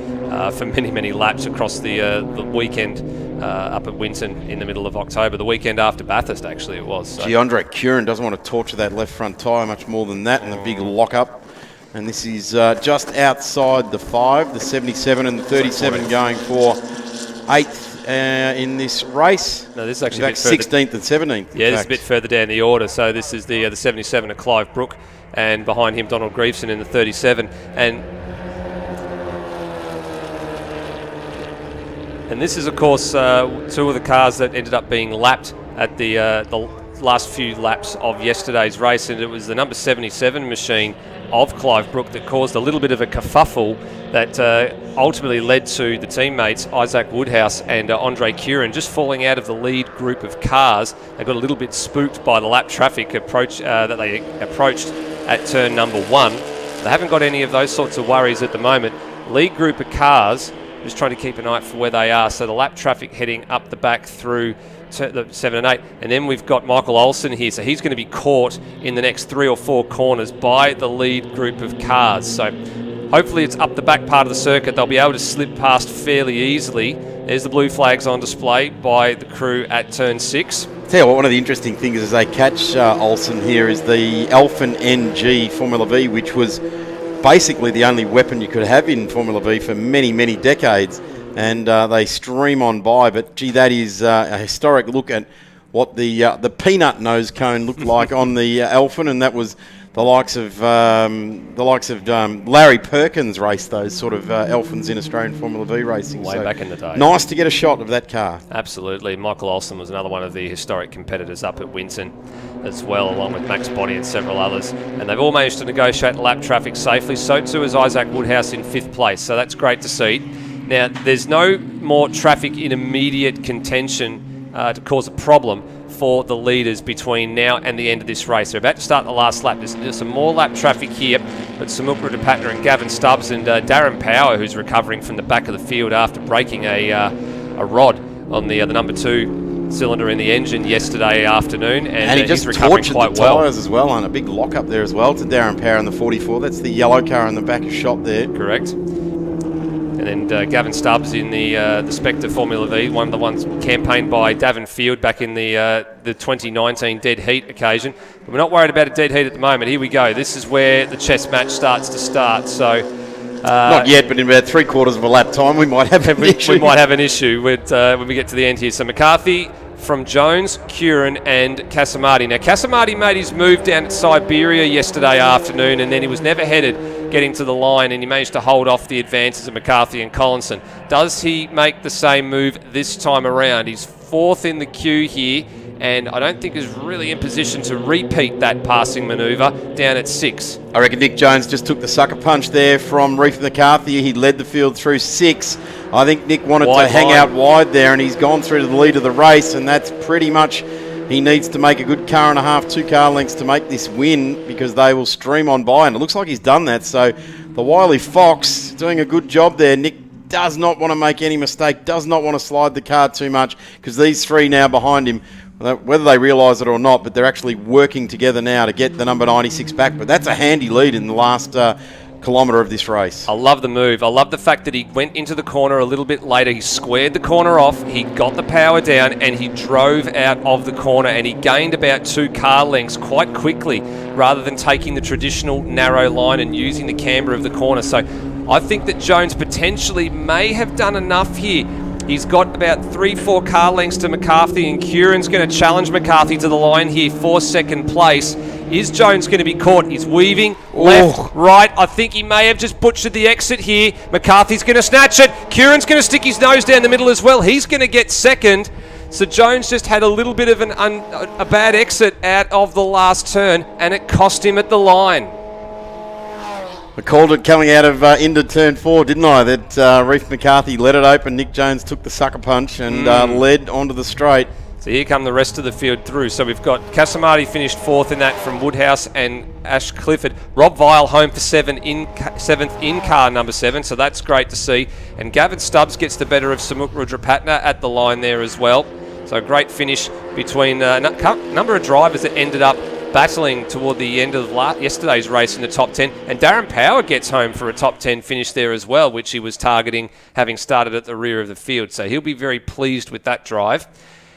for many laps across the weekend. Up at Winton in the middle of October, the weekend after Bathurst, actually it was. So. Andre Curran doesn't want to torture that left front tyre much more than that, and a big lock-up. And this is just outside the 5, the 77 and the 37 going for 8th in this race. No, this is actually a bit further. 16th and 17th. Yeah, this is a bit further down the order. So this is the 77 of Clive Brook, and behind him Donald Grieveson in the 37. And this is, of course, two of the cars that ended up being lapped at the last few laps of yesterday's race, and it was the number 77 machine of Clive Brook that caused a little bit of a kerfuffle that ultimately led to the teammates Isaac Woodhouse and Andre Curran just falling out of the lead group of cars. They got a little bit spooked by the lap traffic that they approached at turn number 1. They haven't got any of those sorts of worries at the moment. Lead group of cars, just trying to keep an eye for where they are. So the lap traffic heading up the back through the 7 and 8. And then we've got Michael Olsen here. So he's going to be caught in the next 3 or 4 corners by the lead group of cars. So hopefully it's up the back part of the circuit. They'll be able to slip past fairly easily. There's the blue flags on display by the crew at turn 6. Tell you what, one of the interesting things as they catch Olsen here is the Alphen NG Formula V, which was basically the only weapon you could have in Formula V for many decades, and they stream on by. But gee, that is a historic look at what the peanut nose cone looked like on the Alphen, and that was the likes of Larry Perkins raced those sort of Alphens in Australian Formula V racing. Way back in the day. Nice to get a shot of that car. Absolutely. Michael Olsen was another one of the historic competitors up at Winton as well, along with Max Bonney and several others. And they've all managed to negotiate lap traffic safely. So too is Isaac Woodhouse in 5th place. So that's great to see. Now, there's no more traffic in immediate contention to cause a problem for the leaders between now and the end of this race. They're about to start the last lap. There's some more lap traffic here, but Samukra Depatner and Gavin Stubbs and Darren Power, who's recovering from the back of the field after breaking a rod on the number 2 cylinder in the engine yesterday afternoon, and he just he's recovering tortured quite the well. tyres as well, and a big lock up there as well to Darren Power in the 44. That's the yellow car in the back of shop there. Correct. And then Gavin Stubbs in the Spectre Formula V, one of the ones campaigned by Davin Field back in the 2019 dead heat occasion. But we're not worried about a dead heat at the moment. Here we go. This is where the chess match starts to start. So not yet, but in about 3/4 of a lap time, we might have an issue. We might have an issue with, when we get to the end here. So McCarthy from Jones, Curran and Casamati. Now, Casamati made his move down at Siberia yesterday afternoon, and then he was never headed getting to the line, and he managed to hold off the advances of McCarthy and Collinson. Does he make the same move this time around? He's 4th in the queue here, and I don't think is really in position to repeat that passing manoeuvre down at 6. I reckon Nick Jones just took the sucker punch there from Reef McCarthy. He led the field through 6. I think Nick wanted to hang out wide there, and he's gone through to the lead of the race, and that's pretty much... He needs to make a good car and a half, 2 car lengths to make this win, because they will stream on by, and it looks like he's done that. So the wily Fox doing a good job there. Nick does not want to make any mistake, does not want to slide the car too much, because these 3 now behind him, whether they realise it or not, but they're actually working together now to get the number 96 back. But that's a handy lead in the last kilometre of this race. I love the move. I love the fact that he went into the corner a little bit later. He squared the corner off, he got the power down, and he drove out of the corner, and he gained about 2 car lengths quite quickly rather than taking the traditional narrow line and using the camber of the corner. So I think that Jones potentially may have done enough here. He's got about 3-4 car lengths to McCarthy, and Curran's going to challenge McCarthy to the line here for second place. Is Jones going to be caught? He's weaving left, right. I think he may have just butchered the exit here. McCarthy's going to snatch it. Curran's going to stick his nose down the middle as well. He's going to get second. So Jones just had a little bit of a bad exit out of the last turn, and it cost him at the line. I called it coming out of into turn 4, didn't I? That Reef McCarthy let it open. Nick Jones took the sucker punch and led onto the straight. So here come the rest of the field through. So we've got Casamati finished 4th in that from Woodhouse and Ash Clifford. Rob Vile home for 7th in car number 7, so that's great to see. And Gavin Stubbs gets the better of Samuk Rudrapatna at the line there as well. So a great finish between a number of drivers that ended up battling toward the end of yesterday's race in the top 10. And Darren Power gets home for a top 10 finish there as well, which he was targeting, having started at the rear of the field. So he'll be very pleased with that drive.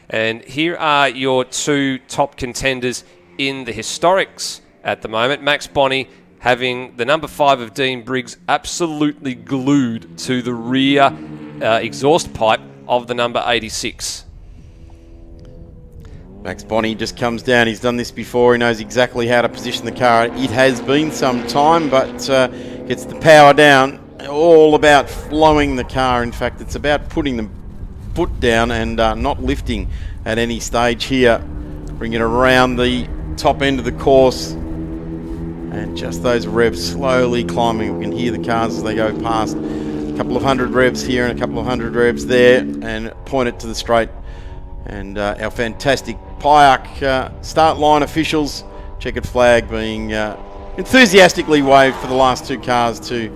And here are your 2 top contenders in the historics at the moment. Max Bonney having the number 5 of Dean Briggs absolutely glued to the rear exhaust pipe of the number 86. Max Bonney just comes down. He's done this before. He knows exactly how to position the car. It has been some time, but gets the power down. All about flowing the car. In fact, it's about putting the foot down and not lifting at any stage here. Bring it around the top end of the course. And just those revs slowly climbing. We can hear the cars as they go past. A couple of hundred revs here and a couple of hundred revs there. And point it to the straight. And our fantastic Pyack start line officials, checkered flag being enthusiastically waved for the last 2 cars to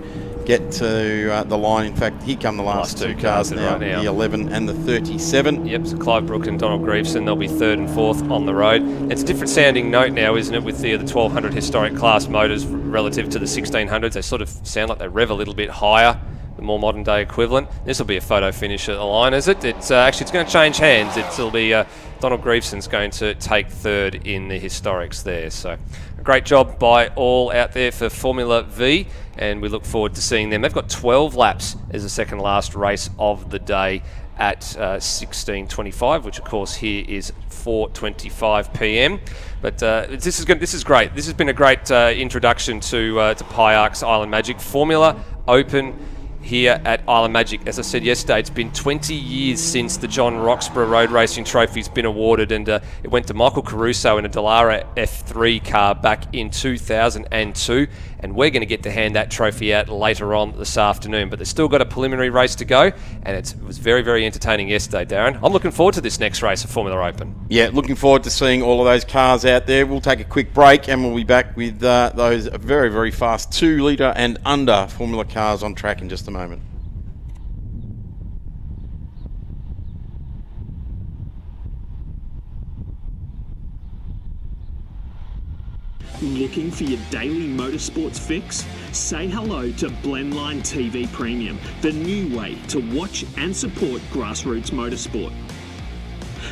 get to the line. In fact, here come the last 2 cars now, right now, the 11 and the 37. Yep, so Clive Brook and Donald Greaveson, they'll be 3rd and 4th on the road. It's a different sounding note now, isn't it, with the 1200 historic class motors relative to the 1600s. They sort of sound like they rev a little bit higher, the more modern day equivalent. This will be a photo finish at the line, is it? It's actually it's going to change hands. It'll be Donald Greaveson's going to take 3rd in the historics there. So a great job by all out there for Formula V, and we look forward to seeing them. They've got 12 laps as the second last race of the day at 16:25, which of course here is 4:25 p.m. But this is great. This has been a great introduction to Pyack's Island Magic Formula Open here at Island Magic. As I said yesterday, it's been 20 years since the John Roxburgh Road Racing Trophy's been awarded, and it went to Michael Caruso in a Dallara F3 car back in 2002, and we're going to get to hand that trophy out later on this afternoon. But they've still got a preliminary race to go, and it was very, very entertaining yesterday, Darren. I'm looking forward to this next race of Formula Open. Yeah, looking forward to seeing all of those cars out there. We'll take a quick break, and we'll be back with those very, very fast 2 litre and under Formula cars on track in just a moment. Looking for your daily motorsports fix? Say hello to Blendline TV Premium, the new way to watch and support grassroots motorsport.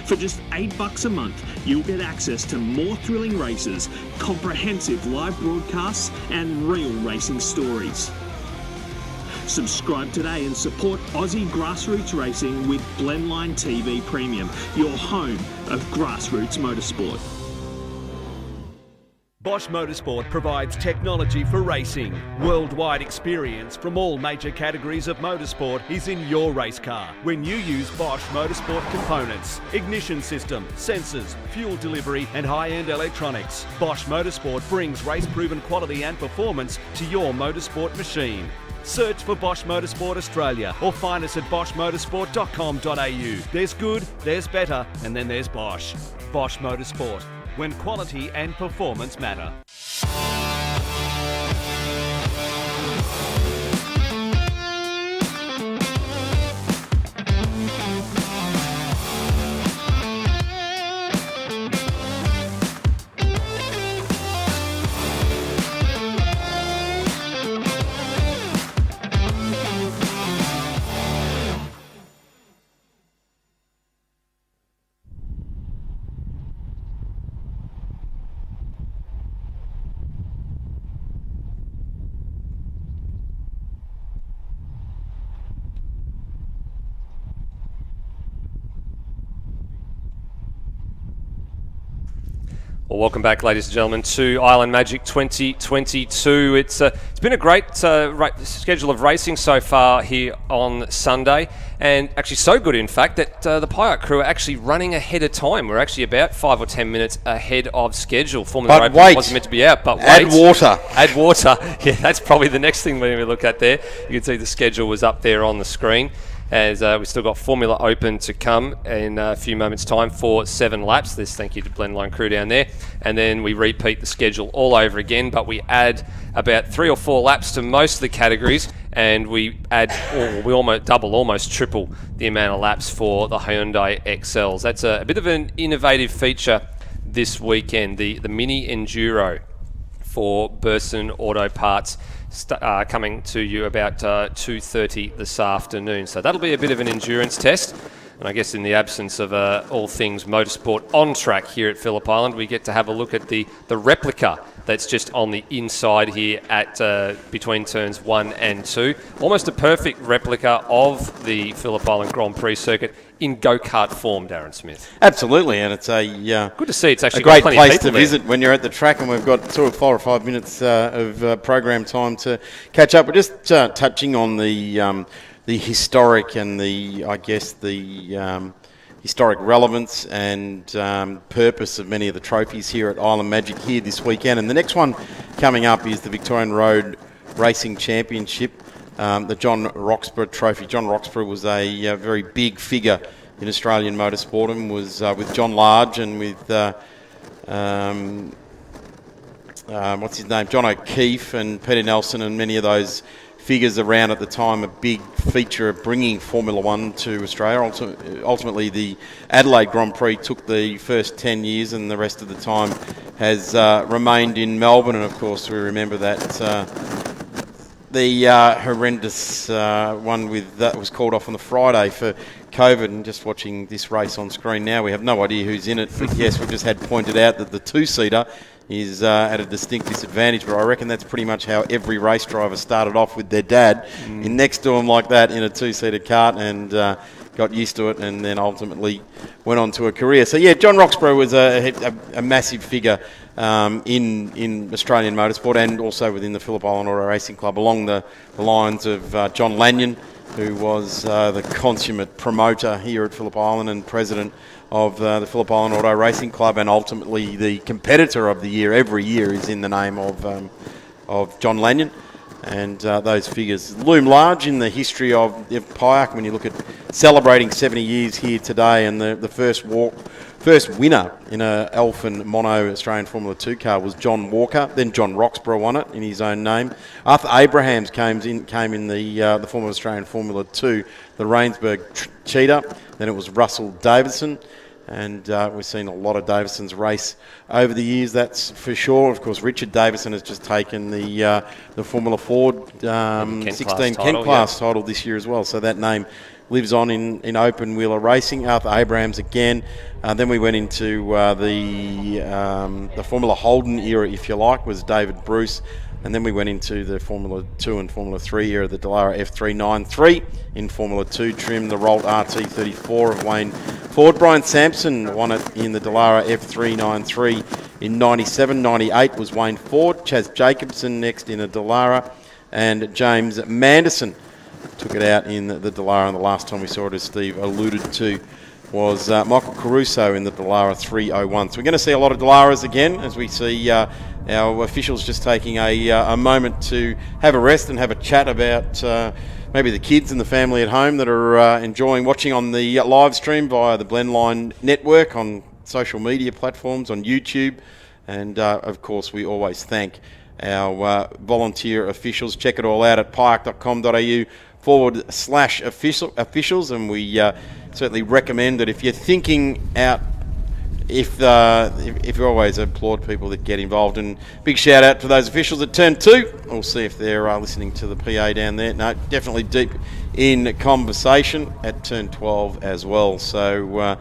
For just $8 a month, you'll get access to more thrilling races, comprehensive live broadcasts, and real racing stories. Subscribe today and support Aussie grassroots racing with Blendline TV Premium, your home of grassroots motorsport. Bosch Motorsport provides technology for racing. Worldwide experience from all major categories of motorsport is in your race car when you use Bosch Motorsport components, ignition system, sensors, fuel delivery and high-end electronics. Bosch Motorsport brings race-proven quality and performance to your motorsport machine. Search for Bosch Motorsport Australia or find us at boschmotorsport.com.au. There's good, there's better, and then there's Bosch. Bosch Motorsport, when quality and performance matter. Well, welcome back, ladies and gentlemen, to Island Magic 2022. It's been a great schedule of racing so far here on Sunday, and actually so good, in fact, that the Pyatt crew are actually running ahead of time. We're actually about 5 or 10 minutes ahead of schedule. Formula But Open wait. wasn't meant to be out, but Add wait. water. Add water. Yeah, that's probably the next thing we look at there. You can see the schedule was up there on the screen, as we've still got Formula Open to come in a few moments' time for 7 laps. This thank you to Blendline crew down there. And then we repeat the schedule all over again, but we add about 3 or 4 laps to most of the categories, and we almost triple the amount of laps for the Hyundai XLs. That's a bit of an innovative feature this weekend, the Mini Enduro for Burson Auto Parts, coming to you about 2:30 this afternoon. So that'll be a bit of an endurance test. And I guess in the absence of all things motorsport on track here at Phillip Island, we get to have a look at the replica that's just on the inside here at between turns 1 and 2. Almost a perfect replica of the Phillip Island Grand Prix circuit in go-kart form, Darren Smith. Absolutely, and it's a good to see. It's actually a great got plenty of place to people visit when you're at the track, and we've got sort of 4 or 5 minutes of program time to catch up. We're just touching on the historic and the historic relevance and purpose of many of the trophies here at Island Magic here this weekend. And the next one coming up is the Victorian Road Racing Championship, the John Roxburgh Trophy. John Roxburgh was a very big figure in Australian motorsport, and was with John Large and with what's his name, John O'Keefe and Peter Nelson and many of those figures around at the time, a big feature of bringing Formula One to Australia. Ultimately, the Adelaide Grand Prix took the first 10 years, and the rest of the time has remained in Melbourne. And of course, we remember that the horrendous one that was called off on the Friday for COVID. And just watching this race on screen now, we have no idea who's in it. But yes, we just had pointed out that the 2-seater is at a distinct disadvantage, but I reckon that's pretty much how every race driver started off, with their dad in next to them like that in a 2-seater kart, and got used to it, and then ultimately went on to a career. So yeah, John Roxburgh was a massive figure in Australian motorsport, and also within the Phillip Island Auto Racing Club, along the lines of John Lanyon, who was the consummate promoter here at Phillip Island and president of the Phillip Island Auto Racing Club, and ultimately the competitor of the year every year is in the name of John Lanyon. And those figures loom large in the history of Pyatt when you look at celebrating 70 years here today. And the first winner in a Elfin Mono Australian Formula 2 car was John Walker. Then John Roxburgh won it in his own name. Arthur Abrahams came in the former Australian Formula 2, the Rainsburg Cheetah. Then it was Russell Davidson. And we've seen a lot of Davisons race over the years, that's for sure. Of course, Richard Davison has just taken the Formula Ford 16 Kent class title this year as well. So that name lives on in open wheeler racing. Arthur Abrahams again. Then we went into the Formula Holden era, if you like, was David Bruce. And then we went into the Formula 2 and Formula 3 era, the Dallara F393 in Formula 2 trim, the Rolt RT34 of Wayne Ford. Brian Sampson won it in the Dallara F393 in 97. 98 was Wayne Ford. Chaz Jacobson next in a Dallara. And James Manderson took it out in the Dallara. And the last time we saw it, as Steve alluded to, was Michael Caruso in the Dallara 301. So we're going to see a lot of Dallaras again, as we see our officials just taking a moment to have a rest and have a chat about maybe the kids and the family at home that are enjoying watching on the live stream via the Blendline network on social media platforms, on YouTube. And of course, we always thank our volunteer officials. Check it all out at pyatt.com.au/officials, and we certainly recommend that if you're thinking out, if you always applaud people that get involved. And big shout out to those officials at Turn 2. We'll see if they're listening to the PA down there. No, definitely deep in conversation at Turn 12 as well. So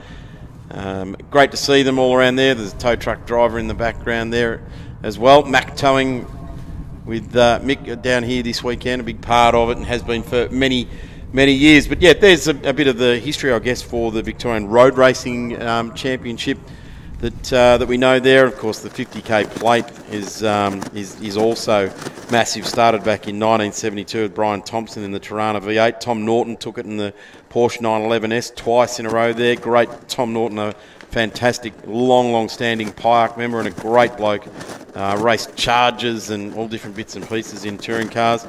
great to see them all around there. There's a tow truck driver in the background there as well. Mac Towing with Mick down here this weekend, a big part of it, and has been for many years. But yeah, there's a bit of the history, I guess, for the Victorian Road Racing Championship. that we know there. Of course, the 50k plate is also massive. Started back in 1972 with Brian Thompson in the Tirana V8. Tom Norton took it in the Porsche 911S twice in a row there. Great Tom Norton, a fantastic, long-standing Pyack member and a great bloke. Raced Chargers and all different bits and pieces in touring cars.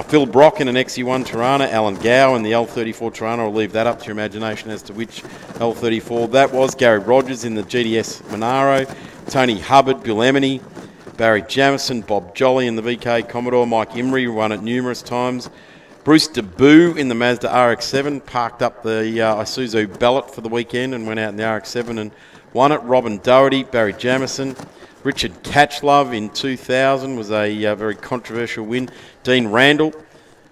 Phil Brock in an XE1 Tirana. Alan Gow in the L34 Tirana. I'll leave that up to your imagination as to which L34 that was. Gary Rogers in the GDS Monaro. Tony Hubbard, Bill Emeny, Barry Jamison, Bob Jolly in the VK Commodore. Mike Imrie won it numerous times. Bruce DeBoo in the Mazda RX-7, parked up the Isuzu Ballot for the weekend and went out in the RX-7 and won it. Robin Doherty, Barry Jamison. Richard Catchlove in 2000 was a very controversial win. Dean Randall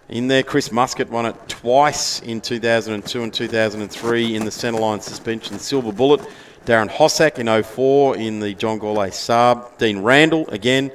in there. Chris Muscat won it twice in 2002 and 2003 in the centerline suspension Silver Bullet. Darren Hossack in 04 in the John Gourlay Saab. Dean Randall again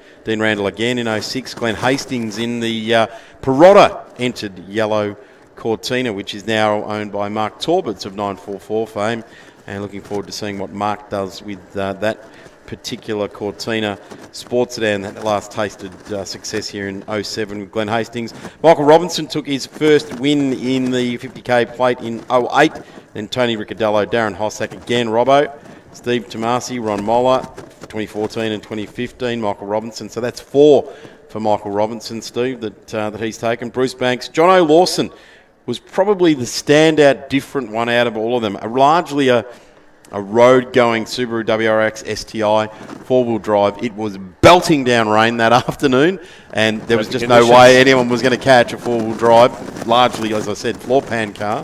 in 06. Glenn Hastings in the Perotta entered yellow Cortina, which is now owned by Mark Torberts of 944 fame. And looking forward to seeing what Mark does with that particular Cortina sports sedan that last tasted success here in 07 with Glenn Hastings. Michael Robinson took his first win in the 50k plate in 08. Then Tony Ricciardello, Darren Hossack again, Robbo, Steve Tomasi, Ron Moller, 2014 and 2015, Michael Robinson. So that's 4 for Michael Robinson, Steve, that he's taken. Bruce Banks. John O'Lawson was probably the standout different one out of all of them. Largely a road-going Subaru WRX STI, four-wheel drive. It was belting down rain that afternoon, and there was just no way anyone was going to catch a four-wheel drive, largely, as I said, floor-pan car.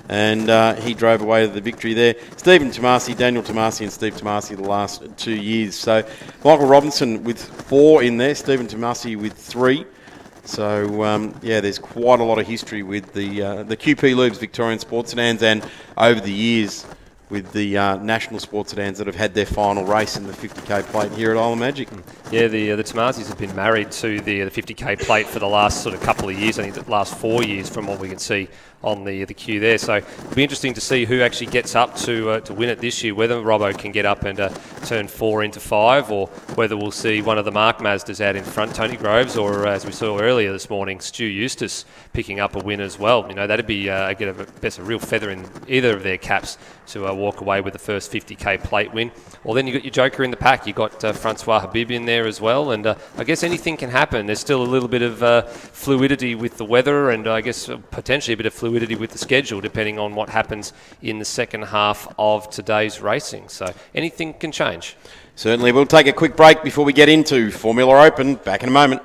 And he drove away to the victory there. Stephen Tomasi, Daniel Tomasi and Steve Tomasi the last 2 years. So Michael Robinson with 4 in there, Stephen Tomasi with 3. So, there's quite a lot of history with the QP Lubes Victorian Sports Sedans, and over the years with the national sports sedans that have had their final race in the 50k plate here at Island Magic. Yeah, the Tomasis have been married to the 50k plate for the last sort of couple of years. I think the last 4 years from what we can see on the queue there. So it'll be interesting to see who actually gets up to win it this year, whether Robbo can get up and turn 4 into 5, or whether we'll see one of the Mark Mazdas out in front, Tony Groves, or as we saw earlier this morning, Stu Eustace picking up a win as well. You know, that'd be get a real feather in either of their caps to walk away with the first 50k plate win. Well, then you got your joker in the pack. You got Francois Habib in there as well, and I guess anything can happen. There's still a little bit of fluidity with the weather, and I guess potentially a bit of fluidity with the schedule, depending on what happens in the second half of today's racing. So anything can change. Certainly. We'll take a quick break before we get into Formula Open. Back in a moment.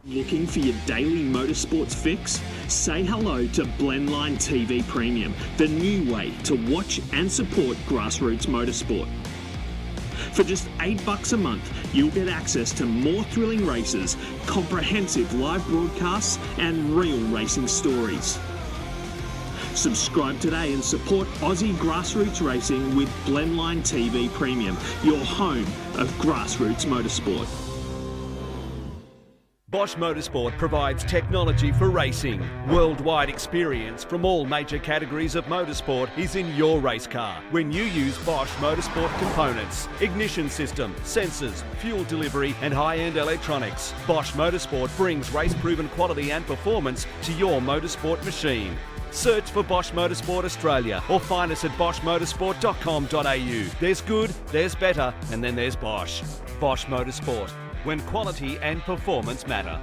Looking for your daily motorsports fix? Say hello to Blendline TV Premium, the new way to watch and support grassroots motorsport. For just $8 a month, you'll get access to more thrilling races, comprehensive live broadcasts, and real racing stories. Subscribe today and support Aussie grassroots racing with Blendline TV Premium, your home of grassroots motorsport. Bosch Motorsport provides technology for racing. Worldwide experience from all major categories of motorsport is in your race car when you use Bosch Motorsport components, ignition system, sensors, fuel delivery and high-end electronics. Bosch Motorsport brings race-proven quality and performance to your motorsport machine. Search for Bosch Motorsport Australia or find us at boschmotorsport.com.au. There's good, there's better, and then there's Bosch. Bosch Motorsport, when quality and performance matter.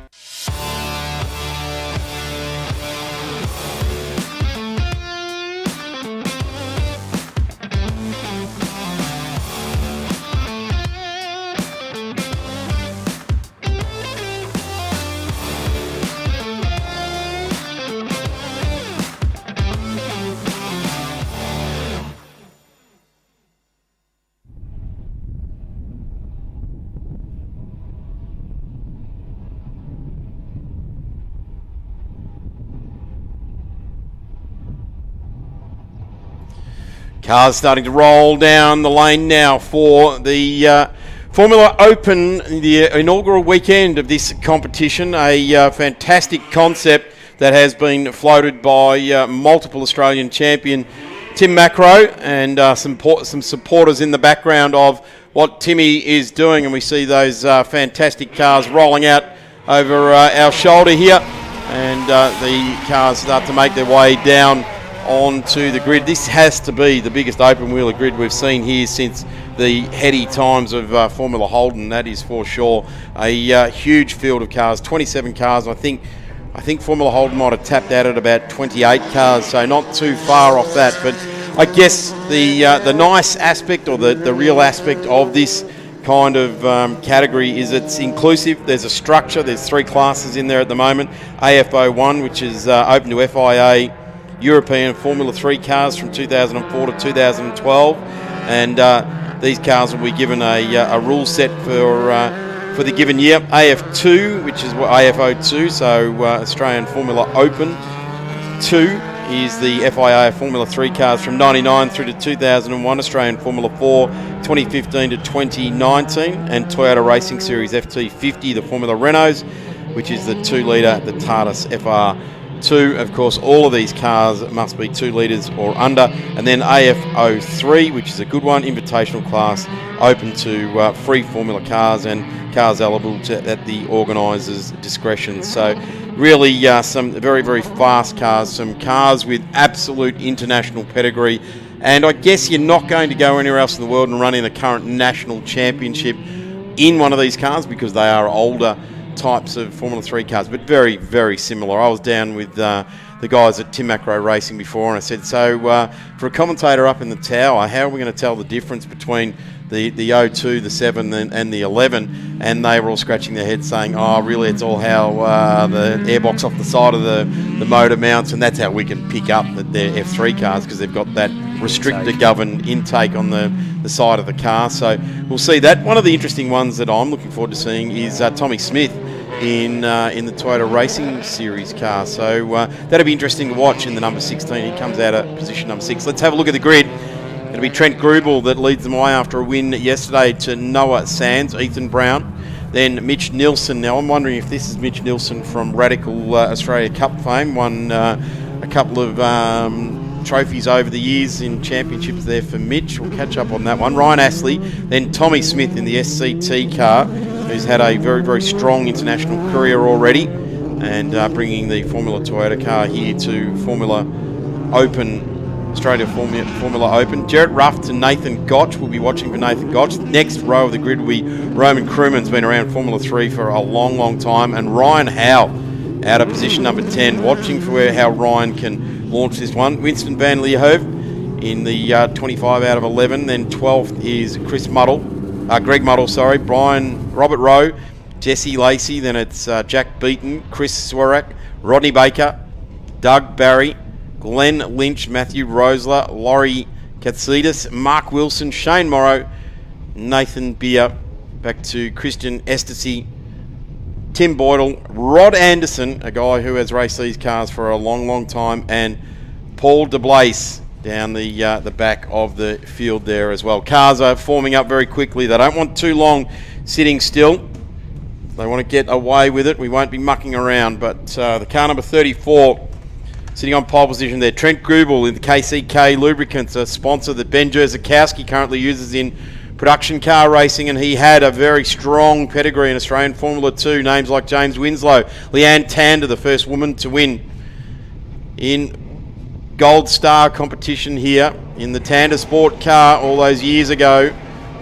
Cars starting to roll down the lane now for the Formula Open, the inaugural weekend of this competition. A fantastic concept that has been floated by multiple Australian champion Tim Macro and some supporters in the background of what Timmy is doing, and we see those fantastic cars rolling out over our shoulder here, and the cars start to make their way down onto the grid. This has to be the biggest open wheeler grid we've seen here since the heady times of Formula Holden, that is for sure. A huge field of cars, 27 cars. I think Formula Holden might have tapped out at about 28 cars, so not too far off that. But I guess the nice aspect, or the real aspect of this kind of category, is it's inclusive. There's a structure. There's 3 classes in there at the moment. AFO1, which is open to FIA European Formula 3 cars from 2004 to 2012, and these cars will be given a rule set for the given year. AF2, which is AFO2, so Australian Formula Open 2, is the FIA Formula 3 cars from 99 through to 2001, Australian Formula 4 2015 to 2019, and Toyota Racing Series FT50, the Formula Renaults, which is the 2-litre, the Tardis FR2. Of course, all of these cars must be 2 litres or under. And then AFO3, which is a good one, invitational class, open to free Formula cars and cars eligible at the organiser's discretion. So really some very, very fast cars, some cars with absolute international pedigree. And I guess you're not going to go anywhere else in the world and run in the current national championship in one of these cars, because they are older types of Formula 3 cars, but very, very similar. I was down with the guys at Tim Macro Racing before, and I said, so for a commentator up in the tower, how are we going to tell the difference between the 02, the 7 and the 11? And they were all scratching their heads saying, oh, really, it's all how the airbox off the side of the motor mounts, and that's how we can pick up that they're F3 cars, because they've got that restrictor governed intake on the side of the car. So we'll see that. One of the interesting ones that I'm looking forward to seeing is Tommy Smith in the Toyota Racing Series car. So that'll be interesting to watch in the number 16. He comes out at position number 6. Let's have a look at the grid. It'll be Trent Grubel that leads them away after a win yesterday to Noah Sands, Ethan Brown, then Mitch Nilsson. Now I'm wondering if this is Mitch Nilsson from Radical Australia Cup fame. Won a couple of trophies over the years in championships there for Mitch. We'll catch up on that one. Ryan Astley, then Tommy Smith in the SCT car, who's had a very, very strong international career already, and bringing the Formula Toyota car here to Formula Open, Australia Formula Open. Jarrett Ruff to Nathan Gotch. We'll be watching for Nathan Gotch. The next row of the grid will be Roman Krummen's been around Formula 3 for a long, long time, and Ryan Howe out of position number 10, watching for how Ryan can launch this one. Winston Van Leeuwenhoek in the 25 out of 11. Then 12th is Greg Muddle, Robert Rowe, Jesse Lacey. Then it's Jack Beaton, Chris Swarak, Rodney Baker, Doug Barry, Glenn Lynch, Matthew Rosler, Laurie Katsidis, Mark Wilson, Shane Morrow, Nathan Beer, back to Christian Estesy, Tim Boydell, Rod Anderson, a guy who has raced these cars for a long, long time, and Paul DeBlaise down the back of the field there as well. Cars are forming up very quickly. They don't want too long sitting still. They want to get away with it. We won't be mucking around, but the car number 34 sitting on pole position there, Trent Grubel in the KCK Lubricants, a sponsor that Ben Jerzakowski currently uses in production car racing, and he had a very strong pedigree in Australian Formula 2. Names like James Winslow, Leanne Tander, the first woman to win in Gold Star competition here in the Tander Sport car all those years ago,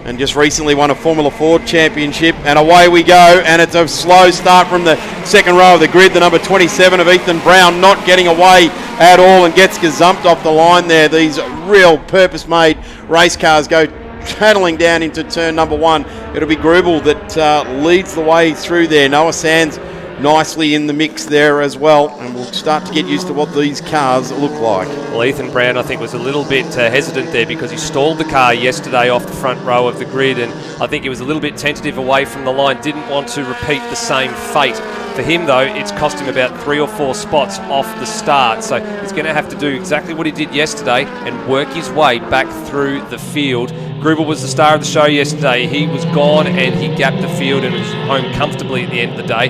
and just recently won a Formula 4 championship. And away we go, and it's a slow start from the second row of the grid. The number 27 of Ethan Brown not getting away at all and gets gazumped off the line there. These real purpose-made race cars go channeling down into turn number 1. It'll be Grubel that leads the way through there. Noah Sands nicely in the mix there as well, and we'll start to get used to what these cars look like. Well, Ethan Brown, I think, was a little bit hesitant there because he stalled the car yesterday off the front row of the grid, and I think he was a little bit tentative away from the line, didn't want to repeat the same fate. For him, though, it's cost him about 3 or 4 spots off the start, so he's going to have to do exactly what he did yesterday and work his way back through the field. Grubel was the star of the show yesterday. He was gone and he gapped the field and was home comfortably at the end of the day.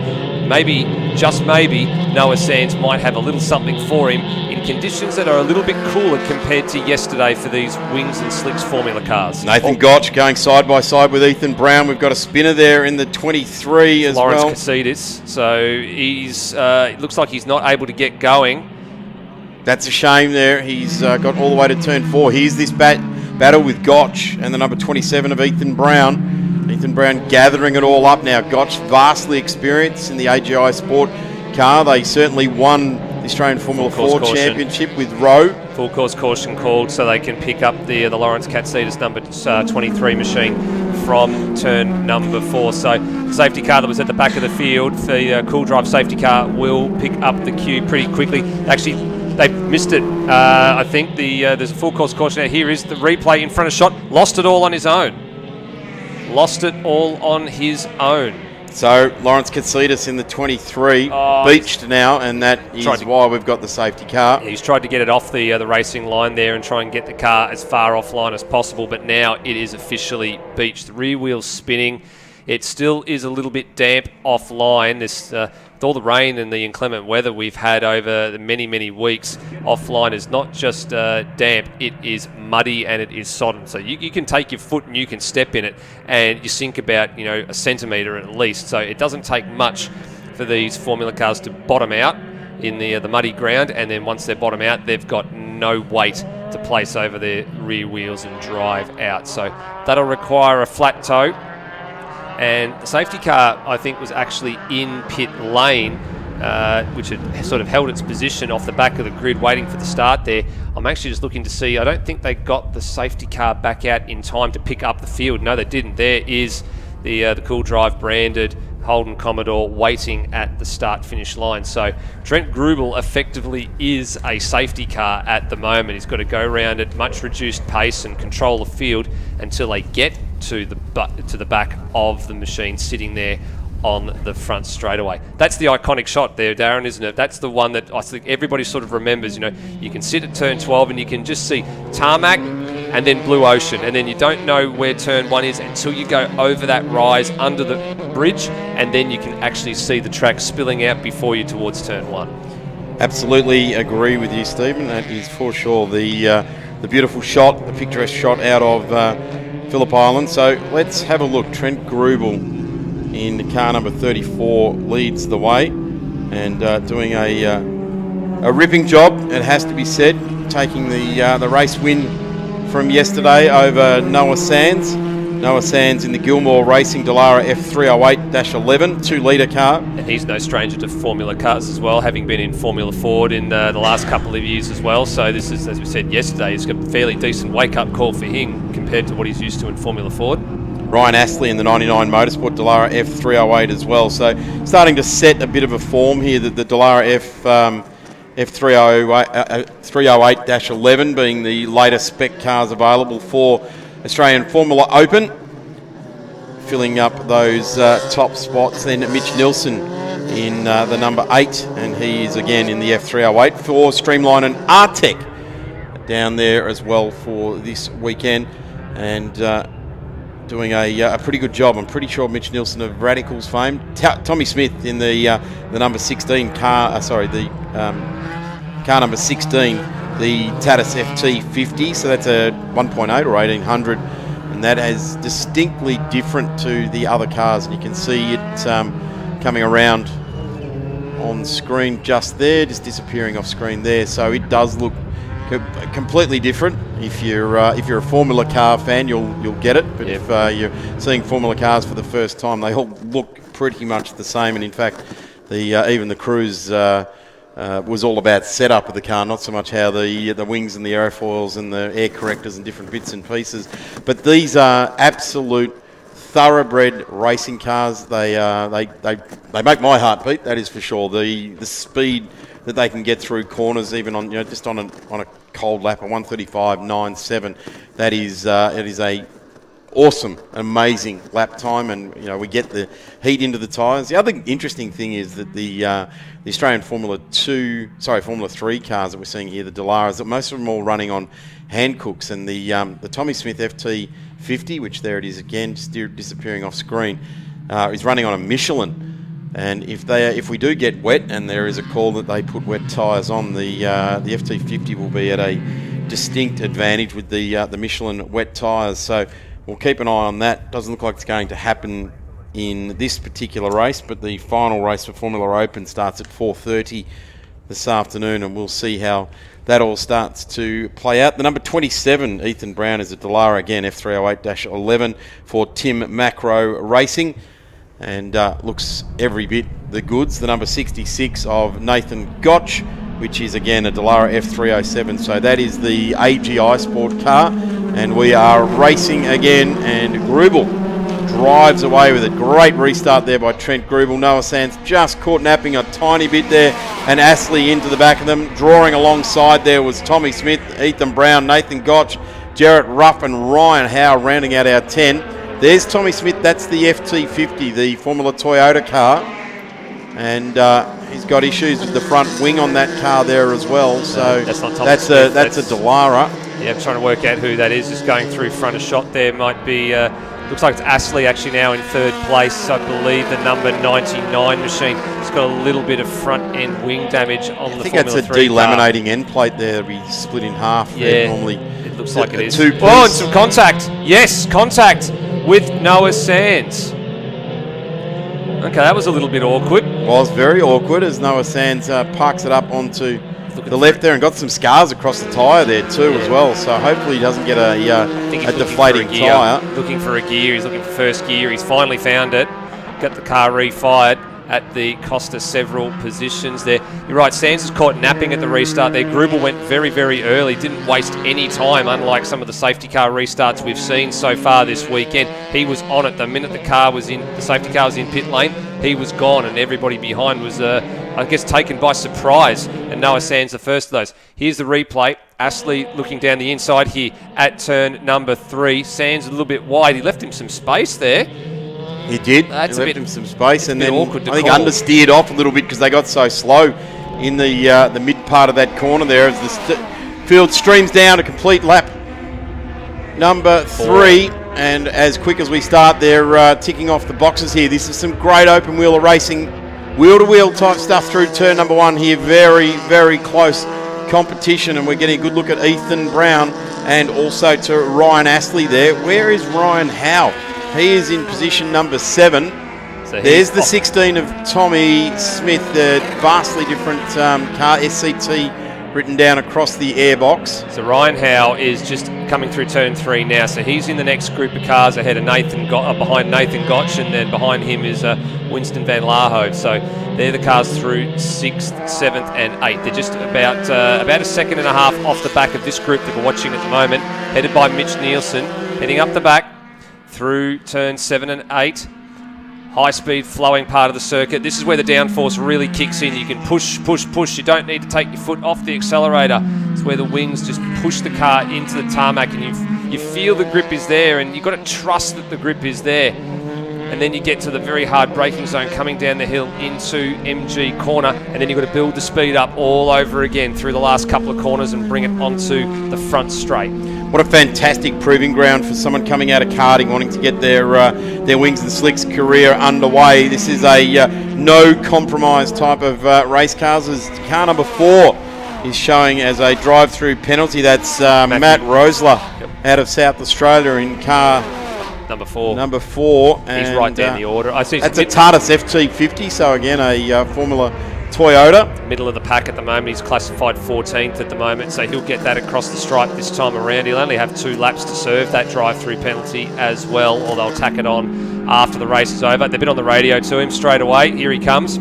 maybe, just maybe, Noah Sands might have a little something for him in conditions that are a little bit cooler compared to yesterday for these Wings and Slicks Formula cars. Nathan Gotch going side by side with Ethan Brown. We've got a spinner there in the 23 as Lawrence well. Casillas. So he's it looks like he's not able to get going. That's a shame there. He's got all the way to turn 4. Here's this battle with Gotch and the number 27 of Ethan Brown. Ethan Brown gathering it all up now. Gotch vastly experienced in the AGI Sport car. They certainly won the Australian Formula 4 Championship with Rowe. Full course caution called, so they can pick up the Lawrence Casillas number 23 machine from turn number 4. So the safety car that was at the back of the field, the Cool Drive safety car, will pick up the queue pretty quickly. Actually, they missed it. I think there's a full course caution. Here is the replay in front of shot. Lost it all on his own. Lost it all on his own. So Lawrence Casillas in the 23, beached now, and that is why we've got the safety car. He's tried to get it off the racing line there and try and get the car as far offline as possible, but now it is officially beached. The rear wheel's spinning. It still is a little bit damp offline. This with all the rain and the inclement weather we've had over the many weeks, offline is not just damp, it is muddy and it is sodden. So you can take your foot and you can step in it and you sink about a centimetre at least. So it doesn't take much for these Formula cars to bottom out in the muddy ground, and then once they bottom out, they've got no weight to place over their rear wheels and drive out. So that'll require a flat toe. And the safety car, I think, was actually in pit lane, which had sort of held its position off the back of the grid waiting for the start there. I'm actually just looking to see, I don't think they got the safety car back out in time to pick up the field. No, they didn't. There is the Cool Drive branded Holden Commodore waiting at the start-finish line. So Trent Grubel effectively is a safety car at the moment. He's got to go around at much reduced pace and control the field until they get to the back of the machine sitting there on the front straightaway. That's the iconic shot there, Darren, isn't it? That's the one that I think everybody sort of remembers. You can sit at turn 12 and you can just see tarmac and then blue ocean, and then you don't know where turn 1 is until you go over that rise under the bridge, and then you can actually see the track spilling out before you towards turn 1. Absolutely agree with you, Stephen. That is for sure the beautiful shot, the picturesque shot out of Phillip Island. So let's have a look. Trent Grubel in car number 34 leads the way, and doing a ripping job, it has to be said, taking the race win from yesterday over Noah Sands. Noah Sands in the Gilmore Racing Dallara F308-11 2-litre car. And he's no stranger to Formula cars as well, having been in Formula Ford in the last couple of years as well. So this is, as we said yesterday, it's a fairly decent wake-up call for him compared to what he's used to in Formula Ford. Ryan Astley in the 99 Motorsport Dallara F308 as well. So starting to set a bit of a form here, that the Dallara F308-11 being the latest spec cars available for Australian Formula Open. Filling up those top spots, then Mitch Nilsson in the number 8, and he is again in the F308 for Streamline and Artec down there as well for this weekend, and doing a pretty good job. I'm pretty sure Mitch Nilsson of Radicals fame. Tommy Smith in the number 16 car, car number 16, the Tatis FT50, so that's a 1.8 or 1800, and that is distinctly different to the other cars, and you can see it coming around on screen just there, just disappearing off screen there. So it does look completely different. If you're a Formula car fan, you'll get it, but if you're seeing Formula cars for the first time, they all look pretty much the same. And in fact, even the Cruise was all about setup of the car, not so much how the wings and the aerofoils and the air correctors and different bits and pieces. But these are absolute thoroughbred racing cars. They make my heart beat, that is for sure. The speed that they can get through corners, even on just on a cold lap, a 1:35.97. That is it is a awesome, amazing lap time, and we get the heat into the tyres. The other interesting thing is that the Australian Formula 3 cars that we're seeing here, the Dallaras, that most of them are all running on Hancooks, and the Tommy Smith FT50, which there it is again, just disappearing off screen, is running on a Michelin And if we do get wet, and there is a call that they put wet tyres on, the FT50 will be at a distinct advantage with the Michelin wet tyres. So we'll keep an eye on that. Doesn't look like it's going to happen in this particular race, but the final race for Formula Open starts at 4:30 this afternoon, and we'll see how that all starts to play out. The number 27, Ethan Brown, is a Dallara again, F308-11 for Tim Macro Racing, and looks every bit the goods. The number 66 of Nathan Gotch, which is again a Dallara F307. So that is the AGI Sport car, and we are racing again, and Grubel drives away with it. Great restart there by Trent Grubel. Noah Sands just caught napping a tiny bit there, and Astley into the back of them. Drawing alongside there was Tommy Smith, Ethan Brown, Nathan Gotch, Jarrett Ruff and Ryan Howe rounding out our 10. There's Tommy Smith. That's the FT50, the Formula Toyota car, and he's got issues with the front wing on that car there as well. So that's not Tommy that's Smith. That's a Dallara. Yeah, I'm trying to work out who that is. Just going through front of shot there might be. Looks like it's Astley actually now in third place. I believe the number 99 machine. It's got a little bit of front end wing damage on the Formula 3 I think that's a delaminating end plate there. It'll be split in half. Yeah, normally it looks like it is. Two-piece. Oh, and some contact. Yes, contact with Noah Sands. Okay, that was a little bit awkward. Was very awkward as Noah Sands parks it up onto the left there, and got some scars across the tyre there too as well. So hopefully he doesn't get a deflating tyre. Looking for a gear. He's looking for first gear. He's finally found it. Got the car refired at the cost of several positions there. You're right, Sands was caught napping at the restart there. Grubel went very, very early, didn't waste any time, unlike some of the safety car restarts we've seen so far this weekend. He was on it the minute the safety car was in pit lane. He was gone, and everybody behind was, I guess, taken by surprise. And Noah Sands, the first of those. Here's the replay. Astley looking down the inside here at turn number 3. Sands a little bit wide. He left him some space there. He did. That's he left him some space, and then awkward to I think call. understeered off a little bit because they got so slow in the mid part of that corner there as the field streams down a complete lap. Number 3, and as quick as we start, they're ticking off the boxes here. This is some great open wheeler racing, wheel-to-wheel type stuff through turn number 1 here. Very, very close competition, and we're getting a good look at Ethan Brown and also to Ryan Astley there. Where is Ryan Howe? He is in position number 7. So there's the 16 of Tommy Smith, the vastly different car, SCT written down across the airbox. So Ryan Howe is just coming through turn 3 now. So he's in the next group of cars ahead of behind Nathan Gotch, and then behind him is Winston Van Laarhoven. So they're the cars through 6th, 7th and 8th. They're just about a second and a half off the back of this group that we're watching at the moment, headed by Mitch Nielsen, heading up the back through turn 7 and 8. High speed flowing part of the circuit. This is where the downforce really kicks in. You can push. You don't need to take your foot off the accelerator. It's where the wings just push the car into the tarmac, and you feel the grip is there, and you've got to trust that the grip is there. And then you get to the very hard braking zone coming down the hill into MG corner, and then you've got to build the speed up all over again through the last couple of corners and bring it onto the front straight. What a fantastic proving ground for someone coming out of karting, wanting to get their wings and slicks career underway. This is a no compromise type of race cars, as car number 4 is showing as a drive-through penalty. That's Matt Rosler out of South Australia in car number 4. And he's right down the order. I see that's a Tardis FT50, so again a Formula Toyota. Middle of the pack at the moment. He's classified 14th at the moment, so he'll get that across the stripe this time around. He'll only have 2 laps to serve that drive-through penalty as well, or they'll tack it on after the race is over. They've been on the radio to him straight away. Here he comes.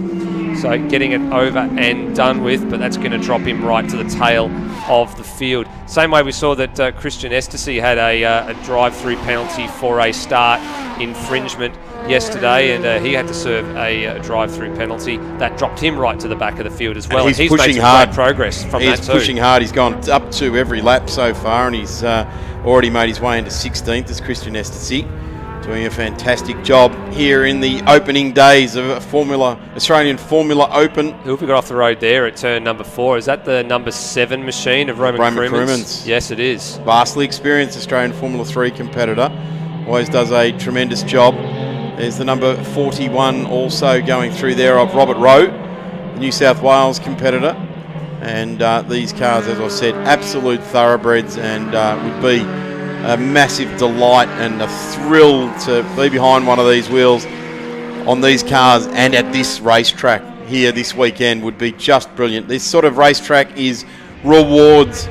So getting it over and done with, but that's going to drop him right to the tail of the field. Same way we saw that Christian Estercy had a drive-through penalty for a start infringement yesterday, and he had to serve a drive-through penalty. That dropped him right to the back of the field as well. And he's made pushing some hard. great progress from that too. He's pushing hard. He's gone up to every lap so far, and he's already made his way into 16th as Christian Estercy, doing a fantastic job here in the opening days of Australian Formula Open. Who have we got off the road there at turn number 4? Is that the number 7 machine of Roman Krumins? Yes, it is. Vastly experienced Australian Formula 3 competitor. Always does a tremendous job. There's the number 41 also going through there of Robert Rowe, the New South Wales competitor. And these cars, as I said, absolute thoroughbreds, and would be a massive delight and a thrill to be behind one of these wheels on these cars and at this racetrack here this weekend would be just brilliant. This sort of racetrack rewards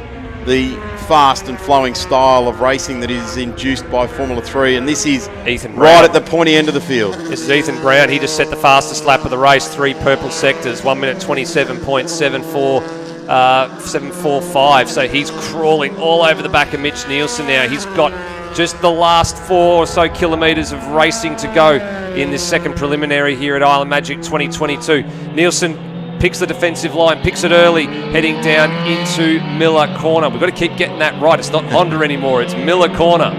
the fast and flowing style of racing that is induced by Formula 3, and this is Ethan right Brown. at the pointy end of the field. This is Ethan Brown. He just set the fastest lap of the race, 3 purple sectors, 1 minute 27.745. So he's crawling all over the back of Mitch Nielsen now. He's got just the last 4 or so kilometres of racing to go in this second preliminary here at Island Magic 2022. Nielsen picks the defensive line, picks it early, heading down into Miller Corner. We've got to keep getting that right. It's not Honda anymore, it's Miller Corner.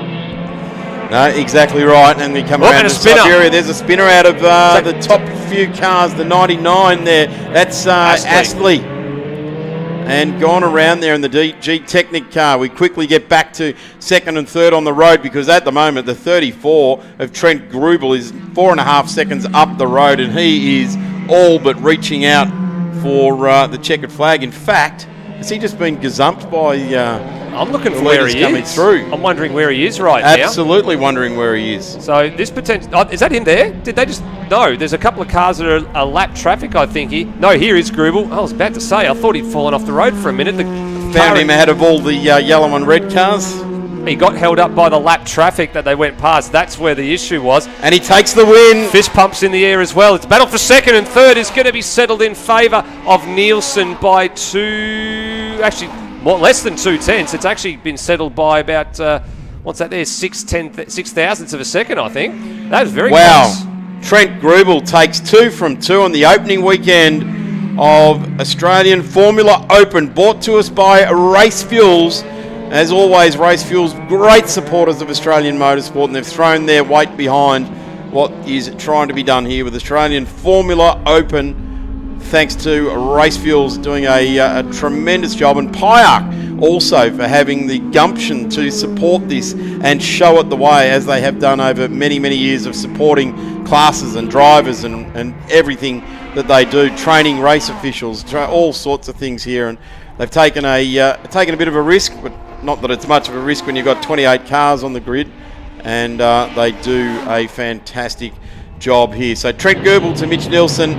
No, exactly right. And we come around and a to spinner. Siberia. There's a spinner out of the top few cars, the 99 there. That's Astley. And gone around there in the G Technic car. We quickly get back to second and third on the road because at the moment the 34 of Trent Grubel is 4.5 seconds up the road, and he is all but reaching out for the checkered flag. In fact, has he just been gazumped by I'm looking for where he coming is. through? I'm wondering where he is right now. Absolutely wondering where he is. So this potential... Oh, is that him there? Did they just... No, there's a couple of cars that are a lap traffic, I think. No, here is Grubel. I was about to say, I thought he'd fallen off the road for a minute. Found him ahead of all the yellow and red cars. He got held up by the lap traffic that they went past. That's where the issue was. And he takes the win. Fist pumps in the air as well. It's battle for second, and third is going to be settled in favour of Nielsen by less than 2 tenths. It's actually been settled by about, what's that there, 6 thousandths of a second, I think. That was very close. Trent Grubel takes 2 from 2 on the opening weekend of Australian Formula Open, brought to us by Race Fuels. As always, Race Fuels, great supporters of Australian motorsport, and they've thrown their weight behind what is trying to be done here with Australian Formula Open, thanks to Race Fuels doing a tremendous job, and Pyark also for having the gumption to support this and show it the way, as they have done over many, many years of supporting classes and drivers and everything that they do, training race officials, all sorts of things here. And they've taken a bit of a risk, but not that it's much of a risk when you've got 28 cars on the grid, and they do a fantastic job here. So Trent Grubel to Mitch Nielsen,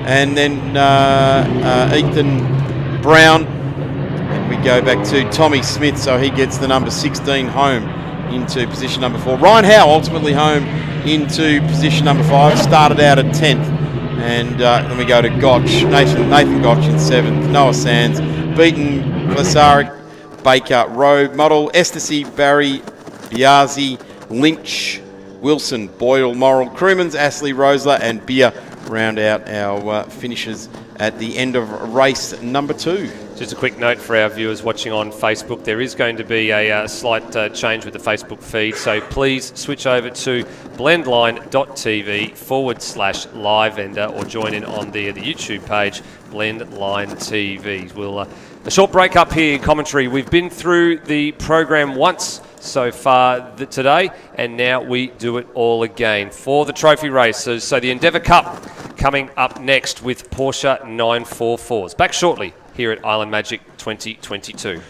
and then Ethan Brown. And we go back to Tommy Smith, so he gets the number 16 home into position number 4. Ryan Howe ultimately home into position number 5, started out at 10th. And then we go to Gotch, Nathan Gotch in 7th, Noah Sands, beaten Vlasarik, Baker, Rowe, Model, Ecstasy, Barry, Biazzi, Lynch, Wilson, Boyle, Morrill, Crewmans, Astley, Rosler, and Beer round out our finishes at the end of race number 2. Just a quick note for our viewers watching on Facebook, there is going to be a slight change with the Facebook feed, so please switch over to blendline.tv/live and or join in on the YouTube page, Blendline TV. We'll a short break up here in commentary. We've been through the program once so far today, and now we do it all again for the trophy races. So the Endeavour Cup coming up next with Porsche 944s. Back shortly here at Island Magic 2022.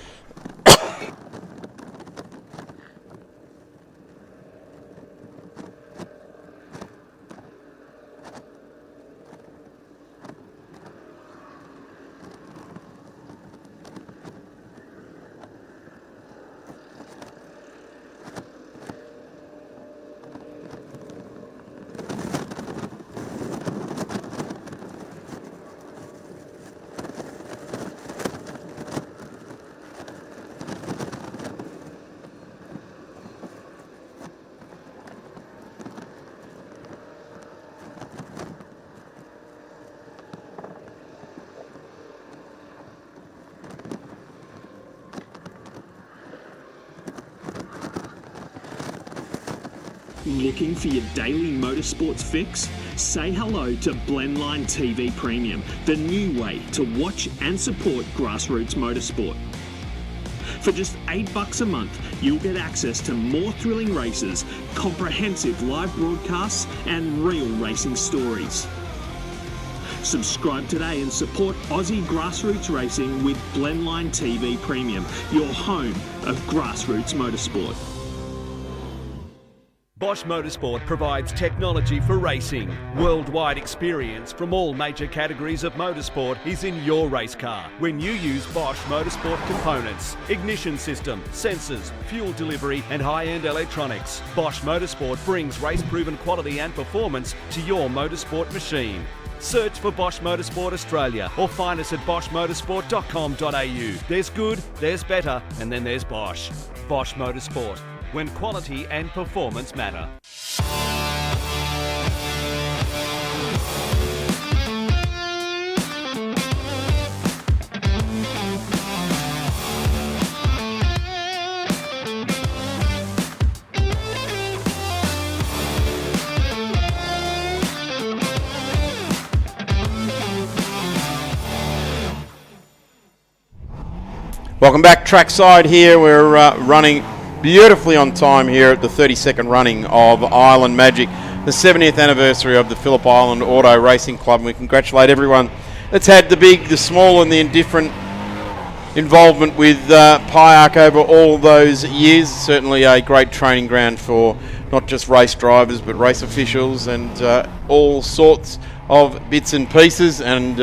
Looking for your daily motorsports fix? Say hello to Blendline TV Premium, the new way to watch and support grassroots motorsport. For just $8 a month, you'll get access to more thrilling races, comprehensive live broadcasts, and real racing stories. Subscribe today and support Aussie grassroots racing with Blendline TV Premium, your home of grassroots motorsport. Bosch Motorsport provides technology for racing. Worldwide experience from all major categories of motorsport is in your race car when you use Bosch Motorsport components, ignition system, sensors, fuel delivery and high-end electronics. Bosch Motorsport brings race-proven quality and performance to your motorsport machine. Search for Bosch Motorsport Australia or find us at boschmotorsport.com.au. There's good, there's better, and then there's Bosch. Bosch Motorsport, when quality and performance matter. Welcome back trackside here. We're running beautifully on time here at the 32nd running of Island Magic, the 70th anniversary of the Phillip Island Auto Racing Club. And we congratulate everyone that's had the big, the small and the indifferent involvement with PIARC over all those years. Certainly a great training ground for not just race drivers but race officials and all sorts of bits and pieces. And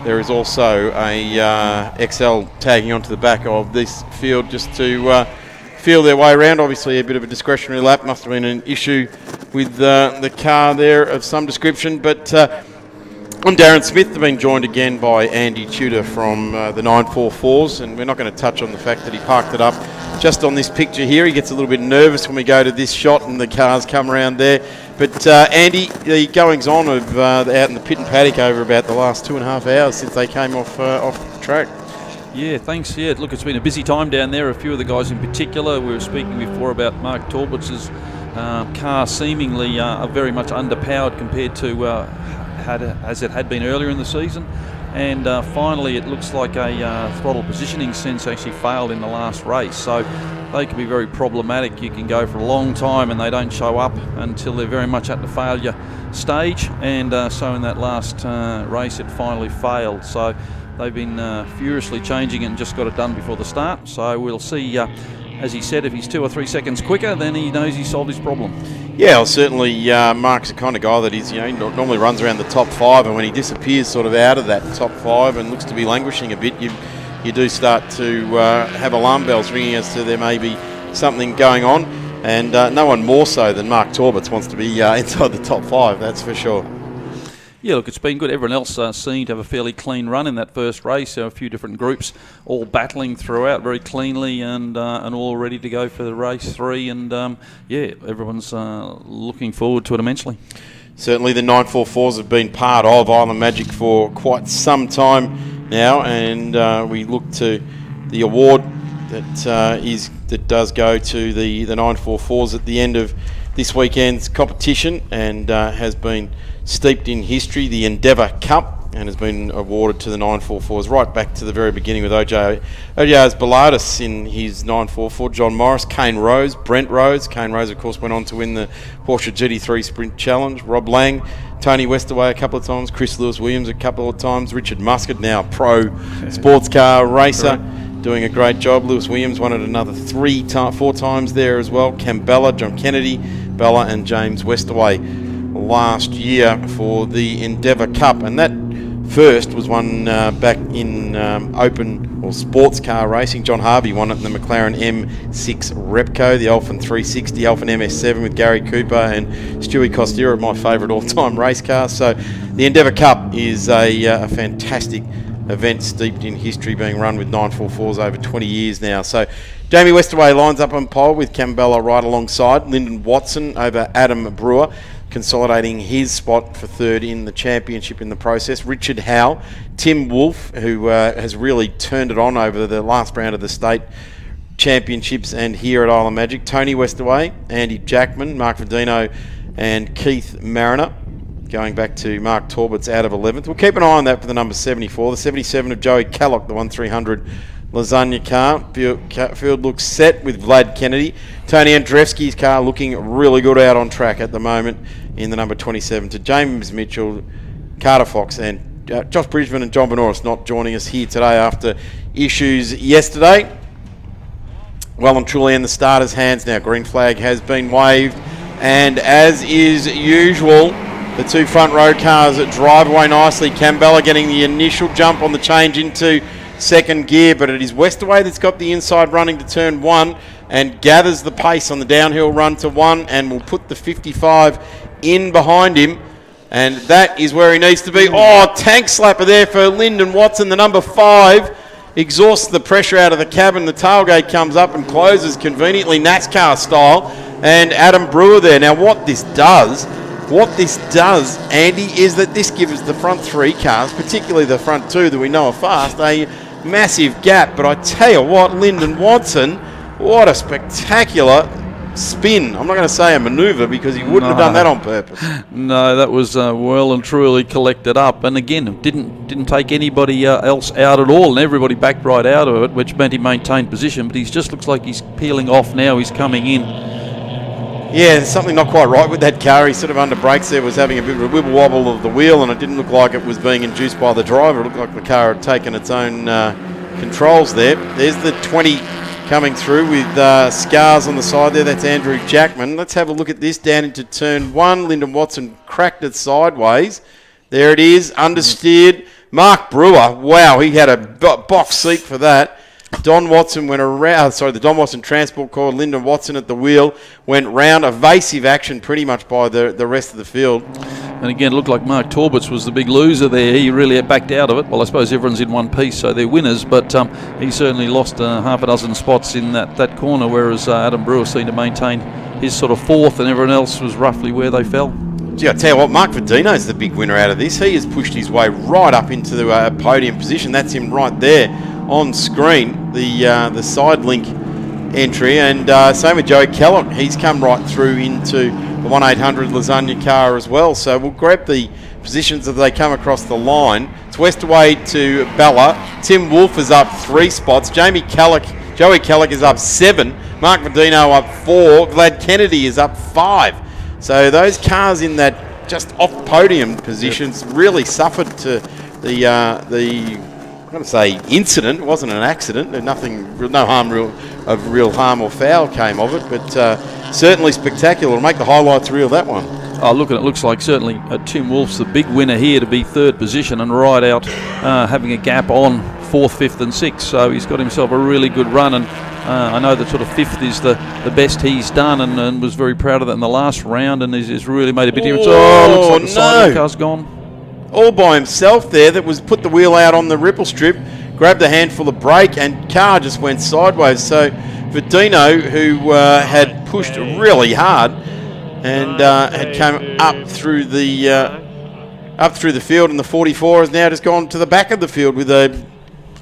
there is also a XL tagging onto the back of this field just to feel their way around. Obviously a bit of a discretionary lap. Must have been an issue with the car there of some description. But I'm Darren Smith. I've been joined again by Andy Tudor from the 944s. And we're not going to touch on the fact that he parked it up just on this picture here. He gets a little bit nervous when we go to this shot and the cars come around there. But Andy, the goings on of out in the pit and paddock over about the last 2.5 hours since they came off the track. Yeah, thanks. Yeah, look, it's been a busy time down there. A few of the guys in particular. We were speaking before about Mark Torbitz's car seemingly very much underpowered compared to as it had been earlier in the season. And finally, it looks like a throttle positioning sense actually failed in the last race. So they can be very problematic. You can go for a long time and they don't show up until they're very much at the failure stage. And so in that last race, it finally failed. So they've been furiously changing it and just got it done before the start. So we'll see, as he said, if he's 2 or 3 seconds quicker, then he knows he solved his problem. Yeah, well, certainly Mark's the kind of guy that is, he normally runs around the top 5, and when he disappears sort of out of that top 5 and looks to be languishing a bit, you do start to have alarm bells ringing as to there may be something going on. And no one more so than Mark Torbitz wants to be inside the top 5, that's for sure. Yeah, look, it's been good. Everyone else seemed to have a fairly clean run in that first race. A few different groups all battling throughout very cleanly and all ready to go for the race 3. And, everyone's looking forward to it immensely. Certainly the 944s have been part of Island Magic for quite some time now. And we look to the award that does go to the 944s at the end of this weekend's competition and has been steeped in history, the Endeavour Cup, and has been awarded to the 944s right back to the very beginning with Ojars Bilardis in his 944, John Morris, Kane Rose, Brent Rose. Kane Rose, of course, went on to win the Porsche GT3 Sprint Challenge. Rob Lang, Tony Westaway a couple of times, Chris Lewis-Williams a couple of times, Richard Muscat, now pro sports car racer, doing a great job. Lewis-Williams won it another 4 times there as well. Cam Bella, John Kennedy, Bella and James Westaway last year for the Endeavour Cup, and that first was won back in open or sports car racing. John Harvey won it in the McLaren M6 Repco, the Alphen 360, Alphen MS7 with Gary Cooper and Stewie Costiera, my favourite all-time race car. So the Endeavour Cup is a fantastic event steeped in history, being run with 944s over 20 years now. So Jamie Westaway lines up on pole with Cambella right alongside. Lyndon Watson over Adam Brewer, consolidating his spot for third in the championship in the process. Richard Howe, Tim Wolfe, who has really turned it on over the last round of the state championships and here at Island Magic. Tony Westaway, Andy Jackman, Mark Verdino and Keith Mariner. Going back to Mark Torbitz out of 11th. We'll keep an eye on that for the number 74. The 77 of Joey Callock, the 1300 Lasagna car. Field looks set with Vlad Kennedy. Tony Andrzejewski's car looking really good out on track at the moment in the number 27 to James Mitchell, Carter Fox, and Josh Bridgman and John Benoris not joining us here today after issues yesterday. Well and truly in the starters' hands now. Green flag has been waved, and as is usual, the two front row cars drive away nicely. Campbell getting the initial jump on the change into second gear, but it is Westaway that's got the inside running to turn 1 and gathers the pace on the downhill run to 1 and will put the 55 in behind him, and that is where he needs to be. Oh, tank slapper there for Lyndon Watson, the number 5. Exhausts the pressure out of the cabin. The tailgate comes up and closes conveniently NASCAR style, and Adam Brewer there. Now what this does, Andy, is that this gives the front 3 cars, particularly the front 2 that we know are fast, a massive gap. But I tell you what, Lyndon Watson, what a spectacular spin. I'm not going to say a manoeuvre because he wouldn't have done that on purpose. No, that was well and truly collected up, and again didn't take anybody else out at all, and everybody backed right out of it, which meant he maintained position. But he just looks like he's peeling off now. He's coming in. Yeah, there's something not quite right with that car. He sort of under brakes there, was having a bit of a wibble wobble of the wheel, and it didn't look like it was being induced by the driver. It looked like the car had taken its own controls there. There's the 20 coming through with scars on the side there. That's Andrew Jackman. Let's have a look at this down into turn 1. Lyndon Watson cracked it sideways. There it is, understeered. Mark Brewer, wow, he had a box seat for that. Don Watson went around, the Don Watson Transport Corps, Lyndon Watson at the wheel, went round. Evasive action pretty much by the rest of the field. And again, it looked like Mark Torbitz was the big loser there. He really backed out of it. Well, I suppose everyone's in one piece, so they're winners, but he certainly lost half a dozen spots in that corner, whereas Adam Brewer seemed to maintain his sort of 4th, and everyone else was roughly where they fell. Gee, I tell you what, Mark Verdino's the big winner out of this. He has pushed his way right up into the podium position. That's him right there on screen, the side link entry, and same with Joey Kellogg. He's come right through into the 1-800 Lasagna car as well. So we'll grab the positions as they come across the line. It's Westaway to Bella. Tim Wolfe is up 3 spots. Joey Kellogg is up 7. Mark Verdino up 4. Vlad Kennedy is up 5. So those cars in that just off podium positions really suffered to the I'm going to say incident. It wasn't an accident. No harm, real harm or foul came of it, but certainly spectacular. It'll make the highlights reel, that one. Oh, look, and it looks like certainly Tim Wolfe's the big winner here to be 3rd position and right out having a gap on 4th, 5th and 6th. So he's got himself a really good run, and I know that sort of 5th is the best he's done, and was very proud of that in the last round, and has really made a big difference. Looks like the side of the car's gone. All by himself there, that was put the wheel out on the ripple strip, grabbed a handful of brake, and car just went sideways. So Verdino, who had pushed really hard and had come up through the field, and the 44 has now just gone to the back of the field with a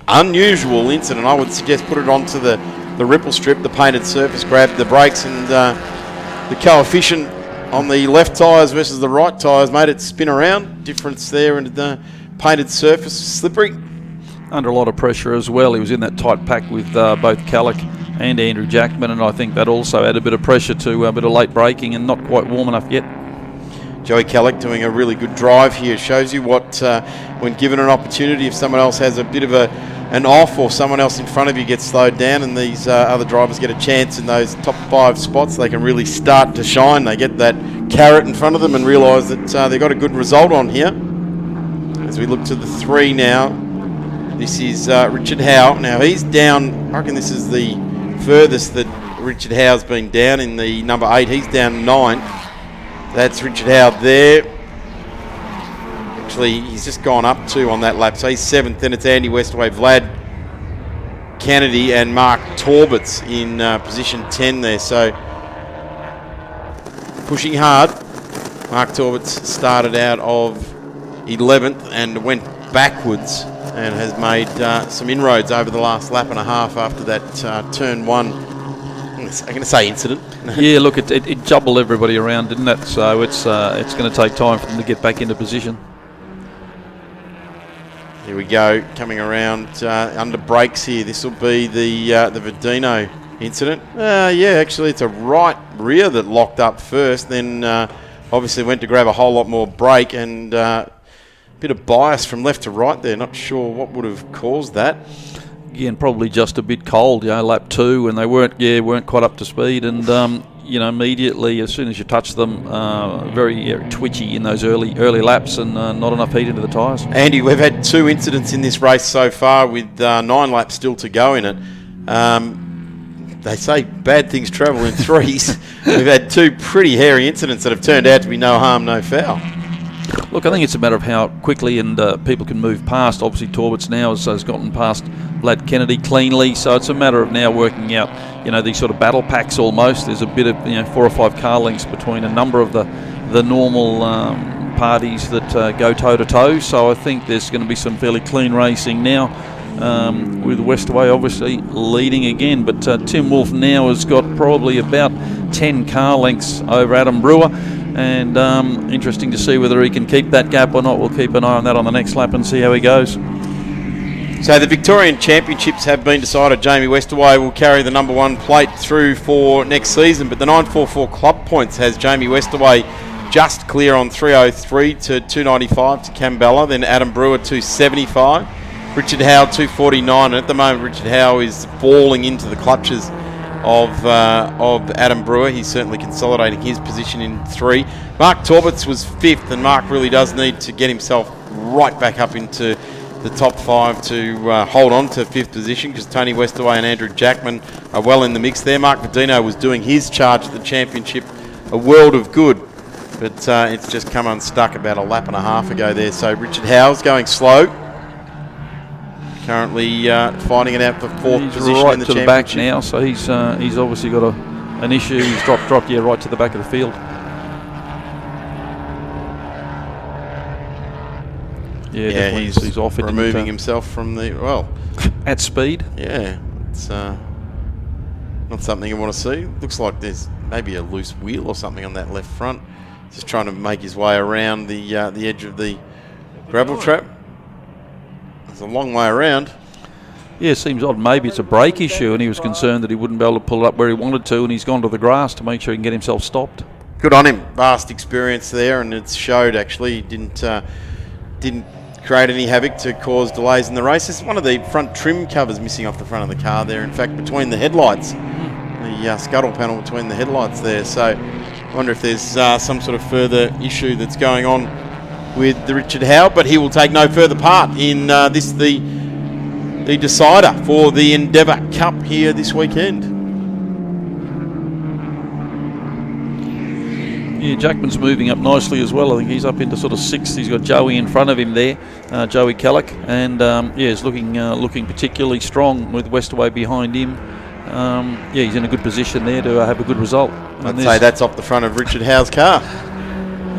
unusual incident. I would suggest put it onto the ripple strip, the painted surface, grabbed the brakes, and the coefficient on the left tyres versus the right tyres made it spin around. Difference there in the painted surface, slippery. Under a lot of pressure as well. He was in that tight pack with both Callick and Andrew Jackman, and I think that also added a bit of pressure to a bit of late braking and not quite warm enough yet. Joey Callick doing a really good drive here. Shows you what, when given an opportunity, if someone else has a bit of an off or someone else in front of you gets slowed down and these other drivers get a chance in those top 5 spots, they can really start to shine. They get that carrot in front of them and realise that they've got a good result on here. As we look to the 3 now, this is Richard Howe. Now he's down, I reckon this is the furthest that Richard Howe's been down in the number 8. He's down 9. That's Richard Howe there. Actually, he's just gone up 2 on that lap, so he's 7th. Then it's Andy Westaway, Vlad Kennedy and Mark Torbitz in position 10 there. So pushing hard. Mark Torbitz started out of 11th and went backwards and has made some inroads over the last lap and a half after that turn 1. I'm going to say incident. Yeah, look, it jumbled everybody around, didn't it? So it's going to take time for them to get back into position. Here we go, coming around under brakes here. This will be the Verdino incident. Yeah, actually it's a right rear that locked up first, then obviously went to grab a whole lot more brake, and bit of bias from left to right there. Not sure what would have caused that. Again, probably just a bit cold, lap 2, and they weren't quite up to speed, and immediately as soon as you touch them, very twitchy in those early laps, and not enough heat into the tyres. Andy, we've had 2 incidents in this race so far with 9 laps still to go in it. They say bad things travel in threes. We've had 2 pretty hairy incidents that have turned out to be no harm, no foul. Look, I think it's a matter of how quickly and people can move past. Obviously, Torbert's now has gotten past Vlad Kennedy cleanly, so it's a matter of now working out, these sort of battle packs almost. There's a bit of 4 or 5 car lengths between a number of the normal parties that go toe-to-toe, so I think there's going to be some fairly clean racing now, with Westaway obviously leading again, but Tim Wolf now has got probably about 10 car lengths over Adam Brewer, and interesting to see whether he can keep that gap or not. We'll keep an eye on that on the next lap and see how he goes. So the Victorian Championships have been decided. Jamie Westaway will carry the number 1 plate through for next season, but the 944 club points has Jamie Westaway just clear on 303 to 295 to Cambella, then Adam Brewer 275, Richard Howe 249, and at the moment Richard Howe is falling into the clutches of Adam Brewer. He's certainly consolidating his position in 3. Mark Torberts was 5th, and Mark really does need to get himself right back up into the top 5 to hold on to 5th position, because Tony Westaway and Andrew Jackman are well in the mix there. Mark Verdino was doing his charge at the championship a world of good, but it's just come unstuck about a lap and a half ago there. So Richard Howe's going slow, currently fighting it out for 4th position right in the to championship. the back now, so he's obviously got an issue. He's dropped right to the back of the field. Yeah, he's off it, removing himself from the at speed. Yeah, it's not something you want to see. Looks like there's maybe a loose wheel or something on that left front. Just trying to make his way around the edge of the gravel trap. It's a long way around. Yeah, it seems odd. Maybe it's a brake issue, and he was concerned that he wouldn't be able to pull it up where he wanted to, and he's gone to the grass to make sure he can get himself stopped. Good on him. Vast experience there, and it showed actually. He didn't create any havoc to cause delays in the race. There's one of the front trim covers missing off the front of the car there. In fact, between the headlights, the scuttle panel between the headlights there. So I wonder if there's some sort of further issue that's going on with the Richard Howe, but he will take no further part in the decider for the Endeavour Cup here this weekend. Yeah, Jackman's moving up nicely as well. I think he's up into sort of 6th. He's got Joey in front of him there, Joey Kellick, and he's looking particularly strong with Westaway behind him. He's in a good position there to have a good result. I'd say that's off the front of Richard Howe's car.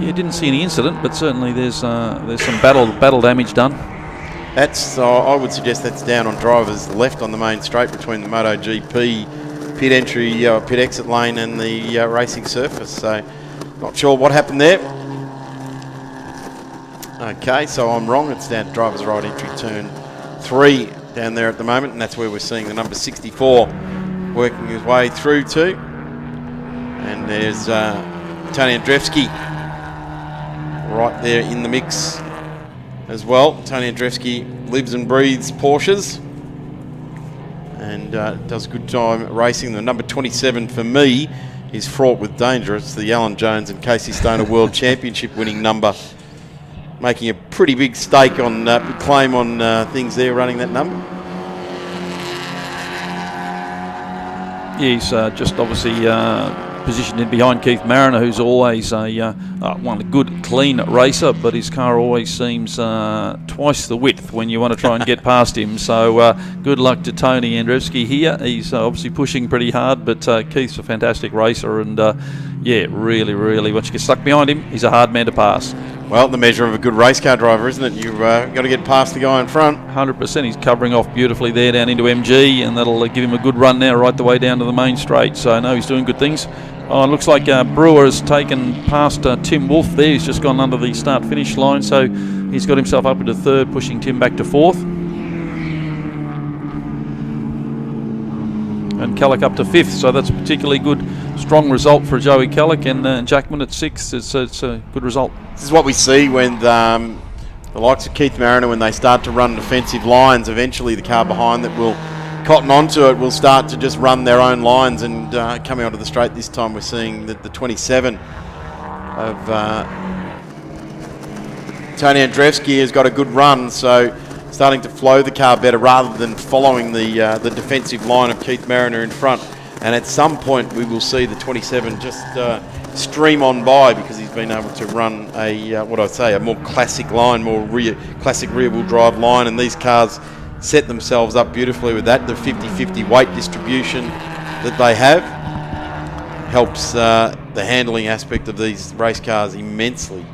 Yeah, didn't see any incident, but certainly there's some battle damage done. That's I would suggest that's down on driver's left on the main straight between the MotoGP pit entry, pit exit lane and the racing surface. So not sure what happened there. Okay, so I'm wrong. It's down driver's right entry turn 3 down there at the moment, and that's where we're seeing the number 64 working his way through to. And there's Tony Andrzejewski right there in the mix as well. Tony Andrzejewski lives and breathes Porsches and does a good time racing. The number 27 for me is fraught with danger. It's the Alan Jones and Casey Stoner World Championship winning number, making a pretty big stake on claim on things there running that number. Yeah, he's just obviously positioned in behind Keith Mariner, who's always a good, clean racer, but his car always seems twice the width when you want to try and get past him. So good luck to Tony Andrzejewski here. He's obviously pushing pretty hard, but Keith's a fantastic racer, and really, once you get stuck behind him, he's a hard man to pass. Well, the measure of a good race car driver, isn't it? You've got to get past the guy in front. 100%. He's covering off beautifully there down into MG, and that'll give him a good run now right the way down to the main straight. So, no, he's doing good things. Oh, it looks like Brewer has taken past Tim Wolf there. He's just gone under the start-finish line, so He's got himself up into third, pushing Tim back to fourth. And Kellock up to fifth, so that's a particularly good, strong result for Joey Kellock, and Jackman at sixth. It's a good result. This is what we see when the likes of Keith Mariner, when they start to run defensive lines, eventually the car behind that will cotton onto it will start to just run their own lines, and coming onto the straight this time we're seeing that the 27 of Tony Andrzejewski has got a good run, so starting to flow the car better rather than following the defensive line of Keith Mariner in front. And at some point we will see the 27 just stream on by, because he's been able to run a a more classic line, more classic rear-wheel drive line, and these cars set themselves up beautifully with that. The 50-50 weight distribution that they have helps the handling aspect of these race cars immensely.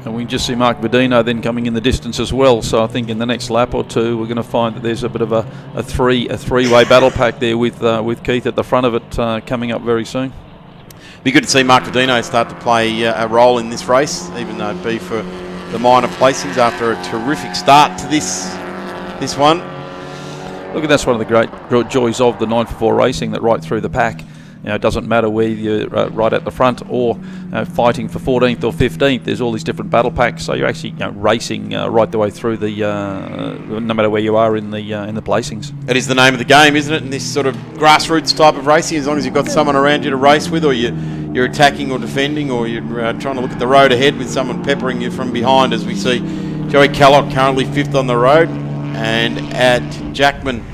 And we can just see Mark Verdino then coming in the distance as well. So I think in the next lap or two, we're going to find that there's a bit of a three-way battle pack there with Keith at the front of it coming up very soon. Be good to see Mark Verdino start to play a role in this race, even though it be for the minor placings after a terrific start to this one. Look, that's one of the great joys of the 944 racing, that right through the pack, it doesn't matter whether you're right at the front or fighting for 14th or 15th. There's all these different battle packs, so you're actually racing right the way through no matter where you are in the placings. It is the name of the game, isn't it? In this sort of grassroots type of racing, as long as you've got someone around you to race with, or you're attacking or defending, or you're trying to look at the road ahead with someone peppering you from behind, as we see Joey Kellock currently 5th on the road, and at Jackman,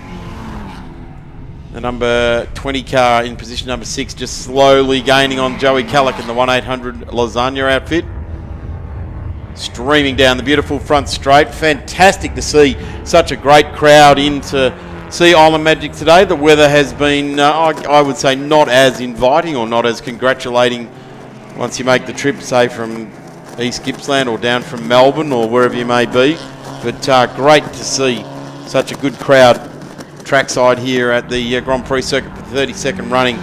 the number 20 car in position number 6, just slowly gaining on Joey Kellock in the 1-800 Lasagna outfit. Streaming down the beautiful front straight. Fantastic to see such a great crowd in to see Island Magic today. The weather has been, I would say, not as inviting or not as congratulating once you make the trip, say, from East Gippsland or down from Melbourne or wherever you may be. But great to see such a good crowd trackside here at the Grand Prix circuit for the 32nd running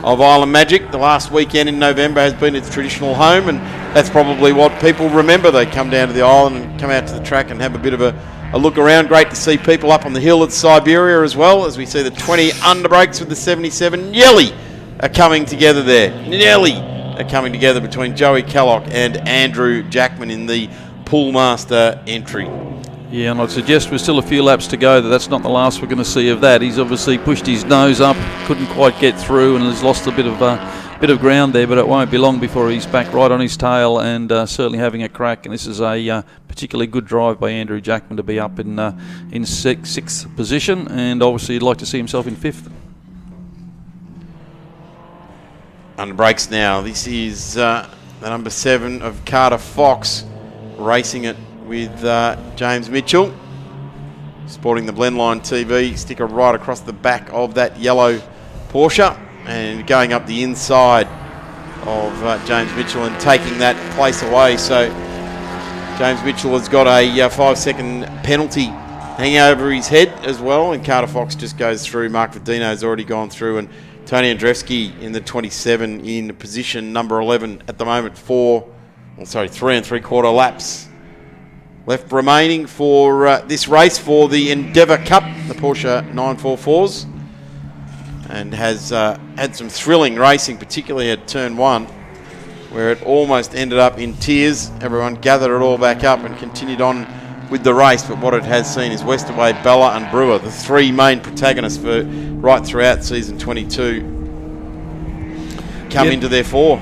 of Island Magic. The last weekend in November has been its traditional home, and that's probably what people remember. They come down to the island and come out to the track and have a bit of a look around. Great to see people up on the hill at Siberia as well, as we see the 20 underbrakes with the 77 nearly are coming together there. Nearly are coming together between Joey Kellock and Andrew Jackman in the Poolmaster entry. Yeah, and I'd suggest we're still a few laps to go. That's not the last we're going to see of that. He's obviously pushed his nose up, couldn't quite get through, and has lost a bit of ground there. But it won't be long before he's back right on his tail and certainly having a crack. And this is a particularly good drive by Andrew Jackman to be up in sixth position, and obviously you'd like to see himself in 5th. Under brakes now. This is the number 7 of Carter Fox racing it with James Mitchell, sporting the Blendline TV sticker right across the back of that yellow Porsche, and going up the inside of James Mitchell and taking that place away. So James Mitchell has got a 5-second penalty hanging over his head as well, and Carter Fox just goes through. Mark Verdino's already gone through, and Tony Andrzejewski in the 27 in position number 11 at the moment. 3 3/4 laps left remaining for this race for the Endeavour Cup, the Porsche 944s, and has had some thrilling racing, particularly at turn 1, where it almost ended up in tears. Everyone gathered it all back up and continued on with the race, but what it has seen is Westerway, Bella and Brewer, the 3 main protagonists for right throughout season 22, come into their fore.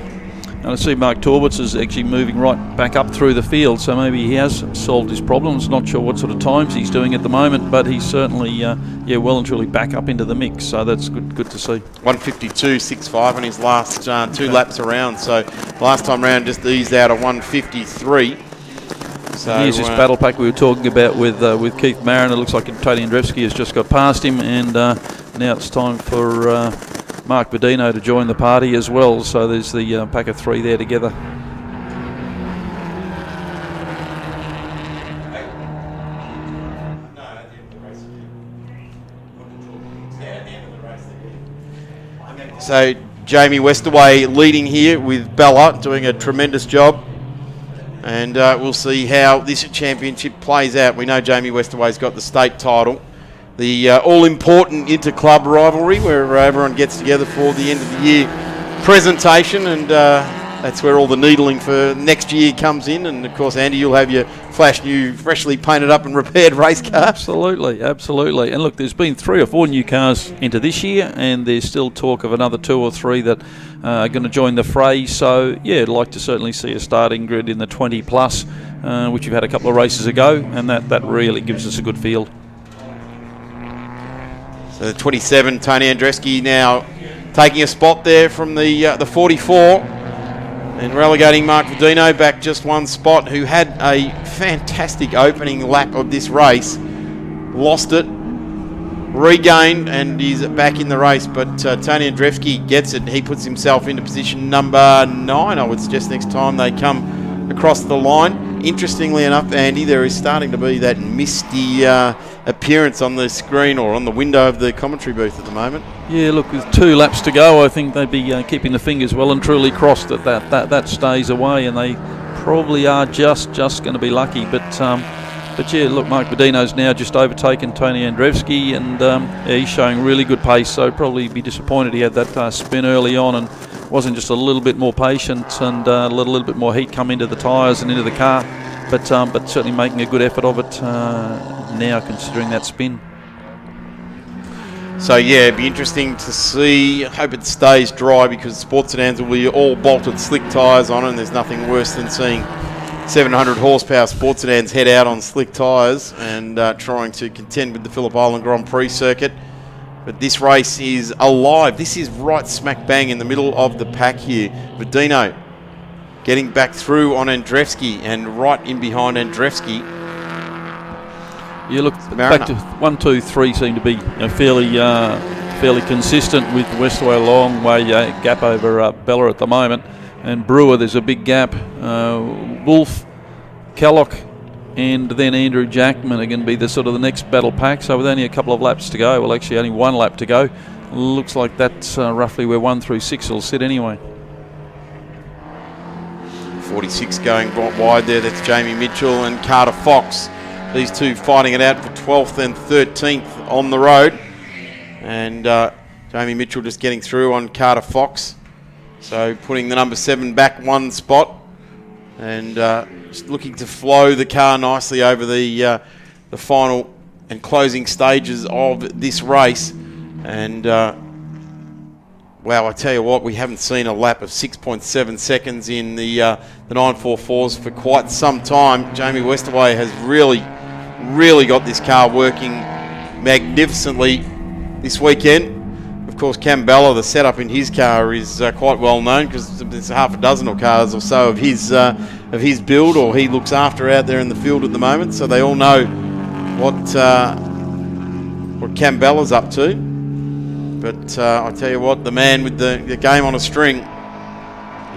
And I see Mark Torbitz is actually moving right back up through the field, so maybe he has solved his problems. Not sure what sort of times he's doing at the moment, but he's certainly well and truly back up into the mix, so that's good to see. 152.65 in his last 2 laps around, so last time round just eased out of 153. So here's this battle pack we were talking about with Keith Mariner. It looks like Tony Andrzejewski has just got past him, and now it's time for Mark Verdino to join the party as well. So there's the pack of 3 there together. So Jamie Westerway leading here with Bella, doing a tremendous job. And we'll see how this championship plays out. We know Jamie Westaway's got the state title. The all-important inter-club rivalry where everyone gets together for the end of the year presentation, and that's where all the needling for next year comes in. And of course, Andy, you'll have your flash new, freshly painted up and repaired race car. Absolutely. And look, there's been 3 or 4 new cars into this year, and there's still talk of another 2 or 3 that are going to join the fray. So yeah, I'd like to certainly see a starting grid in the 20 plus, which we've had a couple of races ago, and that really gives us a good field. So the 27, Tony Andreski now taking a spot there from the 44 and relegating Mark Vadino back just one spot, who had a fantastic opening lap of this race, lost it, regained, and is back in the race. But Tony Andreski gets it. He puts himself into position number 9, I would suggest, next time they come across the line. Interestingly enough, Andy, there is starting to be that misty appearance on the screen or on the window of the commentary booth at the moment. Yeah, look, with 2 laps to go, I think they'd be keeping the fingers well and truly crossed that stays away, and they probably are just going to be lucky. But yeah, look, Mark Vadino's now just overtaken Tony Andreevski, and yeah, he's showing really good pace, so probably be disappointed he had that spin early on and wasn't just a little bit more patient and let a little bit more heat come into the tyres and into the car, but certainly making a good effort of it now, considering that spin. So yeah, it'd be interesting to see. I hope it stays dry, because Sports Sedans will be all bolted slick tyres on, and there's nothing worse than seeing 700 horsepower Sports Sedans head out on slick tyres and trying to contend with the Phillip Island Grand Prix circuit. But this race is alive. This is right smack bang in the middle of the pack here. Vadino getting back through on Andreevski, and right in behind Andreevski. Yeah, look, back to 1, 2, 3 seem to be fairly consistent, with Westaway a long way gap over Bella at the moment, and Brewer there's a big gap. Wolf, Callock, and then Andrew Jackman are going to be the sort of the next battle pack. So with only a couple of laps to go, well, actually only 1 lap to go, looks like that's roughly where 1 through 6 will sit anyway. 46 going wide there. That's Jamie Mitchell and Carter Fox. These two fighting it out for 12th and 13th on the road. And Jamie Mitchell just getting through on Carter Fox. So putting the number 7 back 1 spot. And just looking to flow the car nicely over the final and closing stages of this race. And wow, I tell you what, we haven't seen a lap of 6.7 seconds in the 944s for quite some time. Jamie Westaway has really got this car working magnificently this weekend. Of course, Cam Bella, the setup in his car is quite well known, because there's half a dozen or cars or so of his build, or he looks after out there in the field at the moment. So they all know what Cam Bella's up to. But I tell you what, the man with the game on a string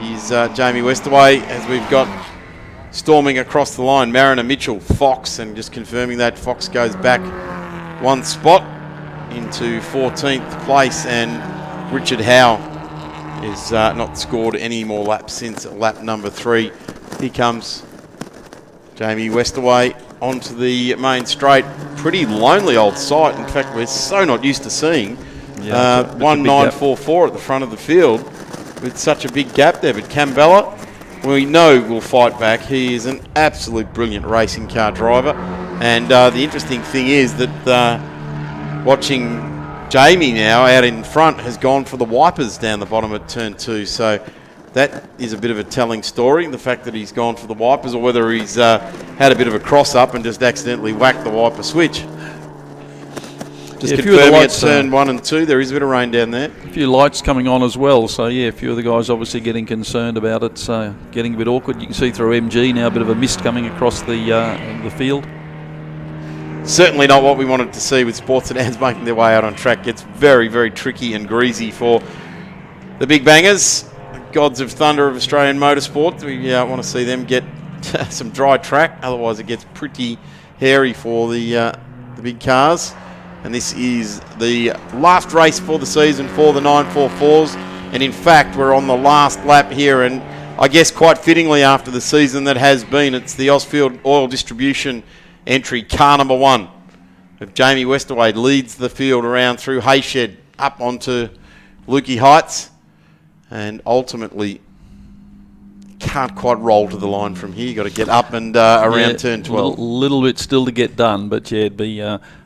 is Jamie Westaway, as we've got storming across the line Mariner, Mitchell, Fox, and just confirming that Fox goes back 1 spot into 14th place, and Richard Howe is not scored any more laps since lap number 3. Here comes Jamie Westaway onto the main straight. Pretty lonely old sight. In fact, we're so not used to seeing 1944 at the front of the field with such a big gap there. But Cambella, we know, will fight back. He is an absolute brilliant racing car driver. And the interesting thing is that watching Jamie now out in front has gone for the wipers down the bottom at turn 2. So that is a bit of a telling story, the fact that he's gone for the wipers, or whether he's had a bit of a cross-up and just accidentally whacked the wiper switch. Just confirming at turn 1 and 2, there is a bit of rain down there. A few lights coming on as well, so yeah, a few of the guys obviously getting concerned about it, getting a bit awkward. You can see through MG now a bit of a mist coming across the field. Certainly not what we wanted to see with Sports Sedans making their way out on track. Gets very, very tricky and greasy for the big bangers, gods of thunder of Australian motorsport. We want to see them get some dry track, otherwise it gets pretty hairy for the big cars. And this is the last race for the season for the 944s. And in fact, we're on the last lap here, and I guess quite fittingly after the season that has been, it's the Ausfield Oil Distribution entry, car number 1 of Jamie Westerwade, leads the field around through Hayshed up onto Lukey Heights, and ultimately can't quite roll to the line from here. You've got to get up and around turn 12. A little bit still to get done, but yeah, it'd be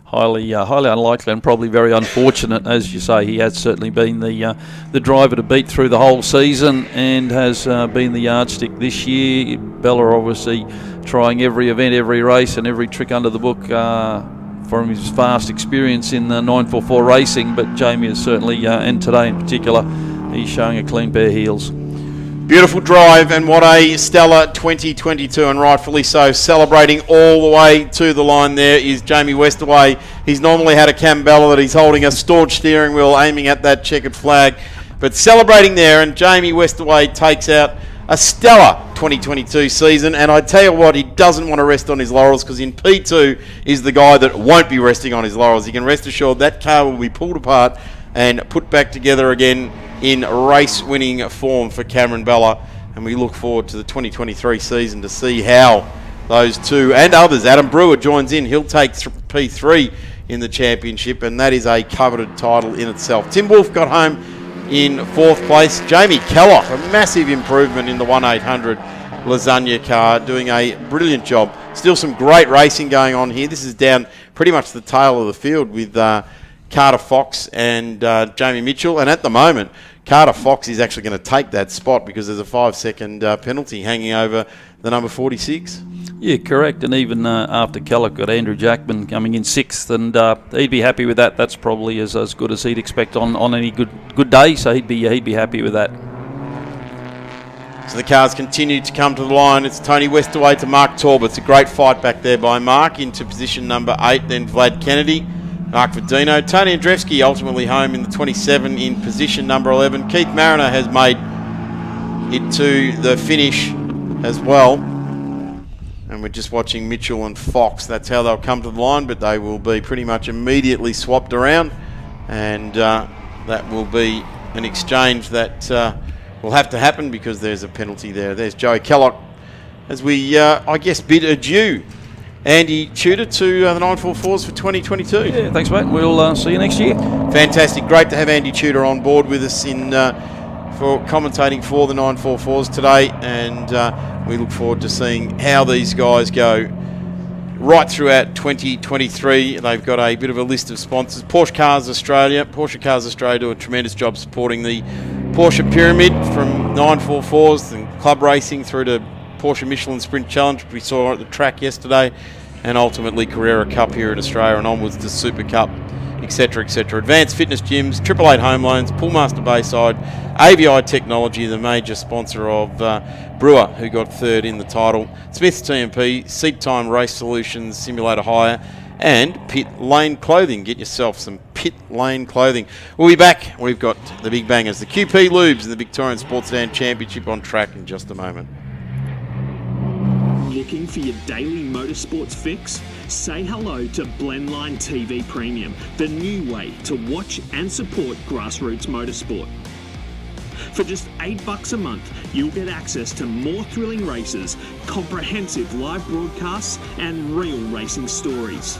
highly unlikely and probably very unfortunate. As you say, he has certainly been the driver to beat through the whole season and has been the yardstick this year. Bella obviously trying every event, every race and every trick under the book from his vast experience in 944 racing, but Jamie is certainly, and today in particular, he's showing a clean pair of heels. Beautiful drive, and what a stellar 2022, and rightfully so. Celebrating all the way to the line there is Jamie Westerway. He's normally had a Cambella that he's holding a staunch steering wheel aiming at that checkered flag, but celebrating there, and Jamie Westerway takes out a stellar 2022 season. And I tell you what, he doesn't want to rest on his laurels, because in P2 is the guy that won't be resting on his laurels. You can rest assured that car will be pulled apart and put back together again in race-winning form for Cameron Bella, and we look forward to the 2023 season to see how those two and others. Adam Brewer joins in. He'll take P3 in the championship, and that is a coveted title in itself. Tim Wolf got home in 4th place. Jamie Kellogg, a massive improvement in the 1-800 Lasagna car, doing a brilliant job. Still some great racing going on here. This is down pretty much the tail of the field with Carter Fox and Jamie Mitchell, and at the moment Carter Fox is actually going to take that spot because there's a 5-second penalty hanging over the number 46. Yeah, correct. And even after Kellogg got Andrew Jackman coming in 6th, and he'd be happy with that. That's probably as good as he'd expect on any good day. So he'd be happy with that. So the cars continue to come to the line. It's Tony Westerway to Mark Torb. It's a great fight back there by Mark into position number 8. Then Vlad Kennedy, Mark Verdino, Tony Andrewski ultimately home in the 27 in position number 11. Keith Mariner has made it to the finish as well. And we're just watching Mitchell and Fox. That's how they'll come to the line, but they will be pretty much immediately swapped around. And that will be an exchange that will have to happen because there's a penalty there. There's Joey Kellogg as we, I guess, bid adieu. Andy Tudor to the 944s for 2022. Yeah, thanks, mate. We'll see you next year. Fantastic. Great to have Andy Tudor on board with us in for commentating for the 944s today, and we look forward to seeing how these guys go right throughout 2023. They've got a bit of a list of sponsors. Porsche Cars Australia do a tremendous job supporting the Porsche Pyramid from 944s and club racing through to Porsche Michelin Sprint Challenge, which we saw at the track yesterday, and ultimately Carrera Cup here in Australia and onwards to Super Cup, etc., etc. Advanced Fitness Gyms, 888 Home Loans, Poolmaster Bayside, AVI Technology, the major sponsor of Brewer, who got 3rd in the title, Smith's TMP, Seat Time Race Solutions, Simulator Hire, and Pit Lane Clothing. Get yourself some Pit Lane Clothing. We'll be back. We've got the big bangers, the QP Lubes and the Victorian Sports Sedan Championship on track in just a moment. Looking for your daily motorsports fix? Say hello to Blendline TV Premium, the new way to watch and support grassroots motorsport. For just $8 a month, you'll get access to more thrilling races, comprehensive live broadcasts, and real racing stories.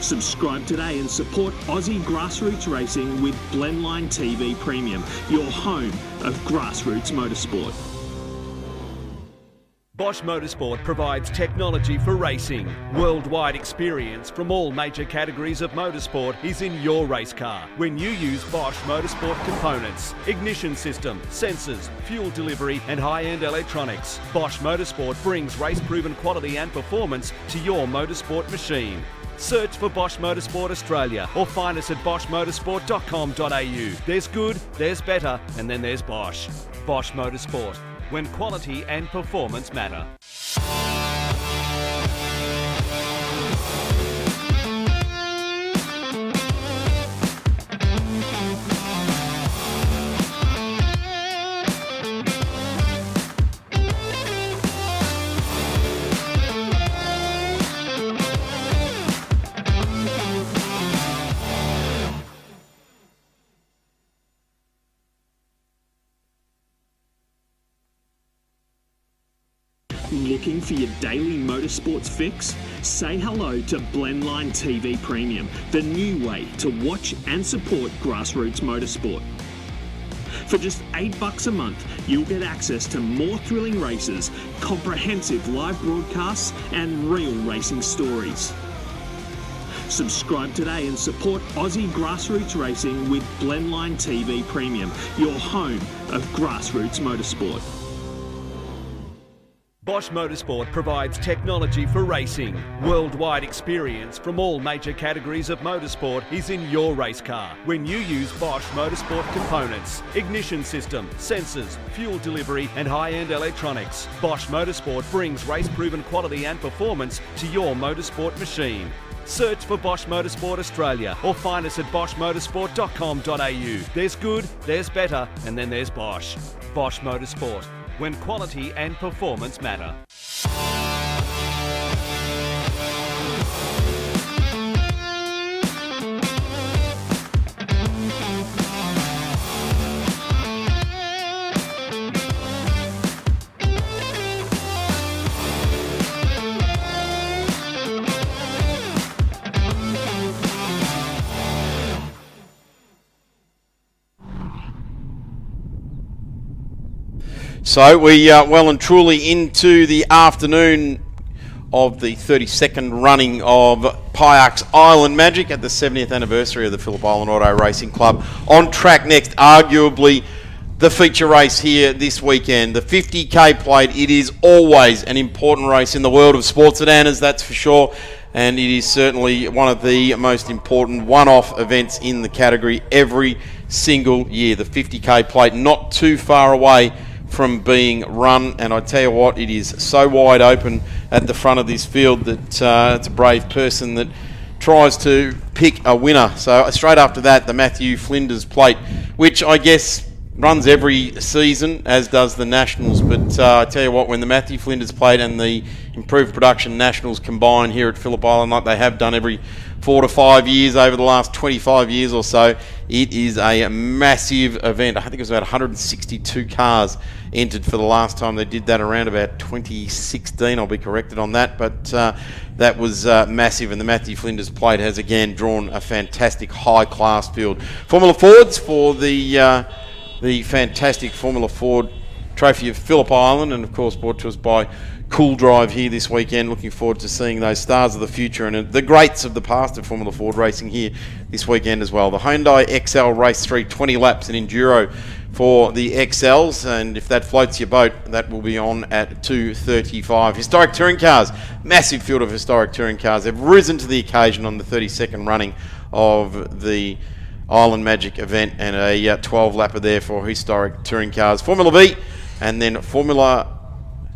Subscribe today and support Aussie grassroots racing with Blendline TV Premium, your home of grassroots motorsport. Bosch Motorsport provides technology for racing. Worldwide experience from all major categories of motorsport is in your race car when you use Bosch Motorsport components, ignition system, sensors, fuel delivery and high-end electronics. Bosch Motorsport brings race-proven quality and performance to your motorsport machine. Search for Bosch Motorsport Australia or find us at boschmotorsport.com.au. There's good, there's better, and then there's Bosch. Bosch Motorsport, when quality and performance matter. Looking for your daily motorsports fix? Say hello to Blendline TV Premium, the new way to watch and support grassroots motorsport. For just $8 a month, you'll get access to more thrilling races, comprehensive live broadcasts, and real racing stories. Subscribe today and support Aussie grassroots racing with Blendline TV Premium, your home of grassroots motorsport. Bosch Motorsport provides technology for racing. Worldwide experience from all major categories of motorsport is in your race car when you use Bosch Motorsport components, ignition system, sensors, fuel delivery and high-end electronics. Bosch Motorsport brings race-proven quality and performance to your motorsport machine. Search for Bosch Motorsport Australia or find us at boschmotorsport.com.au. There's good, there's better, and then there's Bosch. Bosch Motorsport, when quality and performance matter. So we are well and truly into the afternoon of the 32nd running of Phillip Island Magic at the 70th anniversary of the Phillip Island Auto Racing Club. On track next, arguably the feature race here this weekend, the 50k plate. It is always an important race in the world of sports sedaners, that's for sure, and it is certainly one of the most important one-off events in the category every single year. The 50k plate, not too far away from being run, and I tell you what, it is so wide open at the front of this field that it's a brave person that tries to pick a winner. So straight after that, the Matthew Flinders plate, which I guess runs every season, as does the Nationals, but I tell you what, when the Matthew Flinders plate and the improved production Nationals combine here at Phillip Island, like they have done every 4 to 5 years over the last 25 years or so, it is a massive event. I think it was about 162 cars entered for the last time they did that, around about 2016. I'll be corrected on that, but that was massive, and the Matthew Flinders plate has again drawn a fantastic high-class field. Formula Fords for the fantastic Formula Ford Trophy of Phillip Island, and of course brought to us by Cool Drive here this weekend. Looking forward to seeing those stars of the future and the greats of the past of Formula Ford racing here this weekend as well. The Hyundai XL Race 3, 20 laps, an enduro for the XLs, and if that floats your boat, that will be on at 2:35. Historic touring cars, massive field of historic touring cars. They've risen to the occasion on the 32nd running of the Island Magic event, and a 12-lapper there for historic touring cars. Formula V, and then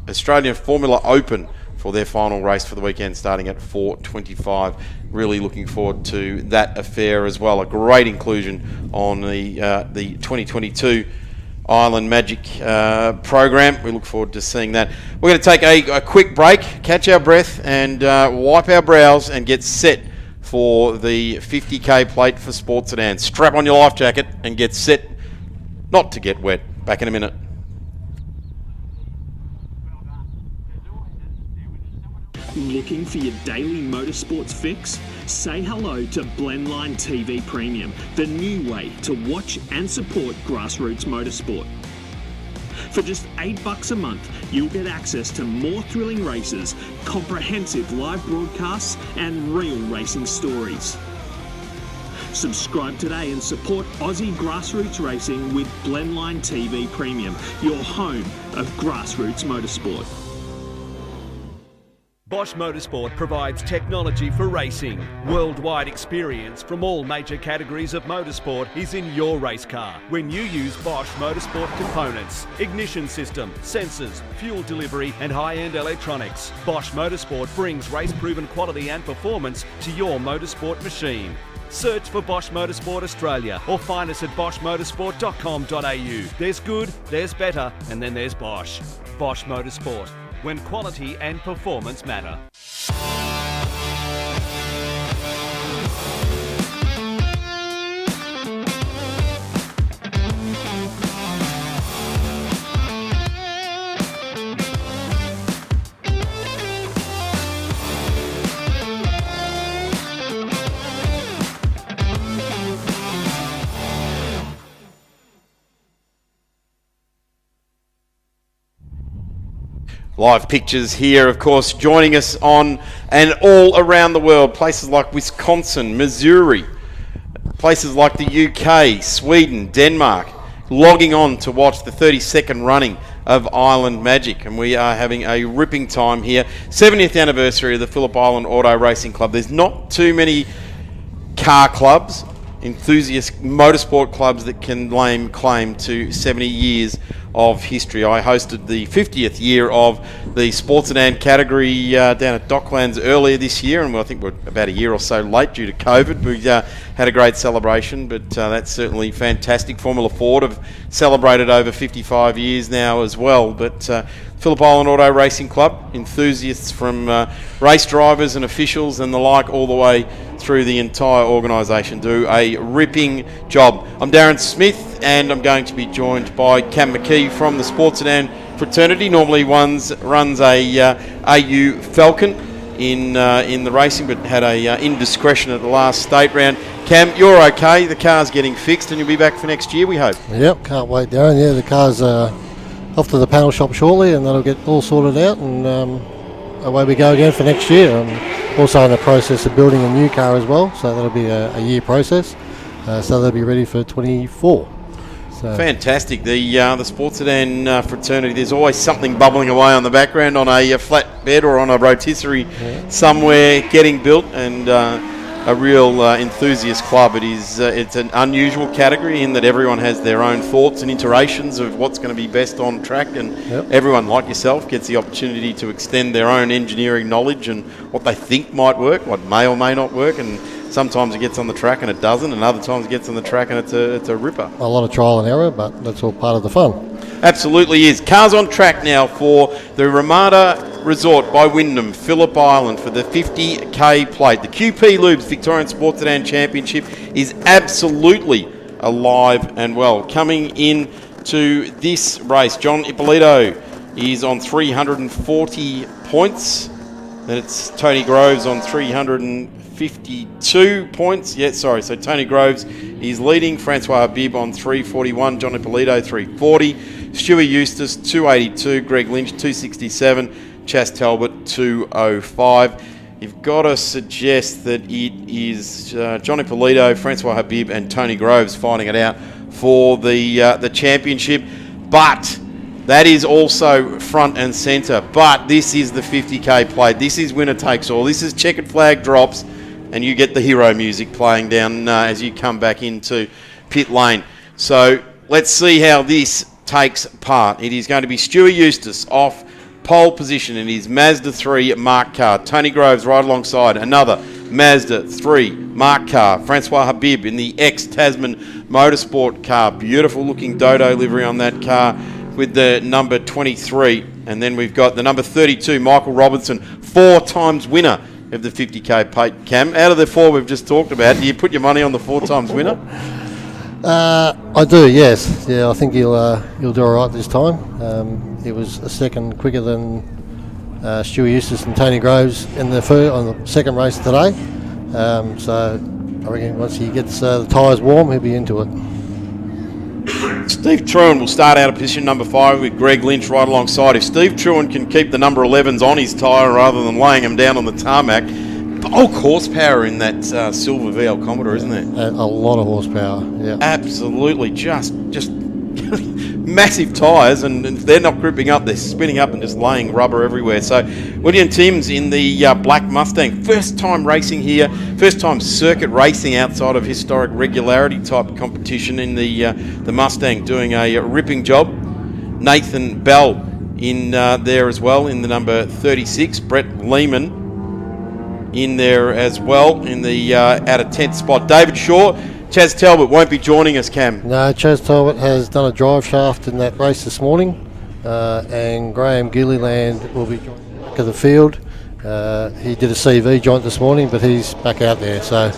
Australian Formula Open for their final race for the weekend, starting at 4:25. Really looking forward to that affair as well. A great inclusion on the 2022 Island Magic program. We look forward to seeing that. We're going to take a quick break, catch our breath, and wipe our brows and get set for the 50k plate for sports sedans. Strap on your life jacket and get set not to get wet. Back in a minute. Looking for your daily motorsports fix? Say hello to Blendline TV Premium, the new way to watch and support grassroots motorsport. For just $8 a month, you'll get access to more thrilling races, comprehensive live broadcasts, and real racing stories. Subscribe today and support Aussie grassroots racing with Blendline TV Premium, your home of grassroots motorsport. Bosch Motorsport provides technology for racing. Worldwide experience from all major categories of motorsport is in your race car when you use Bosch Motorsport components, ignition system, sensors, fuel delivery and high-end electronics. Bosch Motorsport brings race-proven quality and performance to your motorsport machine. Search for Bosch Motorsport Australia or find us at boschmotorsport.com.au. There's good, there's better, and then there's Bosch. Bosch Motorsport, when quality and performance matter. Live pictures here, of course, joining us on and all around the world. Places like Wisconsin, Missouri, places like the UK, Sweden, Denmark, logging on to watch the 32nd running of Island Magic, and we are having a ripping time here. 70th anniversary of the Phillip Island Auto Racing Club. There's not too many car clubs, enthusiast motorsport clubs that can lay claim to 70 years of history. I hosted the 50th year of the Sports Sedan category down at Docklands earlier this year, and I think we're about a year or so late due to COVID. We had a great celebration, but that's certainly fantastic. Formula Ford have celebrated over 55 years now as well, but Phillip Island Auto Racing Club, enthusiasts from race drivers and officials and the like all the way through the entire organisation do a ripping job. I'm Darren Smith, and I'm going to be joined by Cam McKee from the Sports Sedan fraternity. Normally runs a AU Falcon in the racing, but had a indiscretion at the last state round. Cam, you're okay. The car's getting fixed, and you'll be back for next year, we hope. Yep, can't wait, Darren. Yeah, the car's off to the panel shop shortly, and that'll get all sorted out, and away we go again for next year. I'm also in the process of building a new car as well, so that'll be a year process. So they'll be ready for 24. So. Fantastic. The Sports Sedan fraternity, there's always something bubbling away on the background on a flat bed or on a rotisserie somewhere getting built, and a real enthusiast club. It's an unusual category in that everyone has their own thoughts and iterations of what's going to be best on track, and everyone, like yourself, gets the opportunity to extend their own engineering knowledge and what they think might work, what may or may not work, and sometimes it gets on the track and it doesn't, and other times it gets on the track and it's a ripper. A lot of trial and error, but that's all part of the fun. Absolutely is. Cars on track now for the Ramada Resort by Wyndham, Phillip Island, for the 50k plate. The QP Lubes Victorian Sports Sedan Championship is absolutely alive and well. Coming in to this race, John Ippolito is on 340 points. Then it's Tony Groves on 352 points. So Tony Groves is leading. Francois Habib on 341. John Ippolito 340. Stewie Eustace 282. Greg Lynch 267. Chas Talbot 205. You've got to suggest that it is John Ippolito, Francois Habib and Tony Groves fighting it out for the championship. But that is also front and centre. But this is the 50k plate. This is winner takes all. This is checkered flag drops, and you get the hero music playing down as you come back into pit lane. So let's see how this takes part. It is going to be Stewie Eustace off pole position in his Mazda 3 marked car. Tony Groves right alongside another Mazda 3 marked car. Francois Habib in the ex-Tasman Motorsport car. Beautiful looking Dodo livery on that car with the number 23. And then we've got the number 32, Michael Robinson, 4 times winner of the 50k plate. Cam, out of the 4 we've just talked about, do you put your money on the 4 times winner? I do, yes. Yeah, I think he'll do all right this time. He was a second quicker than Stewie Eustace and Tony Groves on the second race today. So I reckon once he gets the tyres warm, he'll be into it. Steve Truan will start out of position number 5 with Greg Lynch right alongside. If Steve Truan can keep the number 11s on his tyre rather than laying them down on the tarmac, bulk horsepower in that silver VL Commodore, isn't there? A lot of horsepower, yeah. Absolutely, just massive tyres, and they're not gripping up, they're spinning up and just laying rubber everywhere. So William Timms in the Black Mustang, first time racing here, first time circuit racing outside of historic regularity type competition in the Mustang, doing a ripping job. Nathan Bell in there as well in the number 36. Brett Lehman in there as well in the out of 10th spot. David Shaw, Chas Talbot won't be joining us, Cam. No, Chas Talbot has done a drive shaft in that race this morning, and Graham Gilliland will be joining the back of the field. He did a CV joint this morning, but he's back out there. So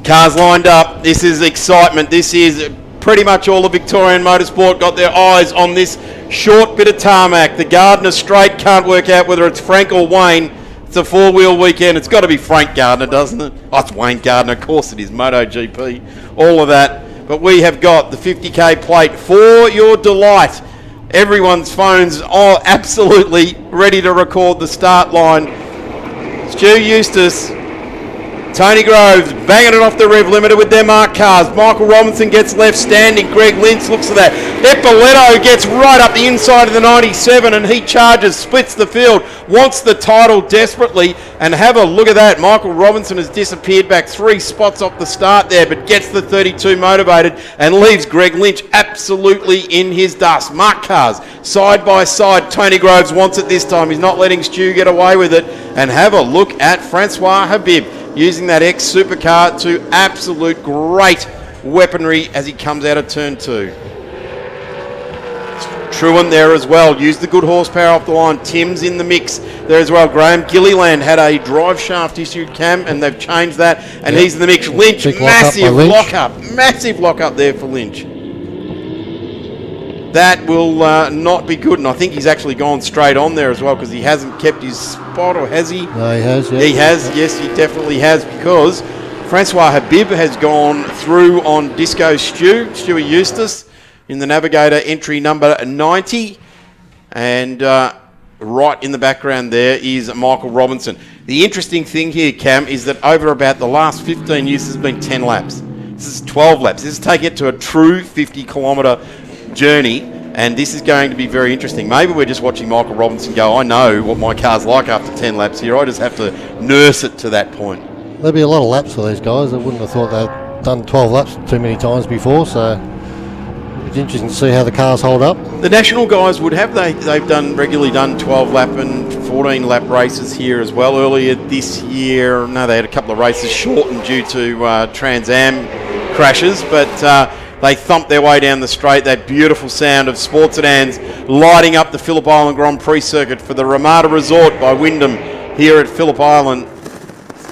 cars lined up. This is excitement. This is pretty much all the Victorian motorsport got their eyes on this short bit of tarmac. The Gardner Straight can't work out whether it's Frank or Wayne. It's a 4-wheel weekend. It's got to be Frank Gardner, doesn't it? Oh, it's Wayne Gardner. Of course it is. MotoGP. All of that. but we have got the 50k plate for your delight. Everyone's phones are absolutely ready to record the start line. Stu Eustace, Tony Groves banging it off the rev limiter with their marked cars. Michael Robinson gets left standing. Greg Lynch looks at that. Eppoletto gets right up the inside of the 97 and he charges, splits the field, wants the title desperately. And have a look at that. Michael Robinson has disappeared back 3 spots off the start there, but gets the 32 motivated and leaves Greg Lynch absolutely in his dust. Marked cars side by side. Tony Groves wants it this time. He's not letting Stu get away with it. And have a look at Francois Habib, using that X-Supercar to absolute great weaponry as he comes out of turn 2. Truant there as well, used the good horsepower off the line. Tim's in the mix there as well. Graham Gilliland had a drive shaft issued, Cam, and they've changed that, and he's in the mix. Lynch, massive lock-up there for Lynch. That will not be good, and I think he's actually gone straight on there as well because he hasn't kept his spot, or has he? No, he has, yeah. He has, yes, he definitely has, because Francois Habib has gone through on Disco Stewie Eustace in the Navigator entry number 90, and right in the background there is Michael Robinson. The interesting thing here, Cam, is that over about the last 15 years, this has been 10 laps. This is 12 laps. This is taking it to a true 50-kilometre journey, and this is going to be very interesting. Maybe we're just watching Michael Robinson go, I know what my car's like after 10 laps here. I just have to nurse it to that point. There'll be a lot of laps for these guys. I wouldn't have thought they'd done 12 laps too many times before, so it's interesting to see how the cars hold up. The national guys would have. They've regularly done 12 lap and 14 lap races here as well. Earlier this year, no, they had a couple of races shortened due to Trans Am crashes, but they thumped their way down the straight. That beautiful sound of sports sedans lighting up the Phillip Island Grand Prix circuit for the Ramada Resort by Wyndham here at Phillip Island.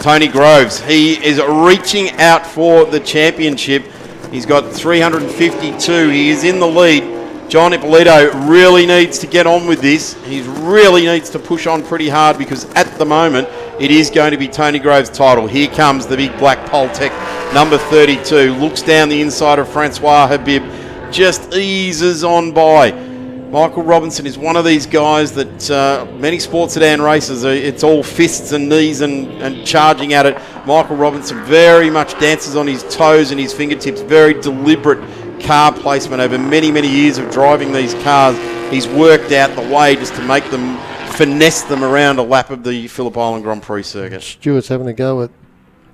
Tony Groves, he is reaching out for the championship. He's got 352. He is in the lead. John Ippolito really needs to get on with this. He really needs to push on pretty hard because at the moment it is going to be Tony Groves' title. Here comes the big black Poltec number 32. Looks down the inside of Francois Habib. Just eases on by. Michael Robinson is one of these guys that many sports sedan races, it's all fists and knees and charging at it. Michael Robinson very much dances on his toes and his fingertips. Very deliberate car placement over many, many years of driving these cars. He's worked out the way just to make them, finesse them around a lap of the Phillip Island Grand Prix circuit. Stewart's having a go at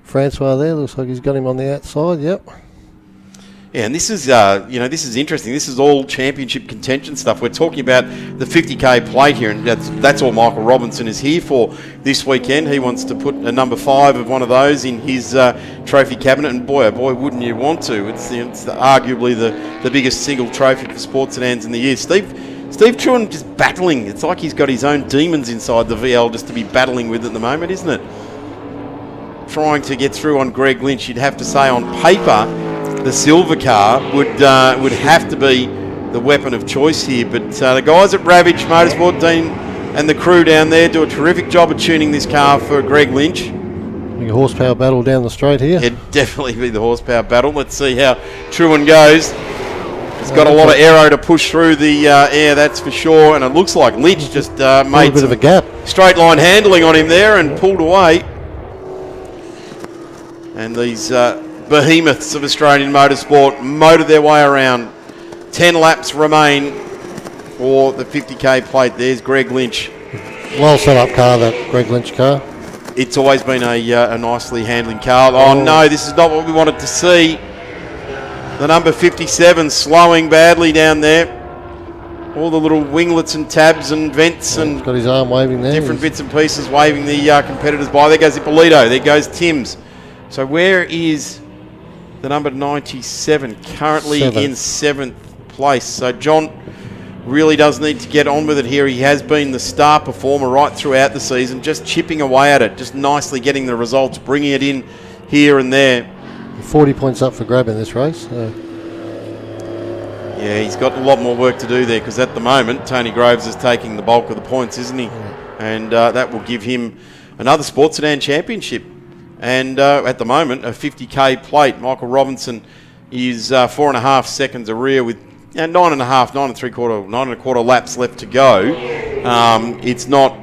Francois there. Looks like he's got him on the outside, yep. Yeah, and this is, this is interesting. This is all championship contention stuff. We're talking about the 50k plate here, and that's all Michael Robinson is here for this weekend. He wants to put a number 5 of one of those in his trophy cabinet, and boy, oh boy, wouldn't you want to? It's arguably the biggest single trophy for sports sedans in the year. Steve Truan just battling. It's like he's got his own demons inside the VL just to be battling with at the moment, isn't it? Trying to get through on Greg Lynch, you'd have to say on paper, the silver car would have to be the weapon of choice here. But the guys at Ravage Motorsport, Dean and the crew down there, do a terrific job of tuning this car for Greg Lynch. Big horsepower battle down the straight here. It'd definitely be the horsepower battle. Let's see how Truan goes. He's got a lot of aero to push through the air, that's for sure. And it looks like Lynch just made a bit of a gap. Straight line handling on him there and pulled away. And these behemoths of Australian motorsport motored their way around. 10 laps remain for the 50k plate. There's Greg Lynch. Well set up car, that Greg Lynch car. It's always been a nicely handling car. Oh no, this is not what we wanted to see. The number 57 slowing badly down there. All the little winglets and tabs and vents and he's got his arm waving there. Different bits and pieces waving the competitors by. There goes Ippolito. There goes Timms. So where is the number 97? Currently in 7th place. So John really does need to get on with it here. He has been the star performer right throughout the season, just chipping away at it, just nicely getting the results, bringing it in here and there. 40 points up for grab in this race. Yeah, he's got a lot more work to do there because at the moment Tony Groves is taking the bulk of the points, isn't he? And that will give him another sports sedan championship. And at the moment, a 50k plate. Michael Robinson is 4.5 seconds a rear with 9.25 laps left to go. It's not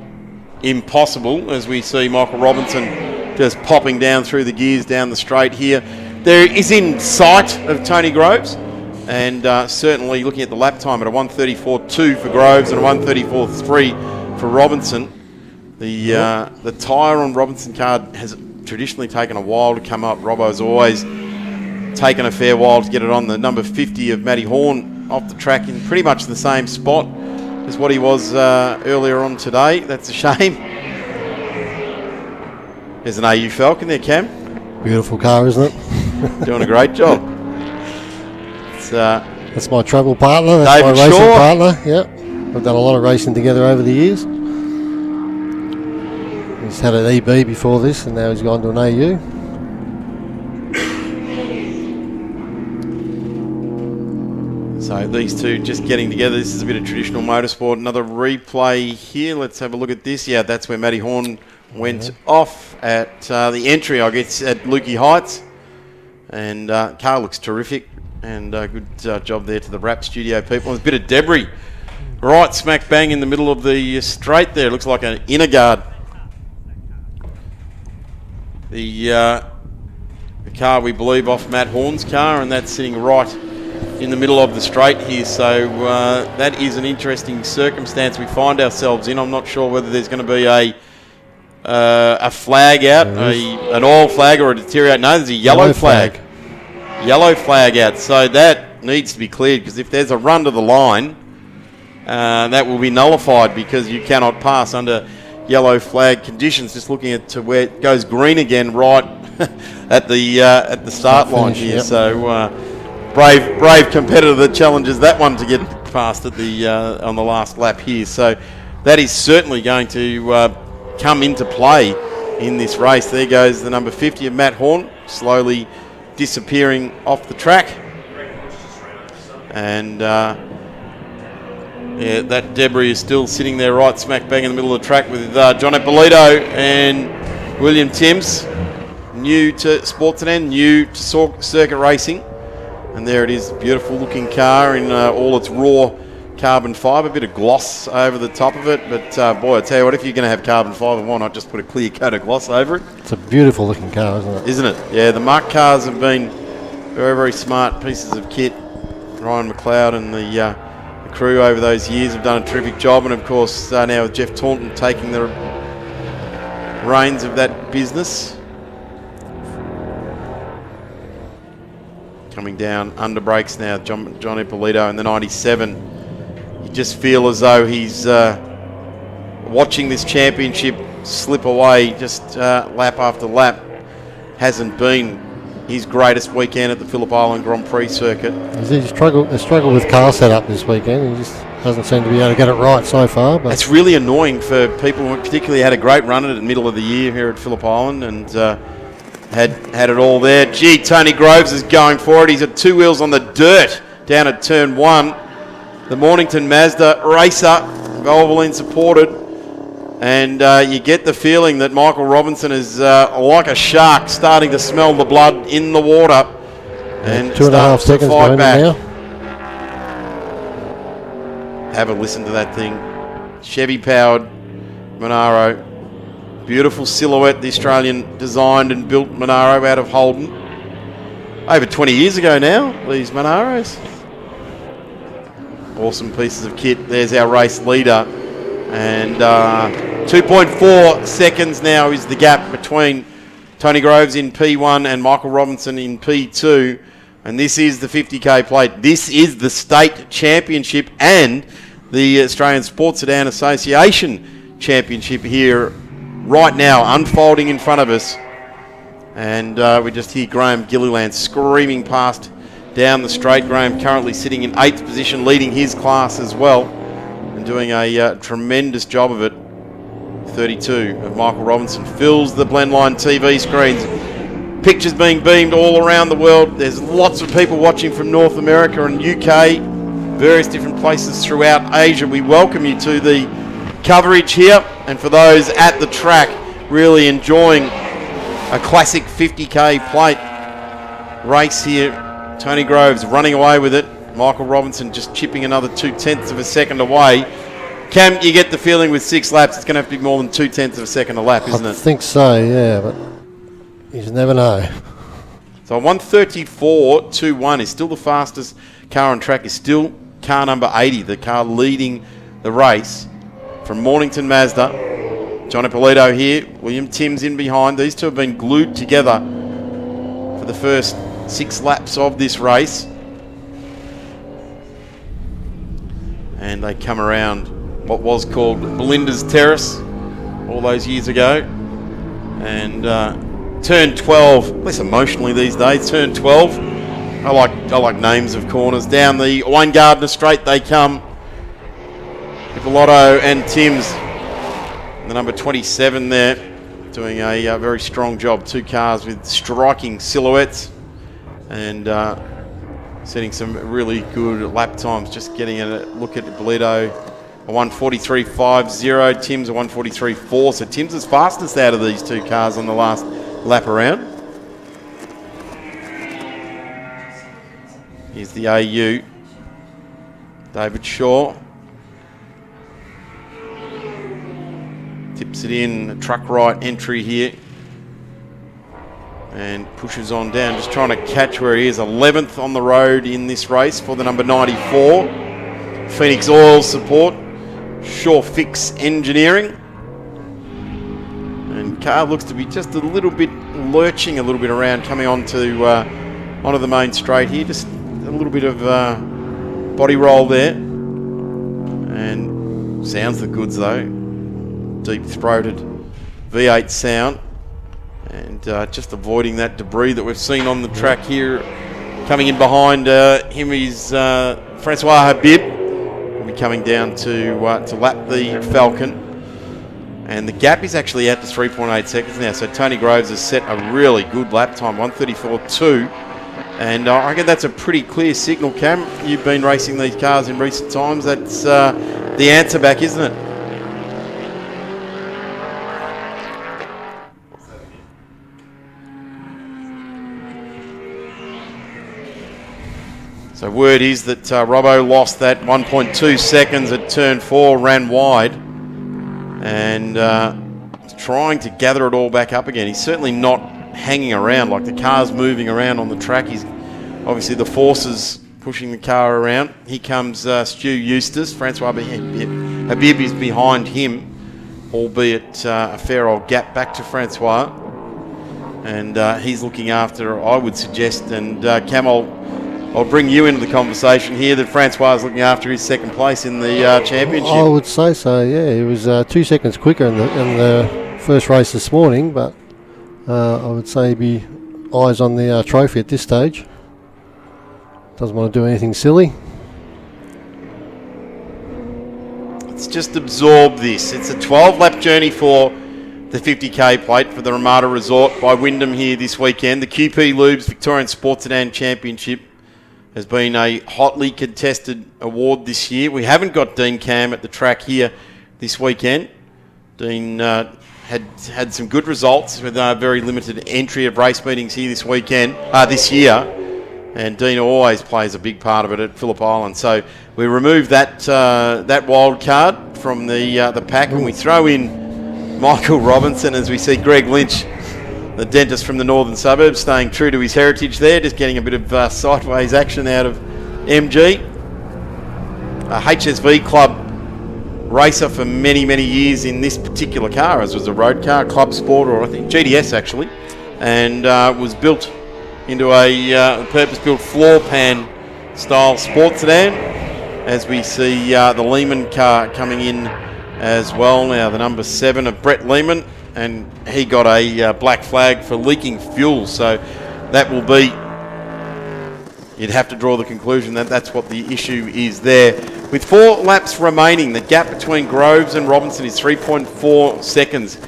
impossible as we see Michael Robinson just popping down through the gears down the straight here. There is in sight of Tony Groves, and certainly looking at the lap time at a 1:34.2 for Groves and a 1:34.3 for Robinson. The tyre on Robinson car has traditionally taken a while to come up. Robbo's always taken a fair while to get it on. The number 50 of Matty Horn off the track in pretty much the same spot as what he was earlier on today. That's a shame. There's an AU Falcon there, Cam. Beautiful car, isn't it? Doing a great job. That's my travel partner. That's David my racing Shaw. partner. Yep. We've done a lot of racing together over the years. He's had an EB before this, and now he's gone to an AU. So these two just getting together. This is a bit of traditional motorsport. Another replay here. Let's have a look at this. Yeah, that's where Matty Horn went off at the entry, I guess, at Lukey Heights. And car looks terrific. And good job there to the Wrap Studio people. There's a bit of debris right smack bang in the middle of the straight there. Looks like an inner guard. The car, we believe, off Matt Horn's car, and that's sitting right in the middle of the straight here. So that is an interesting circumstance we find ourselves in. I'm not sure whether there's going to be a flag out, an oil flag or a deteriorate. No, there's a yellow flag. Yellow flag out. So that needs to be cleared, because if there's a run to the line, that will be nullified because you cannot pass under yellow flag conditions. Just looking at to where it goes green again right at the start line here. Yep. So brave competitor that challenges that one to get past at the on the last lap here. So that is certainly going to come into play in this race. There goes the number 50 of Matt Horn, slowly disappearing off the track. And yeah, that debris is still sitting there right smack bang in the middle of the track with John Ippolito and William Timms, new to Sportsnet, new to circuit racing. And there it is, beautiful looking car in all its raw carbon fibre, a bit of gloss over the top of it. But boy, I tell you what, if you're going to have carbon fibre, why not just put a clear coat of gloss over it? It's a beautiful looking car, isn't it? Isn't it? Yeah, the Mark cars have been very, very smart pieces of kit. Ryan McLeod and the crew over those years have done a terrific job. And of course, now with Jeff Taunton taking the reins of that business. Coming down under brakes now, John Ippolito in the 97. You just feel as though he's watching this championship slip away just lap after lap. Hasn't been his greatest weekend at the Phillip Island Grand Prix circuit. They struggled with car setup this weekend. He just hasn't seemed to be able to get it right so far. But it's really annoying for people who particularly had a great run at it in the middle of the year here at Phillip Island and had it all there. Gee, Tony Groves is going for it. He's at two wheels on the dirt down at turn one. The Mornington Mazda racer, Valvoline supported. And you get the feeling that Michael Robinson is like a shark starting to smell the blood in the water. And 2.5 seconds to fight back. now. Have a listen to that thing. Chevy-powered Monaro. Beautiful silhouette, the Australian designed and built Monaro out of Holden. Over 20 years ago now, these Monaros. Awesome pieces of kit. There's our race leader. And 2.4 seconds now is the gap between Tony Groves in P1 and Michael Robinson in P2. And this is the 50k plate. This is the state championship and the Australian Sports Sedan Association championship here right now, unfolding in front of us. And we just hear Graham Gilliland screaming past down the straight. Graham currently sitting in 8th position, leading his class as well, and doing a tremendous job of it. 32 of Michael Robinson fills the Blendline TV screens. Pictures being beamed all around the world. There's lots of people watching from North America and UK, various different places throughout Asia. We welcome you to the coverage here, and for those at the track really enjoying a classic 50k plate race here Tony Groves running away with it. Michael Robinson just chipping another 0.2 of a second away. Cam, you get the feeling with 6 laps, it's going to have to be more than 0.2 of a second a lap, isn't it? I think so, yeah, but you just never know. So 1:34.21 is still the fastest car on track, is still car number 80, the car leading the race from Mornington Mazda. John Ippolito here, William Timms in behind. These two have been glued together for the first 6 laps of this race. And they come around what was called Belinda's Terrace all those years ago. And turn 12, less emotionally these days, turn 12. I like names of corners. Down the Weingartner Straight they come. Ippolito and Timms. The number 27 there, doing a very strong job. 2 cars with striking silhouettes and setting some really good lap times. Just getting a look at Ippolito, a 1:43.50. Timms a 1:43.4. So Timms is fastest out of these 2 cars on the last lap around. Here's the AU, David Shaw. Tips it in, a truck right entry here. And pushes on down, just trying to catch where he is. 11th on the road in this race for the number 94. Phoenix Oil support. Shaw Fix Engineering. And car looks to be just a little bit lurching a little bit around, coming onto the main straight here. Just a little bit of body roll there. And sounds the goods though. Deep-throated V8 sound. And just avoiding that debris that we've seen on the track here. Coming in behind him is Francois Habib. Will be coming down to lap the Falcon. And the gap is actually out to 3.8 seconds now. So Tony Groves has set a really good lap time, 1:34.2. And I reckon that's a pretty clear signal, Cam. You've been racing these cars in recent times. That's the answer back, isn't it? So word is that Robbo lost that 1.2 seconds at turn 4, ran wide, and trying to gather it all back up again. He's certainly not hanging around, like the car's moving around on the track. He's obviously the forces pushing the car around. Here comes Stu Eustace. Francois Habib is behind him, albeit a fair old gap back to Francois. And he's looking after, I would suggest, and Cam, I'll bring you into the conversation here, that Francois is looking after his second place in the championship. I would say so, yeah. He was 2 seconds quicker in the first race this morning, but I would say be eyes on the trophy at this stage. Doesn't want to do anything silly. Let's just absorb this. It's a 12-lap journey for the 50k plate for the Ramada Resort by Wyndham here this weekend. The QP Lubes Victorian Sports Sedan Championship has been a hotly contested award this year. We haven't got Dean Cam at the track here this weekend. Dean had some good results with a very limited entry of race meetings here this weekend, this year. And Dean always plays a big part of it at Phillip Island. So we remove that wild card from the pack, and we throw in Michael Robinson as we see Greg Lynch, the dentist from the northern suburbs, staying true to his heritage there, just getting a bit of sideways action out of MG. A HSV Club racer for many, many years in this particular car, as was a road car, Club Sport, or I think GDS actually, and was built into a purpose-built floor pan style sports sedan, as we see the Lehman car coming in as well now, the number 7 of Brett Lehman, and he got a black flag for leaking fuel. So that will be, you'd have to draw the conclusion that that's what the issue is there. With 4 laps remaining, the gap between Groves and Robinson is 3.4 seconds.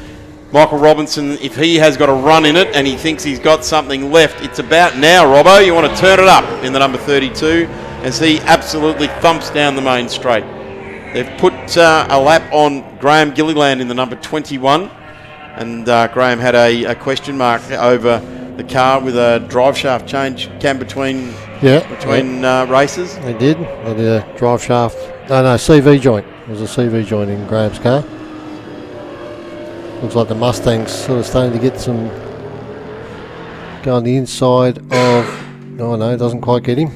Michael Robinson, if he has got a run in it and he thinks he's got something left, it's about now, Robbo. You want to turn it up in the number 32 as he absolutely thumps down the main straight. They've put a lap on Graham Gilliland in the number 21. And Graham had a question mark over the car with a drive shaft change cam between between races? They did. They did a drive shaft. No, CV joint. It was a CV joint in Graham's car. Looks like the Mustang's sort of starting to get some... Go on the inside of... Oh no, doesn't quite get him.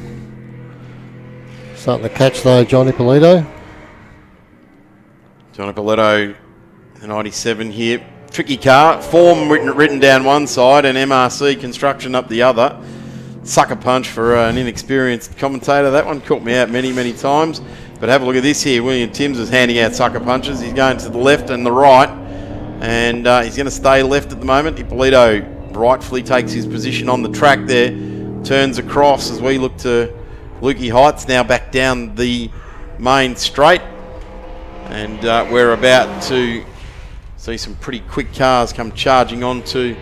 Starting to catch though, John Ippolito. John Ippolito, the 97 here. Tricky car. Form written down one side and MRC construction up the other. Sucker punch for an inexperienced commentator. That one caught me out many, many times. But have a look at this here. William Timms is handing out sucker punches. He's going to the left and the right. And he's going to stay left at the moment. Ippolito rightfully takes his position on the track there. Turns across as we look to Lukey Heights now back down the main straight. And we're about to see some pretty quick cars come charging onto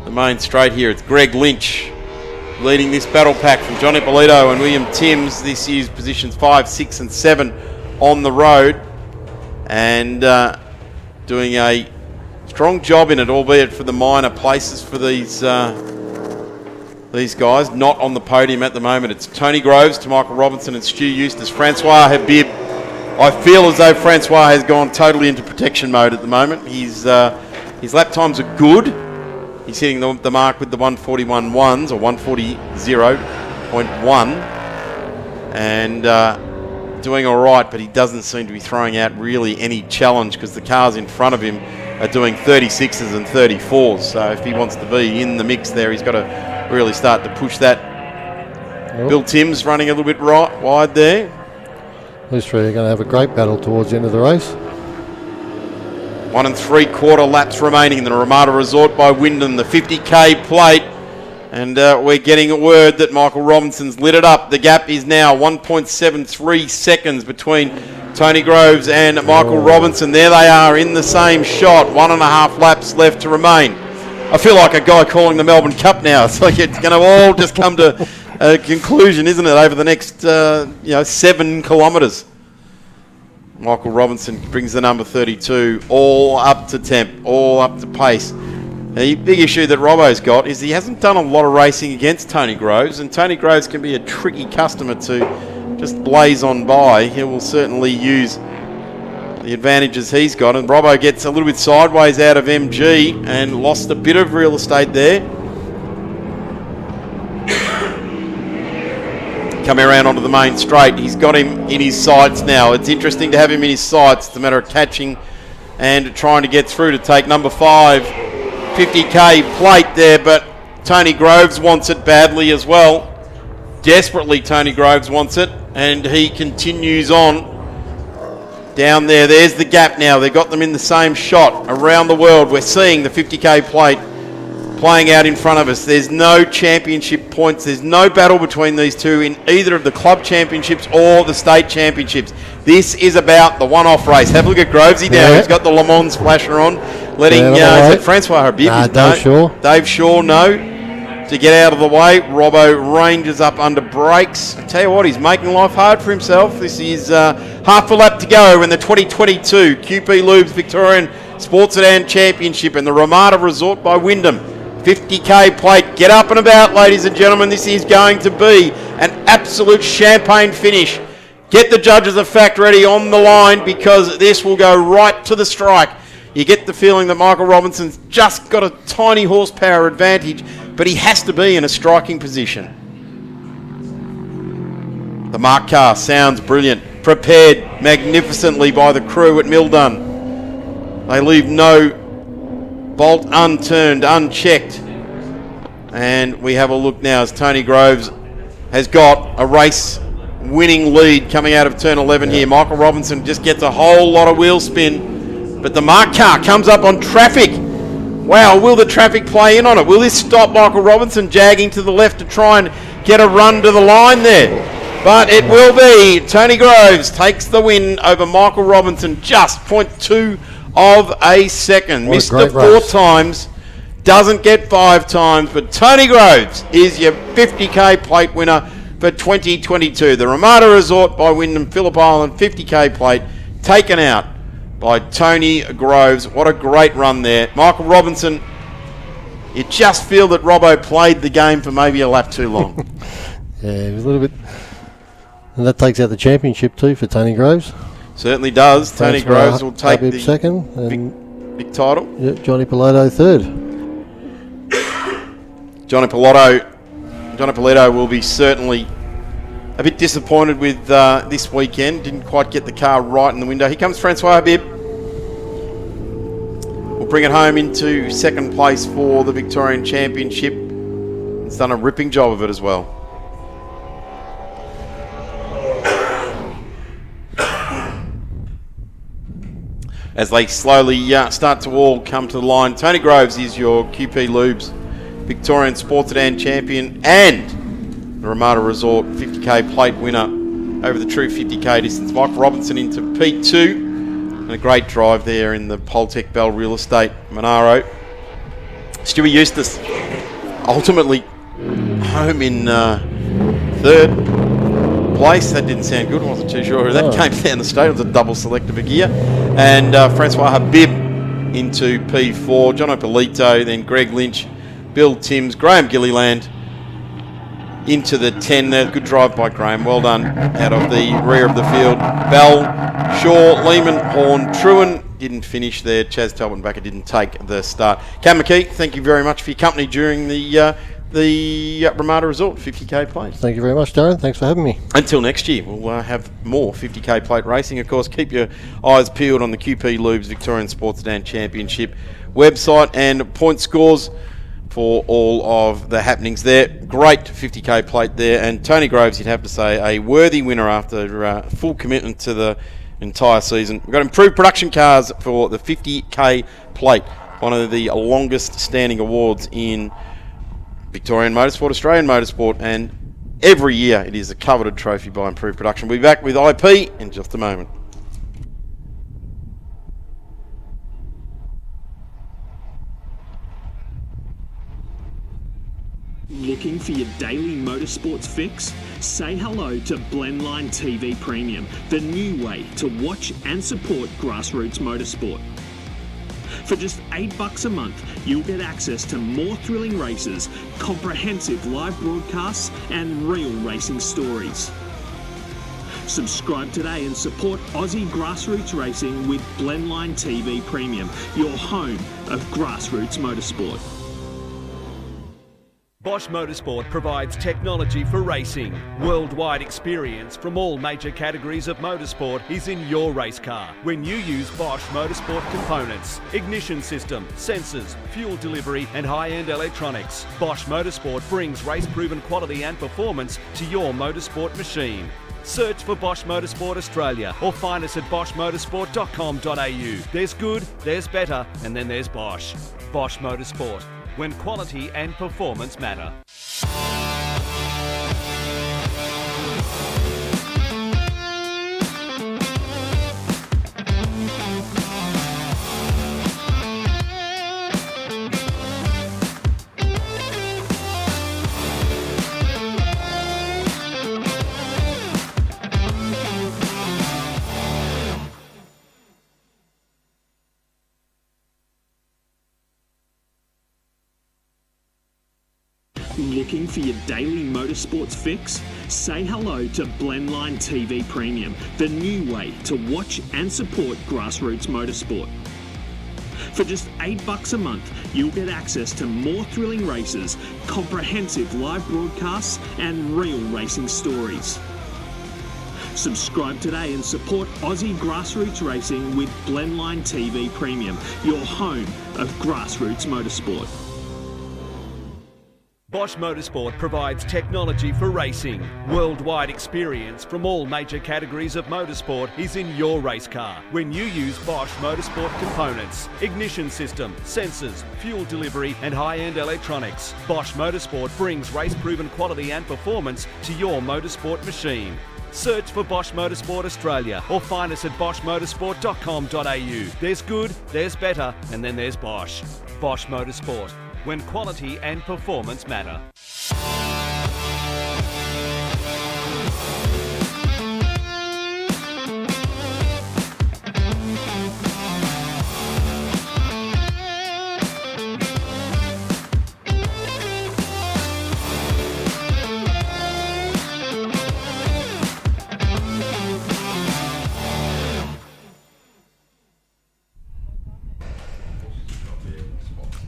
the main straight here. It's Greg Lynch leading this battle pack from John Ippolito and William Timms. This is positions 5, 6 and 7 on the road. And doing a strong job in it, albeit for the minor places for these guys. Not on the podium at the moment. It's Tony Groves to Michael Robinson and Stu Eustace. Francois Habib. I feel as though Francois has gone totally into protection mode at the moment. His lap times are good. He's hitting the mark with the 141.1s or 140.1 and doing all right, but he doesn't seem to be throwing out really any challenge because the cars in front of him are doing 36s and 34s. So if he wants to be in the mix there, he's got to really start to push that. Yep. Bill Timms running a little bit wide there. These three are going to have a great battle towards the end of the race. 1 3/4 laps remaining in the Ramada Resort by Wyndham, the 50k plate. And we're getting a word that Michael Robinson's lit it up. The gap is now 1.73 seconds between Tony Groves and Michael Robinson. There they are in the same shot. 1.5 laps left to remain. I feel like a guy calling the Melbourne Cup now. It's like it's going to all just come to a conclusion, isn't it, over the next 7 kilometres. Michael Robinson brings the number 32 all up to temp, all up to pace. The big issue that Robbo's got is he hasn't done a lot of racing against Tony Groves, and Tony Groves can be a tricky customer to just blaze on by. He will certainly use the advantages he's got, and Robbo gets a little bit sideways out of MG and lost a bit of real estate there. Coming around onto the main straight, he's got him in his sights now. It's interesting to have him in his sights. It's a matter of catching and trying to get through to take number 5, 50k plate there, but Tony Groves wants it badly as well. Desperately, Tony Groves wants it, and he continues on down there. There's the gap now. They've got them in the same shot around the world. We're seeing the 50k plate playing out in front of us. There's no championship points. There's no battle between these two in either of the club championships or the state championships. This is about the one-off race. Have a look at Grovesy now. He's got the Le Mans flasher on. Letting is it Francois Habib? Dave Shaw. Dave Shaw, no. To get out of the way, Robbo ranges up under brakes. I tell you what, he's making life hard for himself. This is half a lap to go in the 2022 QP Lubes Victorian Sports Sedan Championship in the Ramada Resort by Wyndham. 50k plate. Get up and about, ladies and gentlemen. This is going to be an absolute champagne finish. Get the judges of fact ready on the line because this will go right to the strike. You get the feeling that Michael Robinson's just got a tiny horsepower advantage, but he has to be in a striking position. The marked car sounds brilliant. Prepared magnificently by the crew at Mildon. They leave no bolt unturned, unchecked. And we have a look now as Tony Groves has got a race winning lead coming out of turn 11 here. Michael Robinson just gets a whole lot of wheel spin, but the marked car comes up on traffic. Wow, will the traffic play in on it? Will this stop Michael Robinson jagging to the left to try and get a run to the line there? But it will be. Tony Groves takes the win over Michael Robinson, just 0.2 of a second. Missed the 4 times, doesn't get 5 times, but Tony Groves is your 50k plate winner for 2022. The Ramada Resort by Wyndham, Phillip Island, 50k plate taken out by Tony Groves. What a great run there. Michael Robinson, you just feel that Robbo played the game for maybe a lap too long. Yeah, it was a little bit. And that takes out the championship too for Tony Groves. Certainly does. Tony Groves will take Habib the second. And big title. Yep, Johnny Pilato third. Johnny Pilato will be certainly a bit disappointed with this weekend. Didn't quite get the car right in the window. Here comes Francois Habib. We'll bring it home into second place for the Victorian Championship. He's done a ripping job of it as well. As they slowly start to all come to the line, Tony Groves is your QP Lubes Victorian Sports Sedan champion and the Ramada Resort 50k plate winner over the true 50k distance. Mike Robinson into P2 and a great drive there in the Poltec Bell Real Estate Monaro. Stewie Eustace ultimately home in third place. That didn't sound good. I wasn't too sure who that came down the straight. It was a double select of a gear. And Francois Habib into P4. John Opolito, then Greg Lynch, Bill Timms, Graham Gilliland into the 10 there. Good drive by Graham. Well done out of the rear of the field. Bell, Shaw, Lehman, Horn, Truen didn't finish there. Chaz Talbot-Backer didn't take the start. Cam McKee, thank you very much for your company during the Ramada Resort 50k plate. Thank you very much, Darren. Thanks for having me. Until next year, we'll have more 50k plate racing. Of course, keep your eyes peeled on the QP Lubes Victorian Sports Sedan Championship website and point scores for all of the happenings there. Great 50k plate there, and Tony Groves, you'd have to say, a worthy winner after full commitment to the entire season. We've got improved production cars for the 50k plate, one of the longest standing awards in Victorian Motorsport, Australian Motorsport, and every year it is a coveted trophy by improved production. We'll be back with IP in just a moment. Looking for your daily motorsports fix? Say hello to Blendline TV Premium, the new way to watch and support grassroots motorsport. For just $8 a month, you'll get access to more thrilling races, comprehensive live broadcasts, and real racing stories. Subscribe today and support Aussie grassroots racing with Blendline TV Premium, your home of grassroots motorsport. Bosch Motorsport provides technology for racing. Worldwide experience from all major categories of motorsport is in your race car when you use Bosch Motorsport components, ignition system, sensors, fuel delivery and high-end electronics. Bosch Motorsport brings race-proven quality and performance to your motorsport machine. Search for Bosch Motorsport Australia or find us at boschmotorsport.com.au. There's good, there's better, and then there's Bosch. Bosch Motorsport, when quality and performance matter. Looking for your daily motorsports fix? Say hello to Blendline TV Premium, the new way to watch and support grassroots motorsport. For just $8 a month, you'll get access to more thrilling races, comprehensive live broadcasts, and real racing stories. Subscribe today and support Aussie grassroots racing with Blendline TV Premium, your home of grassroots motorsport. Bosch Motorsport provides technology for racing. Worldwide experience from all major categories of motorsport is in your race car when you use Bosch Motorsport components, ignition system, sensors, fuel delivery and high-end electronics. Bosch Motorsport brings race-proven quality and performance to your motorsport machine. Search for Bosch Motorsport Australia or find us at boschmotorsport.com.au. There's good, there's better, and then there's Bosch. Bosch Motorsport, when quality and performance matter.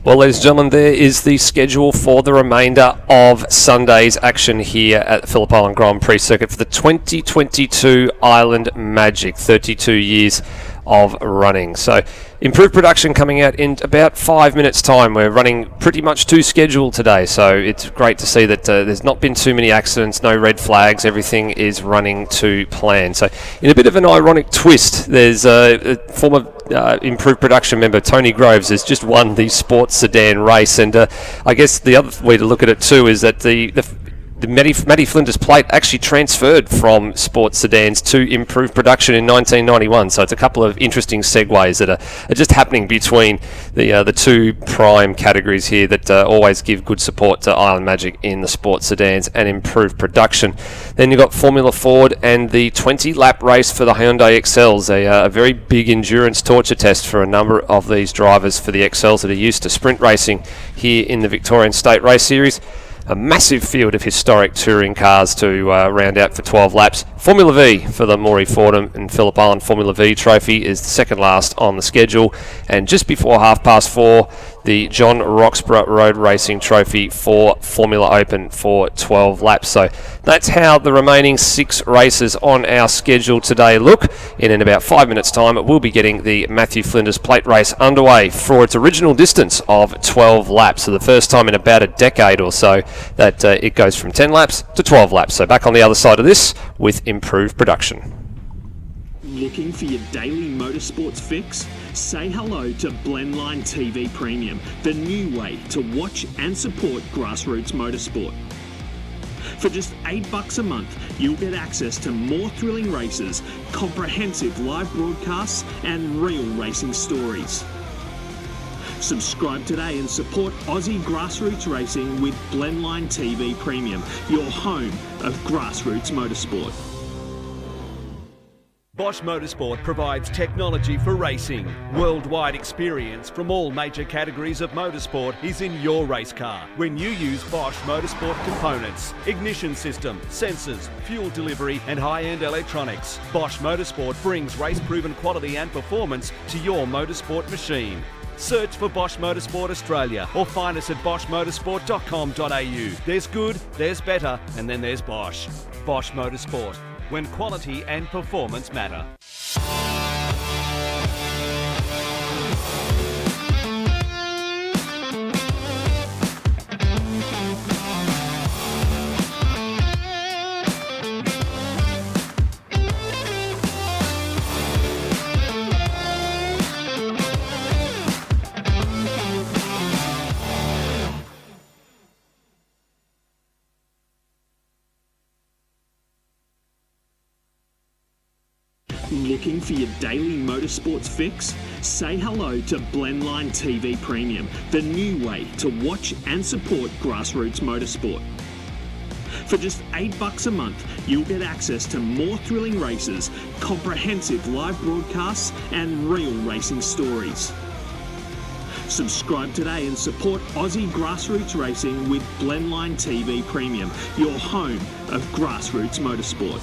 Well, ladies and gentlemen, there is the schedule for the remainder of Sunday's action here at the Phillip Island Grand Prix circuit for the 2022 Island Magic, 32 years of running. So improved production coming out in about 5 minutes time. We're running pretty much to schedule today, so it's great to see that there's not been too many accidents, no red flags, everything is running to plan. So in a bit of an ironic twist, there's a former improved production member Tony Groves has just won the sports sedan race, and I guess the other way to look at it too is that the Matty Flinders plate actually transferred from sports sedans to improved production in 1991. So it's a couple of interesting segues that are just happening between the two prime categories here that always give good support to Island Magic in the sports sedans and improved production. Then you've got Formula Ford and the 20-lap race for the Hyundai XLs, a very big endurance torture test for a number of these drivers for the XLs that are used to sprint racing here in the Victorian State Race Series. A massive field of historic touring cars to round out for 12 laps. Formula V for the Maury Fordham and Phillip Island Formula V trophy is the second last on the schedule. And just before 4:30, the John Roxburgh Road Racing Trophy for Formula Open for 12 laps. So that's how the remaining 6 races on our schedule today look. In about 5 minutes' time, we'll be getting the Matthew Flinders Plate Race underway for its original distance of 12 laps. So the first time in about a decade or so that it goes from 10 laps to 12 laps. So back on the other side of this with improved production. Looking for your daily motorsports fix? Say hello to Blendline TV Premium, the new way to watch and support grassroots motorsport. For just $8 a month, you'll get access to more thrilling races, comprehensive live broadcasts, and real racing stories. Subscribe today and support Aussie grassroots racing with Blendline TV Premium, your home of grassroots motorsport. Bosch Motorsport provides technology for racing. Worldwide experience from all major categories of motorsport is in your race car when you use Bosch Motorsport components, ignition system, sensors, fuel delivery and high-end electronics. Bosch Motorsport brings race-proven quality and performance to your motorsport machine. Search for Bosch Motorsport Australia or find us at boschmotorsport.com.au. There's good, there's better, and then there's Bosch. Bosch Motorsport, when quality and performance matter. Looking for your daily motorsports fix? Say hello to Blendline TV Premium, the new way to watch and support grassroots motorsport. For just $8 a month, you'll get access to more thrilling races, comprehensive live broadcasts, and real racing stories. Subscribe today and support Aussie grassroots racing with Blendline TV Premium, your home of grassroots motorsport.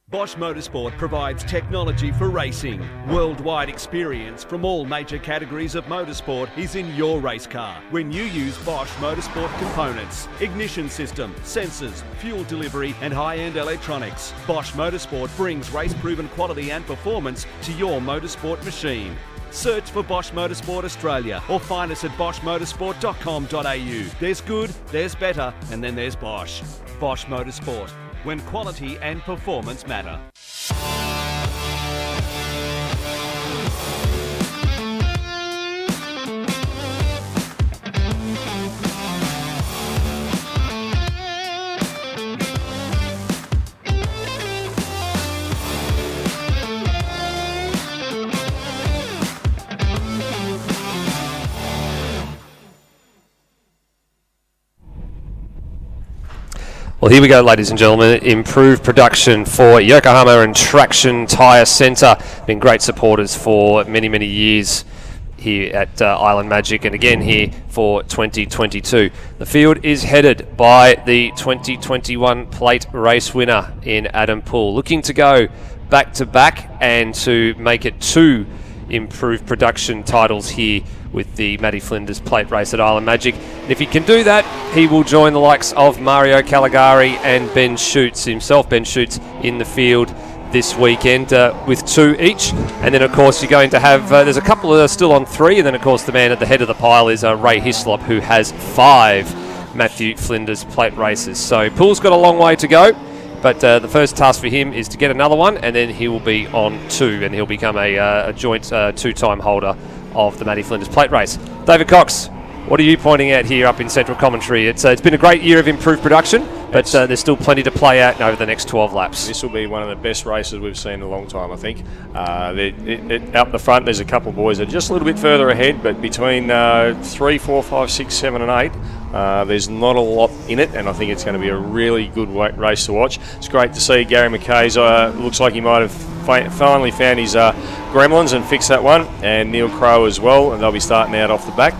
Bosch Motorsport provides technology for racing. Worldwide experience from all major categories of motorsport is in your race car when you use Bosch Motorsport components, ignition system, sensors, fuel delivery and high-end electronics. Bosch Motorsport brings race-proven quality and performance to your motorsport machine. Search for Bosch Motorsport Australia or find us at boschmotorsport.com.au. There's good, there's better, and then there's Bosch. Bosch Motorsport, when quality and performance matter. Well, here we go, ladies and gentlemen. Improved production for Yokohama and Traction Tyre Centre. Been great supporters for many, many years here at Island Magic, and again here for 2022. The field is headed by the 2021 plate race winner in Adam Poole, looking to go back-to-back and to make it 2 improved production titles here with the Matty Flinders Plate Race at Island Magic. And if he can do that, he will join the likes of Mario Caligari and Ben Schutz himself. Ben Schutz in the field this weekend with 2 each. And then, of course, you're going to have, there's a couple that are still on 3. And then, of course, the man at the head of the pile is Ray Hislop, who has 5 Matthew Flinders Plate races. So Pool's got a long way to go. But the first task for him is to get another one, and then he will be on 2, and he'll become a joint 2-time holder of the Matty Flinders Plate Race. David Cox, what are you pointing at here up in Central Commentary? It's been a great year of improved production, but there's still plenty to play out over the next 12 laps. This will be one of the best races we've seen in a long time, I think. Up the front, there's a couple of boys that are just a little bit further ahead, but between 3, 4, 5, 6, 7 and 8, there's not a lot in it, and I think it's going to be a really good race to watch. It's great to see Gary McKay's, looks like he might have finally found his gremlins and fixed that one, and Neil Crow as well, and they'll be starting out off the back,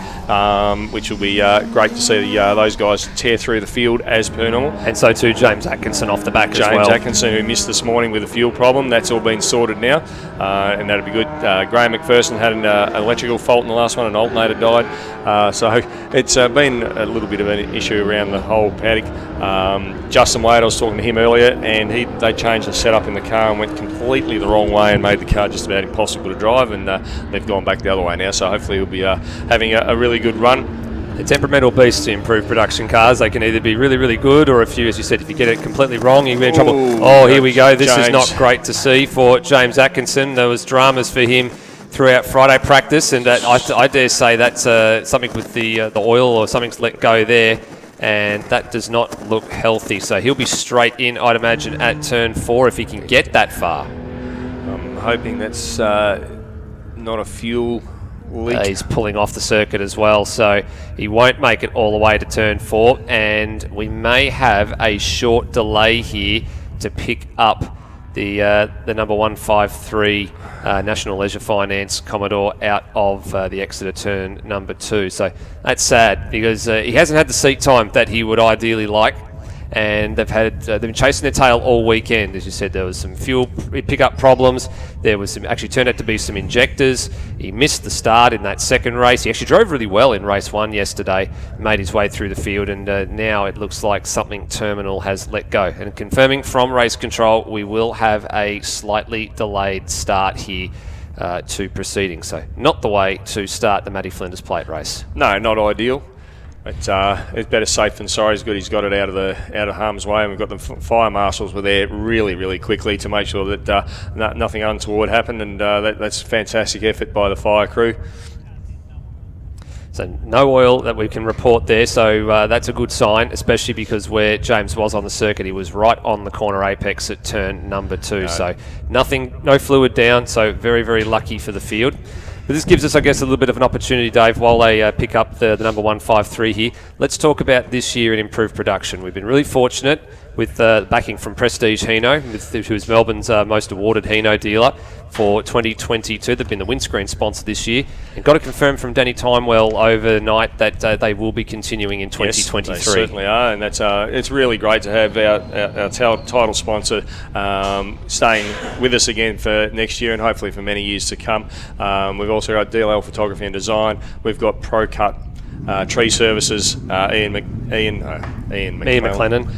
which will be great to see those guys tear through the field as per normal. And so too James Atkinson off the back as well. James Atkinson, who missed this morning with a fuel problem, that's all been sorted now, and that'll be good. Graham McPherson had an electrical fault in the last one, an alternator died, so it's been a little bit of an issue around the whole paddock. Justin Wade, I was talking to him earlier, and they changed the setup in the car and went completely the wrong way and made the car just about impossible to drive, and they've gone back the other way now, so hopefully he'll be having a really good run. The temperamental beasts to improve production cars. They can either be really, really good, or if you, as you said, if you get it completely wrong, you're in trouble. Oh, here we go. This is not great to see for James Atkinson. There was dramas for him throughout Friday practice, and I dare say that's something with the oil or something's let go there, and that does not look healthy. So he'll be straight in, I'd imagine, at turn 4 if he can get that far. I'm hoping that's not a fuel leak. He's pulling off the circuit as well, so he won't make it all the way to turn 4, and we may have a short delay here to pick up the number 153 National Leisure Finance Commodore out of the Exeter turn number 2. So that's sad, because he hasn't had the seat time that he would ideally like, and they've been chasing their tail all weekend. As you said, there was some fuel pickup problems. There was actually turned out to be some injectors. He missed the start in that second race. He actually drove really well in race 1 yesterday, made his way through the field, and now it looks like something terminal has let go. And confirming from race control, we will have a slightly delayed start here to proceedings. So not the way to start the Matty Flinders Plate Race. No, not ideal. It's better safe than sorry. It's good he's got it out of harm's way, and we've got the fire marshals were there really, really quickly to make sure that nothing untoward happened, and that's fantastic effort by the fire crew. So no oil that we can report there, so that's a good sign, especially because where James was on the circuit, he was right on the corner apex at turn number 2. No. So no fluid down, so very, very lucky for the field. But this gives us, I guess, a little bit of an opportunity, Dave, while they pick up the number 153 here. Let's talk about this year in improved production. We've been really fortunate with backing from Prestige Hino, who is Melbourne's most awarded Hino dealer for 2022. They've been the windscreen sponsor this year, and got to confirm from Danny Timewell overnight that they will be continuing in 2023. Yes, they certainly are, and that's it's really great to have our title sponsor staying with us again for next year and hopefully for many years to come. We've also got DLL Photography and Design. We've got ProCut Tree Services, Ian McLennan,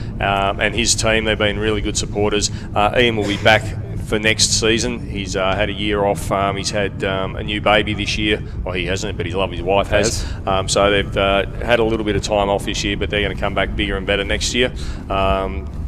and his team. They've been really good supporters. Ian will be back for next season. He's had a year off. He's had a new baby this year. Well, he hasn't, but his wife has. So they've had a little bit of time off this year, but they're going to come back bigger and better next year.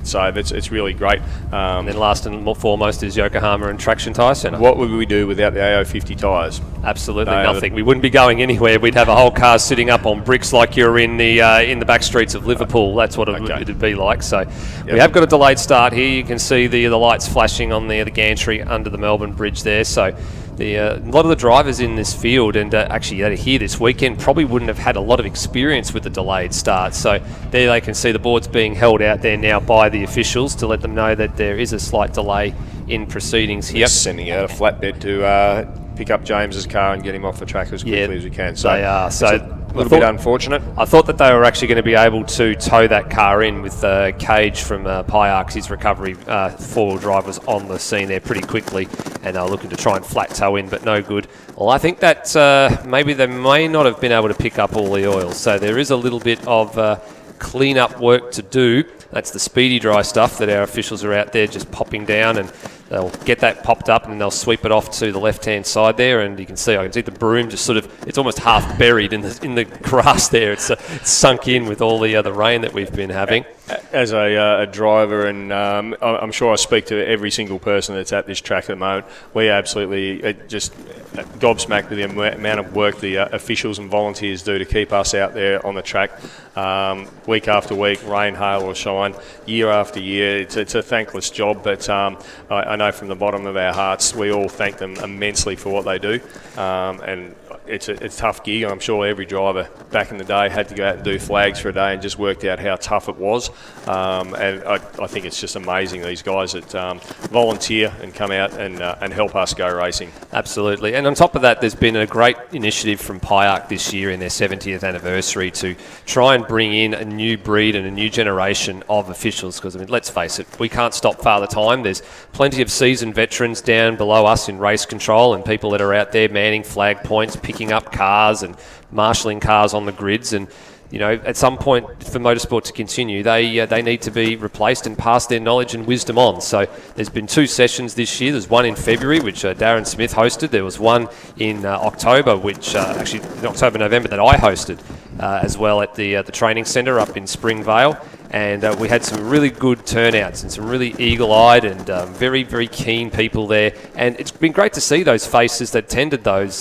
So it's really great. And then last and foremost is Yokohama and Traction Tyre Centre. What would we do without the AO50 tyres? Absolutely nothing. We wouldn't be going anywhere. We'd have a whole car sitting up on bricks like you're in the back streets of Liverpool. That's what it'd be like. So we have got a delayed start here. You can see the lights flashing on the gantry under the Melbourne Bridge there. So a lot of the drivers in this field, and actually here this weekend, probably wouldn't have had a lot of experience with the delayed start. So there they can see the boards being held out there now by the officials to let them know that there is a slight delay in proceedings here. Sending out a flatbed to pick up James's car and get him off the track as quickly as we can. So they are. So a little bit unfortunate. I thought that they were actually going to be able to tow that car in with Cage from Pyark's. His recovery four-wheel drive was on the scene there pretty quickly, and they were looking to try and flat tow in, but no good. Well, I think that maybe they may not have been able to pick up all the oil, so there is a little bit of clean-up work to do. That's the speedy dry stuff that our officials are out there just popping down, and they'll get that popped up and they'll sweep it off to the left-hand side there, and I can see the broom just sort of, it's almost half buried in the grass there. It's sunk in with all the rain that we've been having. As a driver, and I'm sure I speak to every single person that's at this track at the moment, we absolutely just gobsmacked with the amount of work the officials and volunteers do to keep us out there on the track week after week, rain, hail or shine, year after year. It's a thankless job, but I know from the bottom of our hearts we all thank them immensely for what they do, and it's a tough gig. I'm sure every driver back in the day had to go out and do flags for a day and just worked out how tough it was, and I think it's just amazing, these guys that volunteer and come out and help us go racing. Absolutely. And on top of that, there's been a great initiative from Pyark this year in their 70th anniversary to try and bring in a new breed and a new generation of officials, because, I mean, let's face it, we can't stop Father Time. There's plenty of seasoned veterans down below us in race control and people that are out there manning flag points, picking up cars and marshalling cars on the grids, and at some point for motorsport to continue, they need to be replaced and pass their knowledge and wisdom on. So there's been 2 sessions this year. There's one in February, which Darren Smith hosted. There was one in October, which actually in October, November, that I hosted as well at the training centre up in Springvale. And we had some really good turnouts and some really eagle-eyed and very, very keen people there. And it's been great to see those faces that attended those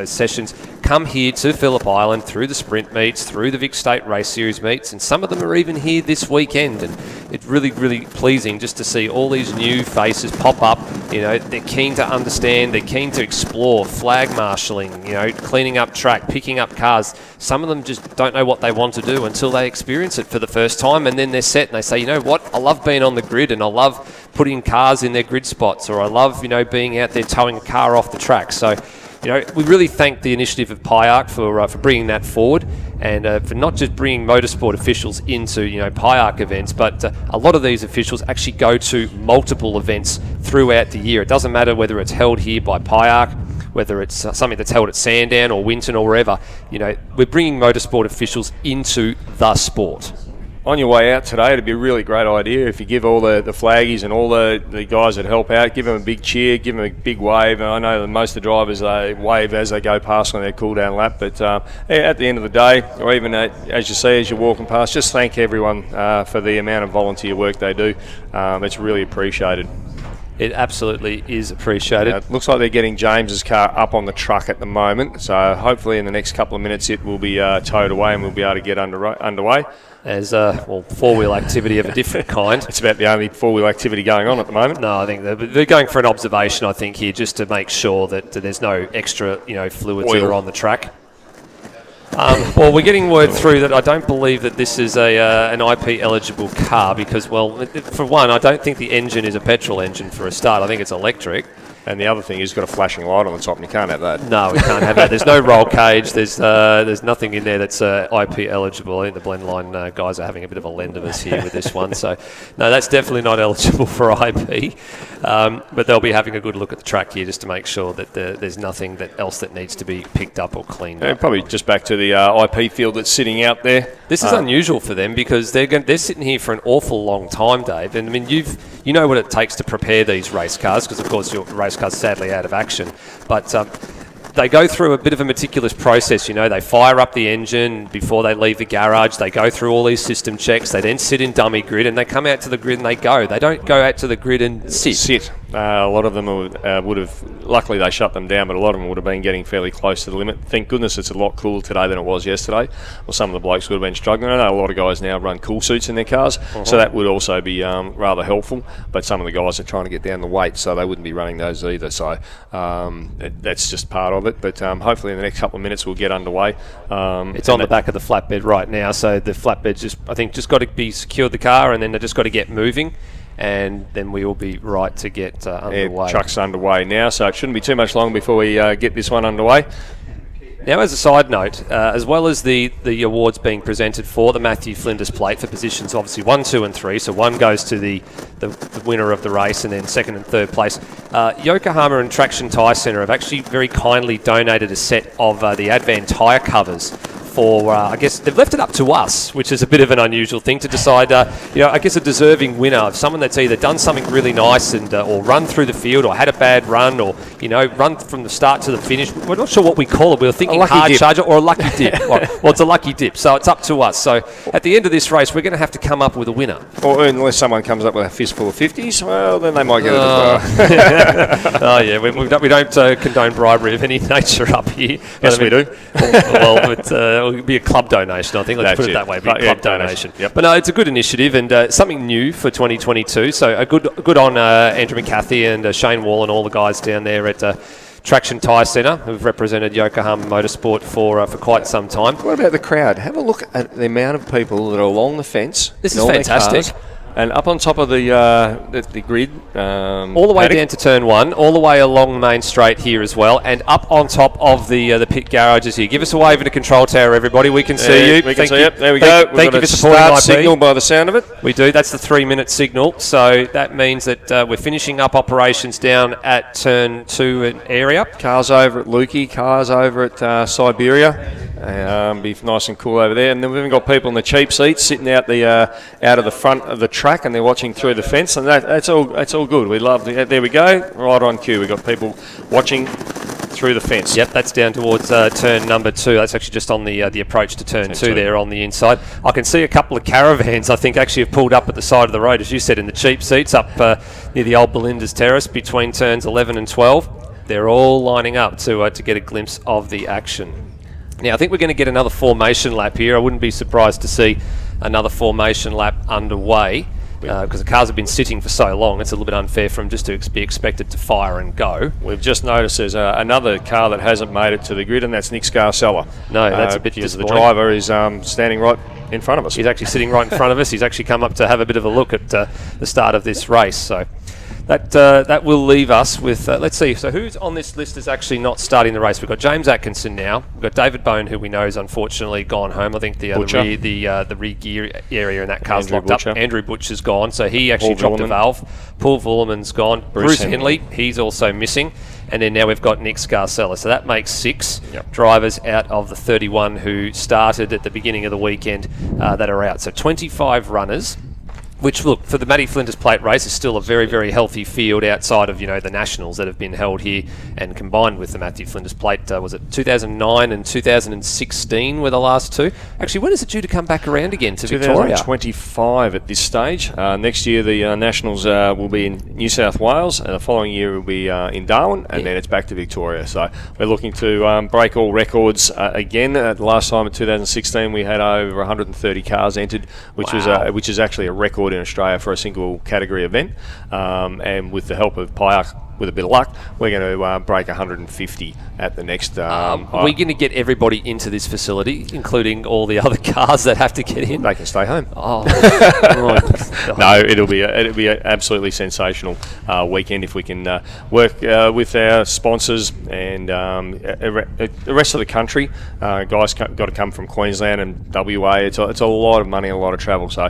sessions come here to Phillip Island through the sprint meets, through the Vic State Race Series meets, and some of them are even here this weekend. And it's really, really pleasing just to see all these new faces pop up. They're keen to understand, they're keen to explore flag marshalling, cleaning up track, picking up cars. Some of them just don't know what they want to do until they experience it for the first time, and then they're set and they say, you know what, I love being on the grid and I love putting cars in their grid spots, or I love, being out there towing a car off the track. So, we really thank the initiative of Pyark for bringing that forward, and for not just bringing motorsport officials into, Pyark events, but a lot of these officials actually go to multiple events throughout the year. It doesn't matter whether it's held here by Pyark, whether it's something that's held at Sandown or Winton or wherever. We're bringing motorsport officials into the sport. On your way out today, it'd be a really great idea if you give all the flaggies and all the guys that help out, give them a big cheer, give them a big wave. And I know that most of the drivers, they wave as they go past on their cool-down lap, but at the end of the day, or even as you see as you're walking past, just thank everyone for the amount of volunteer work they do. It's really appreciated. It absolutely is appreciated. It looks like they're getting James's car up on the truck at the moment, so hopefully in the next couple of minutes it will be towed away and we'll be able to get underway. As four-wheel activity of a different kind. It's about the only four-wheel activity going on at the moment. No, I think they're going for an observation, I think, here, just to make sure that there's no extra, fluids that are on the track. Well, we're getting word through that I don't believe that this is an IP-eligible car because, well, for one, I don't think the engine is a petrol engine for a start. I think it's electric. And the other thing is, it's got a flashing light on the top, and you can't have that. No, we can't have that. There's no roll cage. There's nothing in there that's IP eligible. I think the Blendline guys are having a bit of a lend of us here with this one. So, no, that's definitely not eligible for IP. But they'll be having a good look at the track here just to make sure that there's nothing else that needs to be picked up or cleaned up. Probably just back to the IP field that's sitting out there. This is unusual for them because they're sitting here for an awful long time, Dave. And I mean, you know what it takes to prepare these race cars because, of course, your race car's sadly out of action. But they go through a bit of a meticulous process. They fire up the engine before they leave the garage. They go through all these system checks. They then sit in dummy grid and they come out to the grid and they go. They don't go out to the grid and sit. A lot of them would have, luckily they shut them down, but a lot of them would have been getting fairly close to the limit. Thank goodness it's a lot cooler today than it was yesterday. Well, some of the blokes would have been struggling. I know a lot of guys now run cool suits in their cars, so that would also be rather helpful. But some of the guys are trying to get down the weight, so they wouldn't be running those either. So that's just part of it. But hopefully in the next couple of minutes we'll get underway. It's on the back of the flatbed right now, so the flatbed's just got to be secured the car, and then they've just got to get moving. and then we will be right to get underway. Truck's underway now, so it shouldn't be too much long before we get this one underway. Now, as a side note, as well as the awards being presented for the Matthew Flinders Plate for positions obviously 1, 2 and 3, so one goes to the winner of the race and then second and third place, Yokohama and Traction Tyre Centre have actually very kindly donated a set of the Advan tyre covers for, I guess, they've left it up to us, which is a bit of an unusual thing to decide, I guess a deserving winner of someone that's either done something really nice and or run through the field or had a bad run or, run from the start to the finish. We're not sure what we call it. We were thinking hard dip. Charger or a lucky dip. Well, it's a lucky dip, so it's up to us. So at the end of this race, we're going to have to come up with a winner. Or unless someone comes up with a fistful of 50s, well, then they might get it as well. Oh, yeah, we don't condone bribery of any nature up here. Yes, we do. Well, it'll be a club donation, I think. Let's put it that way. It'll be a club donation. Yep. But no, it's a good initiative and something new for 2022. So a good on Andrew McCarthy and Shane Wall and all the guys down there at Traction Tyre Centre, who've represented Yokohama Motorsport for quite some time. What about the crowd? Have a look at the amount of people that are along the fence. This is fantastic. And up on top of the grid. All the way down to turn 1, all the way along Main Straight here as well, and up on top of the pit garages here. Give us a wave at the control tower, everybody. We can see you. We can see it. There we go. Thank you for supporting start IP. signal by the sound of it. We do. That's the 3-minute signal. So that means that we're finishing up operations down at turn 2 area. Cars over at Lukey, cars over at Siberia. Be nice and cool over there. And then we've even got people in the cheap seats sitting out of the front of the track, and they're watching through the fence, and that's all good. We love it. There we go, right on cue. We've got people watching through the fence. Yep, that's down towards turn number 2. That's actually just on the approach to turn 2 there on the inside. I can see a couple of caravans, I think, actually have pulled up at the side of the road, as you said, in the cheap seats up near the old Belinda's Terrace between turns 11 and 12. They're all lining up to get a glimpse of the action. Now, I think we're going to get another formation lap here. I wouldn't be surprised to see another formation lap underway because the cars have been sitting for so long. It's a little bit unfair for them just to be expected to fire and go. We've just noticed there's another car that hasn't made it to the grid, and that's Nick Scarcella. No, that's a bit because disappointing. the driver is standing right in front of us. He's actually sitting right in front of us. He's actually come up to have a bit of a look at the start of this race. So that will leave us with, let's see, so who's on this list is actually not starting the race? We've got James Atkinson now. We've got David Bone, who we know has unfortunately gone home. I think the rear gear area in that car's locked up. Andrew Butcher's gone, so he actually dropped a valve. Paul Vollerman's gone. Bruce Henley, he's also missing. And then now we've got Nick Scarcella. So that makes 6 drivers out of the 31 who started at the beginning of the weekend that are out. So 25 runners. Which, look, for the Matty Flinders Plate race is still a very, very healthy field outside of, the nationals that have been held here and combined with the Matthew Flinders Plate. Was it 2009 and 2016 were the last 2? Actually, when is it due to come back around again to Victoria? 2025 at this stage. Next year the nationals will be in New South Wales, and the following year will be in Darwin, and then it's back to Victoria. So we're looking to break all records again. The last time in 2016 we had over 130 cars entered, which is actually a record in Australia for a single category event, and with the help of Pyack, with a bit of luck, we're going to break 150 at the next. Are we going to get everybody into this facility, including all the other cars that have to get in? They can stay home. Oh, no, it'll be an absolutely sensational weekend if we can work with our sponsors and the rest of the country. Guys got to come from Queensland and WA. It's a lot of money, a lot of travel. So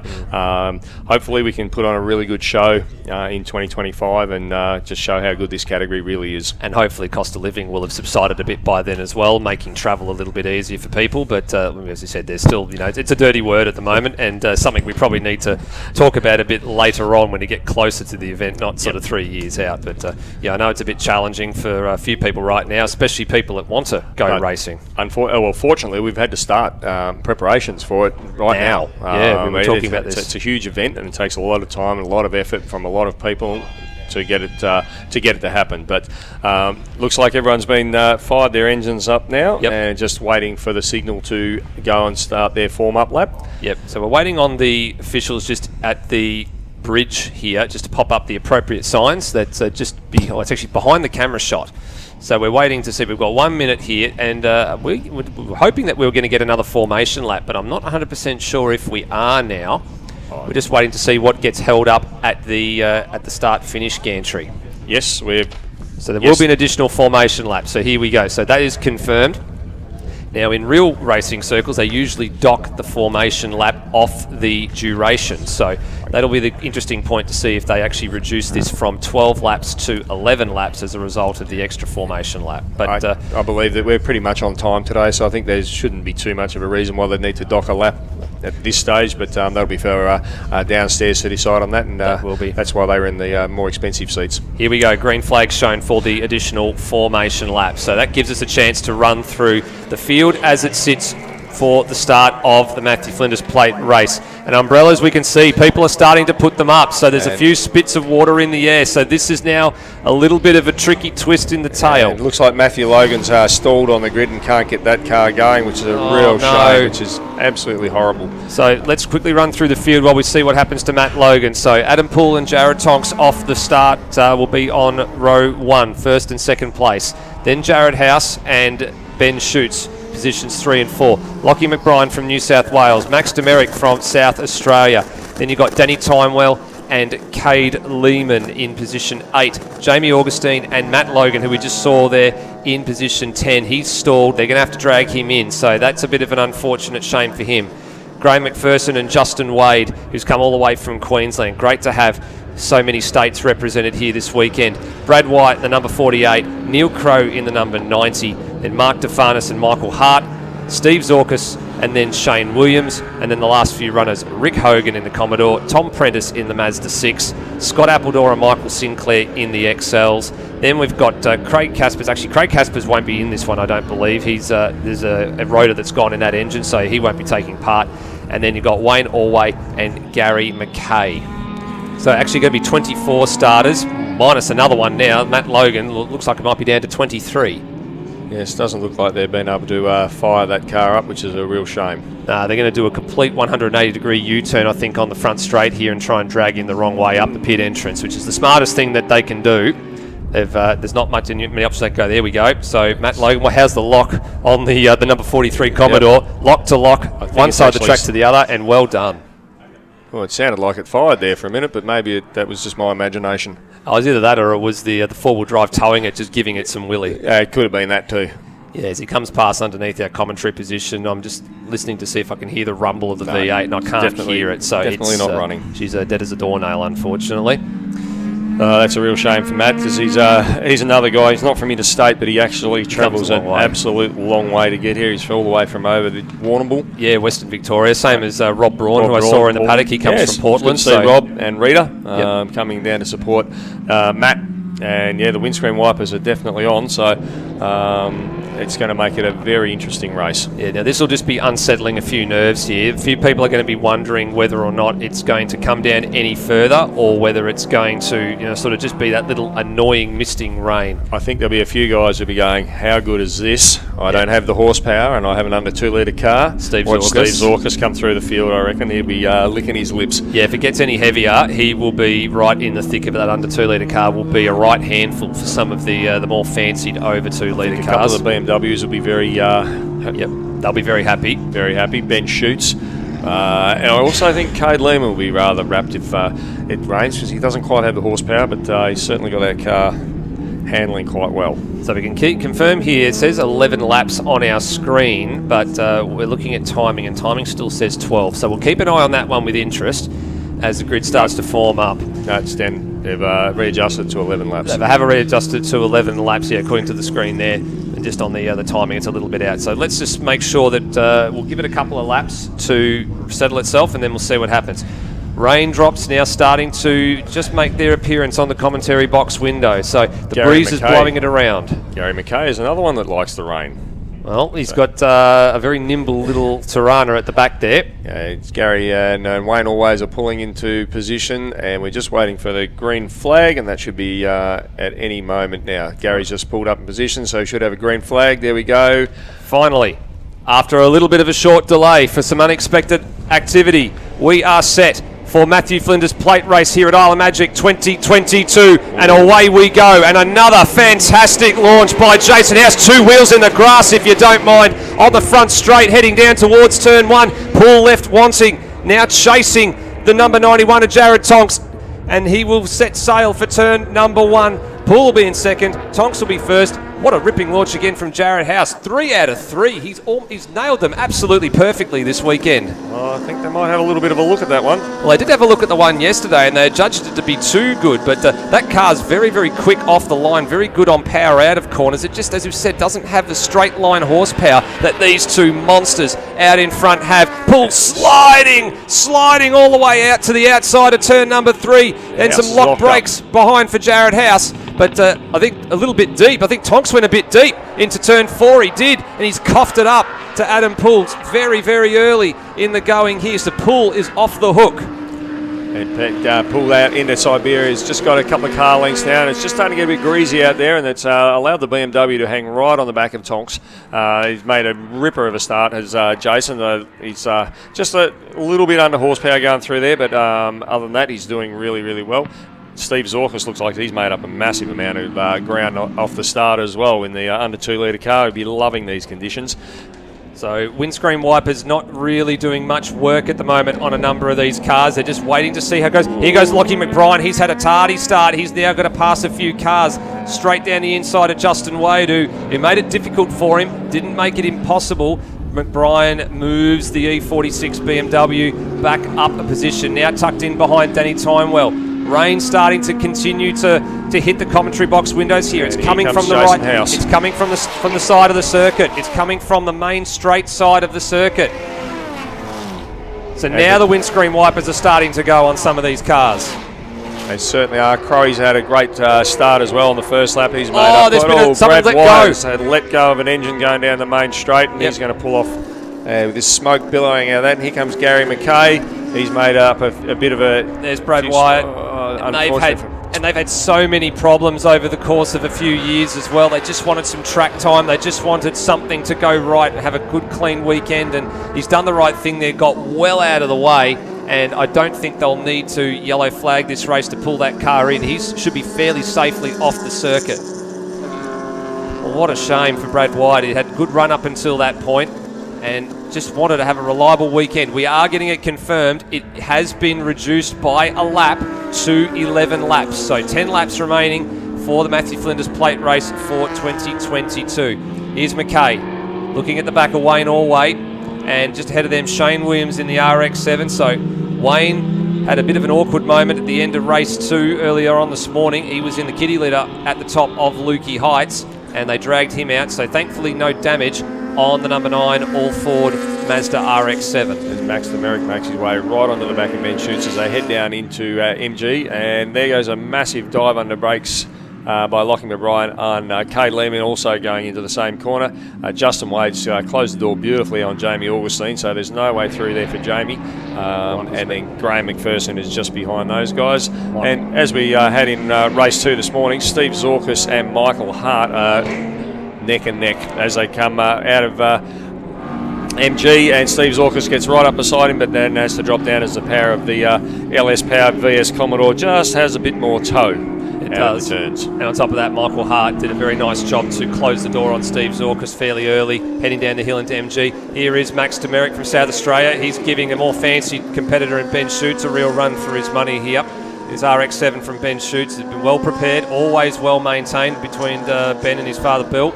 hopefully we can put on a really good show in 2025 and just show how good this category really is. And hopefully cost of living will have subsided a bit by then as well, making travel a little bit easier for people. But as I said, there's still, it's a dirty word at the moment, and something we probably need to talk about a bit later on when you get closer to the event, not sort of 3 years out. But I know it's a bit challenging for a few people right now, especially people that want to go racing. Fortunately, we've had to start preparations for it right now. We were talking about this. It's a huge event, and it takes a lot of time and a lot of effort from a lot of people to get it to happen. But looks like everyone's been fired their engines up now, and just waiting for the signal to go and start their form-up lap. Yep. So we're waiting on the officials just at the bridge here, just to pop up the appropriate signs. That's it's actually behind the camera shot. So we're waiting to see. We've got 1 minute here, and we were hoping that we were going to get another formation lap, but I'm not 100% sure if we are now. We're just waiting to see what gets held up at the start-finish gantry. Yes, So there will be an additional formation lap. So here we go. So that is confirmed. Now, in real racing circles, they usually dock the formation lap off the duration. So that'll be the interesting point to see if they actually reduce this from 12 laps to 11 laps as a result of the extra formation lap. But I believe that we're pretty much on time today, so I think there shouldn't be too much of a reason why they need to dock a lap at this stage, but that'll be for downstairs to decide on that, and that will be. That's why they were in the more expensive seats. Here we go, green flag shown for the additional formation lap. So that gives us a chance to run through the field as it sits for the start of the Matthew Flinders Plate race. And umbrellas, we can see people are starting to put them up. So there's a few spits of water in the air. So this is now a little bit of a tricky twist in the tail. It looks like Matthew Logan's stalled on the grid and can't get that car going, which is a real shame, which is absolutely horrible. So let's quickly run through the field while we see what happens to Matt Logan. So Adam Poole and Jared Tonks off the start will be on row 1, first and second place. Then Jared House and Ben Schutz, positions 3 and 4. Lockie McBride from New South Wales, Max Demerick from South Australia. Then you've got Danny Timewell and Cade Lehman in position 8. Jamie Augustine and Matt Logan, who we just saw there, in position 10. He's stalled. They're going to have to drag him in, so that's a bit of an unfortunate shame for him. Graham McPherson and Justin Wade, who's come all the way from Queensland. Great to have so many states represented here this weekend. Brad White, the number 48, Neil Crow in the number 90, then Mark DeFarnis and Michael Hart, Steve Zorkis, and then Shane Williams, and then the last few runners, Rick Hogan in the Commodore, Tom Prentice in the Mazda 6, Scott Appledore and Michael Sinclair in the XLs. Then we've got Craig Caspers. Actually, Craig Caspers won't be in this one, I don't believe. There's a rotor that's gone in that engine, so he won't be taking part. And then you've got Wayne Orway and Gary McKay. So actually going to be 24 starters, minus another one now. Matt Logan looks like it might be down to 23. Yes, doesn't look like they've been able to fire that car up, which is a real shame. They're going to do a complete 180-degree U-turn, I think, on the front straight here and try and drag him the wrong way up the pit entrance, which is the smartest thing that they can do. There's not many options they can go. There we go. So Matt Logan, well, how's the lock on the number 43 Commodore? Yep. Lock to lock, one side of the track to the other, and well done. Well, it sounded like it fired there for a minute, but maybe that was just my imagination. Oh, it was either that or it was the four-wheel drive towing it, just giving it some willy. Yeah, it could have been that too. Yeah, as he comes past underneath our commentary position, I'm just listening to see if I can hear the rumble of the V8, and I can't hear it. So definitely not running. She's dead as a doornail, unfortunately. That's a real shame for Matt, because he's another guy. He's not from interstate, but he actually travels an absolute long way to get here. He's all the way from over the Warrnambool. Yeah, Western Victoria. Same as Rob Braun, who I saw in the paddock. He comes from Portland. So Rob and Rita coming down to support Matt. And yeah, the windscreen wipers are definitely on, so it's going to make it a very interesting race. Yeah, now this will just be unsettling a few nerves here. A few people are going to be wondering whether or not it's going to come down any further, or whether it's going to, sort of just be that little annoying misting rain. I think there'll be a few guys who'll be going, how good is this? I don't have the horsepower, and I have an under 2 litre car. Steve Zorkis come through the field, I reckon. He'll be licking his lips. Yeah, if it gets any heavier, he will be right in the thick of that under 2 litre car. Will be a right handful for some of the more fancied over 2 litre cars. A couple of the BMWs will be very... they'll be very happy. Very happy. Ben Schutz. And I also think Cade Lehman will be rather wrapped if it rains, because he doesn't quite have the horsepower, but he's certainly got that car handling quite well. So we can confirm here, it says 11 laps on our screen, but we're looking at timing, and timing still says 12. So we'll keep an eye on that one with interest as the grid starts to form up. No, it's 10. They've readjusted to 11 laps. They have readjusted to 11 laps, yeah, according to the screen there. And just on the timing, it's a little bit out. So let's just make sure that we'll give it a couple of laps to settle itself, and then we'll see what happens. Raindrops now starting to just make their appearance on the commentary box window. So the breeze is blowing it around. Gary McKay is another one that likes the rain. Well, he's got a very nimble little Tirana at the back there. Yeah, it's Gary and Wayne always are pulling into position, and we're just waiting for the green flag, and that should be at any moment now. Gary's just pulled up in position, so he should have a green flag. There we go. Finally, after a little bit of a short delay for some unexpected activity, we are set for Matthew Flinders Plate Race here at Isle of Magic 2022, and away we go. And another fantastic launch by Jason House. 2 wheels in the grass, if you don't mind, on the front straight, heading down towards turn 1. Paul left wanting, now chasing the number 91 of Jared Tonks, and he will set sail for turn number 1. Poole will be in second. Tonks will be first. What a ripping launch again from Jared House. 3 out of 3. He's nailed them absolutely perfectly this weekend. Well, I think they might have a little bit of a look at that one. Well, they did have a look at the one yesterday, and they judged it to be too good, but that car's very, very quick off the line, very good on power out of corners. It just, as we've said, doesn't have the straight line horsepower that these two monsters out in front have. Poole sliding all the way out to the outside of turn number 3, and some lock brakes behind for Jared House. But I think a little bit deep. I think Tonks went a bit deep into turn 4. He did, and he's coughed it up to Adam Poole very, very early in the going here. So Poole is off the hook. And Poole out into Siberia. He's just got a couple of car lengths down. It's just starting to get a bit greasy out there, and it's allowed the BMW to hang right on the back of Tonks. He's made a ripper of a start, as Jason. He's just a little bit under horsepower going through there, but other than that, he's doing really, really well. Steve Zorkus looks like he's made up a massive amount of ground off the start as well in the under 2 litre car. He'd be loving these conditions. So windscreen wipers not really doing much work at the moment on a number of these cars. They're just waiting to see how it goes. Here goes Lockie McBrien. He's had a tardy start. He's now got to pass a few cars straight down the inside of Justin Wade, who made it difficult for him, didn't make it impossible. McBrien moves the E46 BMW back up a position, now tucked in behind Danny Timewell. Rain starting to continue to hit the commentary box windows here. It's coming from the right. House. It's coming from the side of the circuit. It's coming from the main straight side of the circuit. So now the windscreen wipers are starting to go on some of these cars. They certainly are. Crowey's had a great start as well on the first lap. He's made up. Someone Brad Wise had let go of an engine going down the main straight, and he's going to pull off with this smoke billowing out of that. And here comes Gary McKay. He's made up a bit of a... There's Brad Wyatt. And they've had so many problems over the course of a few years as well. They just wanted some track time. They just wanted something to go right and have a good, clean weekend. And he's done the right thing there, got well out of the way. And I don't think they'll need to yellow flag this race to pull that car in. He should be fairly safely off the circuit. Well, what a shame for Brad Wyatt. He had a good run up until that point and just wanted to have a reliable weekend. We are getting it confirmed. It has been reduced by a lap to 11 laps. So 10 laps remaining for the Matthew Flinders Plate race for 2022. Here's McKay looking at the back of Wayne Allway, and just ahead of them Shane Williams in the RX-7. So Wayne had a bit of an awkward moment at the end of race 2 earlier on this morning. He was in the kiddie litter at the top of Lukey Heights, and they dragged him out. So thankfully no damage on the number 9 all-Ford Mazda RX-7. As Max the Merrick makes his way right onto the back of Ben Schutz as they head down into MG, and there goes a massive dive under brakes by Lockie McBrien on Kay Lehman, also going into the same corner. Justin Wade's closed the door beautifully on Jamie Augustine, so there's no way through there for Jamie. And then Graham McPherson is just behind those guys. And as we had in race 2 this morning, Steve Zorkus and Michael Hart neck and neck as they come out of MG, and Steve Zorkus gets right up beside him, but then has to drop down as the power of the LS-powered VS Commodore just has a bit more toe. It does. Turns. And on top of that, Michael Hart did a very nice job to close the door on Steve Zorkus fairly early, heading down the hill into MG. Here is Max Demerrick from South Australia. He's giving a more fancy competitor in Ben Schutz a real run for his money here. His RX-7 from Ben Schutz has been well prepared, always well maintained between Ben and his father Bill.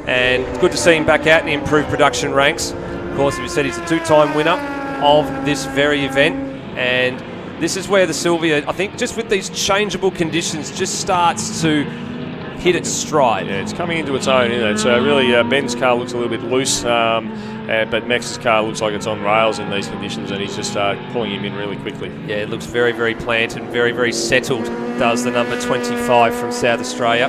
And good to see him back out in the improved production ranks. Of course, as we said, he's a 2-time winner of this very event. And this is where the Sylvia, I think, just with these changeable conditions, just starts to hit its stride. Yeah, it's coming into its own, isn't it? It's really, Ben's car looks a little bit loose, but Max's car looks like it's on rails in these conditions, and he's just pulling him in really quickly. Yeah, it looks very, very planted and very, very settled, does the number 25 from South Australia.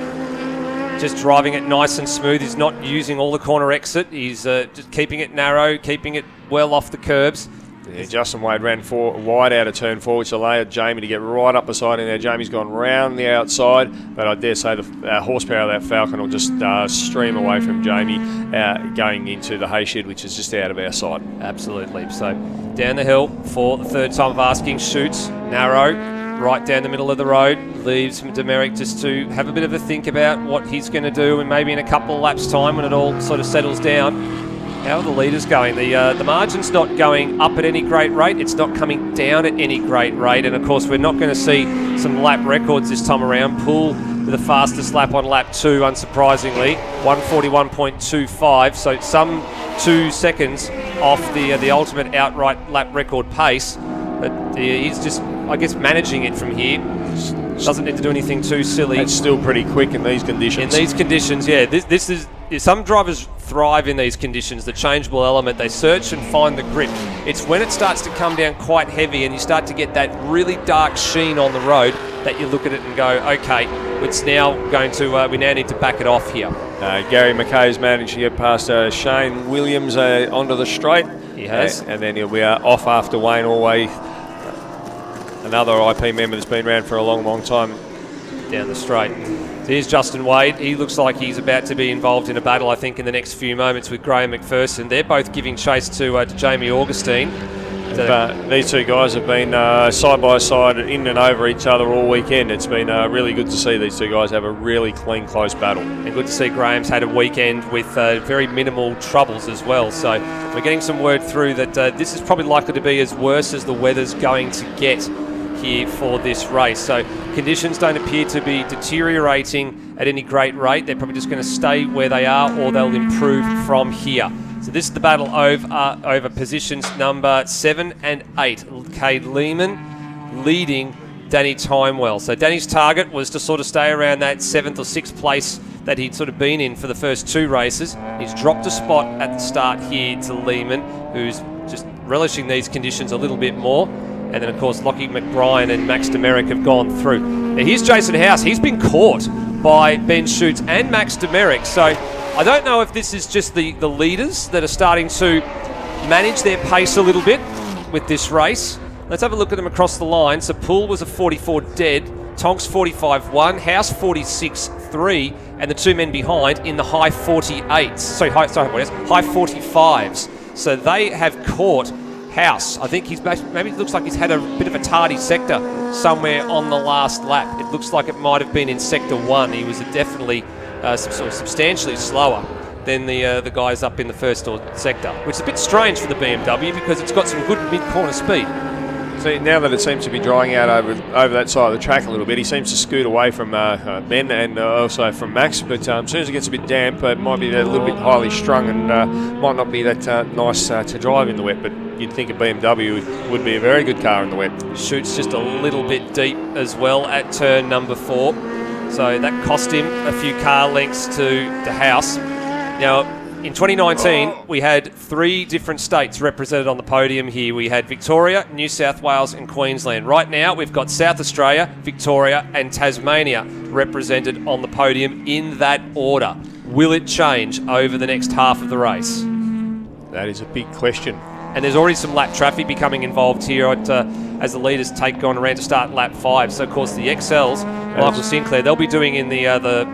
Just driving it nice and smooth. He's not using all the corner exit. He's just keeping it narrow, keeping it well off the curbs. Yeah, Justin Wade ran wide out of turn 4, which allowed Jamie to get right up beside him there. Jamie's gone round the outside, but I dare say the horsepower of that Falcon will just stream away from Jamie going into the hayshed, which is just out of our sight. Absolutely. So down the hill for the third time of asking, shoots, narrow, right down the middle of the road, leaves Demerrick just to have a bit of a think about what he's going to do, and maybe in a couple of laps' time when it all sort of settles down, How are the leaders going? The margin's not going up at any great rate. It's not coming down at any great rate. And, of course, we're not going to see some lap records this time around. Poole with the fastest lap on lap 2, unsurprisingly, 141.25. So some 2 seconds off the ultimate outright lap record pace. But he's just, I guess, managing it from here. Doesn't need to do anything too silly. It's still pretty quick in these conditions. In these conditions, yeah. This is some drivers thrive in these conditions, the changeable element. They search and find the grip. It's when it starts to come down quite heavy and you start to get that really dark sheen on the road that you look at it and go, okay, it's now going to, we now need to back it off here. Gary McKay's managed to get past Shane Williams onto the straight. He has. And then he'll be off after Wayne Allway, another IP member that's been around for a long, long time. Down the straight. Here's Justin Wade. He looks like he's about to be involved in a battle, I think, in the next few moments with Graham McPherson. They're both giving chase to Jamie Augustine. These two guys have been side by side, in and over each other all weekend. It's been really good to see these two guys have a really clean, close battle. And good to see Graham's had a weekend with very minimal troubles as well. So we're getting some word through that this is probably likely to be as worse as the weather's going to get here for this race. So conditions don't appear to be deteriorating at any great rate. They're probably just going to stay where they are, or they'll improve from here. So this is the battle over positions number 7 and 8. Cade Lehman leading Danny Timewell. So Danny's target was to sort of stay around that 7th or 6th place that he'd sort of been in for the first 2 races. He's dropped a spot at the start here to Lehman, who's just relishing these conditions a little bit more. And then, of course, Lockie McBrien and Max Demerick have gone through. Now, here's Jason House. He's been caught by Ben Schutz and Max Demerick. So I don't know if this is just the leaders that are starting to manage their pace a little bit with this race. Let's have a look at them across the line. So Poole was a 44 dead, Tonks 45-1, House 46-3, and the 2 men behind in the high 48s. High 45s. So they have caught House. I think maybe it looks like he's had a bit of a tardy sector somewhere on the last lap. It looks like it might have been in sector 1. He was definitely substantially slower than the guys up in the first sector, which is a bit strange for the BMW because it's got some good mid-corner speed. See, now that it seems to be drying out over that side of the track a little bit, he seems to scoot away from Ben and also from Max. But as soon as it gets a bit damp, it might be a little bit highly strung and might not be that nice to drive in the wet. But you'd think a BMW would be a very good car in the wet. Shoots just a little bit deep as well at turn number 4. So that cost him a few car lengths to the House. Now, in 2019, we had 3 different states represented on the podium here. We had Victoria, New South Wales and Queensland. Right now, we've got South Australia, Victoria and Tasmania represented on the podium in that order. Will it change over the next half of the race? That is a big question. And there's already some lap traffic becoming involved here as the leaders take on around to start lap 5. So, of course, the XLs, Michael Sinclair, they'll be doing in the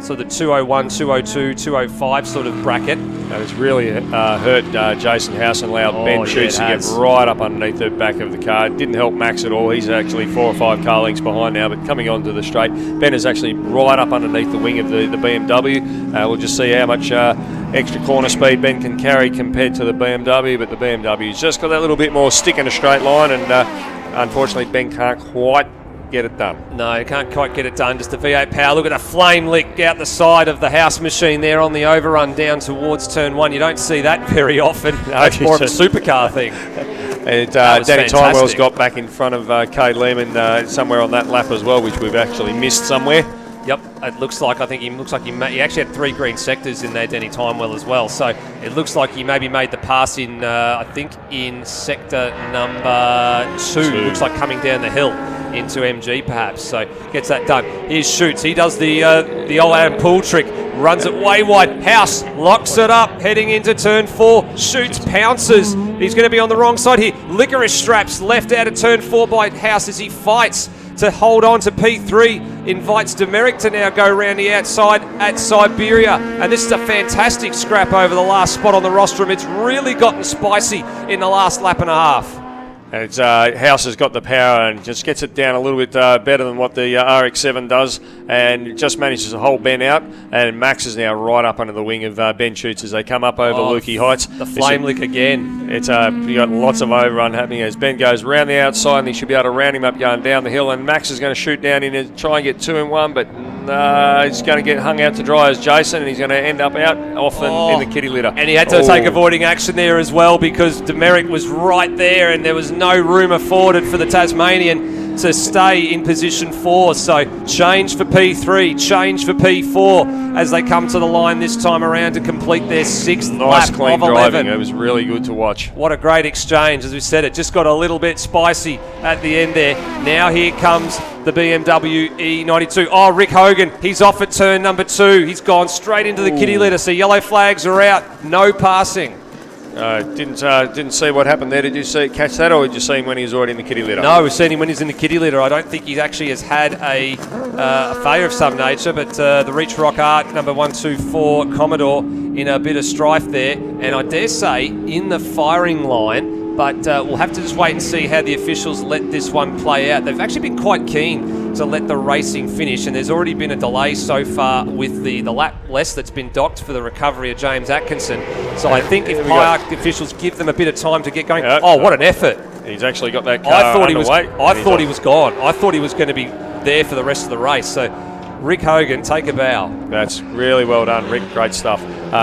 sort of the 201, 202, 205 sort of bracket. That has really hurt Jason House and allowed Ben Schutz to get right up underneath the back of the car. It didn't help Max at all. He's actually 4 or 5 car lengths behind now, but coming onto the straight, Ben is actually right up underneath the wing of the BMW. We'll just see how much extra corner speed Ben can carry compared to the BMW, but the BMW's just got that little bit more stick in a straight line, and unfortunately Ben can't quite get it done. No, can't quite get it done. Just the V8 power. Look at a flame lick out the side of the House machine there on the overrun down towards turn 1. You don't see that very often. No, it's more of a supercar thing. And Danny Timewell's got back in front of Cade Lehman somewhere on that lap as well, which we've actually missed somewhere. Yep, it looks like he actually had 3 green sectors in there, Danny Timewell as well. So it looks like he maybe made the pass in, I think, in sector number 2. Looks like coming down the hill into MG perhaps. So gets that done. Here's Schutz. He does the old Adam Poole trick. Runs it way wide. House locks it up, heading into turn 4. Schutz pounces. He's going to be on the wrong side here. Licorice straps left out of turn 4 by House as he fights to hold on to P3, invites Demerick to now go around the outside at Siberia. And this is a fantastic scrap over the last spot on the rostrum. It's really gotten spicy in the last lap and a half. And it's, House has got the power and just gets it down a little bit better than what the RX-7 does, and just manages to hold Ben out. And Max is now right up under the wing of Ben Shoots as they come up over Lukey Heights. The flame lick again. It's you got lots of overrun happening as Ben goes round the outside, and he should be able to round him up going down the hill. And Max is going to shoot down in and try and get 2 in 1, but he's going to get hung out to dry as Jason, and he's going to end up out often in the kitty litter. And he had to take avoiding action there as well, because Demerick was right there, and there was no room afforded for the Tasmanian to stay in position 4. So change for P3, change for P4 as they come to the line this time around to complete their 6th Nice lap clean of driving. 11. It was really good to watch. What a great exchange. As we said, it just got a little bit spicy at the end there. Now here comes the BMW E92. Oh, Rick Hogan, he's off at turn number 2. He's gone straight into the kitty litter, so yellow flags are out. No passing. Didn't see what happened there. Did you catch that, or did you see him when he was already in the kitty litter? No, we've seen him when he's in the kitty litter. I don't think he actually has had a failure of some nature, but the Reach Rock Art number 124 Commodore in a bit of strife there, and I dare say in the firing line, but we'll have to just wait and see how the officials let this one play out. They've actually been quite keen to let the racing finish, and there's already been a delay so far with the lap less that's been docked for the recovery of James Atkinson. So I think if high arc officials give them a bit of time to get going, what an effort. He's actually got that car I thought he was gone. I thought he was going to be there for the rest of the race. So Rick Hogan, take a bow. That's really well done, Rick. Great stuff.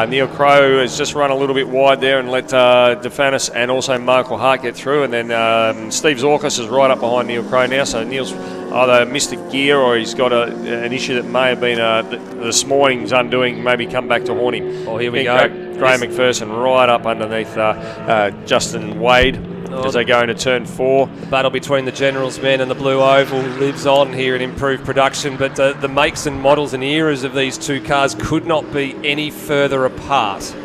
Neil Crow has just run a little bit wide there and let DeFanis and also Michael Hart get through. And then Steve Zorkis is right up behind Neil Crow now. So Neil's either missed a gear or he's got an issue that may have been this morning's undoing, maybe come back to haunt him. Oh, here we go. Graham McPherson right up underneath Justin Wade. As they go into turn 4. The battle between the General's men and the Blue Oval lives on here in improved production, but the makes and models and eras of these two cars could not be any further apart.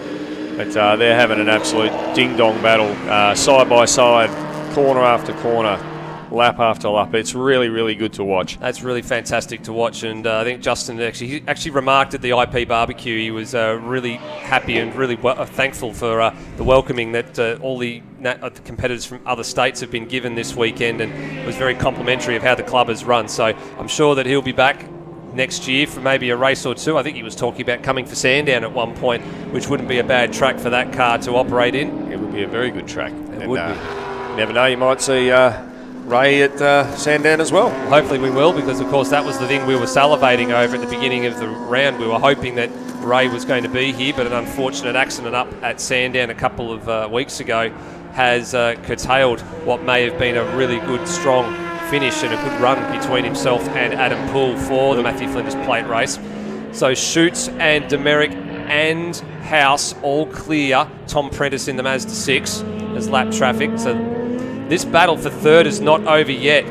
But they're having an absolute ding-dong battle, side by side, corner after corner, lap after lap. It's really, really good to watch. That's really fantastic to watch, and I think Justin actually remarked at the IP barbecue he was really happy and really thankful for the welcoming that all the competitors from other states have been given this weekend, and was very complimentary of how the club has run. So I'm sure that he'll be back next year for maybe a race or two. I think he was talking about coming for Sandown at one point, which wouldn't be a bad track for that car to operate in. It would be a very good track. It would be. You never know, you might see Ray at Sandown as well. Hopefully we will, because of course that was the thing we were salivating over at the beginning of the round. We were hoping that Ray was going to be here, but an unfortunate accident up at Sandown a couple of weeks ago has curtailed what may have been a really good, strong finish and a good run between himself and Adam Poole for the Matthew Flinders Plate race. So Shoots and Demerick and House all clear. Tom Prentice in the Mazda 6 as lap traffic. So this battle for third is not over yet.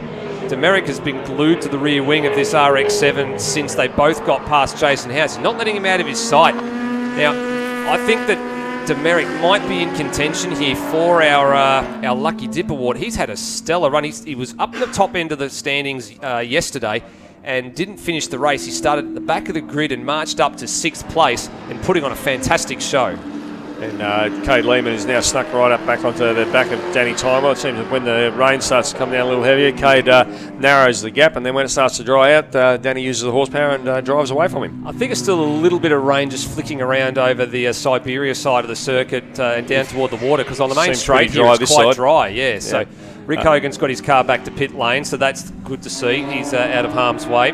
Demerick has been glued to the rear wing of this RX-7 since they both got past Jason House. He's not letting him out of his sight. Now, I think that Demerick might be in contention here for our Lucky Dip Award. He's had a stellar run. He was up in the top end of the standings yesterday and didn't finish the race. He started at the back of the grid and marched up to 6th place and putting on a fantastic show. And Cade Lehman is now snuck right up back onto the back of Danny Timer. It seems that when the rain starts to come down a little heavier, Cade narrows the gap, and then when it starts to dry out, Danny uses the horsepower and drives away from him. I think it's still a little bit of rain just flicking around over the Siberia side of the circuit and down toward the water, because on the main straight here it's quite dry. Yeah, so Rick Hogan's got his car back to pit lane, so that's good to see. He's out of harm's way.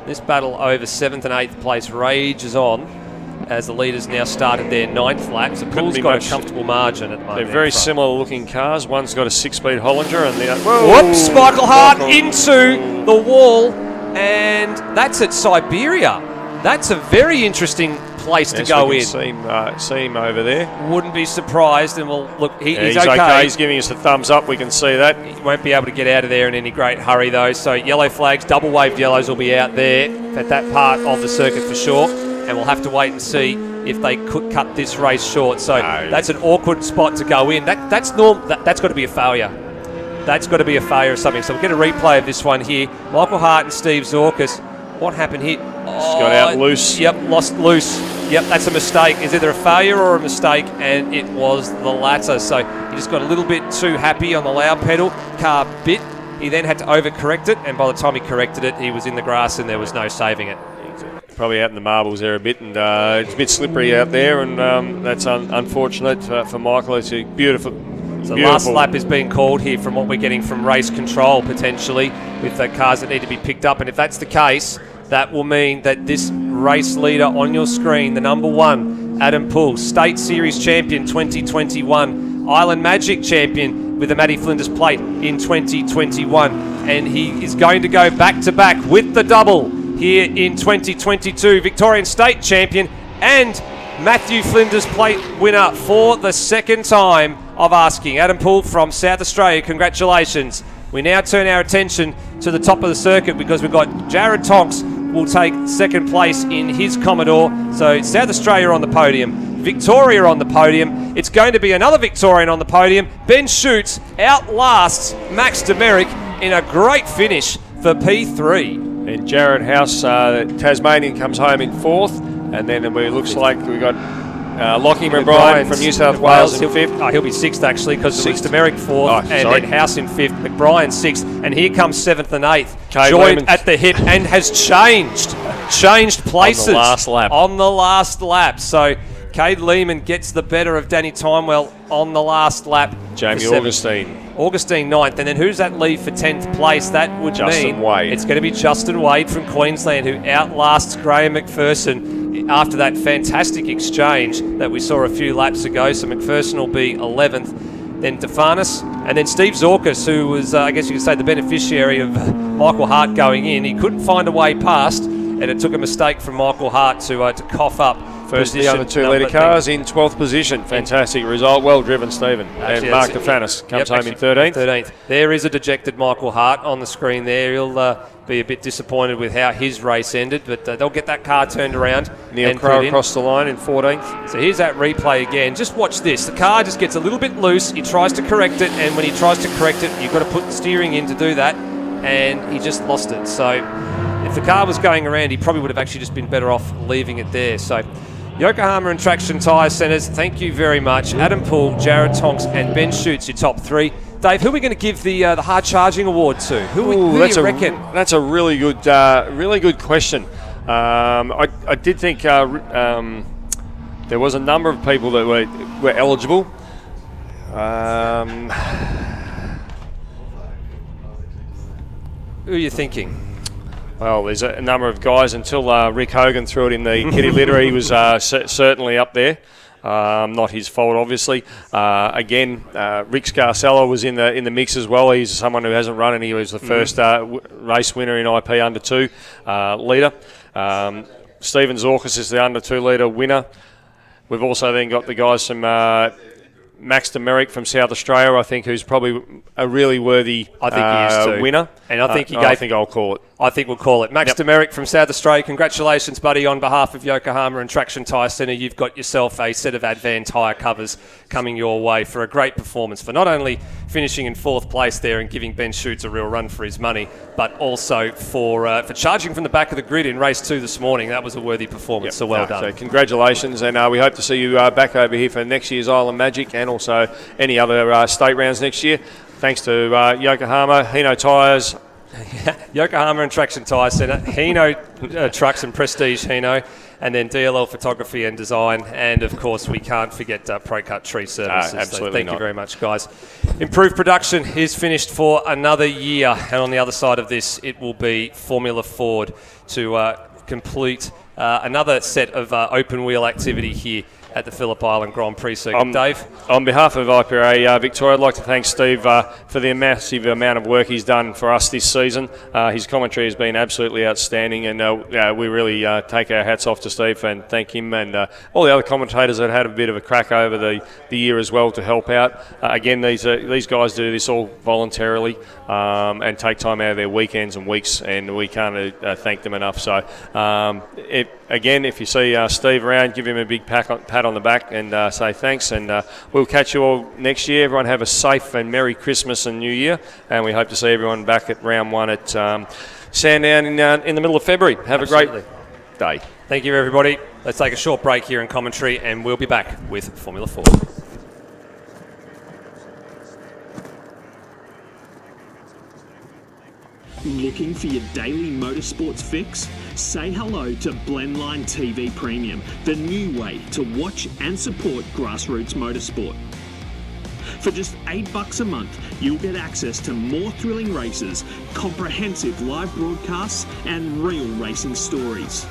This battle over 7th and 8th place rages on as the leaders now started their 9th lap. So Poole's got a comfortable margin at the moment. They're very similar looking cars. One's got a 6-speed Hollinger and the other... Whoops! Michael Hart into the wall, and that's at Siberia. That's a very interesting place to go in. See him over there. Wouldn't be surprised, and we'll look. He's okay. He's giving us a thumbs up. We can see that. He won't be able to get out of there in any great hurry, though. So yellow flags, double waved yellows will be out there at that part of the circuit for sure. And we'll have to wait and see if they could cut this race short. So that's an awkward spot to go in. That's got to be a failure. That's got to be a failure of something. So we'll get a replay of this one here. Michael Hart and Steve Zorkis. What happened here? Got out loose. Yep, lost loose. Yep, that's a mistake. It's either a failure or a mistake, and it was the latter. So he just got a little bit too happy on the loud pedal. Car bit. He then had to overcorrect it, and by the time he corrected it, he was in the grass and there was no saving it. Probably out in the marbles there a bit, and it's a bit slippery out there, and that's unfortunate for Michael. It's a beautiful. So last lap is being called here from what we're getting from race control, potentially, with the cars that need to be picked up. And if that's the case, that will mean that this race leader on your screen, the number 1, Adam Poole, State Series champion 2021, Island Magic champion with the Matty Flinders plate in 2021. And he is going to go back-to-back with the double here in 2022. Victorian State champion and Matthew Flinders plate winner for the second time of asking. Adam Poole from South Australia, congratulations. We now turn our attention to the top of the circuit because we've got Jared Tonks will take second place in his Commodore. So South Australia on the podium, Victoria on the podium. It's going to be another Victorian on the podium. Ben Schutz outlasts Max Demerick in a great finish for P3. And Jared House, Tasmanian, comes home in 4th. And then it looks like we've got Lockie McBride from New South Wales in 5th. He'll be 6th actually, because it was Demerick 4th and then House in 5th, McBride 6th, and here comes 7th and 8th. Joined at the hip and has changed places on the last lap. So Cade Lehman gets the better of Danny Timewell on the last lap. Jamie Augustine 9th, and then who's that leave for 10th place? That would mean Wade. It's going to be Justin Wade from Queensland, who outlasts Graham McPherson after that fantastic exchange that we saw a few laps ago. So McPherson will be 11th, then Defanis, and then Steve Zorkas, who was, I guess you could say, the beneficiary of Michael Hart going in. He couldn't find a way past, and it took a mistake from Michael Hart to cough up. First of the other 2-litre cars in 12th position. Fantastic result. Well driven, Stephen. And Mark Defanis comes home in 13th. There is a dejected Michael Hart on the screen there. He'll be a bit disappointed with how his race ended, but they'll get that car turned around. Neil Crow across the line in 14th. So here's that replay again. Just watch this. The car just gets a little bit loose. He tries to correct it, and when he tries to correct it, you've got to put the steering in to do that, and he just lost it. So if the car was going around, he probably would have actually just been better off leaving it there. So Yokohama and Traction Tyre Centres, thank you very much. Adam Poole, Jared Tonks, and Ben Schutz, your top 3. Dave, who are we going to give the hard charging award to? Who do you reckon? That's a really good question. I did think there was a number of people that were eligible. Who are you thinking? Well, there's a number of guys. Until Rick Hogan threw it in the kitty litter, he was certainly up there. Not his fault, obviously. Again, Rick Scarcella was in the mix as well. He's someone who hasn't run, and he was the first race winner in IP under 2 litre. Stephen Zorkas is the under 2 litre winner. We've also then got the guys from Max Demerick from South Australia, I think, who's probably a really worthy winner. And I think I think I'll call it. I think we'll call it. Max Demerick from South Australia, congratulations, buddy. On behalf of Yokohama and Traction Tyre Centre, you've got yourself a set of Advan tyre covers coming your way for a great performance, for not only finishing in 4th place there and giving Ben Schutz a real run for his money, but also for charging from the back of the grid in race 2 this morning. That was a worthy performance, so well done. So congratulations, and we hope to see you back over here for next year's Island Magic and also any other state rounds next year. Thanks to Yokohama, Hino Tyres. Yokohama and Traction Tyre Centre, Hino Trucks and Prestige Hino, and then DLL Photography and Design, and of course we can't forget ProCut Tree Services. Absolutely so thank you very much, guys. Improved Production is finished for another year, and on the other side of this it will be Formula Ford to complete another set of open wheel activity here at the Phillip Island Grand Prix circuit. Dave? On behalf of IPA Victoria, I'd like to thank Steve for the massive amount of work he's done for us this season. His commentary has been absolutely outstanding, and we really take our hats off to Steve and thank him and all the other commentators that had a bit of a crack over the year as well to help out. Again, these guys do this all voluntarily and take time out of their weekends and weeks, and we can't thank them enough. So, if you see Steve around, give him a big pat on the back and say thanks, and we'll catch you all next year. Everyone have a safe and Merry Christmas and New Year, and we hope to see everyone back at round 1 at Sandown in the middle of February. Have a great day. Thank you, everybody. Let's take a short break here in commentary, and we'll be back with Formula 4. Looking for your daily motorsports fix? Say hello to Blendline TV Premium, the new way to watch and support grassroots motorsport. For just $8 a month, you'll get access to more thrilling races, comprehensive live broadcasts, and real racing stories.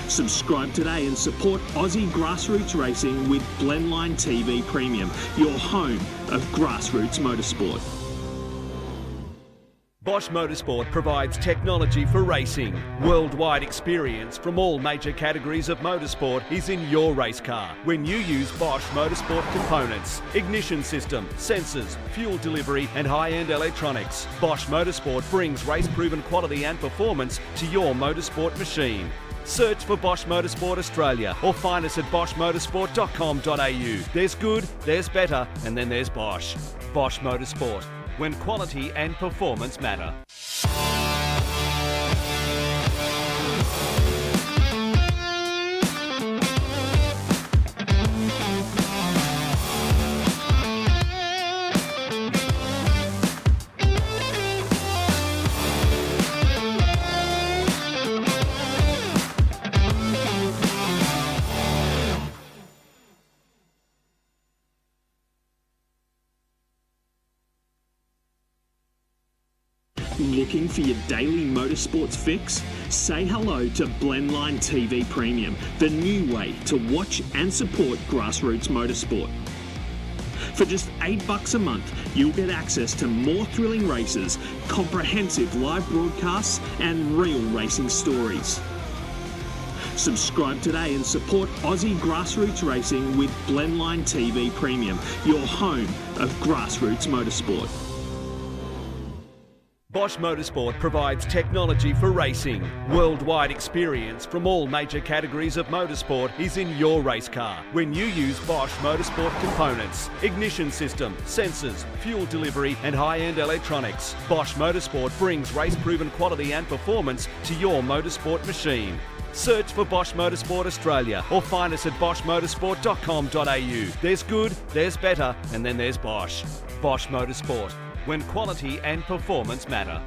Subscribe today and support Aussie grassroots racing with Blendline TV Premium, your home of grassroots motorsport. Bosch Motorsport provides technology for racing. Worldwide experience from all major categories of motorsport is in your race car when you use Bosch Motorsport components, ignition system, sensors, fuel delivery and high-end electronics. Bosch Motorsport brings race-proven quality and performance to your motorsport machine. Search for Bosch Motorsport Australia or find us at boschmotorsport.com.au. There's good, there's better, and then there's Bosch. Bosch Motorsport, when quality and performance matter. Looking for your daily motorsports fix? Say hello to Blendline TV Premium, the new way to watch and support grassroots motorsport. For just $8 a month, you'll get access to more thrilling races, comprehensive live broadcasts, and real racing stories. Subscribe today and support Aussie grassroots racing with Blendline TV Premium, your home of grassroots motorsport. Bosch Motorsport provides technology for racing. Worldwide experience from all major categories of motorsport is in your race car when you use Bosch Motorsport components, ignition system, sensors, fuel delivery and high-end electronics. Bosch Motorsport brings race-proven quality and performance to your motorsport machine. Search for Bosch Motorsport Australia or find us at boschmotorsport.com.au. There's good, there's better, and then there's Bosch. Bosch Motorsport, when quality and performance matter.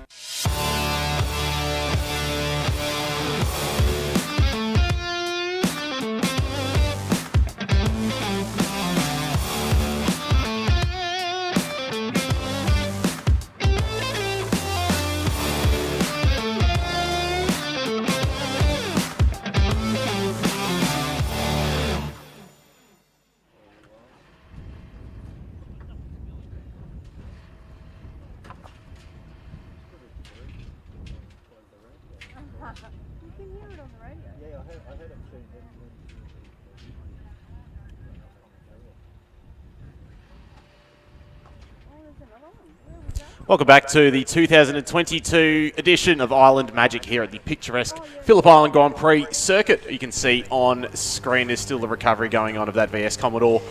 Welcome back to the 2022 edition of Island Magic here at the picturesque Phillip Island Grand Prix circuit. You can see on screen there's still the recovery going on of that VS Commodore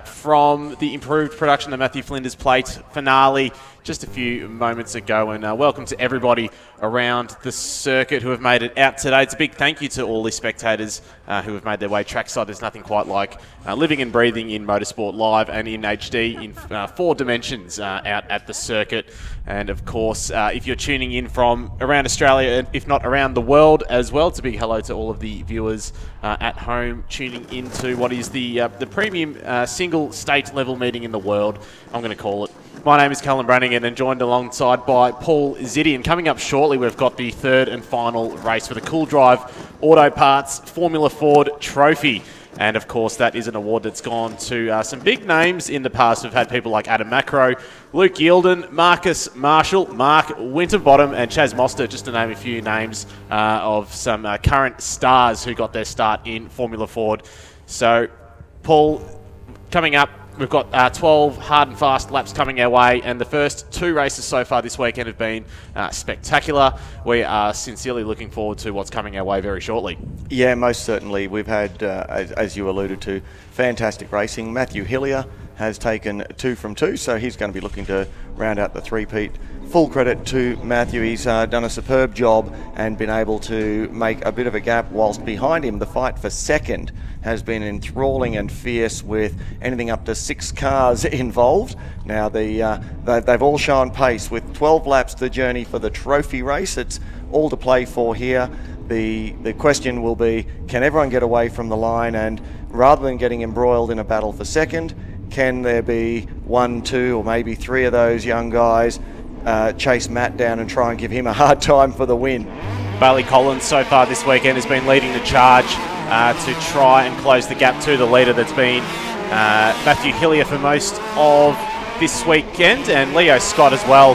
from the improved production of Matthew Flinder's plate finale just a few moments ago. And welcome to everybody around the circuit who have made it out today. It's a big thank you to all the spectators who have made their way trackside. There's nothing quite like living and breathing in motorsport live and in HD in 4 dimensions out at the circuit. And of course, if you're tuning in from around Australia, if not around the world as well, it's a big hello to all of the viewers at home tuning into what is the premium single state level meeting in the world, I'm going to call it. My name is Callum Brannigan and joined alongside by Paul Zidian. Coming up shortly, we've got the third and final race for the Cool Drive Auto Parts Formula Ford Trophy. And of course, that is an award that's gone to some big names in the past. We've had people like Adam Macro, Luke Yielden, Marcus Marshall, Mark Winterbottom, and Chaz Mostert, just to name a few names of some current stars who got their start in Formula Ford. So, Paul, coming up, we've got 12 hard and fast laps coming our way, and the first 2 races so far this weekend have been spectacular. We are sincerely looking forward to what's coming our way very shortly. Yeah, most certainly. We've had, as you alluded to, fantastic racing. Matthew Hillier has taken 2 from 2, so he's going to be looking to round out the three-peat. Full credit to Matthew. He's done a superb job and been able to make a bit of a gap, whilst behind him the fight for second has been enthralling and fierce, with anything up to 6 cars involved. Now they've all shown pace with 12 laps the journey for the trophy race. It's all to play for here. The question will be, can everyone get away from the line, and rather than getting embroiled in a battle for second, can there be 1, 2 or maybe 3 of those young guys chase Matt down and try and give him a hard time for the win? Bailey Collins so far this weekend has been leading the charge to try and close the gap to the leader that's been Matthew Hillier for most of this weekend, and Leo Scott as well,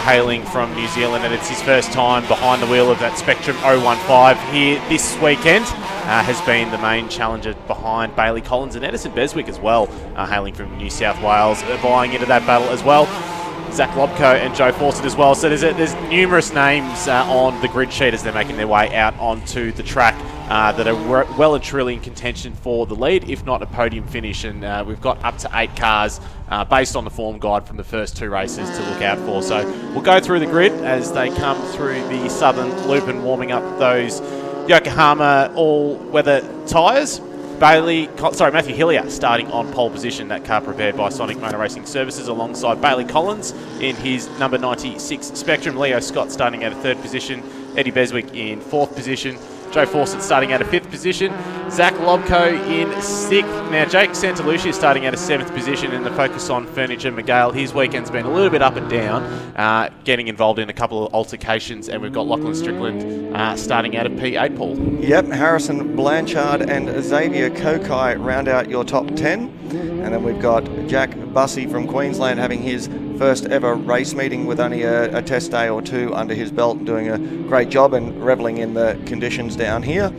hailing from New Zealand, and it's his first time behind the wheel of that Spectrum 015 here this weekend. Has been the main challenger behind Bailey Collins, and Edison Beswick as well, hailing from New South Wales, vying into that battle as well. Zach Lobko and Joe Fawcett as well. So there's numerous names on the grid sheet as they're making their way out onto the track that are well and truly in contention for the lead, if not a podium finish. And we've got up to 8 cars based on the form guide from the first 2 races to look out for. So we'll go through the grid as they come through the southern loop and warming up those Yokohama all-weather tyres. Matthew Hillier starting on pole position, that car prepared by Sonic Motor Racing Services, alongside Bailey Collins in his number 96 Spectrum. Leo Scott starting at a 3rd position, Eddie Beswick in 4th position, Joe Fawcett starting at a 5th position, Zach Lobko in 6th. Now Jake Santalucia starting at a 7th position in the Focus on Furniture Miguel. His weekend's been a little bit up and down, getting involved in a couple of altercations, and we've got Lachlan Strickland starting out of P8, Paul. Yep, Harrison Blanchard and Xavier Kokai round out your top 10. And then we've got Jack Bussey from Queensland having his first ever race meeting with only a test day or 2 under his belt, doing a great job and revelling in the conditions down here.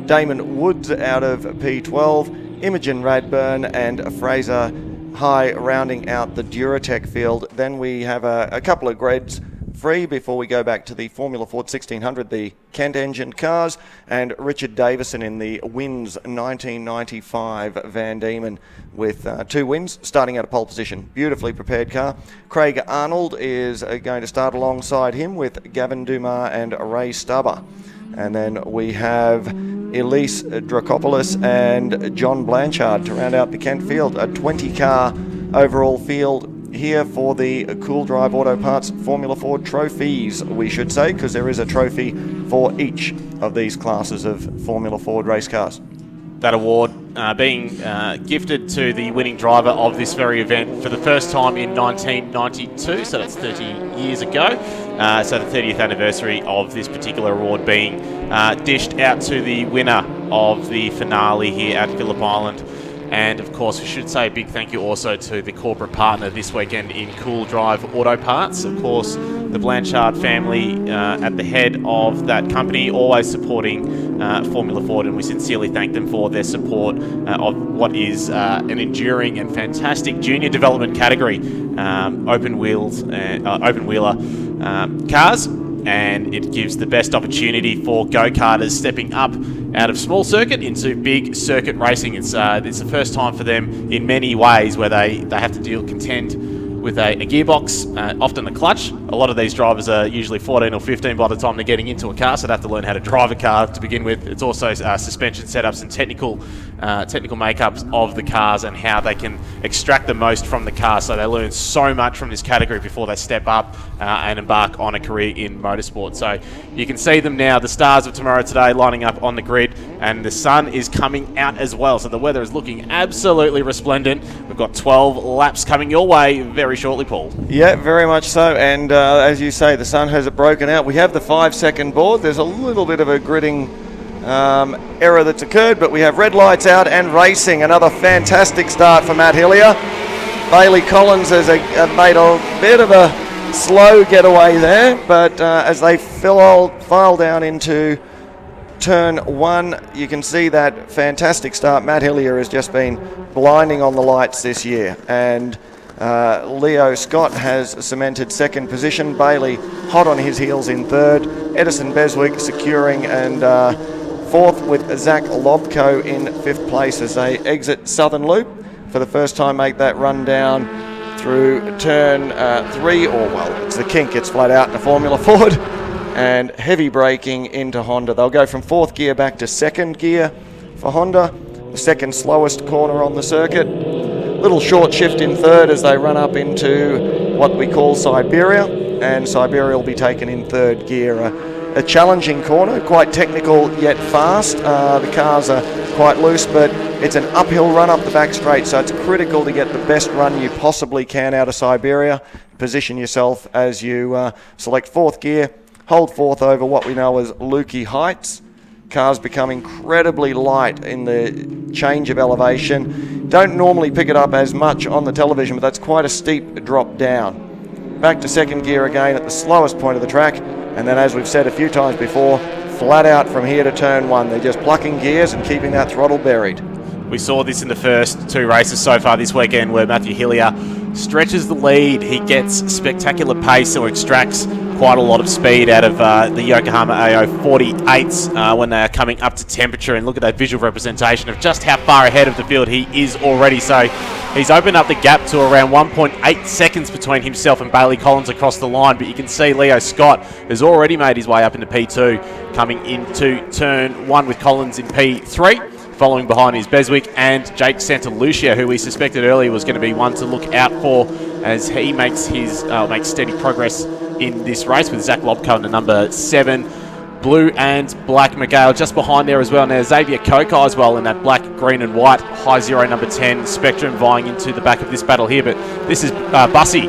Damon Woods out of P12, Imogen Radburn and Fraser High rounding out the Duratec field. Then we have a couple of grades free before we go back to the Formula Ford 1600, the Kent engine cars, and Richard Davison in the Wins 1995 Van Diemen with 2 wins, starting at a pole position. Beautifully prepared car. Craig Arnold is going to start alongside him with Gavin Dumas and Ray Stubber. And then we have Elise Dracopoulos and John Blanchard to round out the Kent field. A 20-car overall field here for the Cool Drive Auto Parts Formula Ford trophies, we should say, because there is a trophy for each of these classes of Formula Ford race cars. That award being gifted to the winning driver of this very event for the first time in 1992, so that's 30 years ago. So the 30th anniversary of this particular award being dished out to the winner of the finale here at Phillip Island. And of course, we should say a big thank you also to the corporate partner this weekend in Cool Drive Auto Parts. Of course, the Blanchard family at the head of that company, always supporting Formula Ford, and we sincerely thank them for their support of what is an enduring and fantastic junior development category, open wheeler cars. And it gives the best opportunity for go-karters stepping up out of small circuit into big circuit racing. It's the first time for them in many ways where they have to contend with a gearbox, often a clutch. A lot of these drivers are usually 14 or 15 by the time they're getting into a car, so they have to learn how to drive a car to begin with. It's also suspension setups and technical makeups of the cars and how they can extract the most from the car. So they learn so much from this category before they step up and embark on a career in motorsport. So you can see them now, the stars of tomorrow today, lining up on the grid, and the sun is coming out as well. So the weather is looking absolutely resplendent. We've got 12 laps coming your way very shortly, Paul. Yeah, very much so. And as you say, the sun has broken out. We have the 5-second board. There's a little bit of a gridding error that's occurred, but we have red lights out and racing. Another fantastic start for Matt Hillier. Bailey Collins has made a bit of a slow getaway there, but as they file down into turn 1, you can see that fantastic start. Matt Hillier has just been blinding on the lights this year, and Leo Scott has cemented 2nd position. Bailey hot on his heels in 3rd. Edison Beswick securing and 4th, with Zach Lobko in 5th place as they exit Southern Loop. for the first time make that run down through turn 3, or well, it's the kink, it's flat out in the Formula Ford, and heavy braking into Honda. They'll go from 4th gear back to 2nd gear for Honda, the second slowest corner on the circuit. Little short shift in 3rd as they run up into what we call Siberia, and Siberia will be taken in 3rd gear. A challenging corner, quite technical yet fast. The cars are quite loose, but it's an uphill run up the back straight, so it's critical to get the best run you possibly can out of Siberia. Position yourself as you select 4th gear, hold 4th over what we know as Lukey Heights. Cars become incredibly light in the change of elevation. Don't normally pick it up as much on the television, but that's quite a steep drop down. Back to 2nd gear again at the slowest point of the track, and then, as we've said a few times before, flat out from here to turn 1. They're just plucking gears and keeping that throttle buried. We saw this in the first 2 races so far this weekend, where Matthew Hillier stretches the lead. He gets spectacular pace or extracts quite a lot of speed out of the Yokohama AO 48s when they are coming up to temperature. And look at that visual representation of just how far ahead of the field he is already. So he's opened up the gap to around 1.8 seconds between himself and Bailey Collins across the line. But you can see Leo Scott has already made his way up into P2, coming into turn 1 with Collins in P3. Following behind is Beswick and Jake Santa Lucia, who we suspected earlier was going to be one to look out for as he makes his makes steady progress in this race, with Zach Lobko in the number 7. Blue and black McGale just behind there as well. Now Xavier Kokai as well in that black, green and white high zero number 10 Spectrum, vying into the back of this battle here. But this is Bussy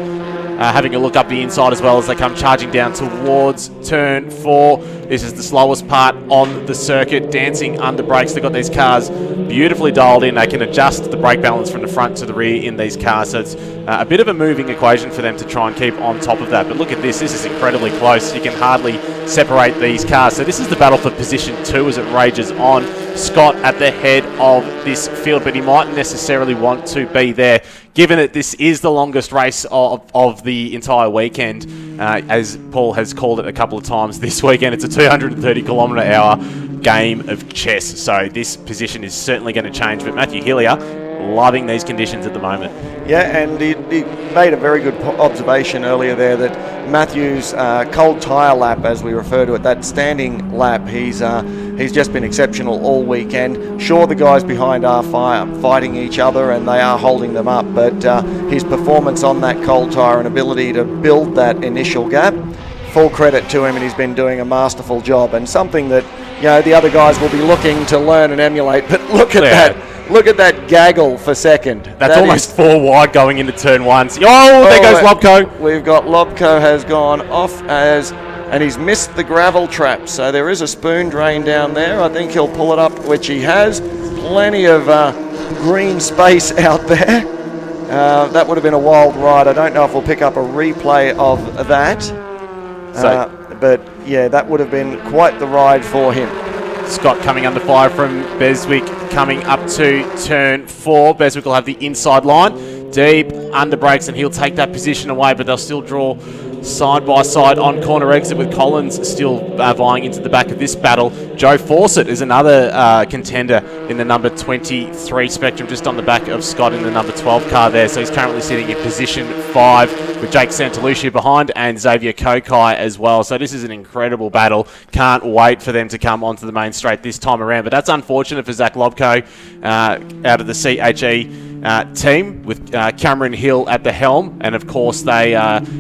having a look up the inside as well as they come charging down towards turn 4. This is the slowest part on the circuit, dancing under brakes. They've got these cars beautifully dialed in. They can adjust the brake balance from the front to the rear in these cars. So it's a bit of a moving equation for them to try and keep on top of that. But look at this. This is incredibly close. You can hardly separate these cars. So this is the battle for position 2 as it rages on. Scott at the head of this field, but he mightn't necessarily want to be there, given that this is the longest race of the entire weekend. As Paul has called it a couple of times this weekend, it's a 230 km/h game of chess. So this position is certainly going to change. But Matthew Hillier, loving these conditions at the moment. Yeah, and he made a very good observation earlier there that Matthew's cold tyre lap, as we refer to it, that standing lap, he's just been exceptional all weekend. Sure, the guys behind are fighting each other and they are holding them up, but his performance on that cold tyre and ability to build that initial gap, full credit to him, and he's been doing a masterful job, and something that, you know, the other guys will be looking to learn and emulate. But look at that. Look at that gaggle for second. That's almost 4 wide going into turn 1. Oh, there goes Lobko. We've got Lobko has gone off and he's missed the gravel trap. So there is a spoon drain down there. I think he'll pull it up, which he has. Plenty of green space out there. That would have been a wild ride. I don't know if we'll pick up a replay of that. But yeah, that would have been quite the ride for him. Scott coming under fire from Beswick, coming up to turn 4. Beswick will have the inside line, deep under brakes, and he'll take that position away, but they'll still draw side by side on corner exit, with Collins still vying into the back of this battle. Joe Fawcett is another contender in the number 23 Spectrum, just on the back of Scott in the number 12 car there. So he's currently sitting in position 5 with Jake Santalucia behind and Xavier Kokai as well. So this is an incredible battle. Can't wait for them to come onto the main straight this time around. But that's unfortunate for Zach Lobko out of the CHE team, with Cameron Hill at the helm, and of course they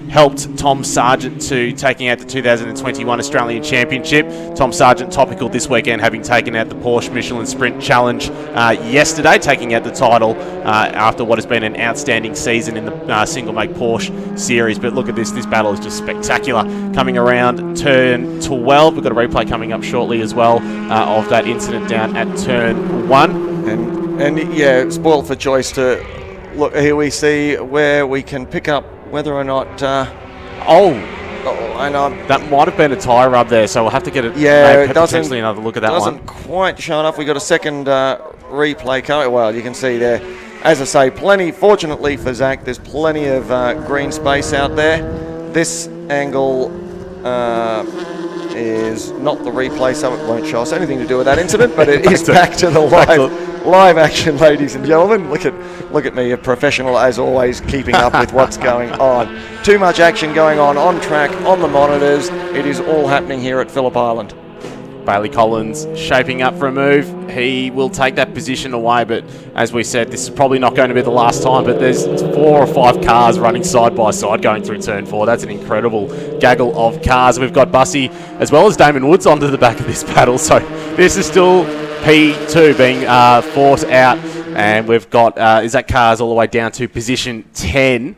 helped Tom Sargent to taking out the 2021 Australian Championship. Tom Sargent topical this weekend, having taken out the Porsche Michelin Sprint Challenge yesterday, taking out the title after what has been an outstanding season in the single make Porsche series. But look at this battle is just spectacular. Coming around turn 12, we've got a replay coming up shortly as well of that incident down at turn 1. And yeah, spoiled for choice to look. Here we see where we can pick up whether or not. That might have been a tyre rub there, so we'll have to get it. Yeah, it doesn't. Potentially another look at that one. Doesn't quite show enough. We got a second replay coming. Well, you can see there. As I say, plenty. Fortunately for Zach, there's plenty of green space out there. This angle is not the replay, so it won't show us anything to do with that incident, but it is back to the live action, ladies and gentlemen. Look at me, a professional as always, keeping up with what's going on. Too much action going on track, on the monitors. It is all happening here at Phillip Island. Bailey Collins shaping up for a move. He will take that position away, but as we said, this is probably not going to be the last time, but there's 4 or 5 cars running side by side going through turn 4. That's an incredible gaggle of cars. We've got Bussy as well as Damon Woods onto the back of this battle, so this is still P2 being fought out, and we've got Isaac Cars all the way down to position 10.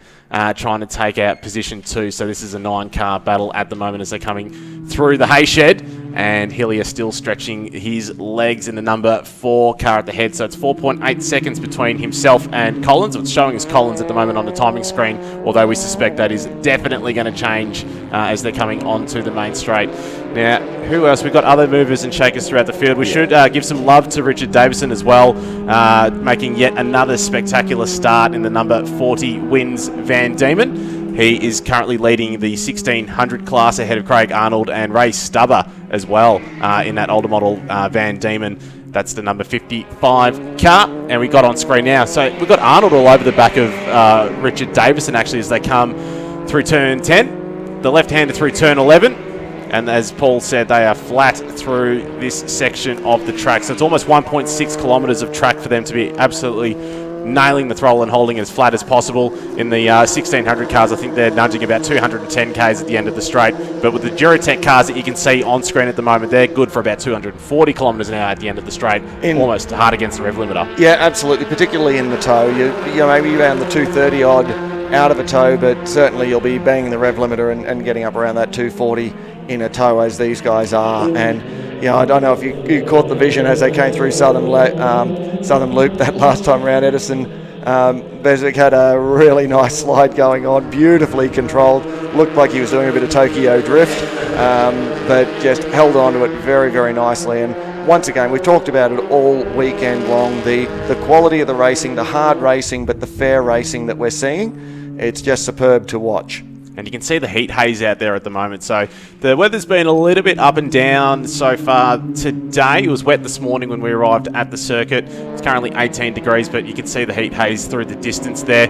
Trying to take out position 2. So this is a 9-car battle at the moment as they're coming through the hay shed. And Hillier still stretching his legs in the number 4 car at the head. So it's 4.8 seconds between himself and Collins. It's showing us Collins at the moment on the timing screen, although we suspect that is definitely going to change as they're coming onto the main straight. Now, who else? We've got other movers and shakers throughout the field. We should give some love to Richard Davison as well, making yet another spectacular start in the number 40 Wins Van Diemen. He is currently leading the 1600 class ahead of Craig Arnold and Ray Stubber as well in that older model Van Diemen. That's the number 55 car, and we got on screen now. So we've got Arnold all over the back of Richard Davison actually as they come through turn 10, the left-hander through turn 11. And as Paul said, they are flat through this section of the track. So it's almost 1.6 kilometres of track for them to be absolutely nailing the throttle and holding it as flat as possible. In the 1600 cars, I think they're nudging about 210 k's at the end of the straight. But with the Duratec cars that you can see on screen at the moment, they're good for about 240 kilometres an hour at the end of the straight, almost hard against the rev limiter. Yeah, absolutely, particularly in the tow. You maybe around the 230 odd out of a tow, but certainly you'll be banging the rev limiter and getting up around that 240 in a tow as these guys are. And I don't know if you caught the vision as they came through Southern Loop that last time around. Edison Beswick had a really nice slide going on, beautifully controlled, looked like he was doing a bit of Tokyo drift, but just held on to it very, very nicely. And once again, we've talked about it all weekend long, the quality of the racing, the hard racing, but the fair racing that we're seeing. It's just superb to watch. And you can see the heat haze out there at the moment. So the weather's been a little bit up and down so far today. It was wet this morning when we arrived at the circuit. It's currently 18 degrees, but you can see the heat haze through the distance there.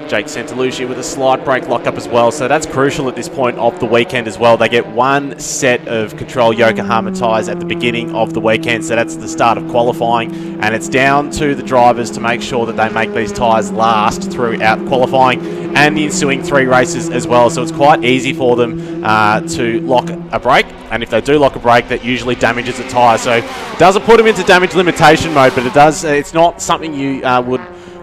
Jake Santalucia with a slight brake lockup as well. So that's crucial at this point of the weekend as well. They get one set of control Yokohama tyres at the beginning of the weekend. So that's the start of qualifying. And it's down to the drivers to make sure that they make these tyres last throughout qualifying and the ensuing 3 races as well. So it's quite easy for them to lock a brake. And if they do lock a brake, that usually damages a tyre. So it doesn't put them into damage limitation mode, but it does. It's not something you would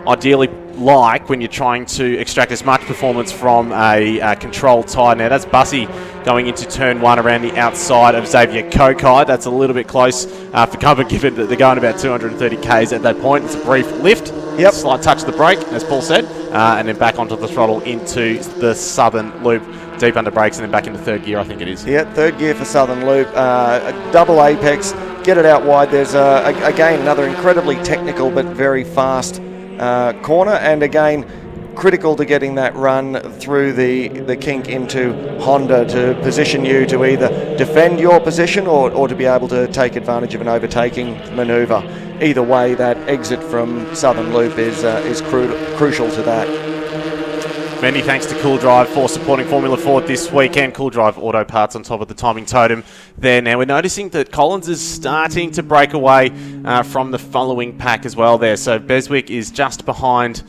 ideally like when you're trying to extract as much performance from a controlled tyre. Now that's Bussy going into turn 1 around the outside of Xavier Kokai. That's a little bit close for cover, given that they're going about 230 k's at that point. It's a brief lift, slight touch of the brake, as Paul said, and then back onto the throttle into the Southern Loop, deep under brakes, and then back into 3rd gear, I think it is. Yeah, 3rd gear for Southern Loop. A double apex, get it out wide. There's, again, another incredibly technical but very fast corner, and again critical to getting that run through the kink into Honda to position you to either defend your position or to be able to take advantage of an overtaking manoeuvre. Either way, that exit from Southern Loop is crucial to that. Many thanks to Cool Drive for supporting Formula Ford this weekend. Cool Drive Auto Parts on top of the timing totem there. Now we're noticing that Collins is starting to break away from the following pack as well there. So Beswick is just behind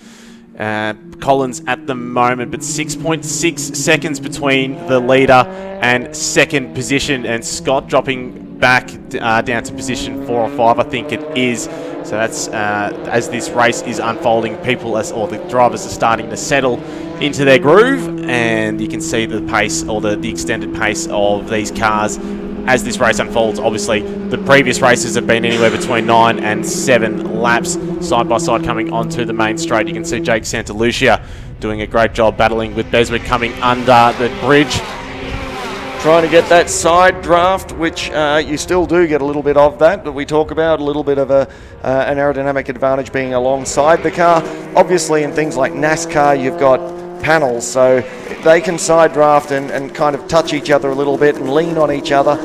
Collins at the moment, but 6.6 seconds between the leader and 2nd position, and Scott dropping back down to position 4 or 5, I think it is. So that's as this race is unfolding, the drivers are starting to settle into their groove, and you can see the pace or the extended pace of these cars as this race unfolds. Obviously, the previous races have been anywhere between 9 and 7 laps, side by side coming onto the main straight. You can see Jake Santalucia doing a great job battling with Beswick coming under the bridge, trying to get that side draft, which you still do get a little bit of that, but we talk about a little bit of an aerodynamic advantage being alongside the car. Obviously, in things like NASCAR, you've got panels, so they can side draft and kind of touch each other a little bit and lean on each other.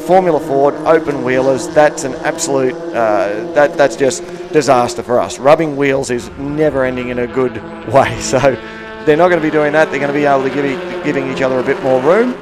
Formula Ford open wheelers, that's an absolute that's just disaster for us. Rubbing wheels is never ending in a good way, so they're not going to be doing that. They're going to be able to giving each other a bit more room,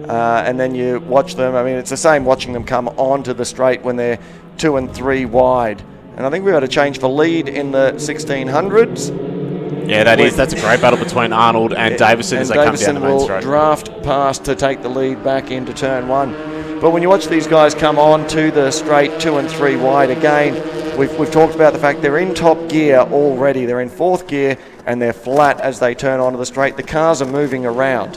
and then you watch them. I mean, it's the same watching them come onto the straight when they're 2 and 3 wide. And I think we had a change for lead in the 1600s. Yeah, that's a great battle between Arnold and Davison as they come down the main straight. Will draft past to take the lead back into turn 1. But when you watch these guys come on to the straight 2 and 3 wide again, we've talked about the fact they're in top gear already. They're in 4th gear and they're flat as they turn onto the straight. The cars are moving around.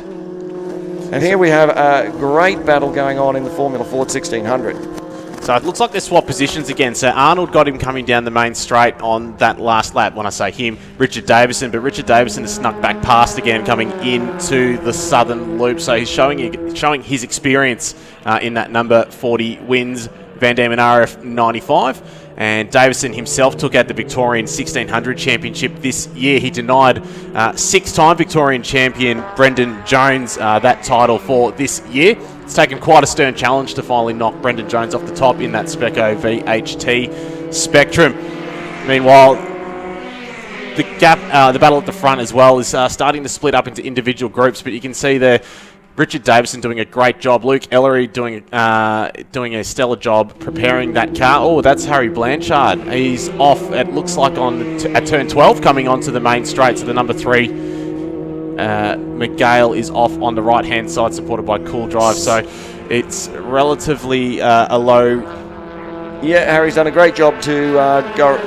And here we have a great battle going on in the Formula Ford 1600. So it looks like they swap positions again. So Arnold got him coming down the main straight on that last lap. When I say him, Richard Davison. But Richard Davison has snuck back past again, coming into the southern loop. So he's showing his experience in that number 40 wins Van Dam and RF 95. And Davison himself took out the Victorian 1600 Championship this year. He denied 6-time Victorian champion Brendan Jones that title for this year. It's taken quite a stern challenge to finally knock Brendan Jones off the top in that Speco VHT Spectrum. Meanwhile, the battle at the front as well is starting to split up into individual groups, but you can see there Richard Davison doing a great job. Luke Ellery doing a stellar job preparing that car. Oh, that's Harry Blanchard. He's off, it looks like, at turn 12, coming onto the main straight. So the number 3, McGale, is off on the right-hand side, supported by Cool Drive. So it's relatively a low... Yeah, Harry's done a great job to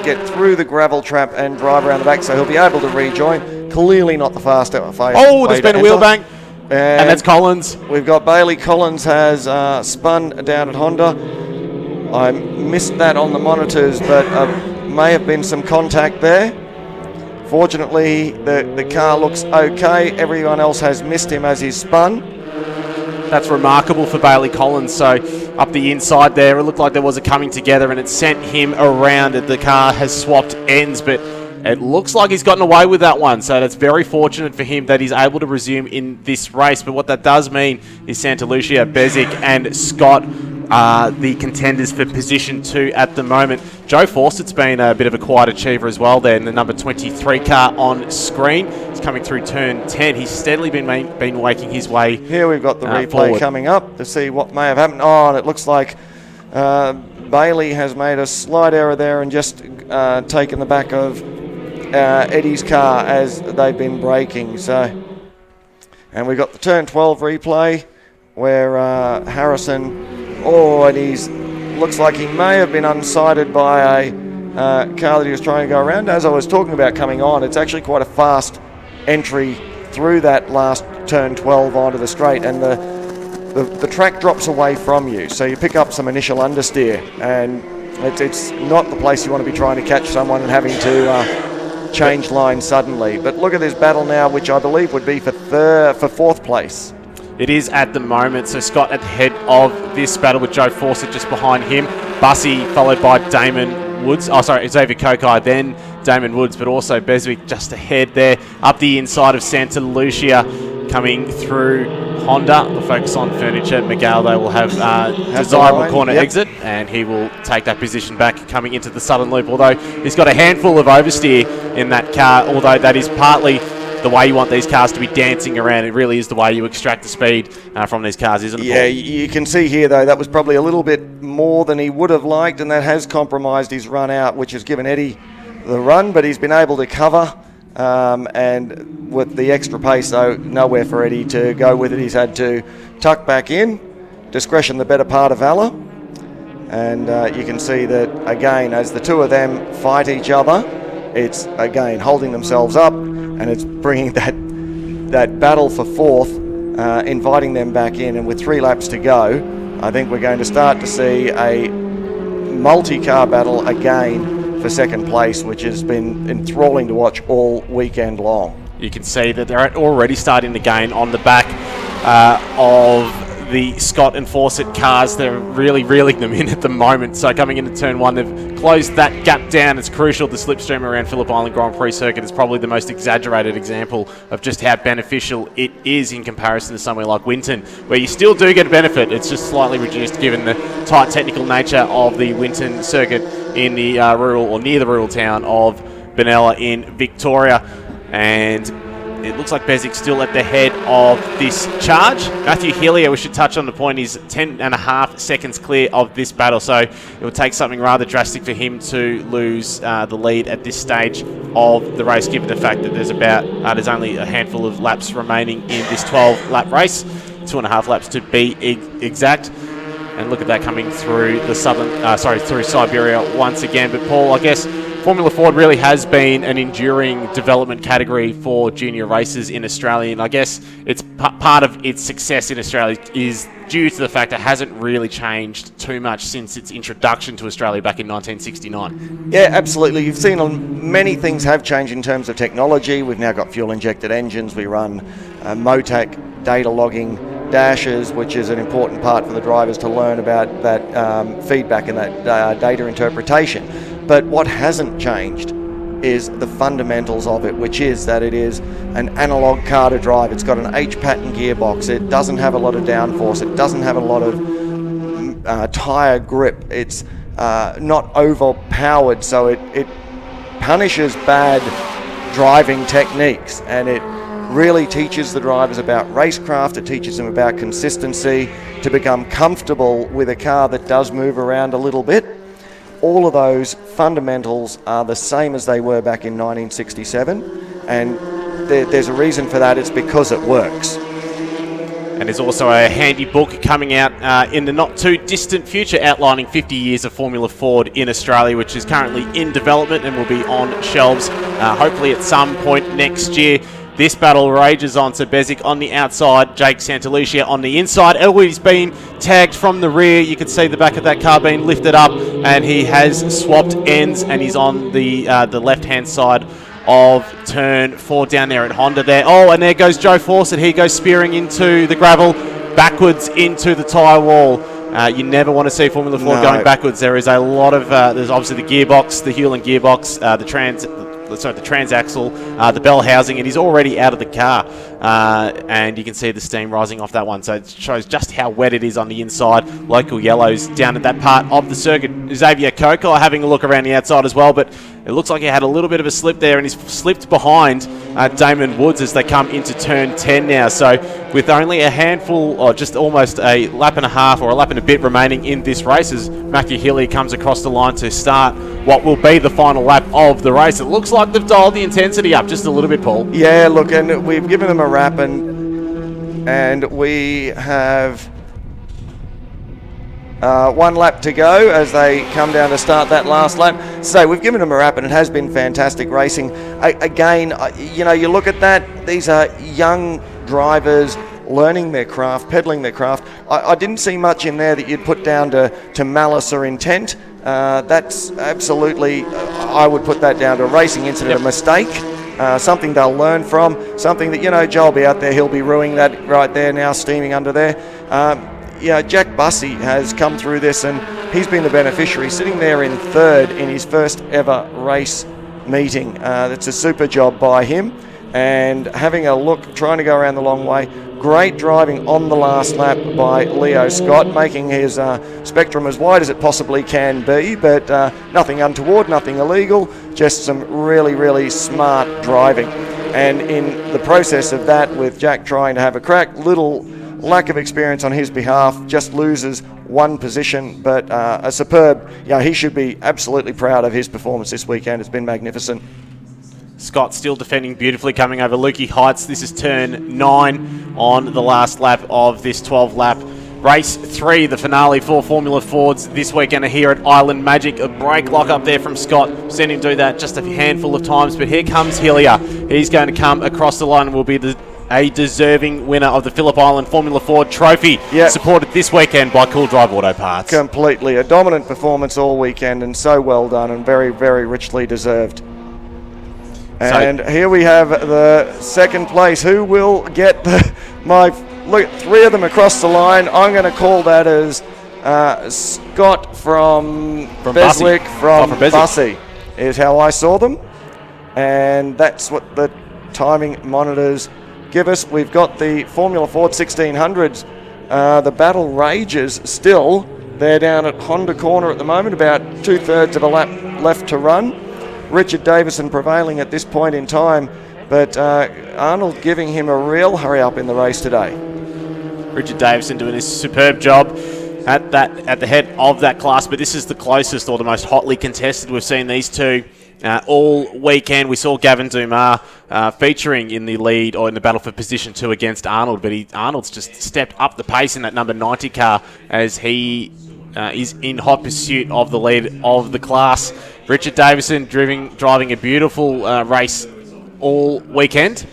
get through the gravel trap and drive around the back, so he'll be able to rejoin. Clearly not the fastest. Oh, there's been a wheel bank. And that's Collins. We've got Bailey Collins has spun down at Honda. I missed that on the monitors, but may have been some contact there. Fortunately, the car looks okay. Everyone else has missed him as he's spun. That's remarkable for Bailey Collins. So up the inside there, it looked like there was a coming together and it sent him around. The car has swapped ends, but it looks like he's gotten away with that one, so that's very fortunate for him that he's able to resume in this race. But what that does mean is Santa Lucia, Bezic and Scott are the contenders for position 2 at the moment. Joe Fawcett's been a bit of a quiet achiever as well there in the number 23 car on screen. He's coming through turn 10. He's steadily been making his way Here we've got the replay forward. Coming up to see what may have happened. Oh, and it looks like Bailey has made a slight error there and just taken the back of Eddie's car as they've been braking. And we've got the turn 12 replay where Harrison, and he's looks like he may have been unsighted by a car that he was trying to go around. As I was talking about coming on, it's actually quite a fast entry through that last turn 12 onto the straight, and the track drops away from you, so you pick up some initial understeer, and it's not the place you want to be trying to catch someone and having to change line suddenly. But look at this battle now, which I believe would be for 4th place. It is at the moment. So Scott at the head of this battle with Joe Fawcett just behind him. Bussy followed by Damon Woods. Xavier Kokai, then Damon Woods, but also Beswick just ahead there. Up the inside of Santa Lucia, coming through Honda. We'll focus on furniture. Miguel, they will have desirable corner exit, and he will take that position back coming into the southern loop, although he's got a handful of oversteer in that car, although that is partly the way you want these cars to be dancing around. It really is the way you extract the speed from these cars, isn't it? Yeah, you can see here, though, that was probably a little bit more than he would have liked, and that has compromised his run out, which has given Eddie the run, but he's been able to cover. And with the extra pace, though, nowhere for Eddie to go with it. He's had to tuck back in. Discretion the better part of valour. And you can see that, again, as the two of them fight each other, it's, again, holding themselves up, and it's bringing that battle for 4th, inviting them back in. And with 3 laps to go, I think we're going to start to see a multi-car battle again for 2nd place, which has been enthralling to watch all weekend long. You can see that they're already starting to gain on the back of the Scott and Fawcett cars. They're really reeling them in at the moment. So coming into turn 1, they've closed that gap down. It's crucial. The slipstream around Phillip Island Grand Prix circuit is probably the most exaggerated example of just how beneficial it is in comparison to somewhere like Winton, where you still do get a benefit. It's just slightly reduced given the tight technical nature of the Winton circuit in the rural or near the rural town of Benalla in Victoria. And it looks like Bezik's still at the head of this charge. Matthew Hillier, we should touch on the point, is 10.5 seconds clear of this battle, so it would take something rather drastic for him to lose the lead at this stage of the race, given the fact that there's only a handful of laps remaining in this 12-lap race, 2.5 laps to be exact. And look at that coming through the through Siberia once again. But Paul, I guess Formula Ford really has been an enduring development category for junior racers in Australia, and I guess it's part of its success in Australia is due to the fact it hasn't really changed too much since its introduction to Australia back in 1969. Yeah, absolutely. You've seen many things have changed in terms of technology. We've now got fuel-injected engines. We run MOTAC data logging dashes, which is an important part for the drivers to learn about that feedback and that data interpretation. But what hasn't changed is the fundamentals of it, which is that it is an analog car to drive. It's got an H-pattern gearbox. It doesn't have a lot of downforce. It doesn't have a lot of tyre grip. It's not overpowered, so it punishes bad driving techniques, and it really teaches the drivers about racecraft. It teaches them about consistency, to become comfortable with a car that does move around a little bit. All of those fundamentals are the same as they were back in 1967, and there's a reason for that. It's because it works. And there's also a handy book coming out in the not too distant future outlining 50 years of Formula Ford in Australia, which is currently in development and will be on shelves hopefully at some point next year. This battle rages on, so Bezic on the outside, Jake Santalucia on the inside. Elwie's been tagged from the rear. You can see the back of that car being lifted up, and he has swapped ends, and he's on the left-hand side of turn 4 down there at Honda there. Oh, and there goes Joe Fawcett. He goes spearing into the gravel, backwards into the tyre wall. You never want to see Formula Ford going backwards. There is a lot of, there's obviously the gearbox, the Hewland gearbox, the transaxle, the bell housing, and he's already out of the car. And you can see the steam rising off that one. So it shows just how wet it is on the inside. Local yellows down at that part of the circuit. Xavier Coker having a look around the outside as well, but it looks like he had a little bit of a slip there, and he's slipped behind Damon Woods as they come into turn 10 now. So with only a handful, or just almost a lap and a half or a lap and a bit remaining in this race, as Matthew Healy comes across the line to start what will be the final lap of the race. It looks like they've dialed the intensity up just a little bit, Paul. Yeah, look, and we've given them a wrap, and we have one lap to go as they come down to start that last lap. So we've given them a wrap, and it has been fantastic racing. Again, you look at that, these are young drivers learning their craft, peddling their craft. I didn't see much in there that you'd put down to malice or intent. That's absolutely, I would put that down to a racing incident, a mistake. Something they'll learn from, something that, Joe will be out there, he'll be ruining that right there now, steaming under there. Jack Bussey has come through this, and he's been the beneficiary, sitting there in third in his first ever race meeting. That's a super job by him, and having a look, trying to go around the long way. Great driving on the last lap by Leo Scott, making his spectrum as wide as it possibly can be, but nothing untoward, nothing illegal, just some really, really smart driving. And in the process of that, with Jack trying to have a crack, little lack of experience on his behalf, just loses one position, but a superb, he should be absolutely proud of his performance this weekend. It's been magnificent. Scott still defending beautifully, coming over Lukey Heights. This is turn 9 on the last lap of this 12-lap race 3, the finale for Formula Fords this weekend here at Island Magic. A brake lock up there from Scott. Seen him do that just a handful of times, but here comes Hillier. He's going to come across the line and will be a deserving winner of the Phillip Island Formula Ford Trophy, supported this weekend by Cool Drive Auto Parts. Completely. A dominant performance all weekend, and so well done, and very, very richly deserved. And here we have the second place. Who will get my look, 3 of them across the line. I'm going to call that as Scott from Beswick, from Bussey, is how I saw them. And that's what the timing monitors give us. We've got the Formula Ford 1600s. The battle rages still. They're down at Honda Corner at the moment, about 2/3 of a lap left to run. Richard Davison prevailing at this point in time, but Arnold giving him a real hurry up in the race today. Richard Davison doing a superb job at the head of that class, but this is the closest or the most hotly contested we've seen these two all weekend. We saw Gavin Dumas featuring in the lead or in the battle for position 2 against Arnold, but Arnold's just stepped up the pace in that number 90 car as he is in hot pursuit of the lead of the class. Richard Davison driving a beautiful race all weekend.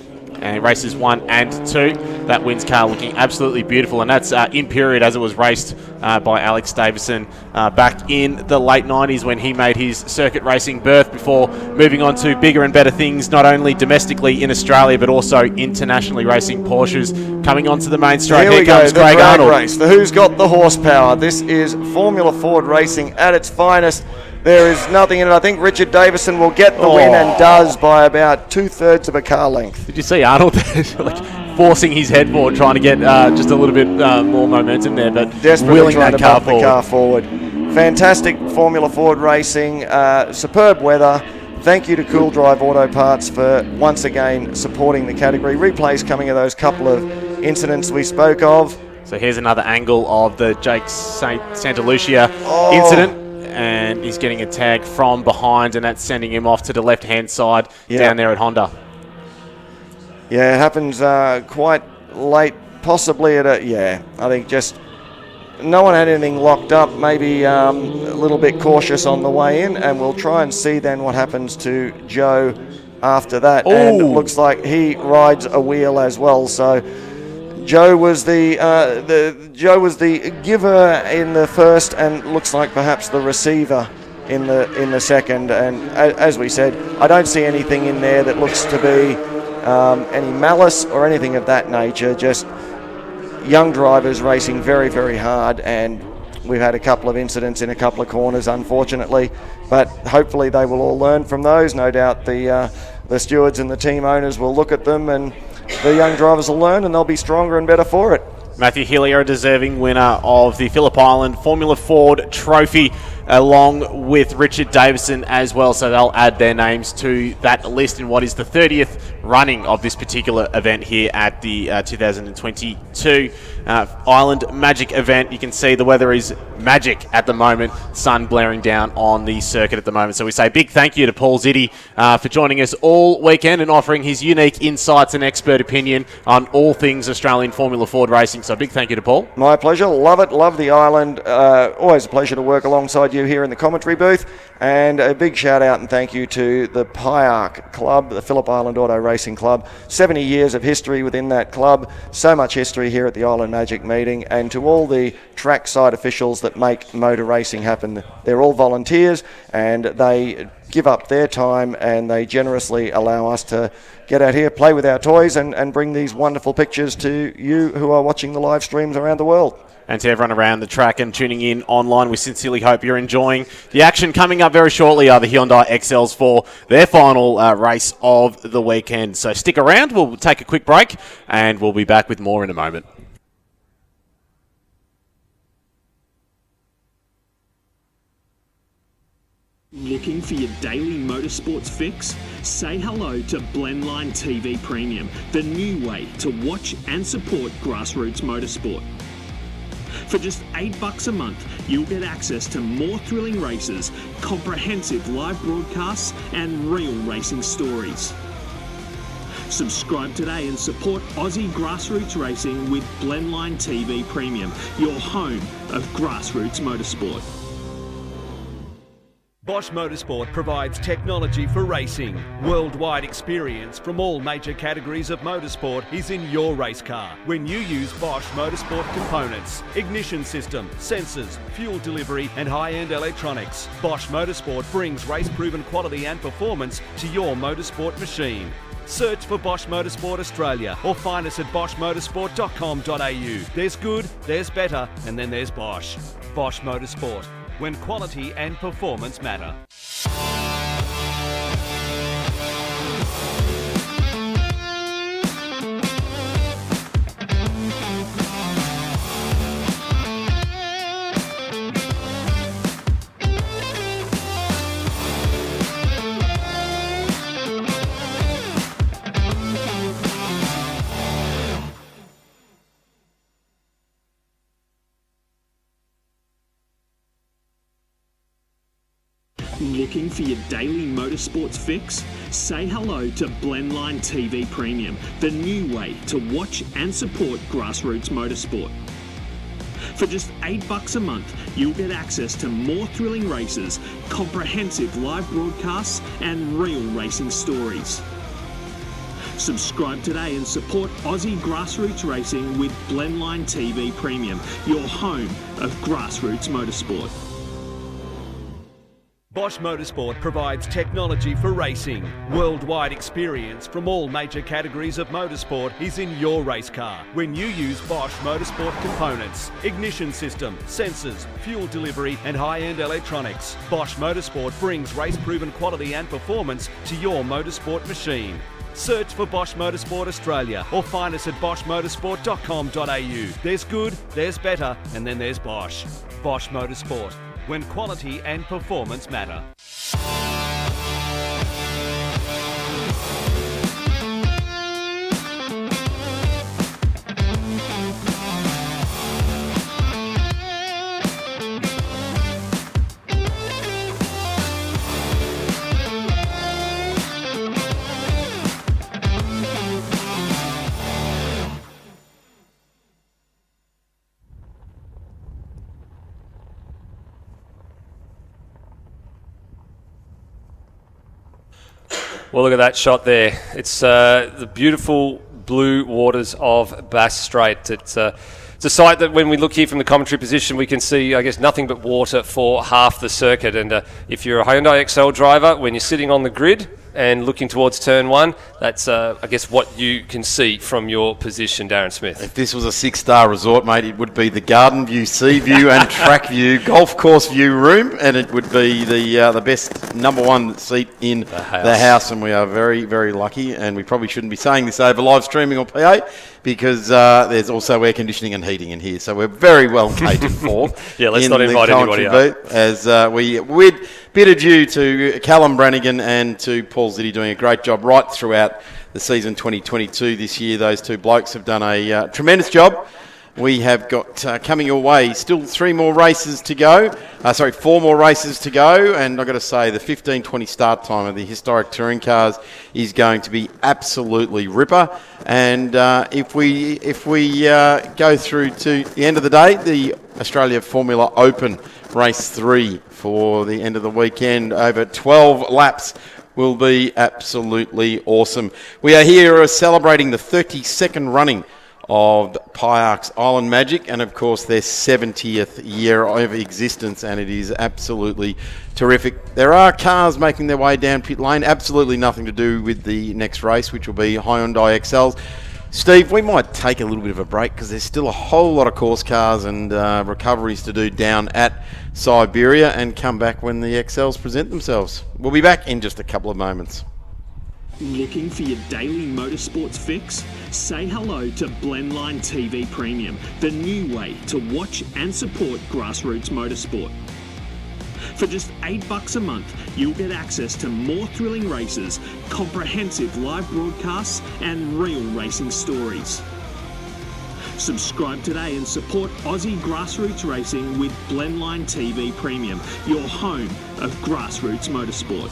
And races 1 and 2. That wins car looking absolutely beautiful, and that's in period as it was raced by Alex Davison back in the late 90s when he made his circuit racing berth before moving on to bigger and better things, not only domestically in Australia but also internationally racing Porsches. Coming onto the main straight, here comes the Craig drag Arnold. Race, the who's got the horsepower. This is Formula Ford racing at its finest. There is nothing in it. I think Richard Davison will get the win, and does by about 2/3 of a car length. Did you see Arnold forcing his head forward, trying to get just a little bit more momentum there, but desperately wheeling trying that to car buff the car forward. Fantastic Formula Ford racing, superb weather. Thank you to Cool Drive Auto Parts for once again supporting the category. Replays coming of those couple of incidents we spoke of. So here's another angle of the Jake Santa Lucia incident. And he's getting a tag from behind, and that's sending him off to the left-hand side down there at Honda. Yeah, it happens quite late, possibly at I think just no one had anything locked up, maybe a little bit cautious on the way in, and we'll try and see then what happens to Joe after that. Ooh. And it looks like he rides a wheel as well, so Joe was the giver in the first, and looks like perhaps the receiver in the second. And as we said, I don't see anything in there that looks to be any malice or anything of that nature. Just young drivers racing very, very hard, and we've had a couple of incidents in a couple of corners, unfortunately. But hopefully they will all learn from those. No doubt the stewards and the team owners will look at them, and the young drivers will learn, and they'll be stronger and better for it. Matthew Hillier, a deserving winner of the Phillip Island Formula Ford Trophy, along with Richard Davison as well. So they'll add their names to that list in what is the 30th running of this particular event here at the 2022 Island Magic event. You can see the weather is magic at the moment, sun blaring down on the circuit at the moment. So we say big thank you to Paul Ziddy for joining us all weekend and offering his unique insights and expert opinion on all things Australian Formula Ford racing. So big thank you to Paul. My pleasure. Love it. Love the island. Always a pleasure to work alongside you here in the commentary booth. And a big shout out and thank you to the PIARC Club, the Phillip Island Auto Racing Club. 70 years of history within that club. So much history here at the Island Magic meeting. And to all the trackside officials that make motor racing happen. They're all volunteers, and they give up their time, and they generously allow us to get out here, play with our toys, and bring these wonderful pictures to you who are watching the live streams around the world. And to everyone around the track and tuning in online, we sincerely hope you're enjoying the action. Coming up very shortly are the Hyundai XLs for their final race of the weekend. So stick around, we'll take a quick break, and we'll be back with more in a moment. Looking for your daily motorsports fix? Say hello to Blendline TV Premium, the new way to watch and support grassroots motorsport. For just $8 a month, you'll get access to more thrilling races, comprehensive live broadcasts, and real racing stories. Subscribe today and support Aussie grassroots racing with Blendline TV Premium, your home of grassroots motorsport. Bosch Motorsport provides technology for racing. Worldwide experience from all major categories of motorsport is in your race car when you use Bosch Motorsport components, ignition system, sensors, fuel delivery and high-end electronics. Bosch Motorsport brings race-proven quality and performance to your motorsport machine. Search for Bosch Motorsport Australia or find us at boschmotorsport.com.au. There's good, there's better, and then there's Bosch. Bosch Motorsport, when quality and performance matter. Looking for your daily motorsports fix? Say hello to Blendline TV Premium, the new way to watch and support grassroots motorsport. For just $8 a month, you'll get access to more thrilling races, comprehensive live broadcasts, and real racing stories. Subscribe today and support Aussie grassroots racing with Blendline TV Premium, your home of grassroots motorsport. Bosch Motorsport provides technology for racing. Worldwide experience from all major categories of motorsport is in your race car when you use Bosch Motorsport components, ignition system, sensors, fuel delivery and high-end electronics. Bosch Motorsport brings race-proven quality and performance to your motorsport machine. Search for Bosch Motorsport Australia or find us at boschmotorsport.com.au. There's good, there's better, and then there's Bosch. Bosch Motorsport, when quality and performance matter. Well, look at that shot there. It's the beautiful blue waters of Bass Strait. It's a sight that when we look here from the commentary position, we can see, I guess, nothing but water for half the circuit. And if you're a Hyundai XL driver, when you're sitting on the grid and looking towards turn one, that's, I guess, what you can see from your position, Darren Smith. If this was a 6-star resort, mate, it would be the garden view, sea view and track view, golf course view room, and it would be the best number one seat in the house. And we are very, very lucky, and we probably shouldn't be saying this over live streaming or PA, because there's also air conditioning and heating in here, so we're very well catered for. Yeah, let's not invite anybody up. As we bid adieu to Callum Brannigan and to Paul Ziddy doing a great job right throughout the season 2022 this year. Those two blokes have done a tremendous job. We have got coming your way still 4 more races to go, and I've got to say the 15:20 start time of the historic touring cars is going to be absolutely ripper. And if we go through to the end of the day, the Australia Formula Open race 3 for the end of the weekend over 12 laps will be absolutely awesome. We are here celebrating the 32nd running of Pyark's Island Magic, and of course their 70th year of existence, and it is absolutely terrific. There are cars making their way down pit lane, absolutely nothing to do with the next race, which will be Hyundai XLs. Steve, we might take a little bit of a break because there's still a whole lot of course cars and recoveries to do down at Siberia, and come back when the XLs present themselves. We'll be back in just a couple of moments. Looking for your daily motorsports fix? Say hello to Blendline TV Premium, the new way to watch and support grassroots motorsport. For just $8 a month, you'll get access to more thrilling races, comprehensive live broadcasts, and real racing stories. Subscribe today and support Aussie grassroots racing with Blendline TV Premium, your home of grassroots motorsport.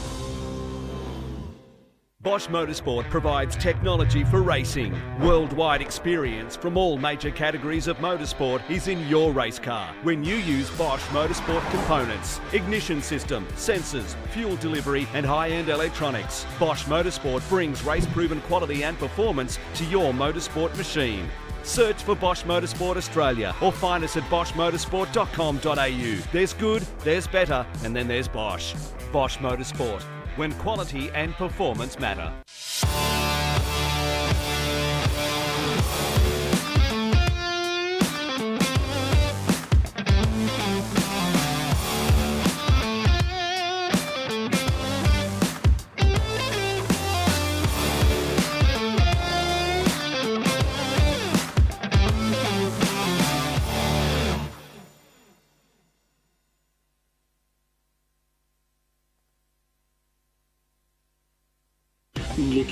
Bosch Motorsport provides technology for racing. Worldwide experience from all major categories of motorsport is in your race car when you use Bosch Motorsport components, ignition system, sensors, fuel delivery and high-end electronics. Bosch Motorsport brings race-proven quality and performance to your motorsport machine. Search for Bosch Motorsport Australia or find us at boschmotorsport.com.au. There's good, there's better, and then there's Bosch. Bosch Motorsport, when quality and performance matter.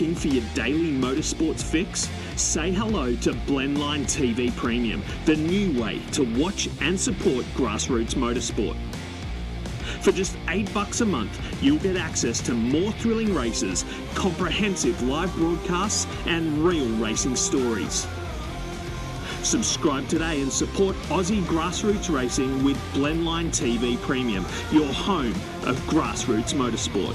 Looking for your daily motorsports fix? Say hello to Blendline TV Premium, the new way to watch and support grassroots motorsport. For just $8 a month, you'll get access to more thrilling races, comprehensive live broadcasts, and real racing stories. Subscribe today and support Aussie grassroots racing with Blendline TV Premium, your home of grassroots motorsport.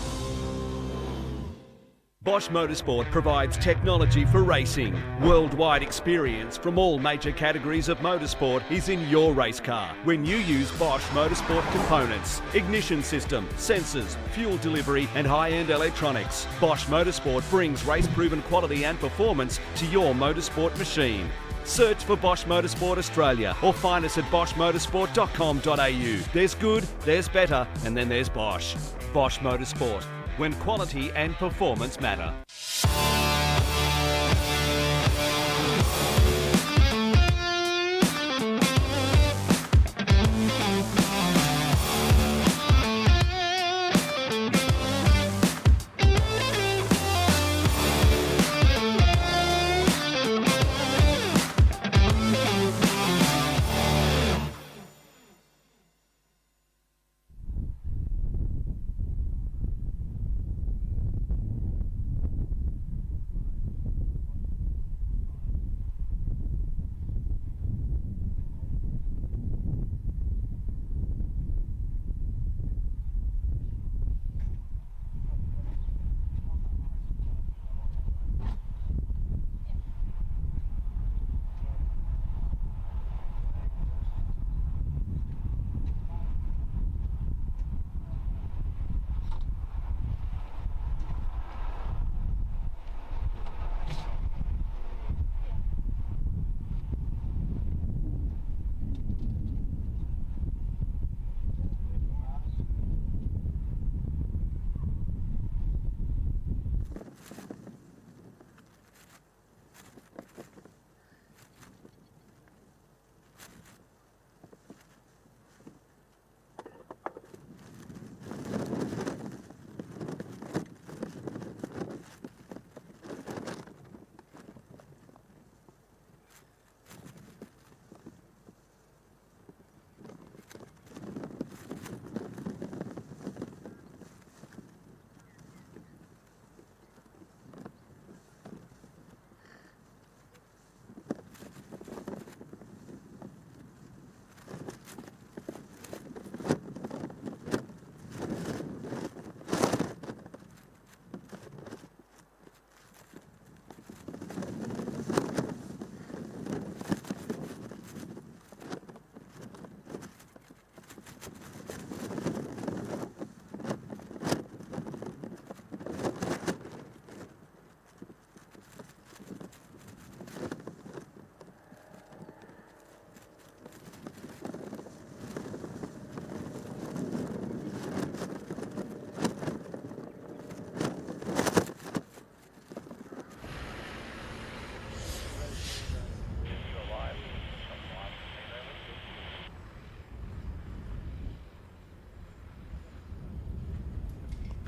Bosch Motorsport provides technology for racing. Worldwide experience from all major categories of motorsport is in your race car when you use Bosch Motorsport components, ignition system, sensors, fuel delivery and high-end electronics. Bosch Motorsport brings race-proven quality and performance to your motorsport machine. Search for Bosch Motorsport Australia or find us at boschmotorsport.com.au. There's good, there's better, and then there's Bosch. Bosch Motorsport, when quality and performance matter.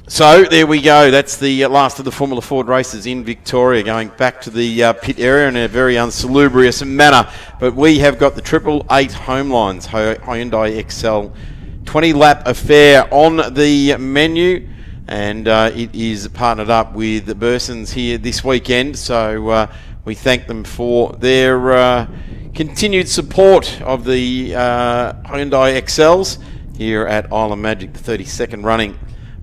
So there we go. That's the last of the Formula Ford races in Victoria, going back to the pit area in a very unsalubrious manner. But we have got the 888 home lines, Hyundai Excel 20-lap affair on the menu. And it is partnered up with Burson's here this weekend. So we thank them for their continued support of the Hyundai Excels here at Island Magic, the 32nd running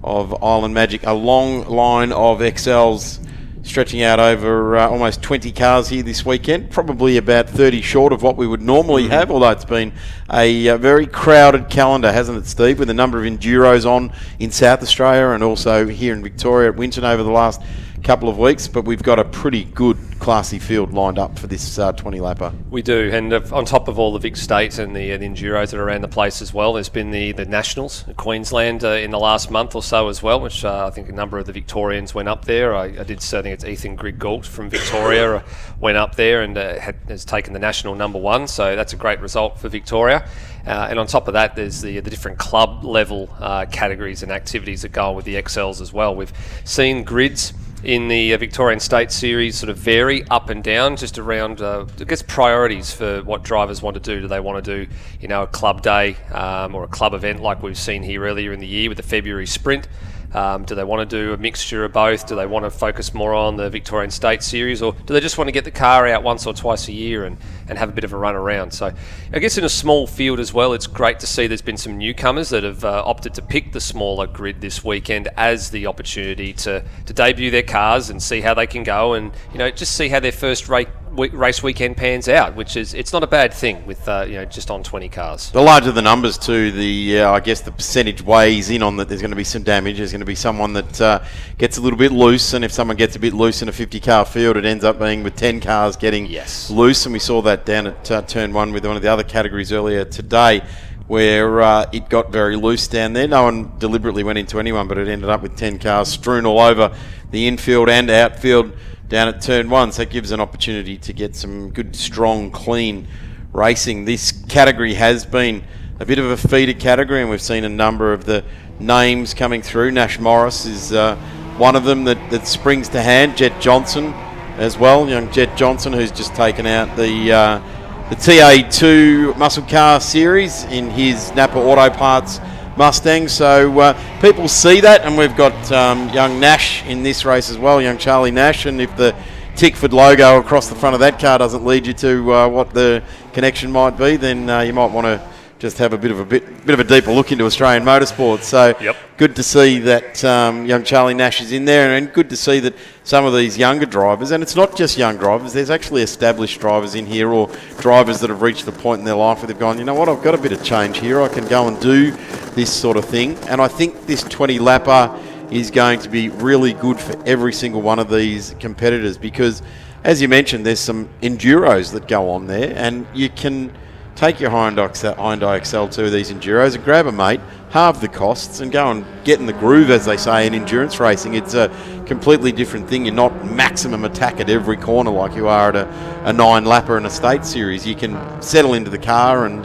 of Island Magic. A long line of XLs stretching out over almost 20 cars here this weekend, probably about 30 short of what we would normally have, although it's been a very crowded calendar, hasn't it, Steve, with a number of Enduros on in South Australia and also here in Victoria at Winton over the last couple of weeks. But we've got a pretty good classy field lined up for this 20-lapper. We do, and on top of all the Vic State and the Enduros that are around the place as well, there's been the Nationals, Queensland, in the last month or so as well, which I think a number of the Victorians went up there. I think it's Ethan Griggault from Victoria went up there and has taken the national #1, so that's a great result for Victoria. And on top of that, there's the different club level categories and activities that go on with the XLs as well. We've seen grids in the Victorian State Series sort of vary up and down, just around, I guess, priorities for what drivers want to do. Do they want to do, a club day or a club event like we've seen here earlier in the year with the February Sprint? Do they want to do a mixture of both? Do they want to focus more on the Victorian State Series, or do they just want to get the car out once or twice a year and have a bit of a run around? So I guess in a small field as well, it's great to see there's been some newcomers that have opted to pick the smaller grid this weekend as the opportunity to debut their cars and see how they can go, and just see how their first race weekend pans out, which it's not a bad thing with just on 20 cars. The larger the numbers too, I guess the percentage weighs in on that. There's going to be some damage. There's going to be someone that gets a little bit loose, and if someone gets a bit loose in a 50-car field, it ends up being with 10 cars getting loose, and we saw that down at turn 1 with one of the other categories earlier today, where it got very loose down there. No one deliberately went into anyone, but it ended up with 10 cars strewn all over the infield and outfield down at turn 1, so it gives an opportunity to get some good, strong, clean racing. This category has been a bit of a feeder category, and we've seen a number of the names coming through. Nash Morris is one of them that springs to hand. Jet Johnson as well, young Jet Johnson, who's just taken out the TA2 muscle car series in his Napa Auto Parts Mustang. So people see that, and we've got young Nash in this race as well, young Charlie Nash, and if the Tickford logo across the front of that car doesn't lead you to what the connection might be, then you might want to just have a bit of a deeper look into Australian motorsport. So good to see that young Charlie Nash is in there, and good to see that some of these younger drivers, and it's not just young drivers, there's actually established drivers in here, or drivers that have reached the point in their life where they've gone, you know what, I've got a bit of change here, I can go and do this sort of thing. And I think this 20 lapper is going to be really good for every single one of these competitors, because as you mentioned, there's some enduros that go on there, and you can take your Hyundai XL2 of these enduros and grab a mate, halve the costs, and go and get in the groove, as they say in endurance racing. It's a completely different thing. You're not maximum attack at every corner like you are at a 9-lapper in a state series. You can settle into the car and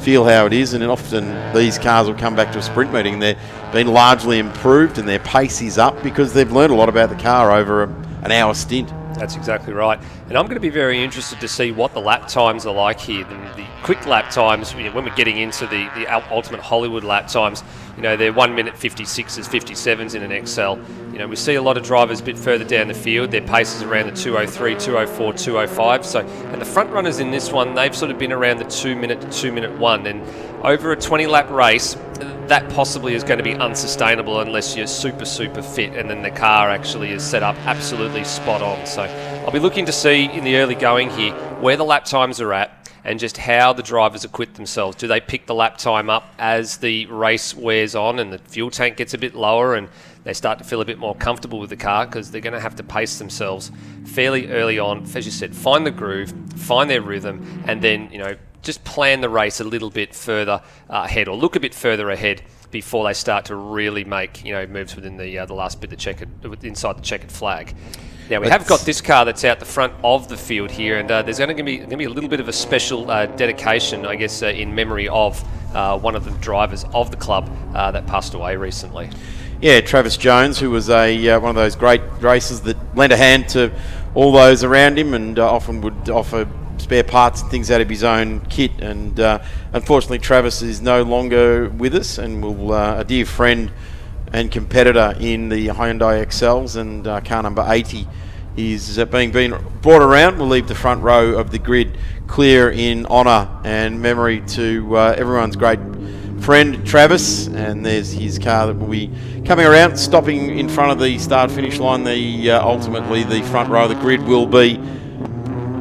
feel how it is, and often these cars will come back to a sprint meeting. They've been largely improved and their pace is up because they've learned a lot about the car over an hour stint. That's exactly right. And I'm going to be very interested to see what the lap times are like here. The quick lap times, when we're getting into the ultimate Hollywood lap times, they're 1 minute 56s, 57s in an XL. We see a lot of drivers a bit further down the field. Their pace is around the 203, 204, 205. So, and the front runners in this one, they've sort of been around the 2 minute to 2 minute 1. And over a 20 lap race, that possibly is going to be unsustainable unless you're super, super fit, and then the car actually is set up absolutely spot on. So I'll be looking to see in the early going here where the lap times are at and just how the drivers acquit themselves. Do they pick the lap time up as the race wears on and the fuel tank gets a bit lower and they start to feel a bit more comfortable with the car, because they're going to have to pace themselves fairly early on. As you said, find the groove, find their rhythm, and then, just plan the race a little bit further ahead, or look a bit further ahead before they start to really make moves within the last bit of inside the checkered flag. Now we have got this car that's out the front of the field here, and there's going to be a little bit of a special dedication, I guess, in memory of one of the drivers of the club that passed away recently. Yeah, Travis Jones, who was one of those great racers that lent a hand to all those around him, and often would offer spare parts and things out of his own kit. And unfortunately, Travis is no longer with us, and a dear friend and competitor in the Hyundai XLs, and car number 80 is being brought around. We'll leave the front row of the grid clear in honour and memory to everyone's great friend Travis, and there's his car that will be coming around, stopping in front of the start-finish line. Ultimately, the front row of the grid will be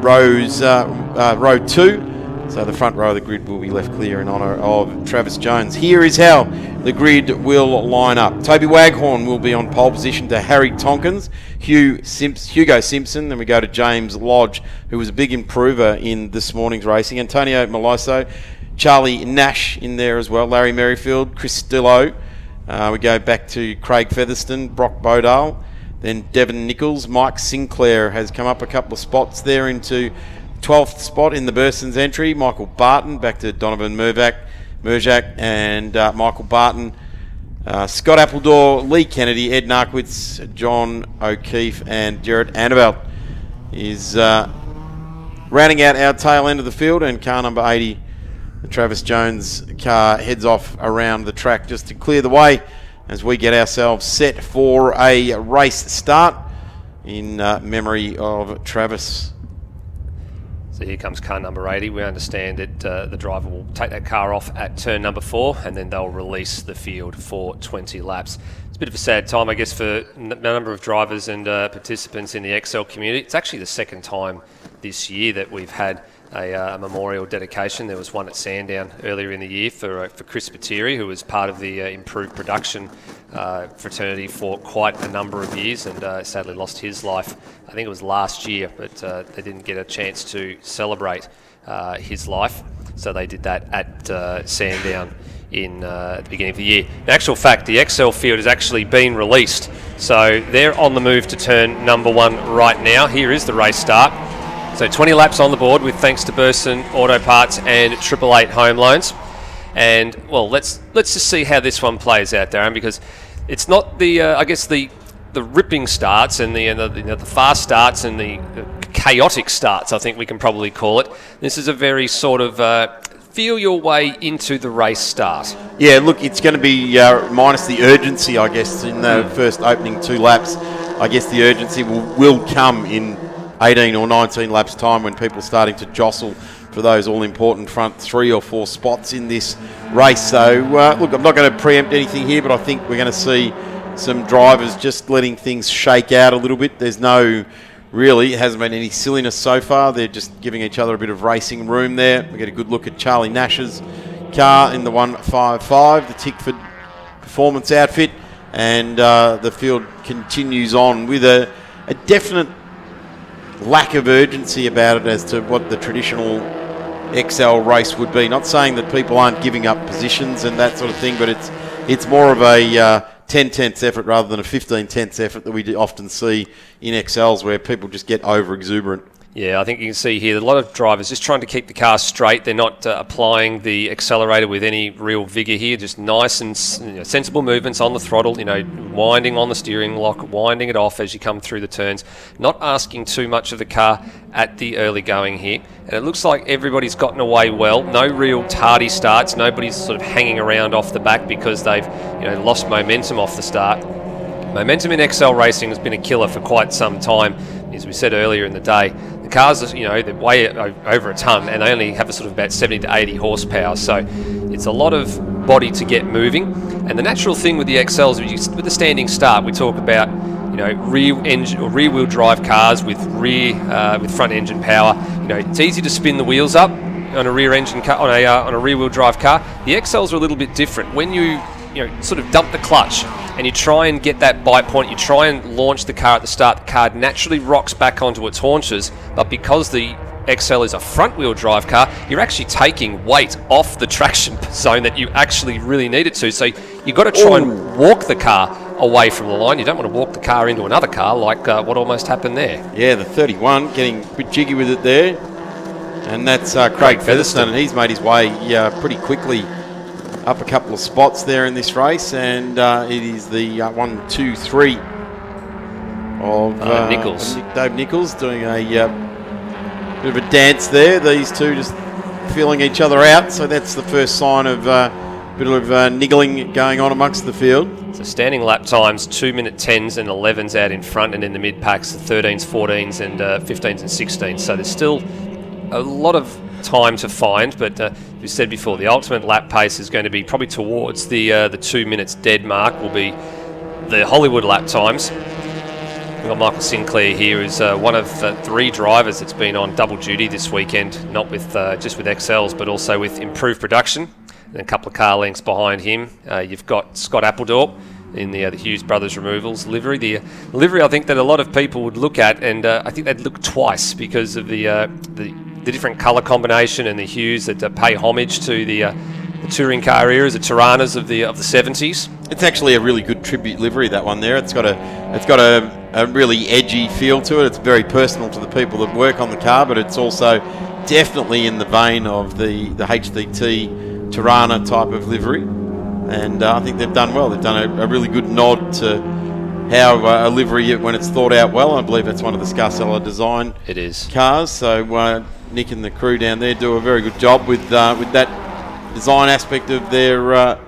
row 2. So the front row of the grid will be left clear in honour of Travis Jones. Here is how the grid will line up. Toby Waghorn will be on pole position to Harry Tonkins, Hugo Simpson, then we go to James Lodge, who was a big improver in this morning's racing. Antonio Maloso, Charlie Nash in there as well, Larry Merrifield, Chris Stillo. We go back to Craig Featherston, Brock Bodale, then Devon Nichols. Mike Sinclair has come up a couple of spots there into 12th spot in the Burson's entry. Michael Barton back to Donovan Merjak, and Michael Barton Scott Appledore, Lee Kennedy, Ed Narkwitz, John O'Keefe, and Jarrett Annabelle is rounding out our tail end of the field, and car number 80, the Travis Jones car, heads off around the track just to clear the way as we get ourselves set for a race start in memory of Travis. So here comes car number 80. We understand that the driver will take that car off at turn number 4, and then they'll release the field for 20 laps. It's a bit of a sad time, I guess, for a number of drivers and participants in the XL community. It's actually the second time this year that we've had a memorial dedication. There was one at Sandown earlier in the year for Chris Patiri, who was part of the improved production fraternity for quite a number of years, and sadly lost his life. I think it was last year, but they didn't get a chance to celebrate his life, so they did that at Sandown at the beginning of the year. In actual fact, the XL field has actually been released, so they're on the move to turn number 1 right now. Here is the race start. So 20 laps on the board, with thanks to Burson Auto Parts and 888 Home Loans. And well, let's just see how this one plays out, Darren, because it's not the I guess the ripping starts and the fast starts and the chaotic starts, I think we can probably call it. This is a very sort of feel your way into the race start. Yeah, look, it's going to be minus the urgency, I guess, in the first opening 2 laps. I guess the urgency will come in 18 or 19 laps time, when people are starting to jostle for those all-important front 3 or 4 spots in this race. So, look, I'm not going to preempt anything here, but I think we're going to see some drivers just letting things shake out a little bit. There's it hasn't been any silliness so far. They're just giving each other a bit of racing room there. We get a good look at Charlie Nash's car in the 155, the Tickford performance outfit, and the field continues on with a definite lack of urgency about it as to what the traditional XL race would be. Not saying that people aren't giving up positions and that sort of thing, but it's more of a 10/10ths effort rather than a 15/10ths effort that we often see in XLs, where people just get over exuberant. Yeah, I think you can see here that a lot of drivers just trying to keep the car straight. They're not applying the accelerator with any real vigour here. Just nice and sensible movements on the throttle. Winding on the steering lock, winding it off as you come through the turns. Not asking too much of the car at the early going here. And it looks like everybody's gotten away well. No real tardy starts. Nobody's sort of hanging around off the back because they've lost momentum off the start. Momentum in XL racing has been a killer for quite some time. As we said earlier in the day, the cars are, they weigh over a tonne, and they only have a sort of about 70 to 80 horsepower. So it's a lot of body to get moving. And the natural thing with the XLs, with the standing start, we talk about rear-wheel drive cars with front engine power. It's easy to spin the wheels up on a rear engine car, on a rear-wheel drive car. The XLs are a little bit different. When you sort of dump the clutch and you try and get that bite point, you try and launch the car at the start, the car naturally rocks back onto its haunches, but because the XL is a front-wheel drive car, you're actually taking weight off the traction zone that you actually really need it to. So you've got to try and walk the car away from the line. You don't want to walk the car into another car like what almost happened there. Yeah, the 31 getting a bit jiggy with it there. And that's Craig Featherstone, and he's made his way pretty quickly up a couple of spots there in this race, and it is the 1, 2, 3 of Nichols. Dave Nichols doing a bit of a dance there. These two just feeling each other out, so that's the first sign of a bit of niggling going on amongst the field. So standing lap times, 2-minute 10s and 11s out in front, and in the mid packs, the 13s, 14s and 15s and 16s. So there's still a lot of time to find, but we said before, the ultimate lap pace is going to be probably towards the 2 minutes dead mark, will be the Hollywood lap times. We've got Michael Sinclair here, who's one of 3 drivers that's been on double duty this weekend, not with just with XLs, but also with improved production. And a couple of car lengths behind him, you've got Scott Appledore in the Hughes Brothers Removals livery. The livery, I think, that a lot of people would look at, and I think they'd look twice because of the different colour combination and the hues that pay homage to the touring car eras, the Tiranas of the 70s. It's actually a really good tribute livery, that one there. It's got a really edgy feel to it. It's very personal to the people that work on the car, but it's also definitely in the vein of the HDT Tirana type of livery. and I think they've done well. They've done a really good nod to how a livery, when it's thought out well, I believe that's one of the Scarcella design cars. So Nick and the crew down there do a very good job with that design aspect of their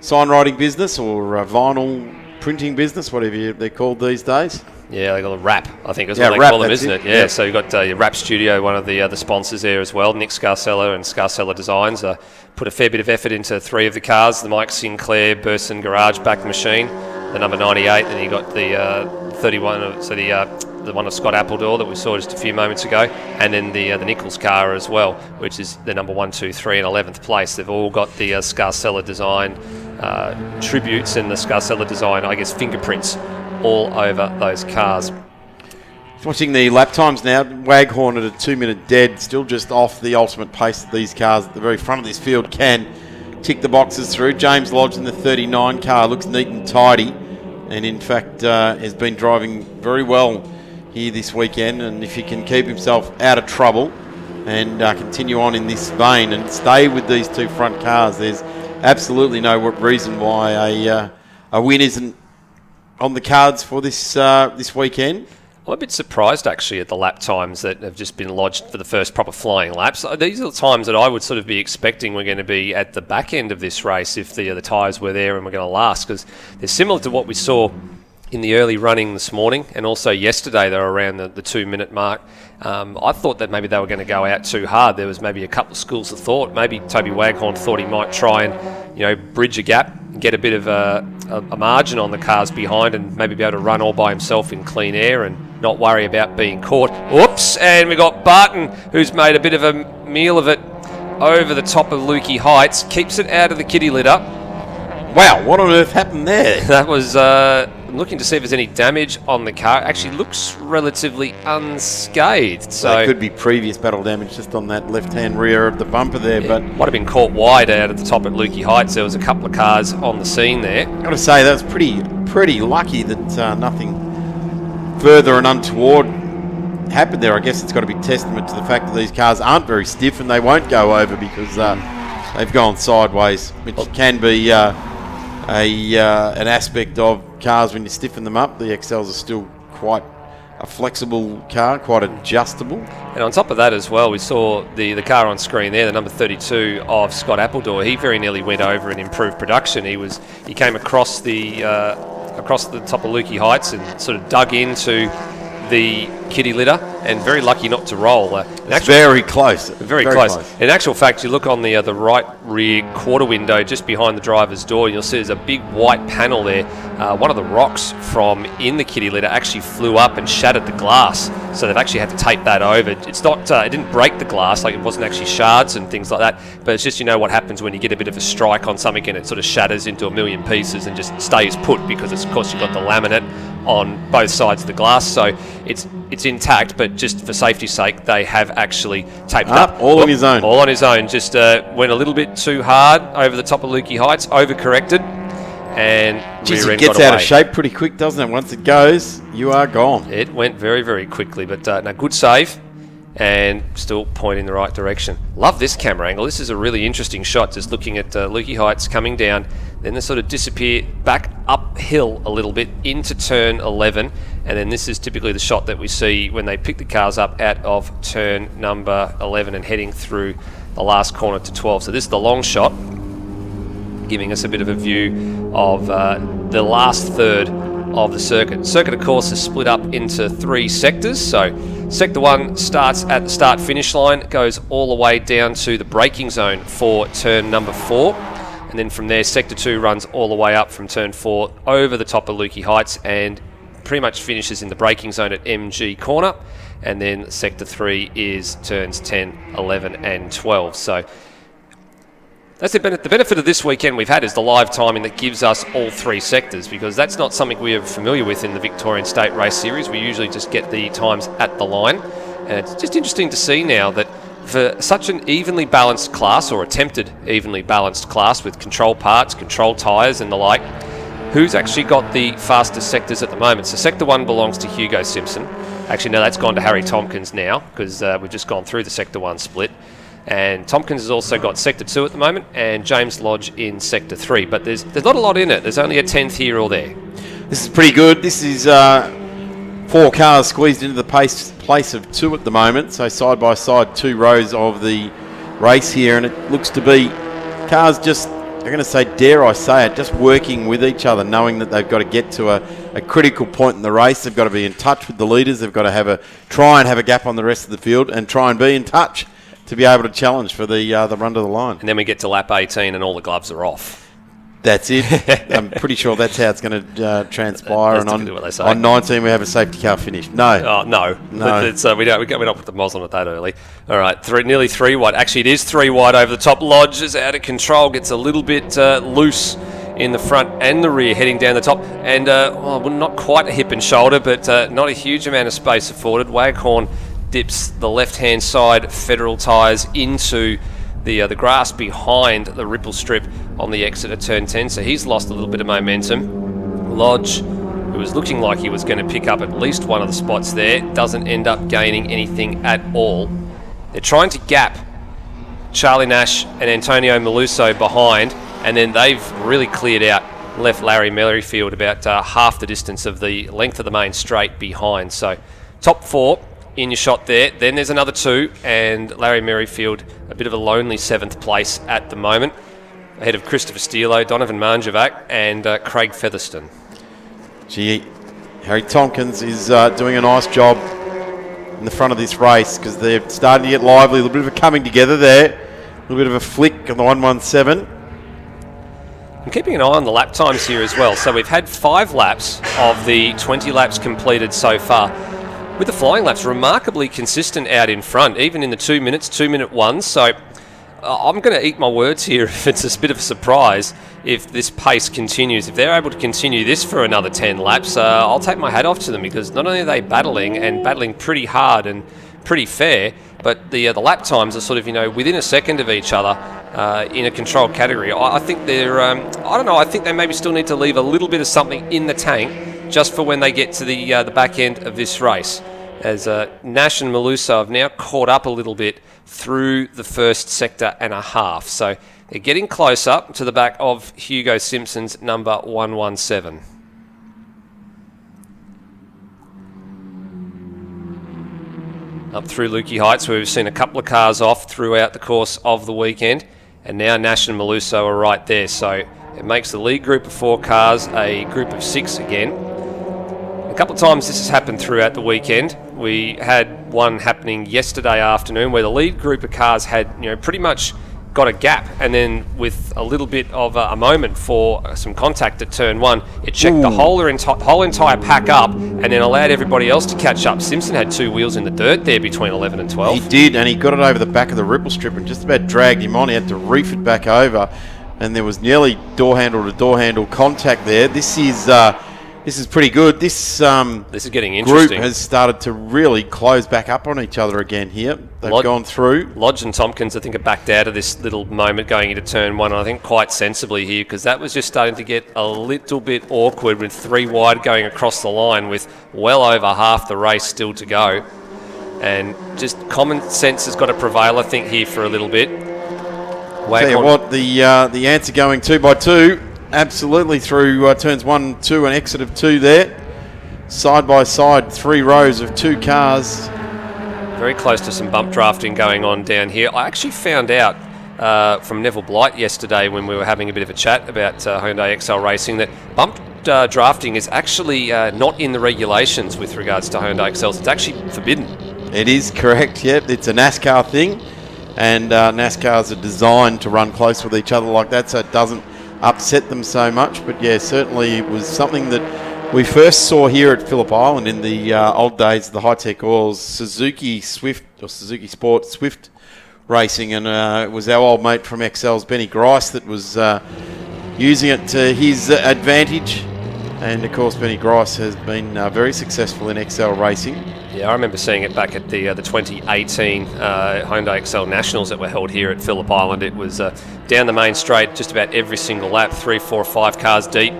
sign writing business, or vinyl printing business, whatever they're called these days. Yeah, they got a wrap, I think is what they call them, isn't it? Yeah, so you've got your Wrap Studio, one of the other sponsors there as well. Nick Scarcella and Scarcella Designs put a fair bit of effort into 3 of the cars, the Mike Sinclair Burson Garage back machine, the number 98, and you got the 31, so the one of Scott Appledore that we saw just a few moments ago, and then the Nichols car as well, which is the number 1, 2, 3 and 11th place. They've all got the Scarcella Design tributes and the Scarcella Design, I guess, fingerprints all over those cars. Watching the lap times now, Waghorn at a 2-minute dead, still just off the ultimate pace that these cars at the very front of this field can tick the boxes through. James Lodge in the 39 car looks neat and tidy, and in fact has been driving very well here this weekend, and if he can keep himself out of trouble and continue on in this vein and stay with these 2 front cars, there's absolutely no reason why a win isn't on the cards for this weekend. I'm a bit surprised actually at the lap times that have just been lodged for the first proper flying laps. These are the times that I would sort of be expecting we're going to be at the back end of this race if the tyres were there and we're going to last, because they're similar to what we saw in the early running this morning, and also yesterday they were around the 2-minute mark. I thought that maybe they were going to go out too hard. There was maybe a couple of schools of thought. Maybe Toby Waghorn thought he might try and bridge a gap, get a bit of a margin on the cars behind, and maybe be able to run all by himself in clean air and not worry about being caught. Whoops! And we got Barton, who's made a bit of a meal of it over the top of Lukey Heights, keeps it out of the kitty litter. Wow, what on earth happened there? That was looking to see if there's any damage on the car. Actually looks relatively unscathed. So it could be previous battle damage just on that left-hand rear of the bumper there, but might have been caught wide out at the top at Lukey Heights. There was a couple of cars on the scene there. I've got to say, that was pretty lucky that nothing further and untoward happened there. I guess it's got to be testament to the fact that these cars aren't very stiff and they won't go over because they've gone sideways, which can be an aspect of cars when you stiffen them up. The XLs are still quite a flexible car, quite adjustable. And on top of that as well, we saw the car on screen there, the number 32 of Scott Appledore. He very nearly went over and improved production. He came across the top of Lukey Heights and sort of dug into the kitty litter, and very lucky not to roll. Very close. Very close. In actual fact, you look on the right rear quarter window just behind the driver's door, and you'll see there's a big white panel there. One of the rocks from in the kitty litter actually flew up and shattered the glass, so they've actually had to tape that over. It's not, it didn't break the glass, like it wasn't actually shards and things like that, but it's just, what happens when you get a bit of a strike on something and it sort of shatters into a million pieces and just stays put, because of course you've got the laminate on both sides of the glass, so it's intact, but just for safety's sake, they have actually taped it up. All on his own. All on his own. Just went a little bit too hard over the top of Lukey Heights, overcorrected, and rear end it gets got out away. of shape pretty quick, doesn't it? Once it goes, you are gone. It went very, very quickly, but no, good save, and still pointing in the right direction. Love this camera angle. This is a really interesting shot, just looking at Lukey Heights coming down, then they sort of disappear back uphill a little bit into turn 11, and then this is typically the shot that we see when they pick the cars up out of turn number 11 and heading through the last corner to 12. So this is the long shot, giving us a bit of a view of the last third of the circuit. Circuit, of course, is split up into 3 sectors. So Sector 1 starts at the start-finish line, goes all the way down to the braking zone for turn number 4. And then from there, Sector 2 runs all the way up from turn 4 over the top of Lukey Heights and pretty much finishes in the braking zone at MG Corner. And then Sector 3 is turns 10, 11 and 12. So that's the benefit of this weekend we've had is the live timing that gives us all 3 sectors, because that's not something we are familiar with in the Victorian State Race Series. We usually just get the times at the line. And it's just interesting to see now that for such an evenly balanced class, or attempted evenly balanced class with control parts, control tyres and the like, who's actually got the fastest sectors at the moment? So Sector 1 belongs to Hugo Simpson. Actually, no, that's gone to Harry Tompkins now, because we've just gone through the Sector 1 split. And Tompkins has also got Sector 2 at the moment, and James Lodge in Sector 3. But there's not a lot in it. There's only a 10th here or there. This is pretty good. This is 4 cars squeezed into the place of 2 at the moment. So side by side, 2 rows of the race here, and it looks to be cars just, I'm going to say, dare I say it, just working with each other, knowing that they've got to get to a critical point in the race. They've got to be in touch with the leaders. They've got to try and have a gap on the rest of the field and try and be in touch to be able to challenge for the run to the line. And then we get to lap 18 and all the gloves are off. That's it. I'm pretty sure that's how it's going to transpire. That's and what they say. on 19 we have a safety car finish. No. Oh, no. We don't put the muzzle on it that early. All right, nearly 3 wide. Actually, it is 3 wide over the top. Lodge is out of control. Gets a little bit loose in the front and the rear, heading down the top. And, not quite a hip and shoulder, but not a huge amount of space afforded. Waghorn dips the left-hand side Federal tyres into the grass behind the ripple strip on the exit of turn 10, so he's lost a little bit of momentum. Lodge, who was looking like he was going to pick up at least one of the spots there, doesn't end up gaining anything at all. They're trying to gap Charlie Nash and Antonio Meluso behind, and then they've really cleared out, left Larry Merrifield about half the distance of the length of the main straight behind. So top 4 in your shot there. Then there's another 2, and Larry Merrifield, a bit of a lonely 7th place at the moment, ahead of Christopher Stilo, Donovan Manjovac, and Craig Featherston. Gee, Harry Tompkins is doing a nice job in the front of this race because they're starting to get lively. A little bit of a coming together there, a little bit of a flick on the 117. I'm keeping an eye on the lap times here as well. So we've had 5 laps of the 20 laps completed so far, with the flying laps remarkably consistent out in front, even in the 2 minutes, 2-minute ones. So I'm going to eat my words here if it's a bit of a surprise if this pace continues. If they're able to continue this for another 10 laps, I'll take my hat off to them, because not only are they battling pretty hard and pretty fair, but the lap times are sort of, within a second of each other in a controlled category. I think they're, I think they maybe still need to leave a little bit of something in the tank just for when they get to the back end of this race, as Nash and Meluso have now caught up a little bit through the first sector and a half. So they're getting close up to the back of Hugo Simpson's number 117. Up through Lukey Heights, where we've seen a couple of cars off throughout the course of the weekend, and now Nash and Meluso are right there. So it makes the lead group of 4 cars a group of 6 again. A couple of times this has happened throughout the weekend. We had one happening yesterday afternoon where the lead group of cars had, pretty much got a gap, and then with a little bit of a moment for some contact at turn 1, it checked the whole entire pack up and then allowed everybody else to catch up. Simpson had 2 wheels in the dirt there between 11 and 12. He did, and he got it over the back of the ripple strip and just about dragged him on. He had to reef it back over, and there was nearly door handle to door handle contact there. This is pretty good. This is getting interesting. Group has started to really close back up on each other again here. They've gone through. Lodge and Tompkins, I think, are backed out of this little moment going into turn 1, and I think quite sensibly here, because that was just starting to get a little bit awkward with 3 wide going across the line with well over half the race still to go. And just common sense has got to prevail, I think, here for a little bit. Tell you what, the answer going 2 by 2. Absolutely through turns 1, 2, and exit of 2 there. Side by side, 3 rows of 2 cars. Very close to some bump drafting going on down here. I actually found out from Neville Blight yesterday when we were having a bit of a chat about Hyundai XL Racing that bump drafting is actually not in the regulations with regards to Hyundai XLs. It's actually forbidden. It is correct, yep. It's a NASCAR thing, and NASCARs are designed to run close with each other like that, so it doesn't upset them so much. But yeah, certainly it was something that we first saw here at Phillip Island in the old days of the High-Tech Oils Suzuki Swift or Suzuki Sport Swift racing, and it was our old mate from XL's Benny Grice that was using it to his advantage. And of course Benny Grice has been very successful in XL racing. Yeah, I remember seeing it back at the 2018 Hyundai XL Nationals that were held here at Phillip Island. It was down the main straight just about every single lap, 3, 4, 5 cars deep,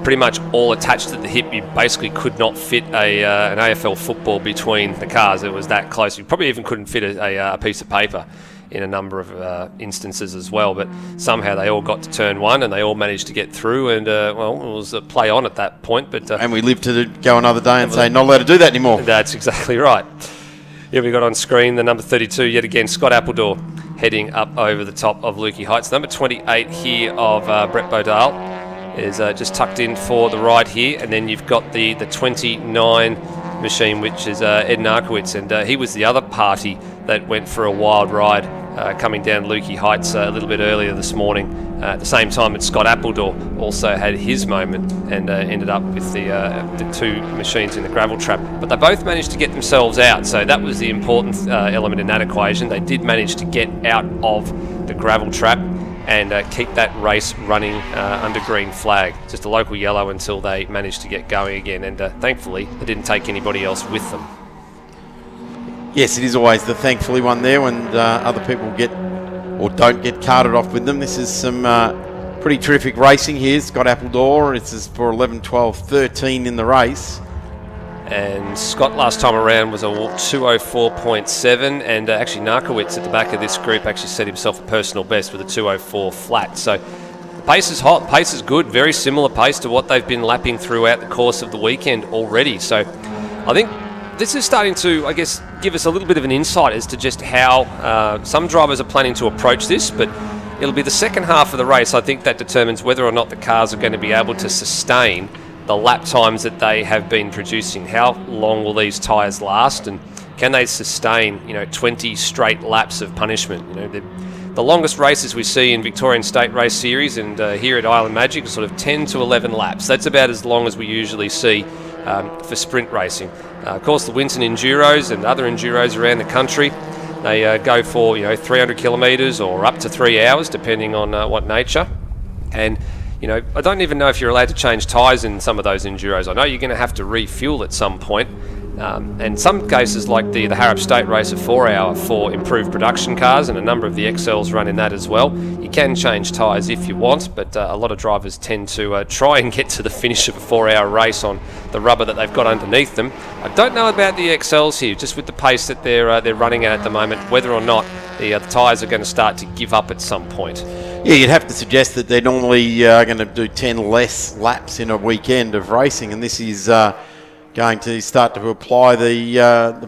pretty much all attached at the hip. You basically could not fit an AFL football between the cars. It was that close. You probably even couldn't fit a piece of paper. in a number of instances as well. But somehow they all got to turn one and they all managed to get through. And it was a play on at that point. But and we live to go another day and say not allowed to do that anymore. That's exactly right. Here we got on screen the number 32 yet again, Scott Appledore, heading up over the top of Lukey Heights. Number 28 here of Brett Bodale is just tucked in for the ride here, and then you've got the 29 machine, which is Ed Narkowitz, and he was the other party that went for a wild ride coming down Lukey Heights a little bit earlier this morning. At the same time, Scott Appledore also had his moment and ended up with the two machines in the gravel trap. But they both managed to get themselves out, so that was the important element in that equation. They did manage to get out of the gravel trap and keep that race running under green flag. Just a local yellow until they managed to get going again, and thankfully they didn't take anybody else with them. Yes, it is always the thankfully one there when other people get or don't get carted off with them. This is some pretty terrific racing here. Scott Appledore, this is for 11, 12, 13 in the race. And Scott last time around was a 204.7, and actually Narkowitz at the back of this group actually set himself a personal best with a 204 flat. So the pace is hot, the pace is good, very similar pace to what they've been lapping throughout the course of the weekend already. So I think this is starting to, I guess, give us a little bit of an insight as to just how some drivers are planning to approach this, but it'll be the second half of the race, I think, that determines whether or not the cars are going to be able to sustain the lap times that they have been producing. How long will these tyres last, and can they sustain 20 straight laps of punishment? The longest races we see in Victorian State Race Series and here at Island Magic are sort of 10 to 11 laps. That's about as long as we usually see for sprint racing. Of course, the Winton Enduros and other Enduros around the country, they go for 300 kilometres or up to 3 hours, depending on what nature. And I don't even know if you're allowed to change tyres in some of those Enduros. I know you're going to have to refuel at some point. And some cases, like the Harrop State race, a 4 hour for improved production cars, and a number of the XLs run in that as well. You can change tyres if you want, but a lot of drivers tend to try and get to the finish of a 4 hour race on the rubber that they've got underneath them. I don't know about the XLs here, just with the pace that they're running at the moment, whether or not the tyres are going to start to give up at some point. Yeah, you'd have to suggest that they're normally going to do 10 less laps in a weekend of racing, and this is going to start to apply the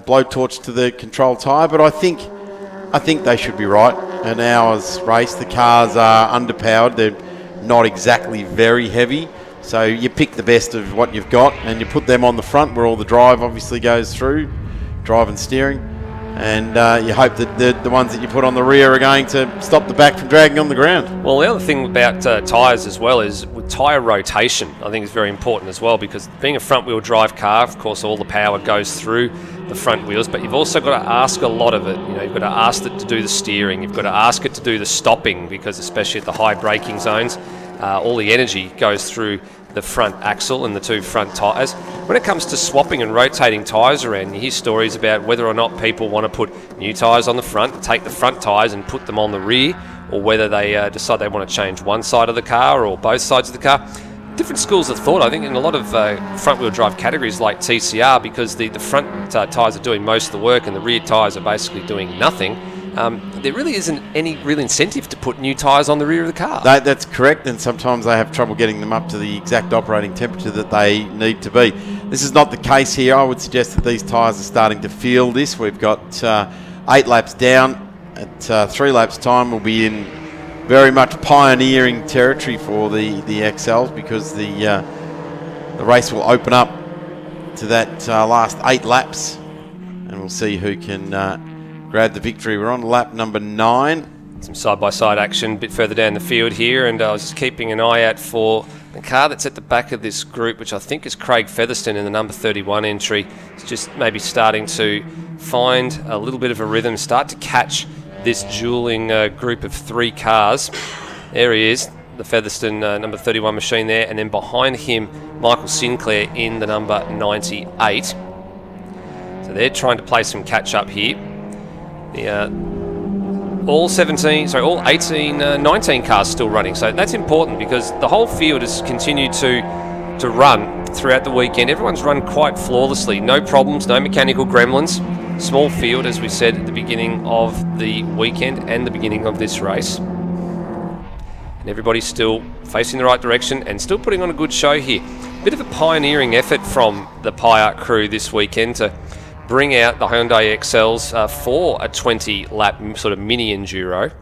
blowtorch to the control tyre. But I think they should be right. An hour's race, the cars are underpowered. They're not exactly very heavy, so you pick the best of what you've got and you put them on the front where all the drive obviously goes through, drive and steering. And you hope that the ones that you put on the rear are going to stop the back from dragging on the ground. Well, the other thing about tyres as well is with tyre rotation, I think is very important as well, because being a front-wheel drive car, of course, all the power goes through the front wheels, but you've also got to ask a lot of it. You've got to ask it to do the steering, you've got to ask it to do the stopping, because especially at the high braking zones, all the energy goes through the front axle and the two front tyres. When it comes to swapping and rotating tyres around, you hear stories about whether or not people want to put new tyres on the front, take the front tyres and put them on the rear, or whether they decide they want to change one side of the car or both sides of the car. Different schools of thought, I think, in a lot of front-wheel drive categories like TCR, because the front tyres are doing most of the work and the rear tyres are basically doing nothing. There really isn't any real incentive to put new tyres on the rear of the car. That's correct, and sometimes they have trouble getting them up to the exact operating temperature that they need to be. This is not the case here. I would suggest that these tyres are starting to feel this. We've got 8 laps down. At 3 laps time, we'll be in very much pioneering territory for the XLs, because the race will open up to that last 8 laps, and we'll see who can grab the victory. We're on lap number 9. Some side-by-side action a bit further down the field here, and I was just keeping an eye out for the car that's at the back of this group, which I think is Craig Featherston in the number 31 entry. It's just maybe starting to find a little bit of a rhythm, start to catch this dueling group of 3 cars. There he is, the Featherston number 31 machine there, and then behind him Michael Sinclair in the number 98. So they're trying to play some catch-up here. All 18, 19 cars still running, so that's important, because the whole field has continued to run throughout the weekend. Everyone's run quite flawlessly, no problems, no mechanical gremlins. Small field, as we said at the beginning of the weekend and the beginning of this race. And everybody's still facing the right direction and still putting on a good show here. Bit of a pioneering effort from the Piart crew this weekend to bring out the Hyundai XLs for a 20-lap sort of mini enduro.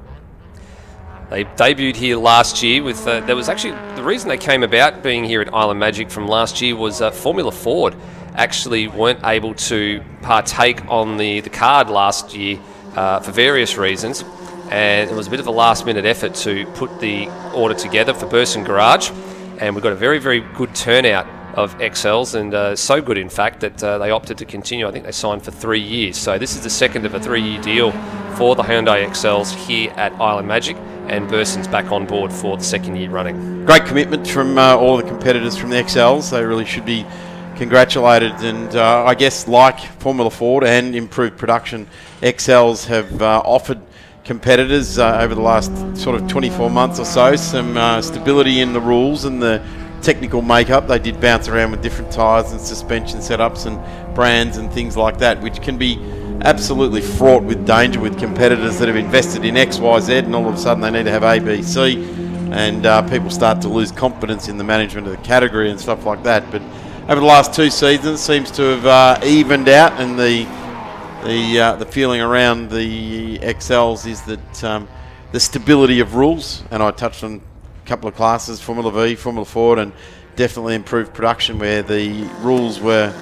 They debuted here last year with, there was actually, the reason they came about being here at Island Magic from last year was Formula Ford actually weren't able to partake on the card last year for various reasons, and it was a bit of a last-minute effort to put the order together for Burson Garage, and we got a very, very good turnout of XLs, and so good in fact that they opted to continue. I think they signed for 3 years, so this is the second of a 3-year deal for the Hyundai XLs here at Island Magic, and Burson's back on board for the second year running. Great commitment from all the competitors from the XLs. They really should be congratulated, and I guess like Formula Ford and improved production, XLs have offered competitors over the last sort of 24 months or so some stability in the rules and the technical makeup. They did bounce around with different tyres and suspension setups and brands and things like that, which can be absolutely fraught with danger with competitors that have invested in X, Y, Z, and all of a sudden they need to have A, B, C, and people start to lose confidence in the management of the category and stuff like that. But over the last 2 seasons seems to have evened out, and the feeling around the XLs is that the stability of rules, and I touched on a couple of classes, Formula V, Formula Ford, and definitely improved production where the rules were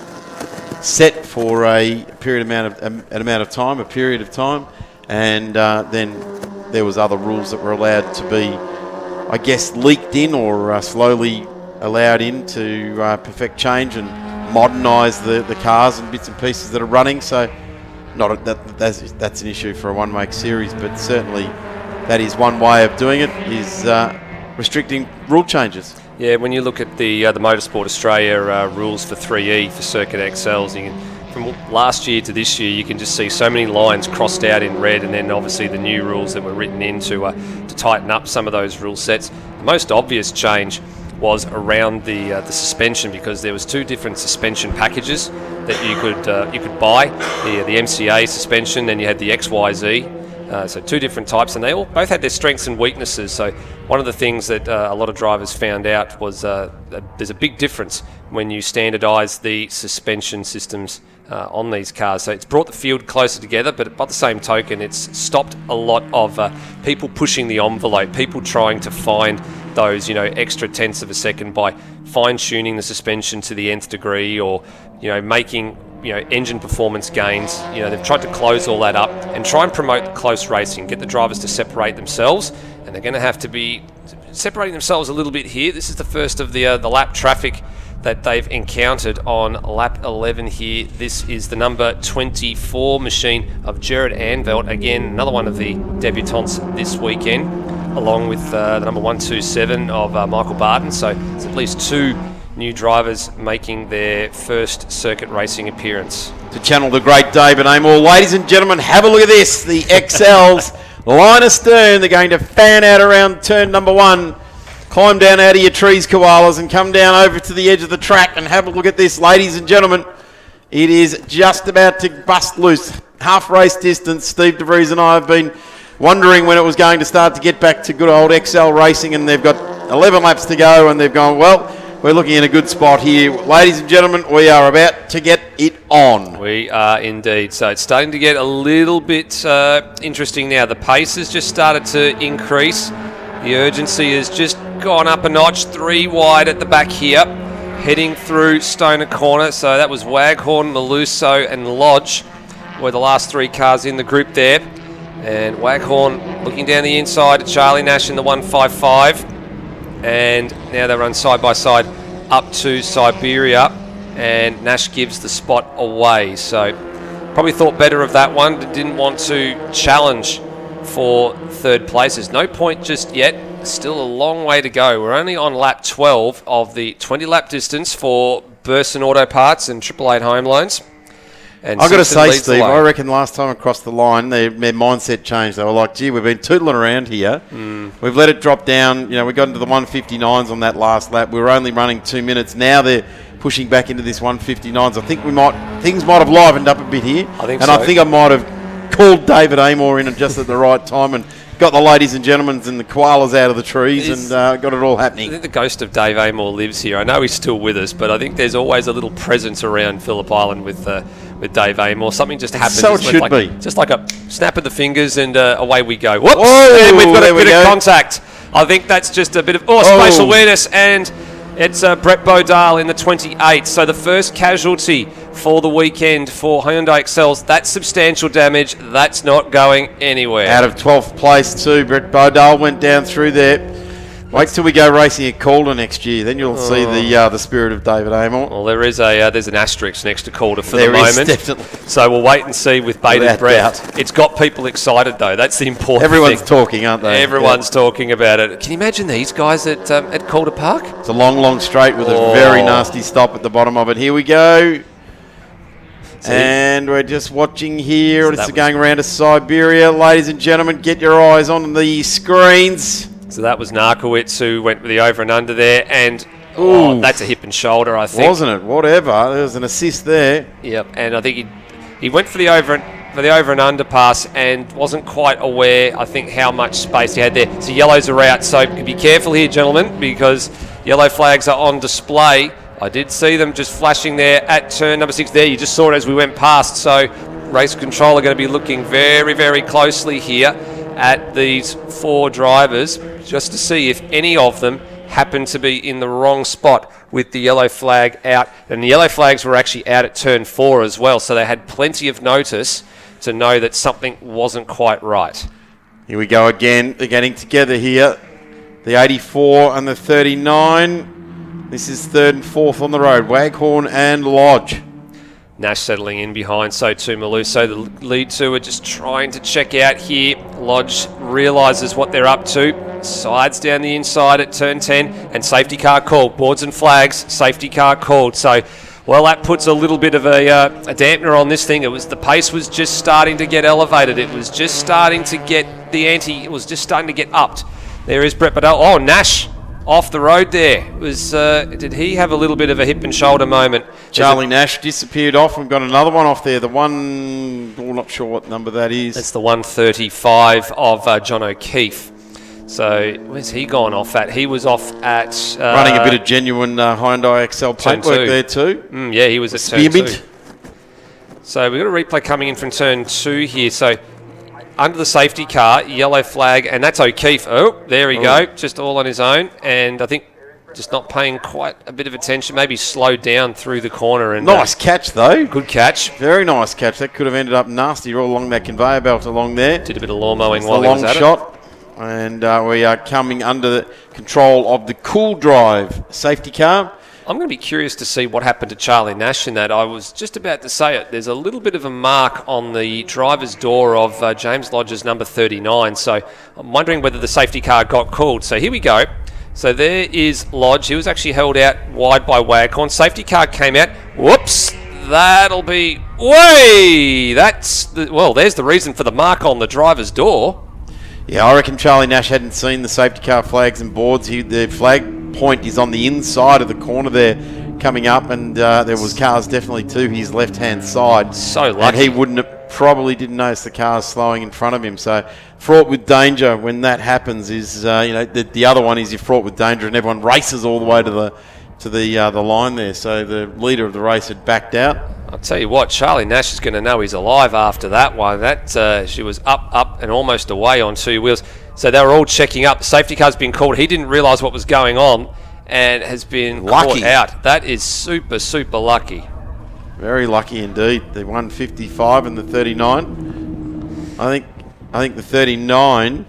set for a amount of time, and then there was other rules that were allowed to be, I guess, leaked in or slowly allowed in to perfect change and modernise the cars and bits and pieces that are running. So that's an issue for a one-make series, but certainly that is one way of doing it, is restricting rule changes. Yeah, when you look at the Motorsport Australia rules for 3E for Circuit XLs, from last year to this year, you can just see so many lines crossed out in red, and then obviously the new rules that were written in to tighten up some of those rule sets. The most obvious change was around the suspension, because there was 2 different suspension packages that you could buy, the MCA suspension, and you had the XYZ. So 2 different types, and they both had their strengths and weaknesses. So one of the things that a lot of drivers found out was there's a big difference when you standardise the suspension systems on these cars. So it's brought the field closer together, but by the same token, it's stopped a lot of people pushing the envelope, people trying to find those extra tenths of a second by fine-tuning the suspension to the nth degree, or making engine performance gains. They've tried to close all that up and try and promote close racing, get the drivers to separate themselves, and they're going to have to be separating themselves a little bit here. This is the first of the lap traffic that they've encountered on lap 11 here. This is the number 24 machine of Jared Anvelt, again another one of the debutants this weekend, along with the number 127 of Michael Barton. So it's at least 2 new drivers making their first circuit racing appearance. To channel the great David Amor, ladies and gentlemen, have a look at this. The XLs, line astern, they're going to fan out around turn number 1. Climb down out of your trees, koalas, and come down over to the edge of the track and have a look at this, ladies and gentlemen. It is just about to bust loose. Half race distance. Steve DeVries and I have been wondering when it was going to start to get back to good old XL racing, and they've got 11 laps to go, and they've gone, well, we're looking in a good spot here. Ladies and gentlemen, we are about to get it on. We are indeed. So it's starting to get a little bit interesting now. The pace has just started to increase. The urgency has just gone up a notch. 3 wide at the back here, heading through Stoner Corner. So that was Waghorn, Maluso and Lodge were the last 3 cars in the group there. And Waghorn looking down the inside at Charlie Nash in the 155. And now they run side by side up to Siberia, and Nash gives the spot away. So probably thought better of that one, but didn't want to challenge for third place. There's no point just yet. Still a long way to go. We're only on lap 12 of the 20-lap distance for Burson Auto Parts and 888 Home Loans. And I've got to say, Steve, I reckon last time across the line, their mindset changed. They were like, gee, we've been tootling around here. We've let it drop down. We got into the 159s on that last lap. We were only running 2 minutes. Now they're pushing back into this 159s. I think things might have livened up a bit here. I think and so. I think I might have called David Amor in just at the right time and got the ladies and gentlemen and the koalas out of the trees and got it all I happening. think the ghost of Dave Amor lives here. I know he's still with us, but I think there's always a little presence around Phillip Island with Dave Amor. Something just happens. So it It's should like, be. Just like a snap of the fingers and away we go. Whoops! Whoa, And we've got a there we bit of go. contact. I think that's just a bit of space awareness, and it's Brett Bodale in the 28. So the first casualty for the weekend for Hyundai Excels. That's substantial damage. That's not going anywhere. Out of 12th place too, Brett Bodale went down through there. Wait till we go racing at Calder next year, then you'll see the spirit of David Amor. Well, there's an asterisk next to Calder for There the is, moment. definitely. So we'll wait and see with bated Without breath. doubt. It's got people excited though. That's the important Everyone's thing. talking, aren't they? Everyone's talking about it. Can you imagine these guys at Calder Park? It's a long straight with a very nasty stop at the bottom of it. Here we go. And we're just watching here. This is going around to Siberia. Ladies and gentlemen, get your eyes on the screens. So that was Narkowitz who went with the over and under there, and that's a hip and shoulder, I think. Wasn't it? Whatever. There was an assist there. Yep, and I think he went for the over and under pass and wasn't quite aware, I think, how much space he had there. So yellows are out, so be careful here, gentlemen, because yellow flags are on display. I did see them just flashing there at turn number 6 there. You just saw it as we went past, so race control are going to be looking very, very closely here at these 4 drivers just to see if any of them happen to be in the wrong spot with the yellow flag out. And the yellow flags were actually out at turn 4 as well, so they had plenty of notice to know that something wasn't quite right. Here we go again. They're getting together here. The 84 and the 39. This is 3rd and 4th on the road. Waghorn and Lodge. Nash settling in behind, so too Malou. So the lead 2 are just trying to check out here. Lodge realises what they're up to. Sides down the inside at turn 10, and safety car called. Boards and flags, safety car called. So, well, that puts a little bit of a dampener on this thing. The pace was just starting to get elevated. It was just starting to get it was just starting to get upped. There is Brett Bodale. Oh, Nash off the road there. Did he have a little bit of a hip and shoulder moment? Charlie Nash disappeared off. We've got another one off there. The one, I'm not sure what number that is. It's the 135 of John O'Keefe. So where's he gone off at? He was off at... running a bit of genuine Hyundai Excel paintwork there too. Yeah, he was at turn 2. Spearmint. So we've got a replay coming in from turn 2 here. So under the safety car, yellow flag, and that's O'Keefe. Oh, there we go, just all on his own. And I think just not paying quite a bit of attention, maybe slowed down through the corner. And Nice catch though. Good catch. Very nice catch. That could have ended up nasty all along that conveyor belt along there. Did a bit of lawn mowing It's while the he was long at shot. And we are coming under the control of the Cool Drive safety car. I'm going to be curious to see what happened to Charlie Nash in that. I was just about to say it. There's a little bit of a mark on the driver's door of James Lodge's number 39. So I'm wondering whether the safety car got called. So here we go. So there is Lodge. He was actually held out wide by Waghorn. Safety car came out. Whoops. That'll be... Way! There's the reason for the mark on the driver's door. Yeah, I reckon Charlie Nash hadn't seen the safety car flags and boards. The flag point is on the inside of the corner there coming up, and there was cars definitely to his left-hand side. So lucky. And he probably didn't notice the cars slowing in front of him. So fraught with danger when that happens is, the other one is you're fraught with danger and everyone races all the way to the line there. So the leader of the race had backed out. I'll tell you what, Charlie Nash is going to know he's alive after that one. She was up, and almost away on 2 wheels. So they were all checking up. The safety car's been called. He didn't realise what was going on and has been caught out. That is super, super lucky. Very lucky indeed. The 155 and the 39. I think the 39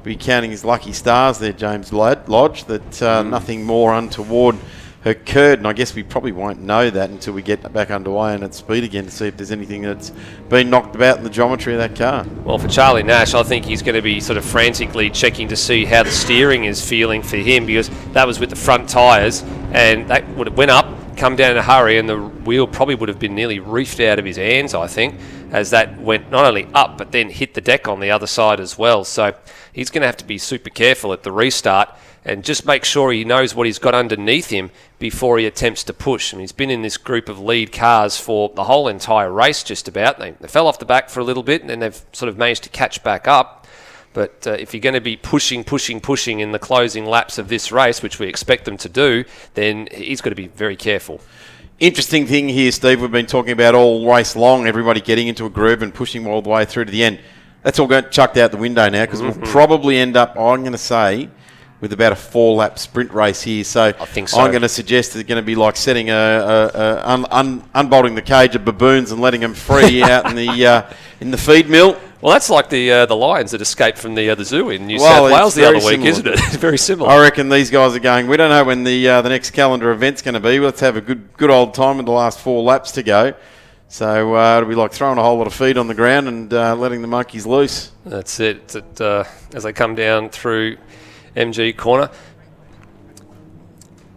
be counting his lucky stars there, James Lodge, that nothing more untoward occurred, and I guess we probably won't know that until we get back underway and at speed again to see if there's anything that's been knocked about in the geometry of that car. Well, for Charlie Nash, I think he's going to be sort of frantically checking to see how the steering is feeling for him, because that was with the front tyres, and that would have went up, come down in a hurry, and the wheel probably would have been nearly reefed out of his hands, I think. as that went not only up but then hit the deck on the other side as well. So he's going to have to be super careful at the restart and just make sure he knows what he's got underneath him before he attempts to push. And he's been in this group of lead cars for the whole entire race just about. They fell off the back for a little bit and then they've sort of managed to catch back up. But if you're going to be pushing in the closing laps of this race, which we expect them to do, then he's got to be very careful. Interesting thing here, Steve, we've been talking about all race long, everybody getting into a groove and pushing all the way through to the end. That's all got chucked out the window now because we'll probably end up, I'm going to say, with about a 4-lap sprint race here. So I think so. I'm going to suggest it's going to be like setting unbolting the cage of baboons and letting them free out in the feed mill. Well, that's like the lions that escaped from the zoo in New South Wales the other week, similar. isn't it? It's very similar. I reckon these guys are going, we don't know when the next calendar event's going to be. Let's have a good old time with the last 4 laps to go. So it'll be like throwing a whole lot of feed on the ground and letting the monkeys loose. That's it. As they come down through MG corner.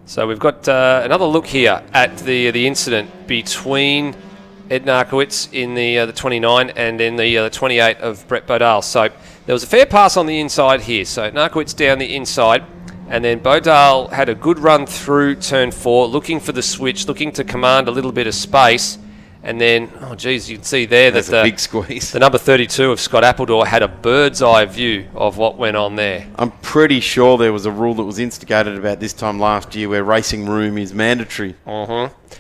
So we've got another look here at the incident between Ed Narkowitz in the 29 and in the 28 of Brett Bodale. So there was a fair pass on the inside here. So Narkowitz down the inside, and then Bodale had a good run through turn 4, looking for the switch, looking to command a little bit of space. And then, oh geez, you can see there that a big squeeze. The number 32 of Scott Appledore had a bird's eye view of what went on there. I'm pretty sure there was a rule that was instigated about this time last year where racing room is mandatory.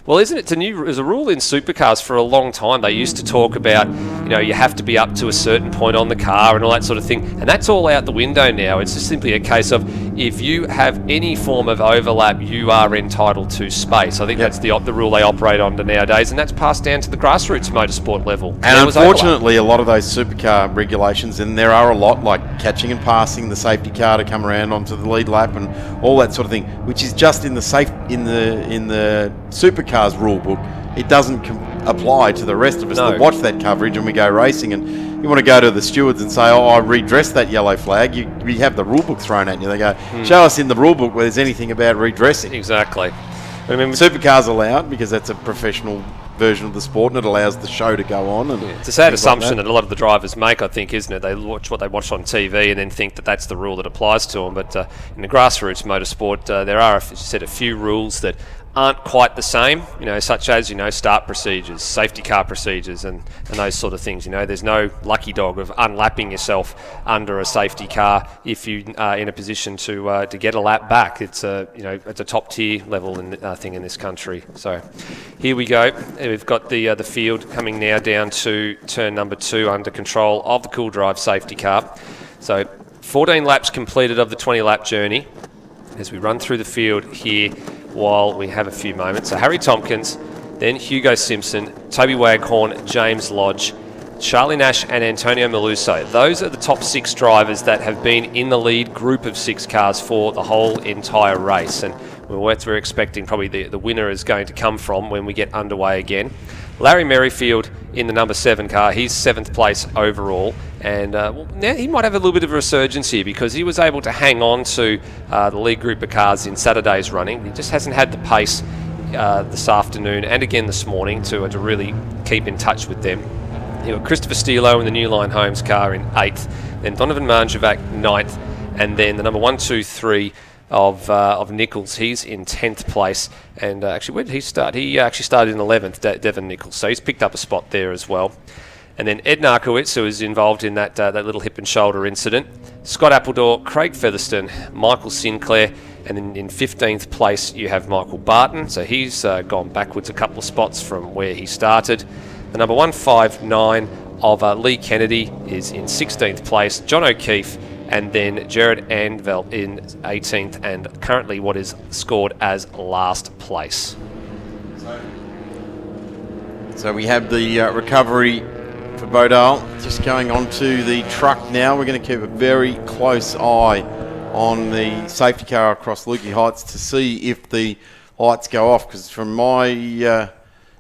Well, isn't it? There's a rule in supercars for a long time. They used to talk about, you have to be up to a certain point on the car and all that sort of thing. And that's all out the window now. It's just simply a case of if you have any form of overlap, you are entitled to space. I think that's the rule they operate under nowadays, and that's passed down to the grassroots motorsport level. And unfortunately, a lot of those supercar regulations, and there are a lot like catching and passing the safety car to come around onto the lead lap and all that sort of thing, which is just in the supercars rule book. It doesn't apply to the rest of us that watch that coverage and we go racing. And you want to go to the stewards and say, I redressed that yellow flag. You have the rule book thrown at you. They go, show us in the rule book where there's anything about redressing. Exactly. I mean, supercars allowed because that's a professional version of the sport and it allows the show to go on. And it's a sad assumption that a lot of the drivers make, I think, isn't it? They watch what they watch on TV and then think that that's the rule that applies to them. But in the grassroots motorsport, there are, as you said, a few rules that aren't quite the same, such as, start procedures, safety car procedures and those sort of things. There's no lucky dog of unlapping yourself under a safety car if you are in a position to get a lap back. It's it's a top tier level thing in this country. So here we go. We've got the field coming now down to turn number 2 under control of the Cool Drive safety car. So 14 laps completed of the 20-lap journey as we run through the field here while we have a few moments. So Harry Tompkins, then Hugo Simpson, Toby Waghorn, James Lodge, Charlie Nash and Antonio Meluso. Those are the top 6 drivers that have been in the lead group of 6 cars for the whole entire race. And we're expecting probably the winner is going to come from when we get underway again. Larry Merrifield in the number 7 car, he's 7th place overall, and now he might have a little bit of a resurgence here because he was able to hang on to the lead group of cars in Saturday's running. He just hasn't had the pace this afternoon and again this morning to really keep in touch with them. You've got Christopher Stilo in the New Line Homes car in 8th, then Donovan Marjovac 9th, and then the number 1, 2, 3 of Nichols, he's in 10th place. And actually, where did he start? He actually started in 11th, Devon Nichols, so he's picked up a spot there as well. And then Ed Narkowitz, who was involved in that little hip and shoulder incident. Scott Appledore, Craig Featherstone, Michael Sinclair, and then in 15th place you have Michael Barton, so he's gone backwards a couple of spots from where he started. The number 159 of Lee Kennedy is in 16th place, John O'Keefe, and then Jared Anvell in 18th, and currently what is scored as last place. So we have the recovery for Bodale. Just going on to the truck now. We're going to keep a very close eye on the safety car across Lukey Heights to see if the lights go off, because from my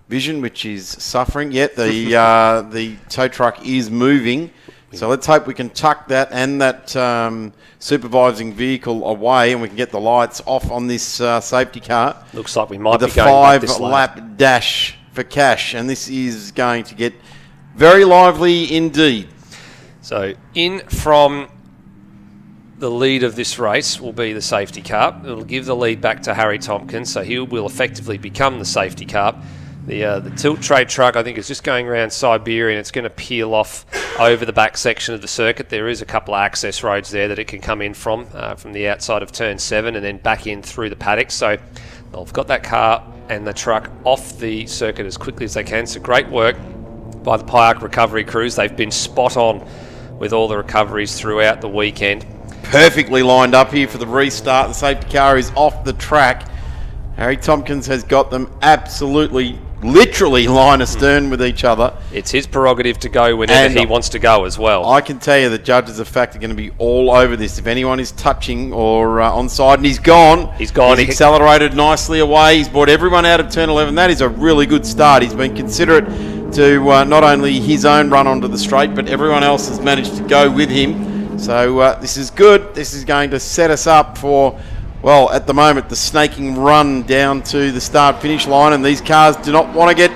vision, which is suffering, yet the tow truck is moving. So let's hope we can tuck that and that supervising vehicle away and we can get the lights off on this safety car. Looks like we might be the going back this lap. 5-lap dash for cash, and this is going to get Very lively indeed. So in from the lead of this race will be the safety car. It'll give the lead back to Harry Tompkins, so he will effectively become the safety car. The tilt tray truck, I think, is just going around Siberia, and it's going to peel off over the back section of the circuit. There is a couple of access roads there that it can come in from the outside of turn 7 and then back in through the paddock. So they've got that car and the truck off the circuit as quickly as they can. So great work by the Pyack recovery crews. They've been spot on with all the recoveries throughout the weekend. Perfectly lined up here for the restart. The safety car is off the track. Harry Tompkins has got them absolutely, literally line astern with each other. It's his prerogative to go whenever he wants to go as well. I can tell you the judges of fact are going to be all over this. If anyone is touching or onside, and he's gone. He's accelerated nicely away. He's brought everyone out of turn 11. That is a really good start. He's been considerate to not only his own run onto the straight, but everyone else has managed to go with him. So this is good. This is going to set us up for, well, at the moment, the snaking run down to the start-finish line, and these cars do not want to get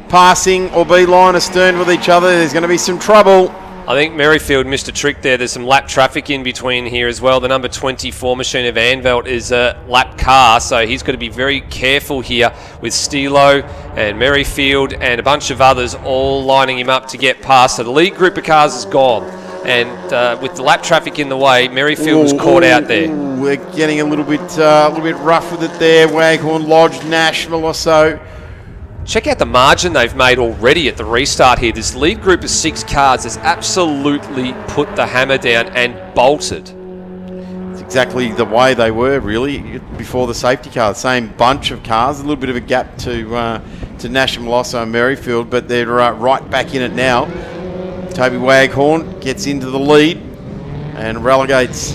passing or be line astern with each other. There's going to be some trouble. I think Merrifield missed a trick there. There's some lap traffic in between here as well. The number 24 machine of Anvelt is a lap car, so he's got to be very careful here with Stilo and Merrifield and a bunch of others all lining him up to get past. So the lead group of cars is gone. And with the lap traffic in the way, Merrifield was caught out there. We're getting a little bit rough with it there. Waghorn, Lodge, Nashville or so. Check out the margin they've made already at the restart here. This lead group of 6 cars has absolutely put the hammer down and bolted. It's exactly the way they were, really, before the safety car. Same bunch of cars, a little bit of a gap to Nashville, Mosso and Merrifield, but they're right back in it now. Toby Waghorn gets into the lead and relegates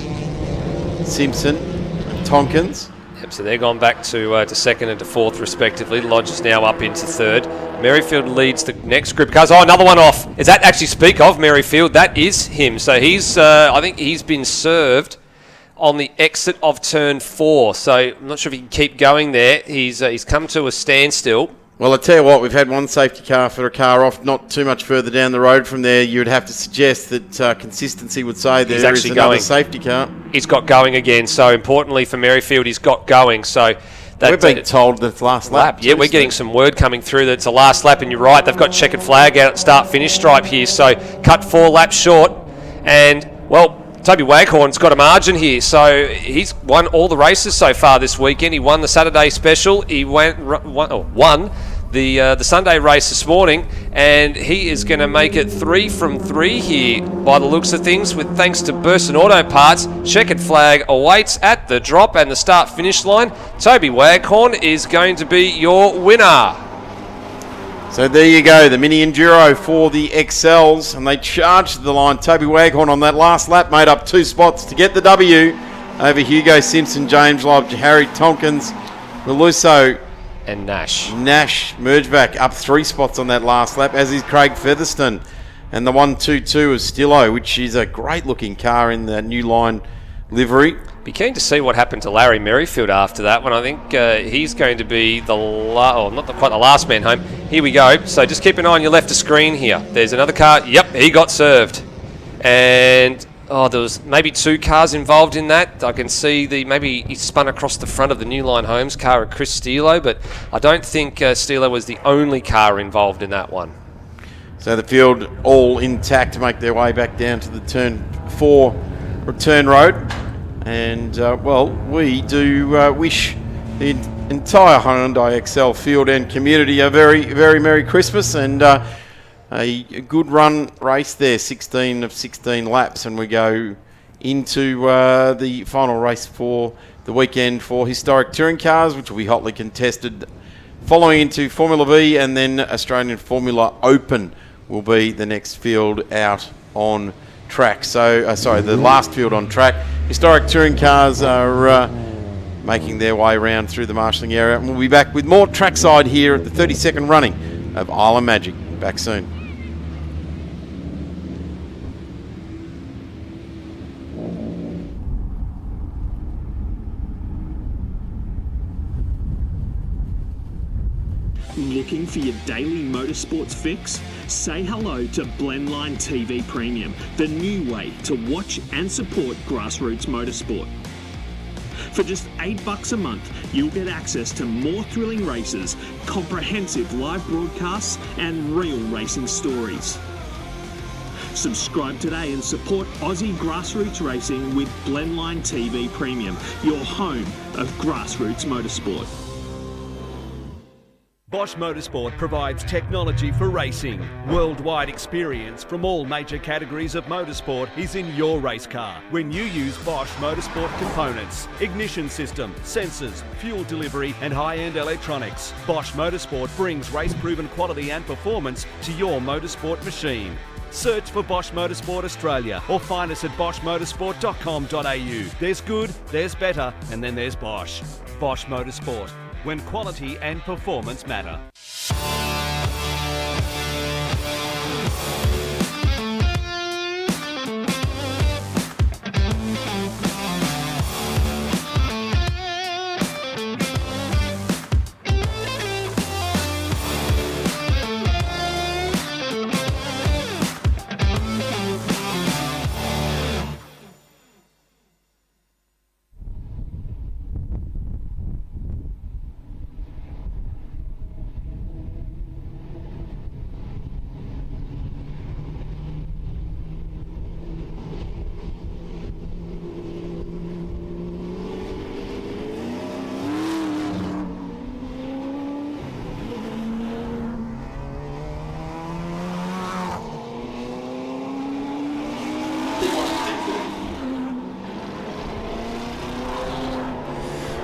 Simpson and Tompkins. Yep, so they're gone back to second and to fourth respectively. Lodge is now up into third. Merrifield leads the next group of cars. Oh, another one off. Is that actually speak of Merrifield? That is him. So he's, I think he's been served on the exit of turn 4. So I'm not sure if he can keep going there. He's come to a standstill. Well, I tell you what, we've had one safety car for a car off, not too much further down the road from there. You would have to suggest that consistency would say there is another safety car. He's got going again. So importantly for Merrifield, he's got going. So we're being told that it's last lap. Yeah, we're getting some word coming through that it's a last lap, and you're right. They've got checkered flag out at start-finish stripe here. So cut 4 laps short, and well, Toby Waghorn's got a margin here, so he's won all the races so far this weekend. He won the Saturday Special. He won the Sunday race this morning, and he is going to make it 3 from 3 here by the looks of things, with thanks to Burson Auto Parts. Checkered flag awaits at the drop and the start-finish line. Toby Waghorn is going to be your winner. So there you go, the Mini Enduro for the XLs, and they charged the line. Toby Waghorn on that last lap made up 2 spots to get the W over Hugo Simpson, James Lodge, Harry Tompkins, Meluso and Nash. Nash merged back up 3 spots on that last lap, as is Craig Featherston. And the 122 of Stillo, which is a great looking car in the new line livery. Be keen to see what happened to Larry Merrifield after that one. I think he's going to be the not quite the last man home. Here we go. So just keep an eye on your left of screen here. There's another car. Yep, he got served. And there was maybe 2 cars involved in that. I can see maybe he spun across the front of the New Line Homes car of Chris Stilo, but I don't think Stilo was the only car involved in that one. So the field all intact to make their way back down to the turn 4 return road. And, we do wish the entire Hyundai XL field and community a very, very Merry Christmas, and a good run race there, 16 of 16 laps, and we go into the final race for the weekend for historic touring cars, which will be hotly contested, following into Formula V, and then Australian Formula Open will be the next field out on track. So, the last field on track. Historic touring cars are making their way around through the marshalling area, and we'll be back with more trackside here at the 32nd running of Island Magic. Back soon. Looking Looking for your daily motorsports fix? Say hello to Blendline TV Premium, the new way to watch and support grassroots motorsport. For just $8 a month, you'll get access to more thrilling races, comprehensive live broadcasts, and real racing stories. Subscribe today and support Aussie grassroots racing with Blendline TV Premium, your home of grassroots motorsport. Bosch Motorsport provides technology for racing. Worldwide experience from all major categories of motorsport is in your race car when you use Bosch Motorsport components, ignition system, sensors, fuel delivery and high-end electronics. Bosch Motorsport brings race-proven quality and performance to your motorsport machine. Search for Bosch Motorsport Australia or find us at boschmotorsport.com.au. There's good, there's better, and then there's Bosch. Bosch Motorsport, when quality and performance matter.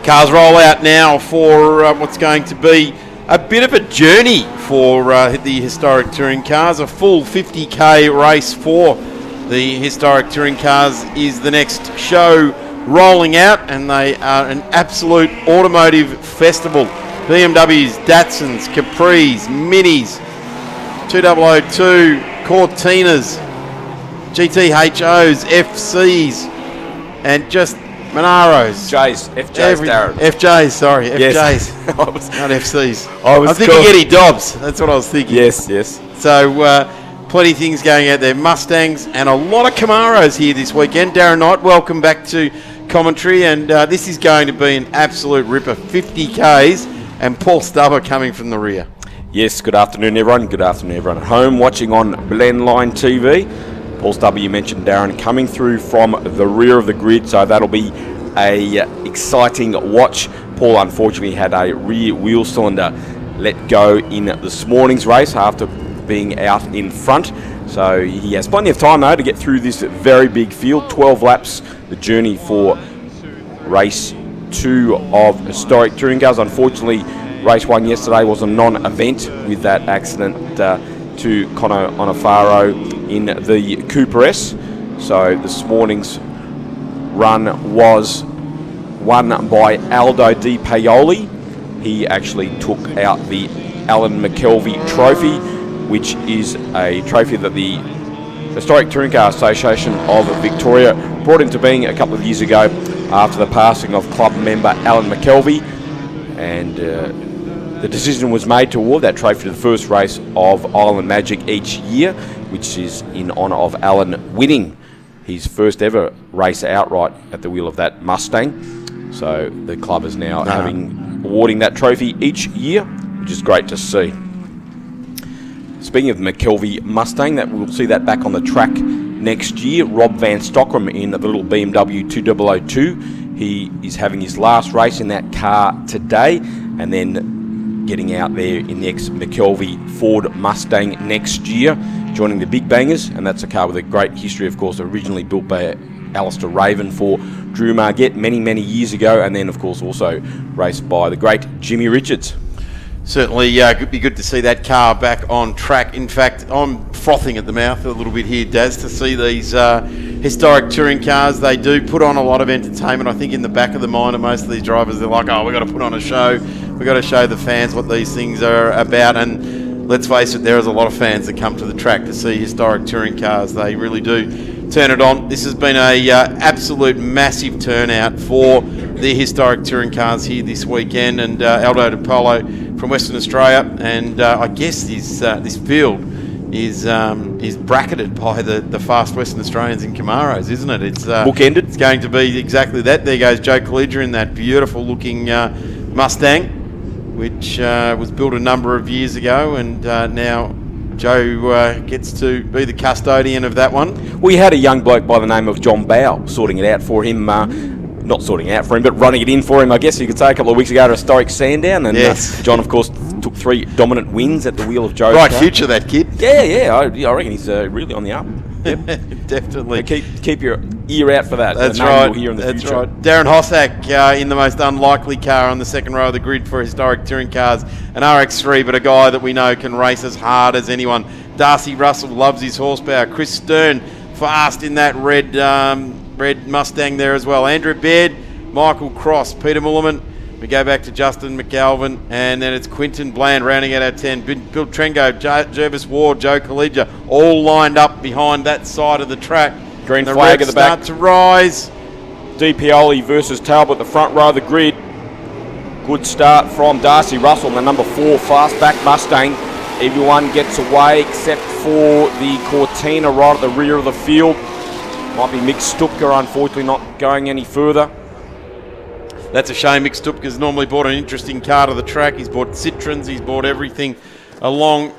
Cars roll out now for what's going to be a bit of a journey for the historic touring cars. A full 50k race for the historic touring cars is the next show rolling out, and they are an absolute automotive festival. BMWs, Datsuns, Capris, Minis, 2002, Cortinas, GTHOs, FCs, and just Monaros. FJs, Darren. FJs, sorry. FJs. Yes. Not FCs. I was thinking Eddie Dobbs. That's what I was thinking. Yes. So, plenty of things going out there. Mustangs and a lot of Camaros here this weekend. Darren Knight, welcome back to commentary. And this is going to be an absolute ripper. 50 Ks and Paul Stubber coming from the rear. Yes, good afternoon, everyone. Good afternoon, everyone at home watching on Blendline TV. Paul Stubber, you mentioned Darren, coming through from the rear of the grid, so that'll be a exciting watch. Paul unfortunately had a rear wheel cylinder let go in this morning's race after being out in front, so he has plenty of time though to get through this very big field. 12 laps, the journey for race 2 of historic touring cars. Unfortunately, race 1 yesterday was a non-event with that accident to Conor Onofaro in the Cooper S. So this morning's run was won by Aldo Di Paoli. He actually took out the Alan McKelvey Trophy, which is a trophy that the Historic Touring Car Association of Victoria brought into being a couple of years ago after the passing of club member Alan McKelvey, and the decision was made to award that trophy to the first race of Island Magic each year, which is in honour of Alan winning his first ever race outright at the wheel of that Mustang. So the club is now awarding that trophy each year, which is great to see. Speaking of McKelvey Mustang, that we'll see that back on the track next year. Rob Van Stockram in the little BMW 2002. He is having his last race in that car today, and then getting out there in the ex-McKelvey Ford Mustang next year, joining the Big Bangers, and that's a car with a great history, of course, originally built by Alistair Raven for Drew Margett many years ago, and then, of course, also raced by the great Jimmy Richards. Certainly, it'd be good to see that car back on track. In fact, I'm frothing at the mouth a little bit here, Daz, to see these historic touring cars. They do put on a lot of entertainment. I think in the back of the mind of most of these drivers, they're like, oh, we've got to put on a show. We've got to show the fans what these things are about. And let's face it, there is a lot of fans that come to the track to see historic touring cars. They really do turn it on. This has been a absolute massive turnout for the historic touring cars here this weekend, and Aldo de Polo from Western Australia, and I guess this field is bracketed by the fast Western Australians in Camaros, isn't it? It's bookended. It's going to be exactly that. There goes Joe Collegia in that beautiful looking Mustang, which was built a number of years ago, and now Joe gets to be the custodian of that one. We had a young bloke by the name of John Bow sorting it out for him. Not sorting it out for him, but running it in for him, I guess you could say, a couple of weeks ago at a historic Sandown. And yes. John, of course, took 3 dominant wins at the wheel of Joe's Bright car. future, that kid. Yeah, I reckon he's really on the up. Yep. Definitely. Keep your ear out for that. That's name right. You'll hear in the That's future. right. Darren Hossack in the most unlikely car on the second row of the grid for historic touring cars, an RX3, but a guy that we know can race as hard as anyone. Darcy Russell loves his horsepower. Chris Stern fast in that red Mustang there as well. Andrew Baird, Michael Cross, Peter Mullerman. We go back to Justin McGalvin, and then it's Quinton Bland rounding out our 10. Bill Trengo, Jervis Ward, Joe Collegia, all lined up behind that side of the track. Green the flag at the back. Start to rise. Di Pioli versus Talbot, the front row of the grid. Good start from Darcy Russell, the number 4 fastback Mustang. Everyone gets away except for the Cortina right at the rear of the field. Might be Mick Stupka, unfortunately not going any further. That's a shame. Mick Stupka's normally bought an interesting car to the track. He's bought Citroens, he's bought everything along.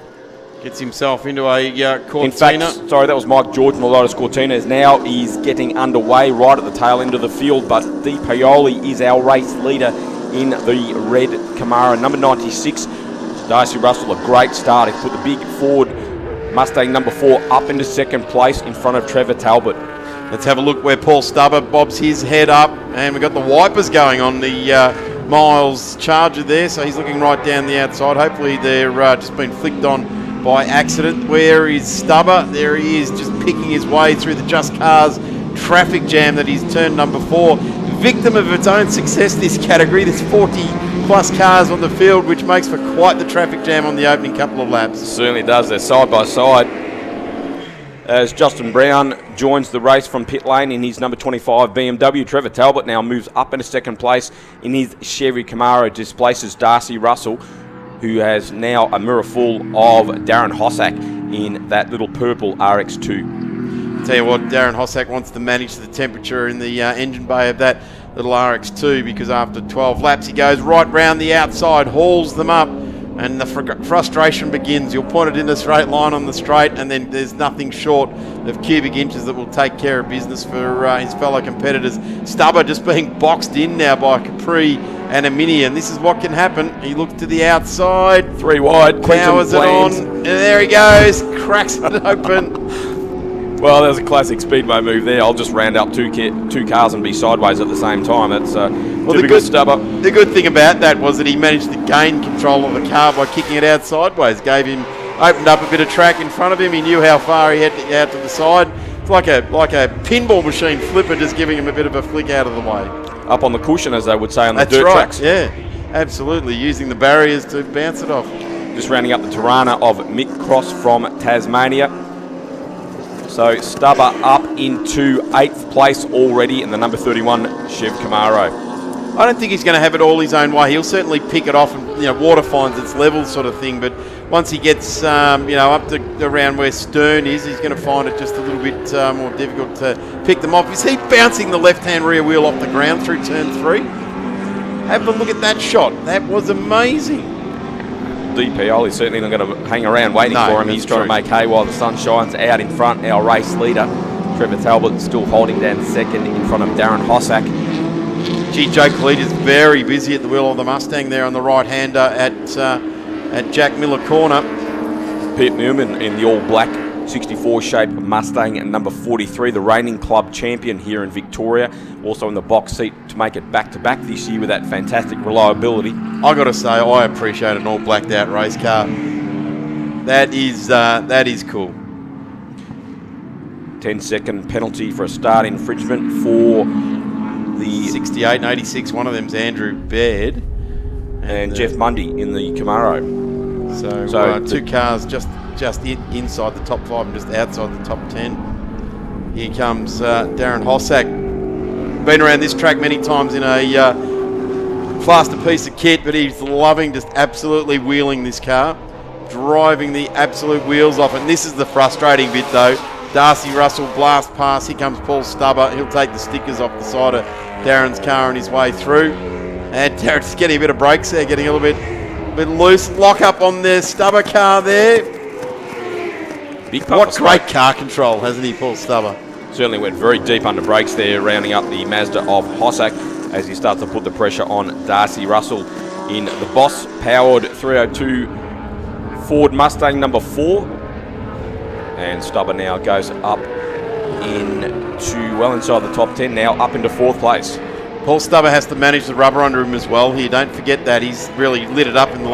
Gets himself into a Cortina. In fact, sorry, that was Mike George and the Lotus Cortina. Now he's getting underway right at the tail end of the field, but Di Pioli is our race leader in the red Camaro. Number 96, Darcy Russell, a great start. He put the big Ford Mustang number 4 up into second place in front of Trevor Talbot. Let's have a look where Paul Stubber bobs his head up, and we've got the wipers going on the Miles Charger there, so he's looking right down the outside. Hopefully they're just been flicked on by accident. Where is Stubber? There he is, just picking his way through the Just Cars traffic jam that he's turned number 4. Victim of its own success, this category. There's 40 plus cars on the field, which makes for quite the traffic jam on the opening couple of laps. Certainly does. They're side by side. As Justin Brown joins the race from pit lane in his number 25 BMW. Trevor Talbot now moves up into second place in his Chevy Camaro, displaces Darcy Russell, who has now a mirror full of Darren Hossack in that little purple RX2. Tell you what, Darren Hossack wants to manage the temperature in the engine bay of that little RX2, because after 12 laps he goes right round the outside, hauls them up, and the frustration begins. You'll point it in a straight line on the straight, and then there's nothing short of cubic inches that will take care of business for his fellow competitors. Stubber just being boxed in now by Capri and a Mini, and this is what can happen. He looks to the outside. 3 wide. Powers it on. And there he goes. Cracks it open. Well, there's a classic Speedway move there. I'll just round up two cars and be sideways at the same time. That's typical Stubber. The good thing about that was that he managed to gain control of the car by kicking it out sideways. Opened up a bit of track in front of him. He knew how far he had to get out to the side. It's like a pinball machine flipper, just giving him a bit of a flick out of the way. Up on the cushion, as they would say on the That's dirt right. tracks. Yeah, absolutely. Using the barriers to bounce it off. Just rounding up the Tirana of Mick Cross from Tasmania. So Stubber up into 8th place already in the number 31 Chev Camaro. I don't think he's going to have it all his own way. He'll certainly pick it off, and water finds its level, sort of thing. But once he gets up to around where Stern is, he's going to find it just a little bit more difficult to pick them off. Is he bouncing the left-hand rear wheel off the ground through turn 3? Have a look at that shot. That was amazing. Di Pioli certainly not going to hang around waiting for him. He's trying to make hay while the sun shines. Out in front, our race leader, Trevor Talbot, still holding down second in front of Darren Hossack. Gee, Joe Collegia's very busy at the wheel of the Mustang there on the right-hander at Jack Miller Corner. Pete Newman in the all-black 64 shape Mustang and number 43, the reigning club champion here in Victoria. Also in the box seat to make it back-to-back this year with that fantastic reliability. I got to say, I appreciate an all blacked out race car. That is cool. 10-second penalty for a start infringement for the 68 and 86. One of them's Andrew Baird and Jeff Mundy in the Camaro. So 2 cars just inside the top 5 and just outside the top 10 Here comes Darren Hossack. Been around this track many times in a plaster piece of kit, but he's loving just absolutely wheeling this car, driving the absolute wheels off it. And this is the frustrating bit though. Darcy Russell blast past. Here comes Paul Stubber. He'll take the stickers off the side of Darren's car on his way through. And Darren's getting a bit of brakes there, getting a little bit loose. Lock up on the Stubber car there. What great car control, hasn't he, Paul Stubber? Certainly went very deep under brakes there, rounding up the Mazda of Hossack as he starts to put the pressure on Darcy Russell in the Boss powered 302 Ford Mustang number 4. And Stubber now goes up into well inside the top 10, now up into 4th place. Paul Stubber has to manage the rubber under him as well here. Don't forget that. He's really lit it up in the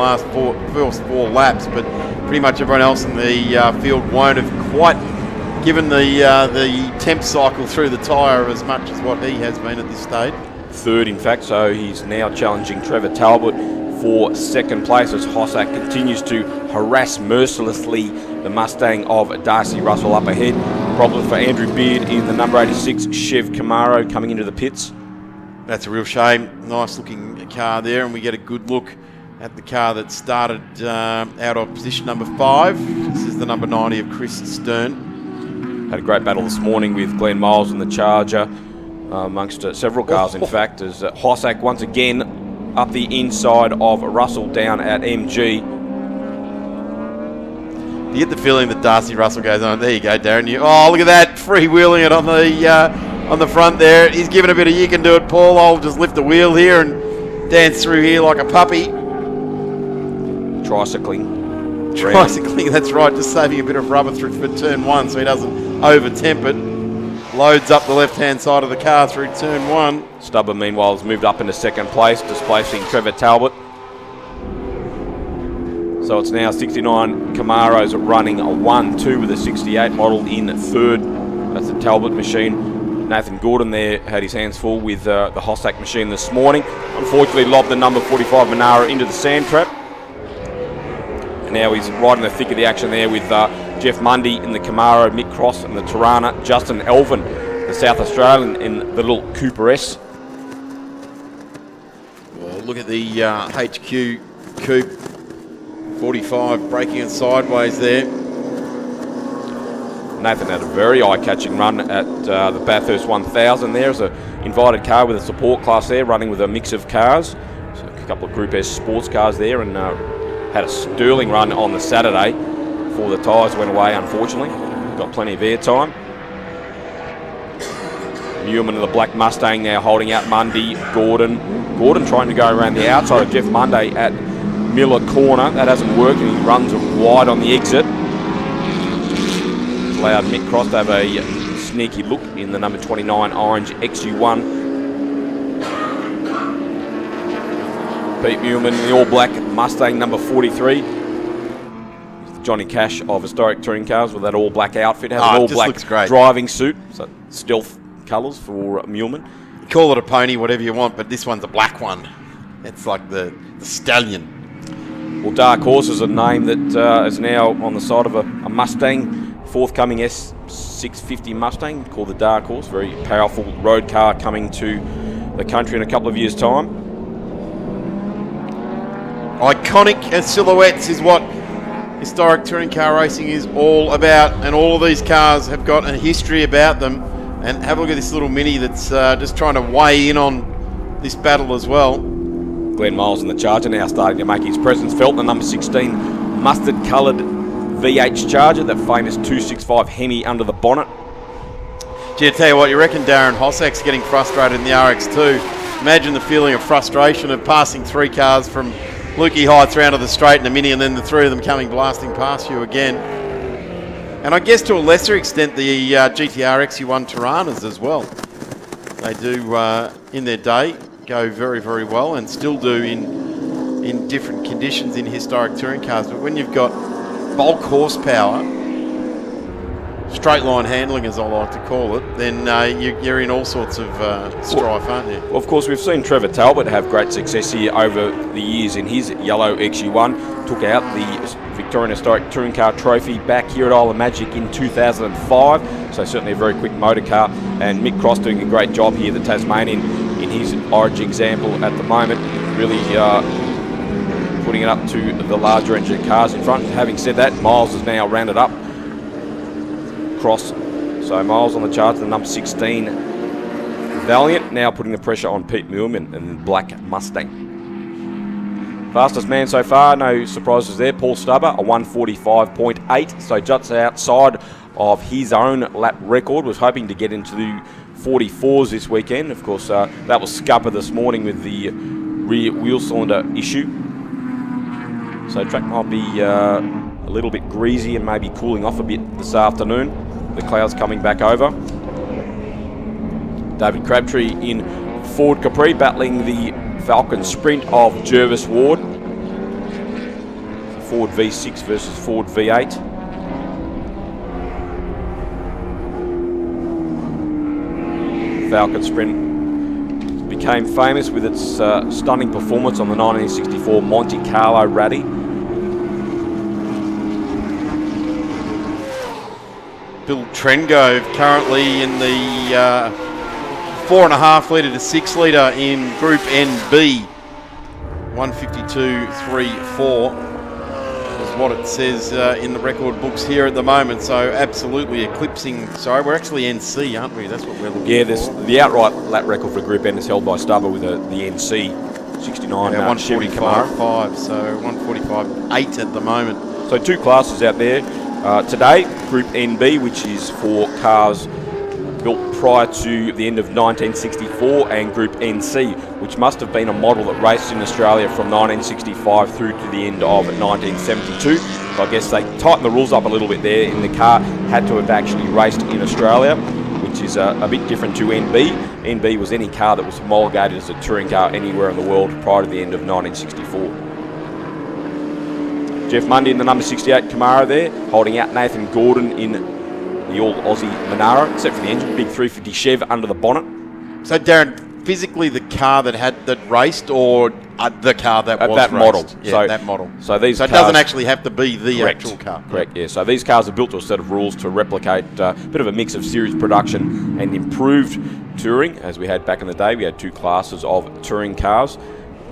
first four laps, but pretty much everyone else in the field won't have quite given the temp cycle through the tyre as much as what he has been at this stage. 3rd, in fact, so he's now challenging Trevor Talbot for 2nd place as Hossack continues to harass mercilessly the Mustang of Darcy Russell up ahead. Problem for Andrew Beard in the number 86 Chev Camaro coming into the pits. That's a real shame. Nice looking car there, and we get a good look at the car that started out of position number 5. This is the number 90 of Chris Stern. Had a great battle this morning with Glenn Miles and the Charger, amongst several cars in fact, as Hossack once again up the inside of Russell down at MG. You get the feeling that Darcy Russell goes on. There you go, Darren. Oh, look at that, freewheeling it on the front there. He's giving a bit of, you can do it, Paul. I'll just lift the wheel here and dance through here like a puppy. Tricycling, that's right. Just saving a bit of rubber through for turn 1 so he doesn't over-temp it. Loads up the left-hand side of the car through turn 1. Stubber, meanwhile, has moved up into 2nd place, displacing Trevor Talbot. So it's now 69 Camaros running a 1-2 with a 68 model in 3rd. That's the Talbot machine. Nathan Gordon there had his hands full with the Hossack machine this morning. Unfortunately lobbed the number 45 Monaro into the sand trap. And now he's right in the thick of the action there with Jeff Mundy in the Camaro, Mick Cross in the Tirana, Justin Elvin, the South Australian, in the little Cooper S. Well, look at the HQ Coupe 45 braking it sideways there. Nathan had a very eye-catching run at the Bathurst 1000 there as an invited car with a support class there, running with a mix of cars. So a couple of Group S sports cars there, and had a sterling run on the Saturday before the tyres went away, unfortunately. Got plenty of air time. Newman of the black Mustang now holding out Mundy, Gordon. Gordon trying to go around the outside of Jeff Munday at Miller Corner. That hasn't worked, and he runs wide on the exit. Allowed Mick Cross to have a sneaky look in the number 29 orange XU1. Pete Newman in the all-black Mustang number 43. He's the Johnny Cash of historic touring cars with that all-black outfit. Has an all-black driving suit. So stealth colours for Newman. Call it a pony, whatever you want, but this one's a black one. It's like the stallion. Well, Dark Horse is a name that is now on the side of a Mustang, forthcoming S650 Mustang called the Dark Horse. Very powerful road car coming to the country in a couple of years' time. Iconic silhouettes is what historic touring car racing is all about, and all of these cars have got a history about them. And have a look at this little Mini that's just trying to weigh in on this battle as well. Glenn Miles in the Charger now starting to make his presence felt. The number 16 mustard-coloured VH Charger, that famous 265 Hemi under the bonnet. Gee, I tell you what, you reckon Darren Hossack's getting frustrated in the RX2. Imagine the feeling of frustration of passing 3 cars from Lukey Heights round to the straight in a Mini, and then the 3 of them coming blasting past you again. And I guess to a lesser extent the GTR XU1 Tiranas as well. They do, in their day, go very, very well, and still do in different conditions in historic touring cars. But when you've got bulk horsepower straight line handling, as I like to call it, then you're in all sorts of strife, aren't you? Well, of course, we've seen Trevor Talbot have great success here over the years in his yellow XU1. Took out the Victorian Historic Touring Car Trophy back here at Island Magic in 2005. So certainly a very quick motor car. And Mick Cross doing a great job here, the Tasmanian, in his Origin example at the moment. Really putting it up to the larger engine cars in front. Having said that, Miles has now rounded up Cross. So Miles on the charts, the number 16 Valiant, now putting the pressure on Pete Millman and Black Mustang. Fastest man so far, no surprises there, Paul Stubber, a 1:45.8, so just outside of his own lap record. Was hoping to get into the 44s this weekend. Of course, that was scupper this morning with the rear wheel cylinder issue. So track might be a little bit greasy and maybe cooling off a bit this afternoon. The clouds coming back over. David Crabtree in Ford Capri battling the Falcon Sprint of Jervis Ward. Ford V6 versus Ford V8. Falcon Sprint became famous with its stunning performance on the 1964 Monte Carlo Rally. Bill Trengove currently in the 4.5 litre to 6 litre in Group NB. 152.34 is what it says in the record books here at the moment. So absolutely eclipsing. Sorry, we're actually NC, aren't we? That's what we're looking for. The outright lap record for Group N is held by Stubber with the NC 69. 145.5, so 145.8 at the moment. So two classes out there today. Group NB, which is for cars built prior to the end of 1964, and Group NC, which must have been a model that raced in Australia from 1965 through to the end of 1972. So I guess they tightened the rules up a little bit there, and the car had to have actually raced in Australia, which is a bit different to NB. NB was any car that was homologated as a touring car anywhere in the world prior to the end of 1964. Jeff Mundy in the number 68 Camaro there, holding out Nathan Gordon in the all-Aussie Monaro, except for the engine, big 350 Chev under the bonnet. So Darren, physically the car that raced, or the car that was that raced? model. Yeah, So that model. So these So it cars, doesn't actually have to be the correct, actual car. Correct, yeah. So these cars are built to a set of rules to replicate a bit of a mix of series production and improved touring, as we had back in the day. We had two classes of touring cars.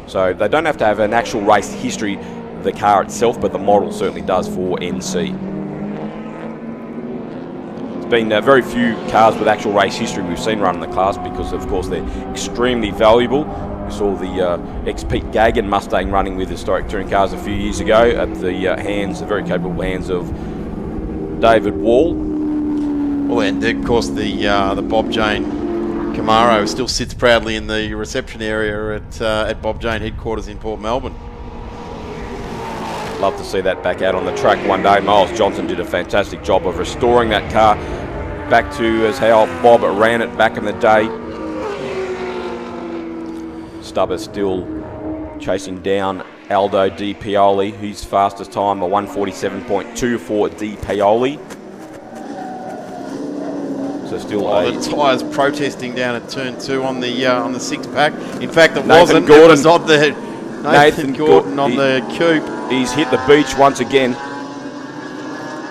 So they don't have to have an actual race history, the car itself, but the model certainly does for NC. It's been very few cars with actual race history we've seen run in the class because, of course, they're extremely valuable. We saw the ex-Pete Gagan Mustang running with historic touring cars a few years ago at the the very capable hands of David Wall. Well, and of course the Bob Jane Camaro still sits proudly in the reception area at Bob Jane headquarters in Port Melbourne. Love to see that back out on the track one day. Miles Johnson did a fantastic job of restoring that car back to as how Bob ran it back in the day. Stubber still chasing down Aldo Di Pioli, whose fastest time, a 1:47.2 for Di Pioli. So still the tyres protesting down at turn 2 on the 6-pack. In fact, it Nathan wasn't. Gordon. It was on the Nathan Gordon on the coupe. He's hit the beach once again.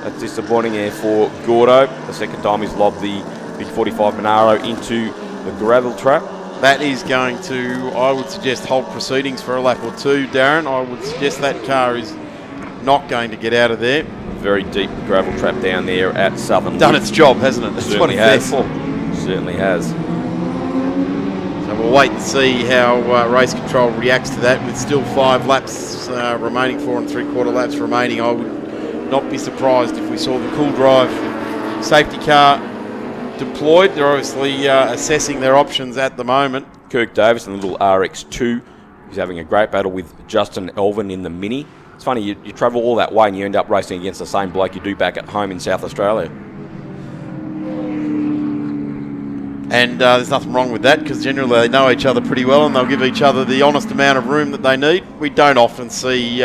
That's disappointing there for Gordo. The second time he's lobbed the big 45 Monaro into the gravel trap. That is going to, I would suggest, halt proceedings for a lap or two, Darren. I would suggest that car is not going to get out of there. Very deep gravel trap down there at Southern. Done its job, hasn't it? That's what it's there for. Certainly has. So we'll wait and see how race control reacts to that. With still 5 laps remaining, 4 3/4 laps remaining, I would not be surprised if we saw the Cool Drive safety car deployed. They're obviously assessing their options at the moment. Kirk Davis in the little RX2. He's having a great battle with Justin Elvin in the Mini. It's funny, you travel all that way and you end up racing against the same bloke you do back at home in South Australia. And there's nothing wrong with that, because generally they know each other pretty well and they'll give each other the honest amount of room that they need. We don't often see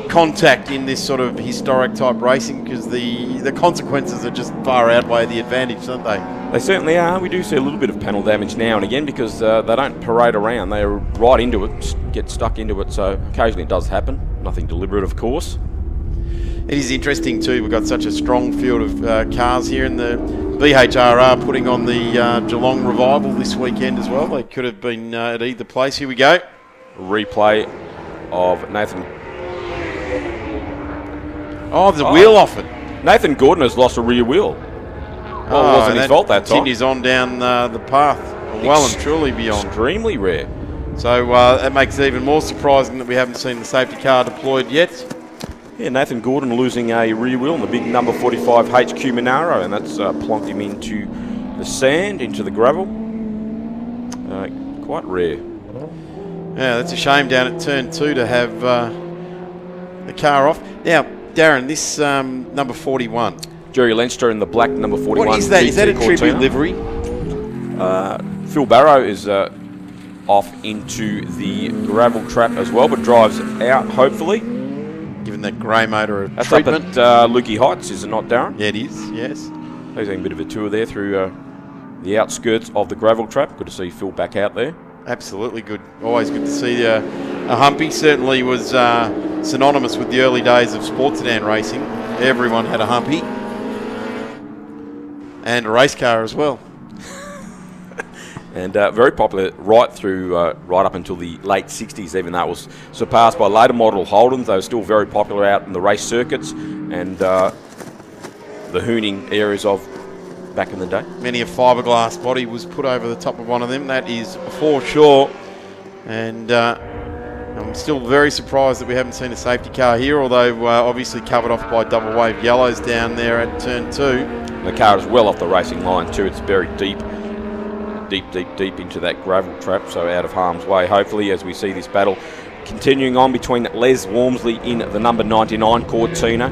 contact in this sort of historic type racing, because the consequences are just far outweigh the advantage, don't they? They certainly are. We do see a little bit of panel damage now and again because they don't parade around. They're right into it, get stuck into it, so occasionally it does happen. Nothing deliberate, of course. It is interesting too, we've got such a strong field of cars here, and the BHRR putting on the Geelong Revival this weekend as well. They could have been at either place. Here we go. Replay of Nathan. Oh, there's a wheel off it. Nathan Gordon has lost a rear wheel. Well, it wasn't his fault that time. Continues on down the path, well and truly beyond. Extremely rare. So that makes it even more surprising that we haven't seen the safety car deployed yet. Yeah, Nathan Gordon losing a rear wheel in the big number 45 HQ Monaro, and that's plonked him into the sand, into the gravel. Quite rare. Yeah, that's a shame down at turn 2 to have the car off. Now, Darren, this number 41. Jerry Leinster in the black number 41. What is that? Is that a tribute livery? Phil Barrow is off into the gravel trap as well, but drives out, hopefully. Given that grey motor a That's treatment. up at Lukey Heights, is it not, Darren? Yeah, it is, yes. He's having a bit of a tour there through the outskirts of the gravel trap. Good to see Phil back out there. Absolutely good. Always good to see a humpy. Certainly was synonymous with the early days of sports sedan racing. Everyone had a humpy. And a race car as well. And very popular right through, right up until the late 60s, even though it was surpassed by later model Holdens. They were still very popular out in the race circuits and the hooning areas of back in the day. Many a fiberglass body was put over the top of one of them, that is for sure. And I'm still very surprised that we haven't seen a safety car here, although obviously covered off by double wave yellows down there at turn 2. The car is well off the racing line too. It's very deep into that gravel trap, so out of harm's way, hopefully, as we see this battle continuing on between Les Wormsley in the number 99 Cortina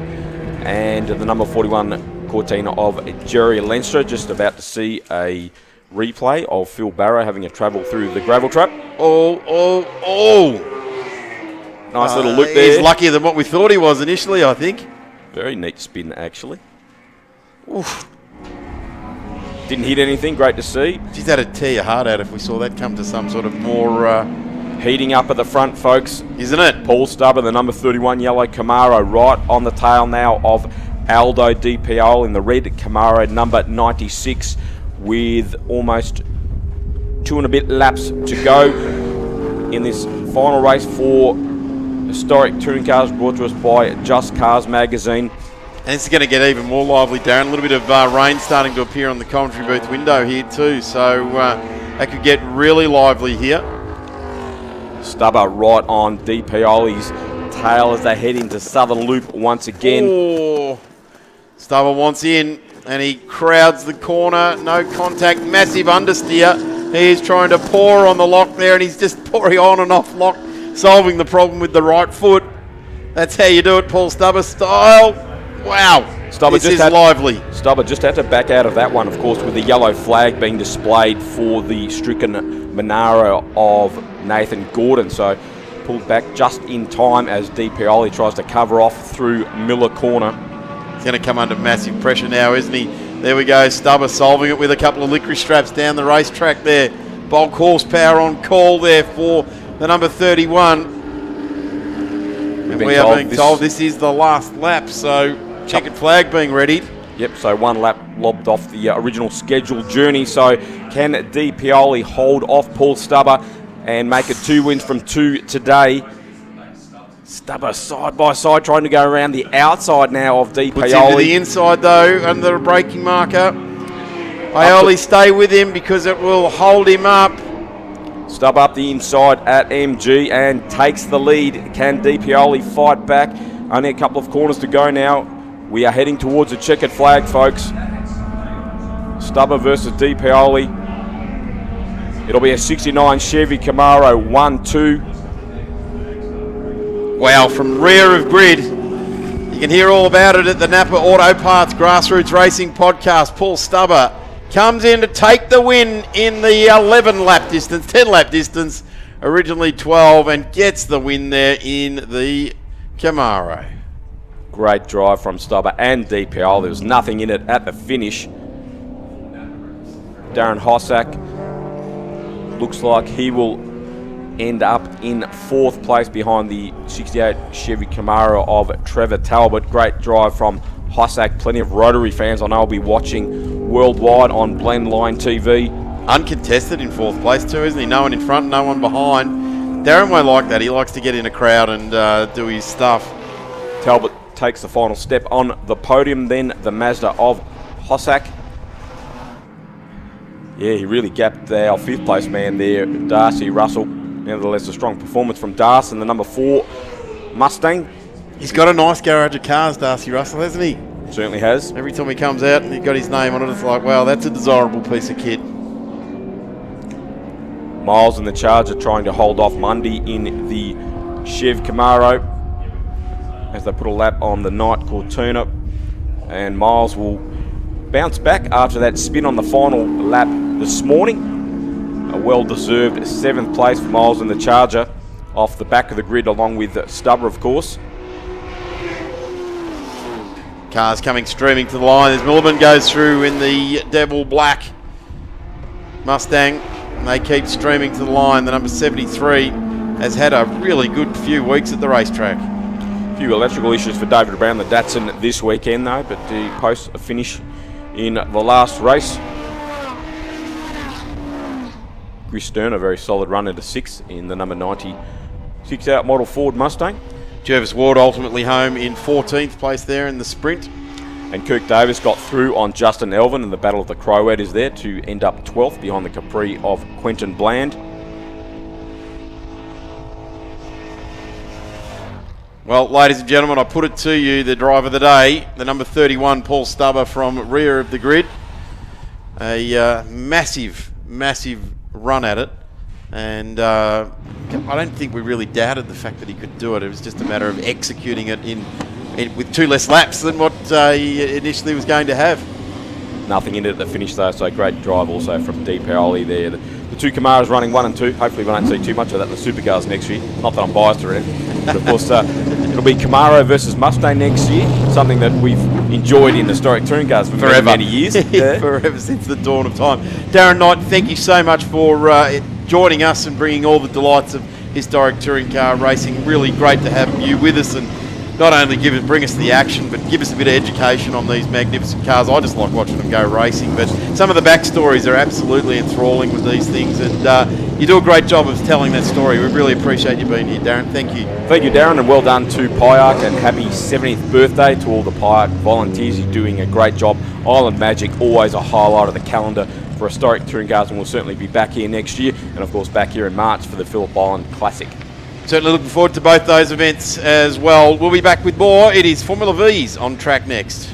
and the number 41 Cortina of Jerry Leinster. Just about to see a replay of Phil Barrow having a travel through the gravel trap. Nice little loop there. He's luckier than what we thought he was initially, I think. Very neat spin, actually. Oof. Didn't hit anything, great to see. Geez, that'd tear your heart out if we saw that come to some sort of more... heating up at the front, folks. Isn't it? Paul Stubber, the number 31 yellow Camaro, right on the tail now of Aldo Di Piole in the red Camaro, number 96, with almost 2 and a bit laps to go in this final race for Historic Touring Cars, brought to us by Just Cars magazine. And it's going to get even more lively, Darren. A little bit of rain starting to appear on the commentary booth window here too, so that could get really lively here. Stubber right on Di Piole's tail as they head into Southern Loop once again. Oh, Stubber wants in, and he crowds the corner. No contact, massive understeer. He is trying to pour on the lock there, and he's just pouring on and off lock, solving the problem with the right foot. That's how you do it, Paul Stubber style. Wow, Stubber this is lively. Stubber just had to back out of that one, of course, with the yellow flag being displayed for the stricken Monaro of Nathan Gordon. So pulled back just in time as Di Piole tries to cover off through Miller Corner. He's going to come under massive pressure now, isn't he? There we go, Stubber solving it with a couple of licorice straps down the racetrack there. Bulk horsepower on call there for the number 31. We are being told this is the last lap, so checkered flag being readied. Yep, so 1 lap lobbed off the original scheduled journey. So can Di Piole hold off Paul Stubber and make it 2 wins from 2 today? Stubber side by side trying to go around the outside now of Di Piole. Puts into the inside though, under a braking marker. Piole stay with him because it will hold him up. Stubber up the inside at MG and takes the lead. Can Di Piole fight back? Only a couple of corners to go now. We are heading towards a checkered flag, folks. Stubber versus Di Piole. It'll be a 69 Chevy Camaro 1-2. Wow, from rear of grid. You can hear all about it at the Napa Auto Parts Grassroots Racing Podcast. Paul Stubber comes in to take the win in the 10 lap distance, originally 12, and gets the win there in the Camaro. Great drive from Stubber and DPL. There was nothing in it at the finish. Darren Hossack looks like he will end up in 4th place behind the 68 Chevy Camaro of Trevor Talbot. Great drive from Hossack. Plenty of Rotary fans I know will be watching worldwide on Blendline TV. Uncontested in 4th place too, isn't he? No one in front, no one behind. Darren won't like that. He likes to get in a crowd and do his stuff. Talbot takes the final step on the podium, then the Mazda of Hossack. Yeah, he really gapped our 5th place man there, Darcy Russell. Nevertheless, a strong performance from Darcy and the number 4 Mustang. He's got a nice garage of cars, Darcy Russell, hasn't he? Certainly has. Every time he comes out and he's got his name on it, it's like, wow, that's a desirable piece of kit. Miles and the Charger trying to hold off Mundy in the Chev Camaro as they put a lap on the night called Turner. And Miles will bounce back after that spin on the final lap this morning. A well-deserved 7th place for Miles and the Charger off the back of the grid along with Stubber, of course. Cars coming streaming to the line as Milliman goes through in the Devil Black Mustang. And they keep streaming to the line. The number 73 has had a really good few weeks at the racetrack. A few electrical issues for David Brown, the Datsun, this weekend though, but he posts a finish in the last race. Chris Stern, a very solid run into 6th in the number 96 out model Ford Mustang. Jervis Ward ultimately home in 14th place there in the sprint. And Kirk Davis got through on Justin Elvin, and the Battle of the Crowhead is there to end up 12th behind the Capri of Quentin Bland. Well, ladies and gentlemen, I put it to you, the driver of the day, the number 31, Paul Stubber from rear of the grid. A massive run at it. And I don't think we really doubted the fact that he could do it. It was just a matter of executing it with 2 less laps than what he initially was going to have. Nothing in it at the finish though, so great drive also from Dee Paoli there. The 2 Camaros running 1 and 2. Hopefully we don't see too much of that in the Supercars next year. Not that I'm biased or anything. But of course it'll be Camaro versus Mustang next year. Something that we've enjoyed in historic touring cars for many years. Forever since the dawn of time. Darren Knight, thank you so much for joining us and bringing all the delights of historic touring car racing. Really great to have you with us and not only bring us the action, but give us a bit of education on these magnificent cars. I just like watching them go racing, but some of the backstories are absolutely enthralling with these things, and you do a great job of telling that story. We really appreciate you being here, Darren. Thank you. Thank you, Darren, and well done to Pyack, and happy 70th birthday to all the Pyack volunteers. You're doing a great job. Island Magic, always a highlight of the calendar for historic touring cars, and we'll certainly be back here next year, and of course back here in March for the Phillip Island Classic. Certainly looking forward to both those events as well. We'll be back with more. It is Formula V's on track next.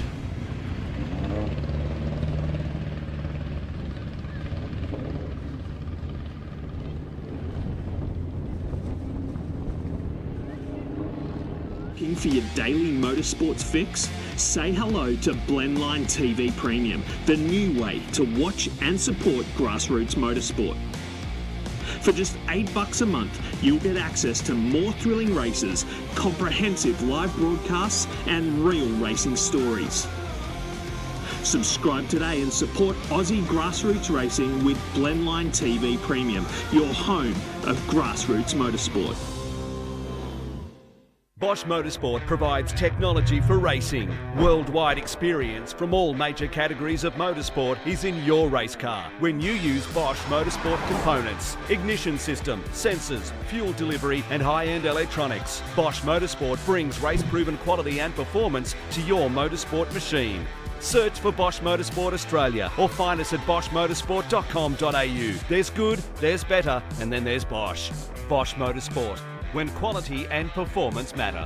Looking for your daily motorsports fix? Say hello to Blendline TV Premium, the new way to watch and support grassroots motorsport. For just $8 a month, you'll get access to more thrilling races, comprehensive live broadcasts, and real racing stories. Subscribe today and support Aussie grassroots racing with Blendline TV Premium, your home of grassroots motorsport. Bosch Motorsport provides technology for racing. Worldwide experience from all major categories of motorsport is in your race car when you use Bosch Motorsport components, ignition system, sensors, fuel delivery and high-end electronics. Bosch Motorsport brings race-proven quality and performance to your motorsport machine. Search for Bosch Motorsport Australia or find us at boschmotorsport.com.au. There's good, there's better, and then there's Bosch. Bosch Motorsport, when quality and performance matter.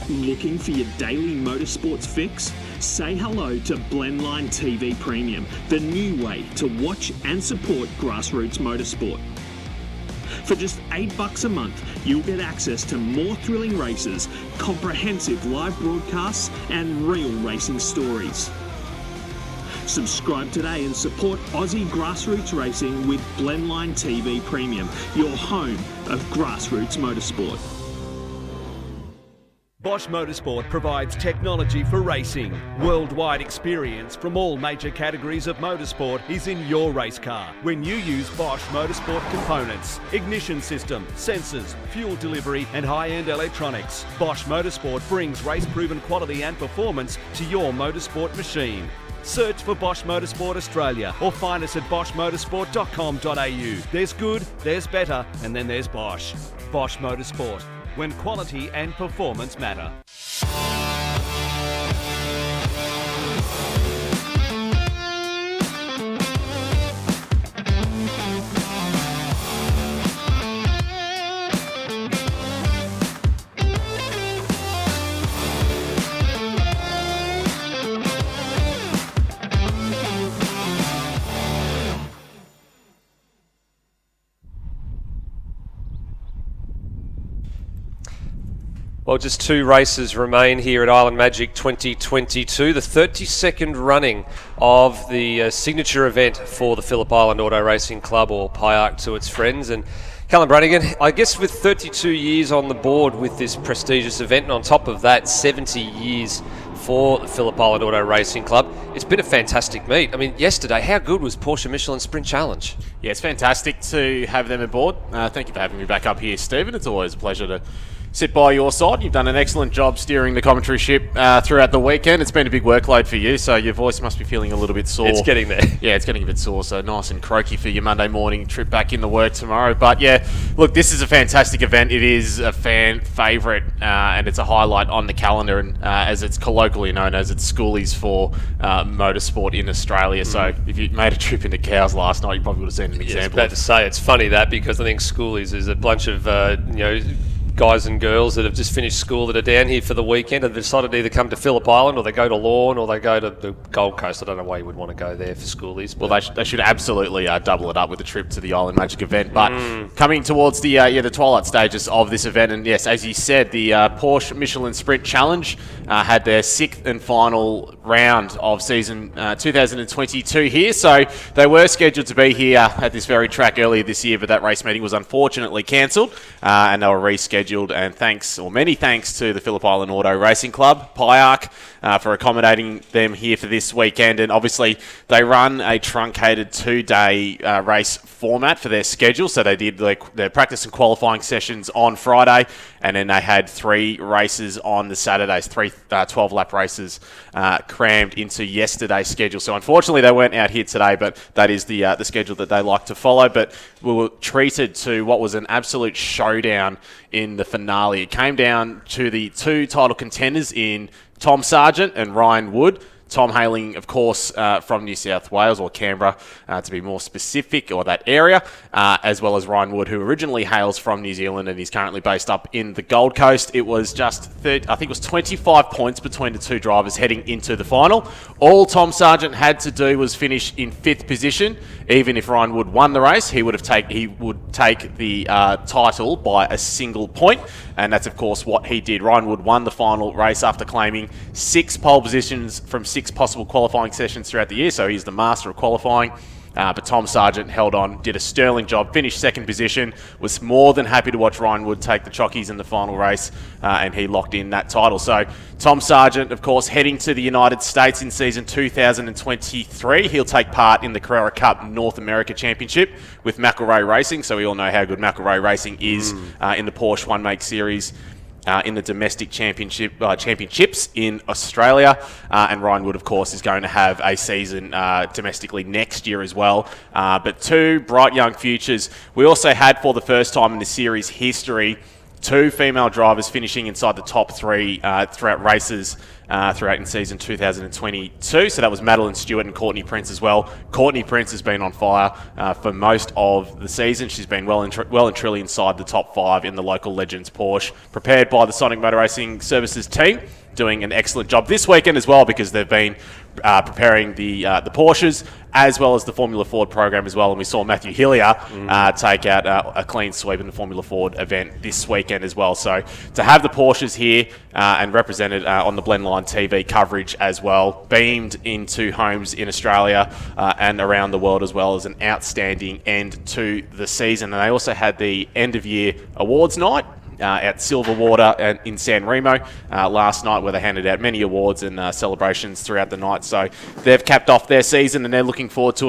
Looking for your daily motorsports fix? Say hello to Blendline TV Premium, the new way to watch and support grassroots motorsport. For just $8 a month, you'll get access to more thrilling races, comprehensive live broadcasts, and real racing stories. Subscribe today and support Aussie grassroots racing with Blendline TV Premium, your home of grassroots motorsport. Bosch Motorsport provides technology for racing. Worldwide experience from all major categories of motorsport is in your race car when you use Bosch Motorsport components, ignition system, sensors, fuel delivery and high-end electronics. Bosch Motorsport brings race-proven quality and performance to your motorsport machine. Search for Bosch Motorsport Australia or find us at boschmotorsport.com.au. There's good, there's better, and then there's Bosch. Bosch Motorsport, when quality and performance matter. Well, just 2 races remain here at Island Magic 2022, the 32nd running of the signature event for the Phillip Island Auto Racing Club, or PIARC to its friends. And Callum Brannigan, I guess with 32 years on the board with this prestigious event, and on top of that 70 years for the Phillip Island Auto Racing Club, it's been a fantastic meet. I mean, yesterday, how good was Porsche Michelin Sprint Challenge? Yeah, it's fantastic to have them aboard. Thank you for having me back up here, Stephen. It's always a pleasure to sit by your side. You've done an excellent job steering the commentary ship throughout the weekend. It's been a big workload for you, so your voice must be feeling a little bit sore. It's getting there. Yeah, it's getting a bit sore, so nice and croaky for your Monday morning trip back into work tomorrow. But yeah, look, this is a fantastic event. It is a fan favourite, and it's a highlight on the calendar, and as it's colloquially known as, it's schoolies for motorsport in Australia. So if you made a trip into Cows last night, you probably would have seen an example. I was about to say, it's funny that, because I think schoolies is a bunch of, guys and girls that have just finished school that are down here for the weekend and decided to either come to Phillip Island or they go to Lorne or they go to the Gold Coast. I don't know why you would want to go there for schoolies. Well, they should absolutely double it up with a trip to the Island Magic event. But coming towards the twilight stages of this event, and yes, as you said, the Porsche Michelin Sprint Challenge had their 6th and final round of season 2022 here. So they were scheduled to be here at this very track earlier this year, but that race meeting was unfortunately cancelled, and they were rescheduled. And many thanks to the Phillip Island Auto Racing Club, PIARC, for accommodating them here for this weekend. And obviously, they run a truncated 2-day race format for their schedule. So they did their practice and qualifying sessions on Friday, and then they had 3 races on the Saturdays, 3 12-lap races crammed into yesterday's schedule. So unfortunately, they weren't out here today, but that is the schedule that they like to follow. But we were treated to what was an absolute showdown in the finale. It came down to the 2 title contenders in Tom Sargent and Ryan Wood. Tom hailing, of course, from New South Wales, or Canberra, to be more specific, or that area, as well as Ryan Wood, who originally hails from New Zealand and is currently based up in the Gold Coast. It was just 25 points between the 2 drivers heading into the final. All Tom Sargent had to do was finish in 5th position. Even if Ryan Wood won the race, he would take the title by a single point, and that's of course what he did. Ryan Wood won the final race after claiming 6 pole positions from 6 possible qualifying sessions throughout the year, so he's the master of qualifying. But Tom Sargent held on, did a sterling job, finished 2nd position, was more than happy to watch Ryan Wood take the chockies in the final race, and he locked in that title. So Tom Sargent, of course, heading to the United States in season 2023. He'll take part in the Carrera Cup North America Championship with McElrea Racing, so we all know how good McElrea Racing is in the Porsche One Make Series. In the domestic championships in Australia. And Ryan Wood, of course, is going to have a season domestically next year as well. But 2 bright young futures. We also had, for the first time in the series history, 2 female drivers finishing inside the top 3 throughout races throughout in season 2022. So that was Madeline Stewart and Courtney Prince as well. Courtney Prince has been on fire for most of the season. She's been well and truly inside the top 5 in the local Legends Porsche, prepared by the Sonic Motor Racing Services team, doing an excellent job this weekend as well, because they've been preparing the Porsches as well as the Formula Ford program as well. And we saw Matthew Hillier take out a clean sweep in the Formula Ford event this weekend as well. So to have the Porsches here and represented on the Blendline TV coverage as well, beamed into homes in Australia and around the world as well, as an outstanding end to the season. And they also had the end of year awards night at Silverwater in San Remo last night, where they handed out many awards and celebrations throughout the night. So they've capped off their season, and they're looking forward to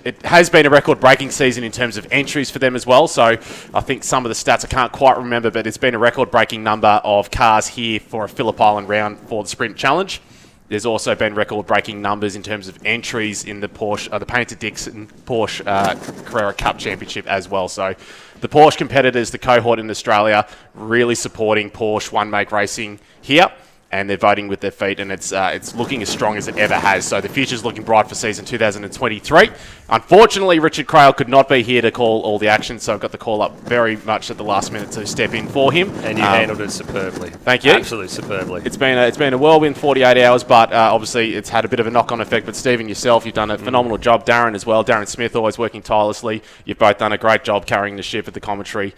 it has been a record-breaking season in terms of entries for them as well. So I think some of the stats I can't quite remember, but it's been a record-breaking number of cars here for a Phillip Island round for the Sprint Challenge. There's also been record-breaking numbers in terms of entries in the Porsche, the Painter-Dixon Porsche Carrera Cup Championship as well. So the Porsche competitors, the cohort in Australia, really supporting Porsche one-make racing here, and they're voting with their feet, and it's looking as strong as it ever has. So the future's looking bright for season 2023. Unfortunately, Richard Crail could not be here to call all the action, so I got the call up very much at the last minute to step in for him. And you handled it superbly. Thank you. Absolutely superbly. It's been a whirlwind 48 hours, but obviously it's had a bit of a knock-on effect. But Stephen, yourself, you've done a phenomenal job. Darren as well. Darren Smith, always working tirelessly. You've both done a great job carrying the ship at the commentary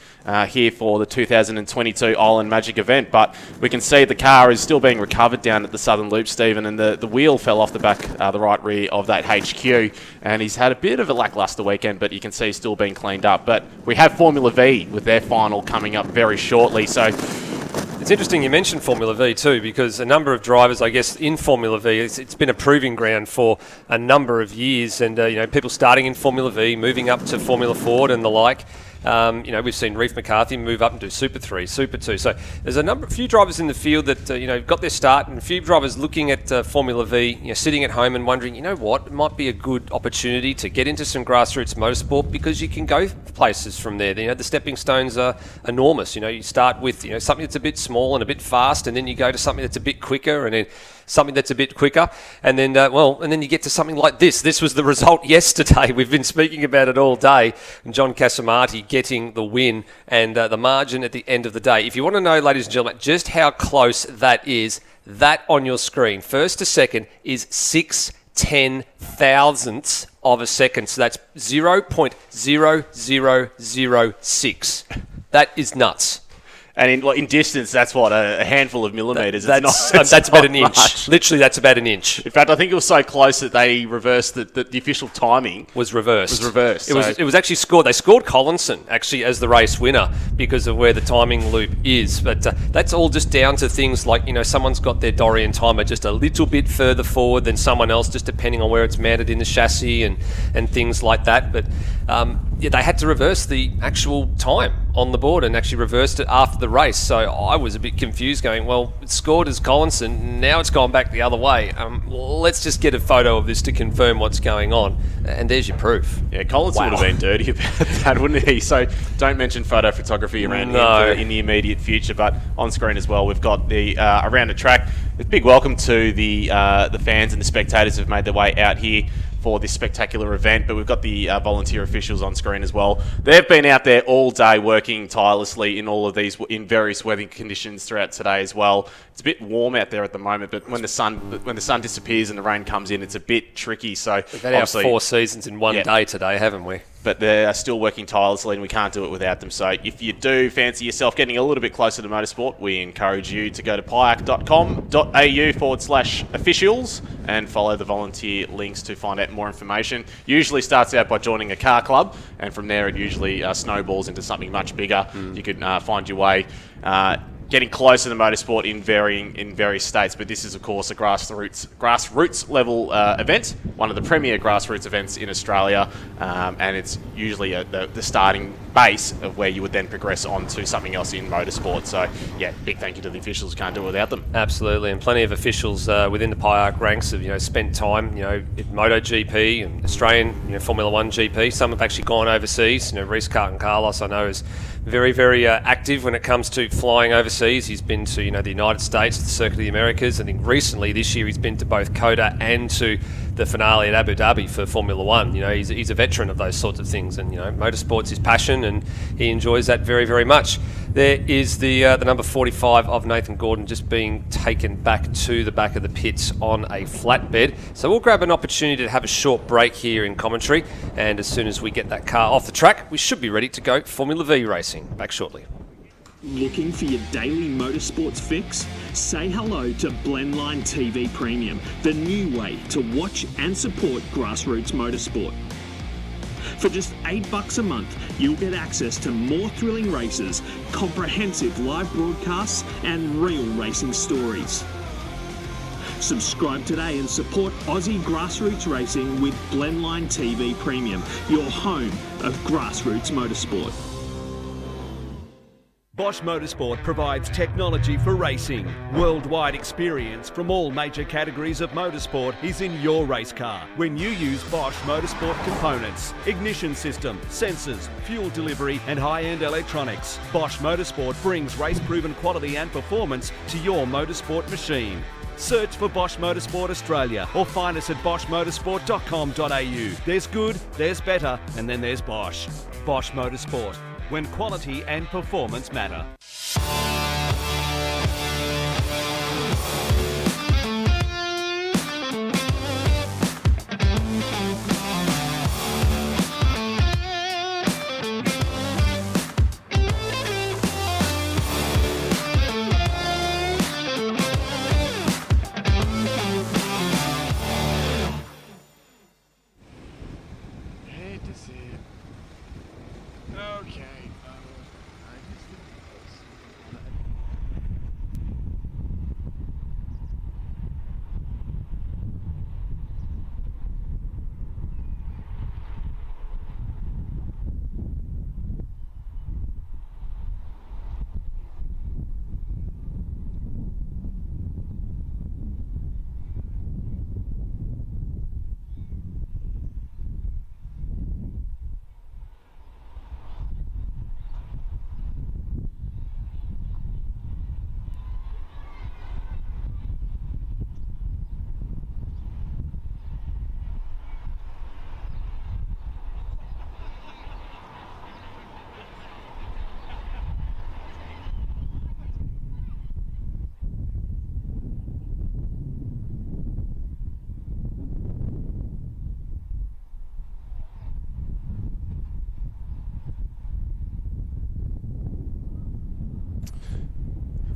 here for the 2022 Island Magic event. But we can see the car is still being recovered down at the Southern Loop, Stephen, and the wheel fell off the back, the right rear of that HQ, and he's had a bit of a lackluster weekend, but you can see he's still being cleaned up. But we have Formula V with their final coming up very shortly, so it's interesting you mentioned Formula V too, because a number of drivers, I guess, in Formula V, it's been a proving ground for a number of years, and people starting in Formula V, moving up to Formula Ford and the like. We've seen Reef McCarthy move up and do Super 3, Super 2. So there's a few drivers in the field that got their start, and a few drivers looking at Formula V, sitting at home and wondering, it might be a good opportunity to get into some grassroots motorsport, because you can go places from there. The stepping stones are enormous. You start with something that's a bit small and a bit fast, and then you go to something that's a bit quicker, and then something that's a bit quicker, and then and then you get to something like this. This was the result yesterday. We've been speaking about it all day. And John Casamati getting the win and the margin at the end of the day. If you want to know, ladies and gentlemen, just how close that is, that on your screen, first to second, is 6/10,000ths of a second. So that's 0.0006. That is nuts. And in distance, that's what, a handful of millimetres. That's about an inch. Literally, that's about an inch. In fact, I think it was so close that they reversed the official timing. Was reversed. It was actually scored. They scored Collinson, actually, as the race winner because of where the timing loop is. But that's all just down to things like, someone's got their Dorian timer just a little bit further forward than someone else, just depending on where it's mounted in the chassis and things like that. But they had to reverse the actual time on the board and actually reversed it after the race. So I was a bit confused, going, well, it's scored as Collinson, now it's gone back the other way. Let's just get a photo of this to confirm what's going on, and there's your proof. Yeah, Collinson would have been dirty about that, wouldn't he? So don't mention photo photography around him in the immediate future. But on screen as well, we've got the around the track. A big welcome to the fans and the spectators who've made their way out here for this spectacular event, but we've got the volunteer officials on screen as well. They've been out there all day working tirelessly in all of these, in various weather conditions throughout today as well. It's a bit warm out there at the moment, but when the sun disappears and the rain comes in, it's a bit tricky. So we've had our 4 seasons in one day today, haven't we? But they're still working tirelessly, and we can't do it without them. So if you do fancy yourself getting a little bit closer to motorsport, we encourage you to go to pyac.com.au/officials and follow the volunteer links to find out more information. Usually starts out by joining a car club, and from there it usually snowballs into something much bigger. You can find your way getting closer to motorsport in various states, but this is of course a grassroots level event, one of the premier grassroots events in Australia, and it's usually the starting base of where you would then progress on to something else in motorsport. So yeah, big thank you to the officials. Can't do it without them. Absolutely, and plenty of officials within the PIARC ranks have spent time in MotoGP and Australian Formula 1 GP. Some have actually gone overseas. Reece Carlton Carlos, I know, is very, very active when it comes to flying overseas overseas. He's been to the United States, the Circuit of the Americas. I think recently this year he's been to both COTA and to the finale at Abu Dhabi for Formula One. He's a veteran of those sorts of things, and motorsport's his passion, and he enjoys that very, very much. There is the number 45 of Nathan Gordon just being taken back to the back of the pits on a flatbed. So we'll grab an opportunity to have a short break here in commentary, and as soon as we get that car off the track, we should be ready to go Formula V racing. Back shortly. Looking for your daily motorsports fix? Say hello to Blendline TV Premium, the new way to watch and support grassroots motorsport. For just $8 a month, you'll get access to more thrilling races, comprehensive live broadcasts, and real racing stories. Subscribe today and support Aussie grassroots racing with Blendline TV Premium, your home of grassroots motorsport. Bosch Motorsport provides technology for racing. Worldwide experience from all major categories of motorsport is in your race car when you use Bosch Motorsport components, ignition system, sensors, fuel delivery and high-end electronics. Bosch Motorsport brings race-proven quality and performance to your motorsport machine. Search for Bosch Motorsport Australia or find us at boschmotorsport.com.au. There's good, there's better, and then there's Bosch. Bosch Motorsport, when quality and performance matter.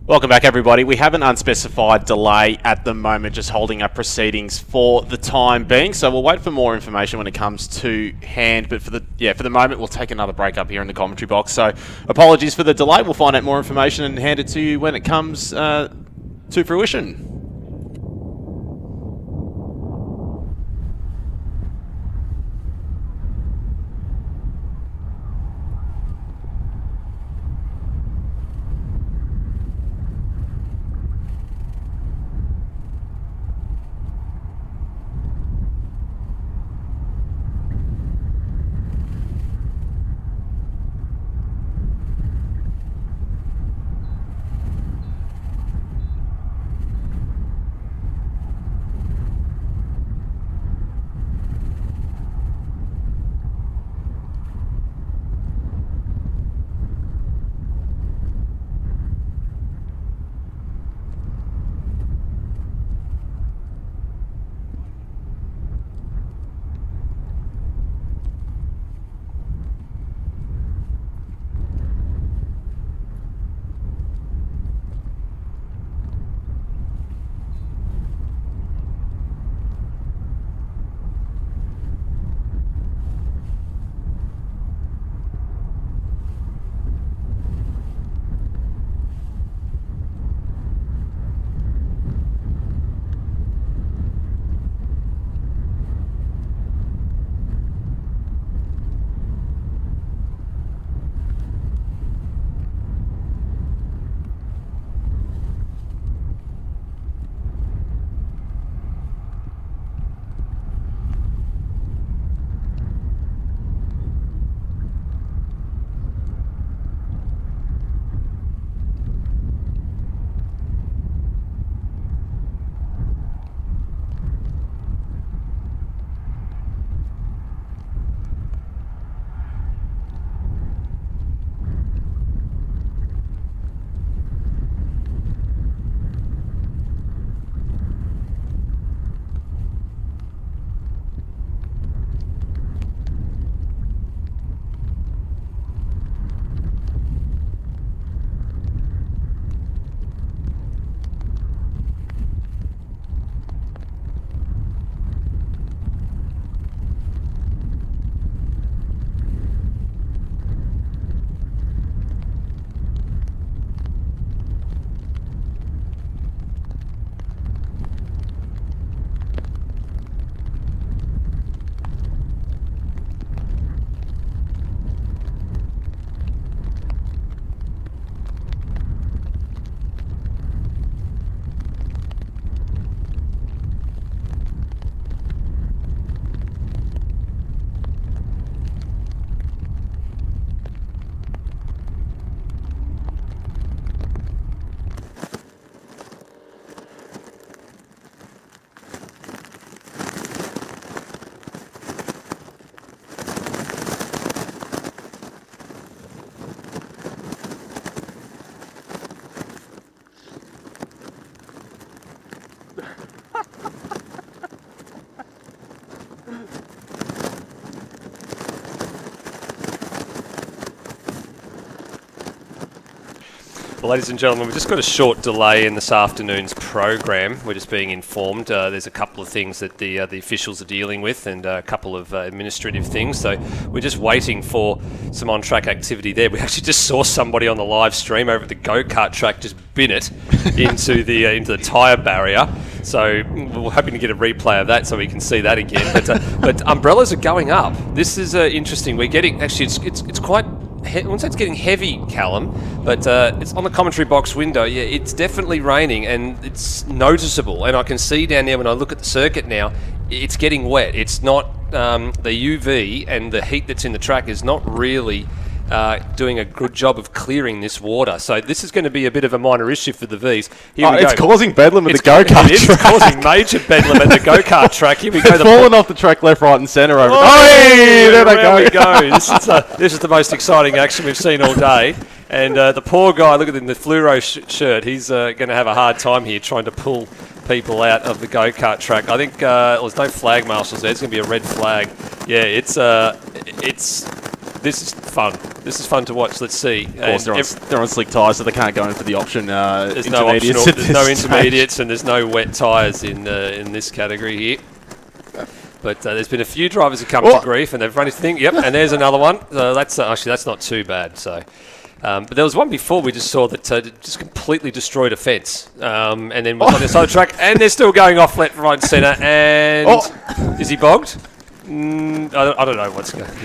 Welcome back, everybody. We have an unspecified delay at the moment, just holding up proceedings for the time being. So we'll wait for more information when it comes to hand. But for the moment, we'll take another break up here in the commentary box. So apologies for the delay. We'll find out more information and hand it to you when it comes to fruition. Well, ladies and gentlemen, we've just got a short delay in this afternoon's program. We're just being informed there's a couple of things that the officials are dealing with and a couple of administrative things. So we're just waiting for some on-track activity there. We actually just saw somebody on the live stream over at the go-kart track just bin it into the tyre barrier. So we're hoping to get a replay of that so we can see that again. But umbrellas are going up. This is interesting. We're getting actually it's quite. I wouldn't say it's getting heavy, Callum, but it's on the commentary box window. Yeah, it's definitely raining and it's noticeable. And I can see down there when I look at the circuit now, it's getting wet. It's not the UV and the heat that's in the track is not really doing a good job of clearing this water. So this is going to be a bit of a minor issue for the Vs. Here we go. It's causing bedlam at the go-kart track. It is causing major bedlam at the go-kart track. Here we go. It's falling off the track left, right and centre over. There we go. This is the most exciting action we've seen all day. And the poor guy, look at him, the fluoro shirt, he's going to have a hard time here trying to pull people out of the go-kart track. I think there's no flag marshals there. It's going to be a red flag. Yeah, this is fun. This is fun to watch. Let's see. Of course, they're on slick tyres, so they can't go in for the option. There's no optional. There's no intermediates, and there's no wet tyres in this category here. But there's been a few drivers who come to grief, and they've run his thing. Yep, and there's another one. That's actually that's not too bad. So, but there was one before we just saw that just completely destroyed a fence, and then was on this other track, and they're still going off left, right, and centre. And is he bogged? I don't know what's going on.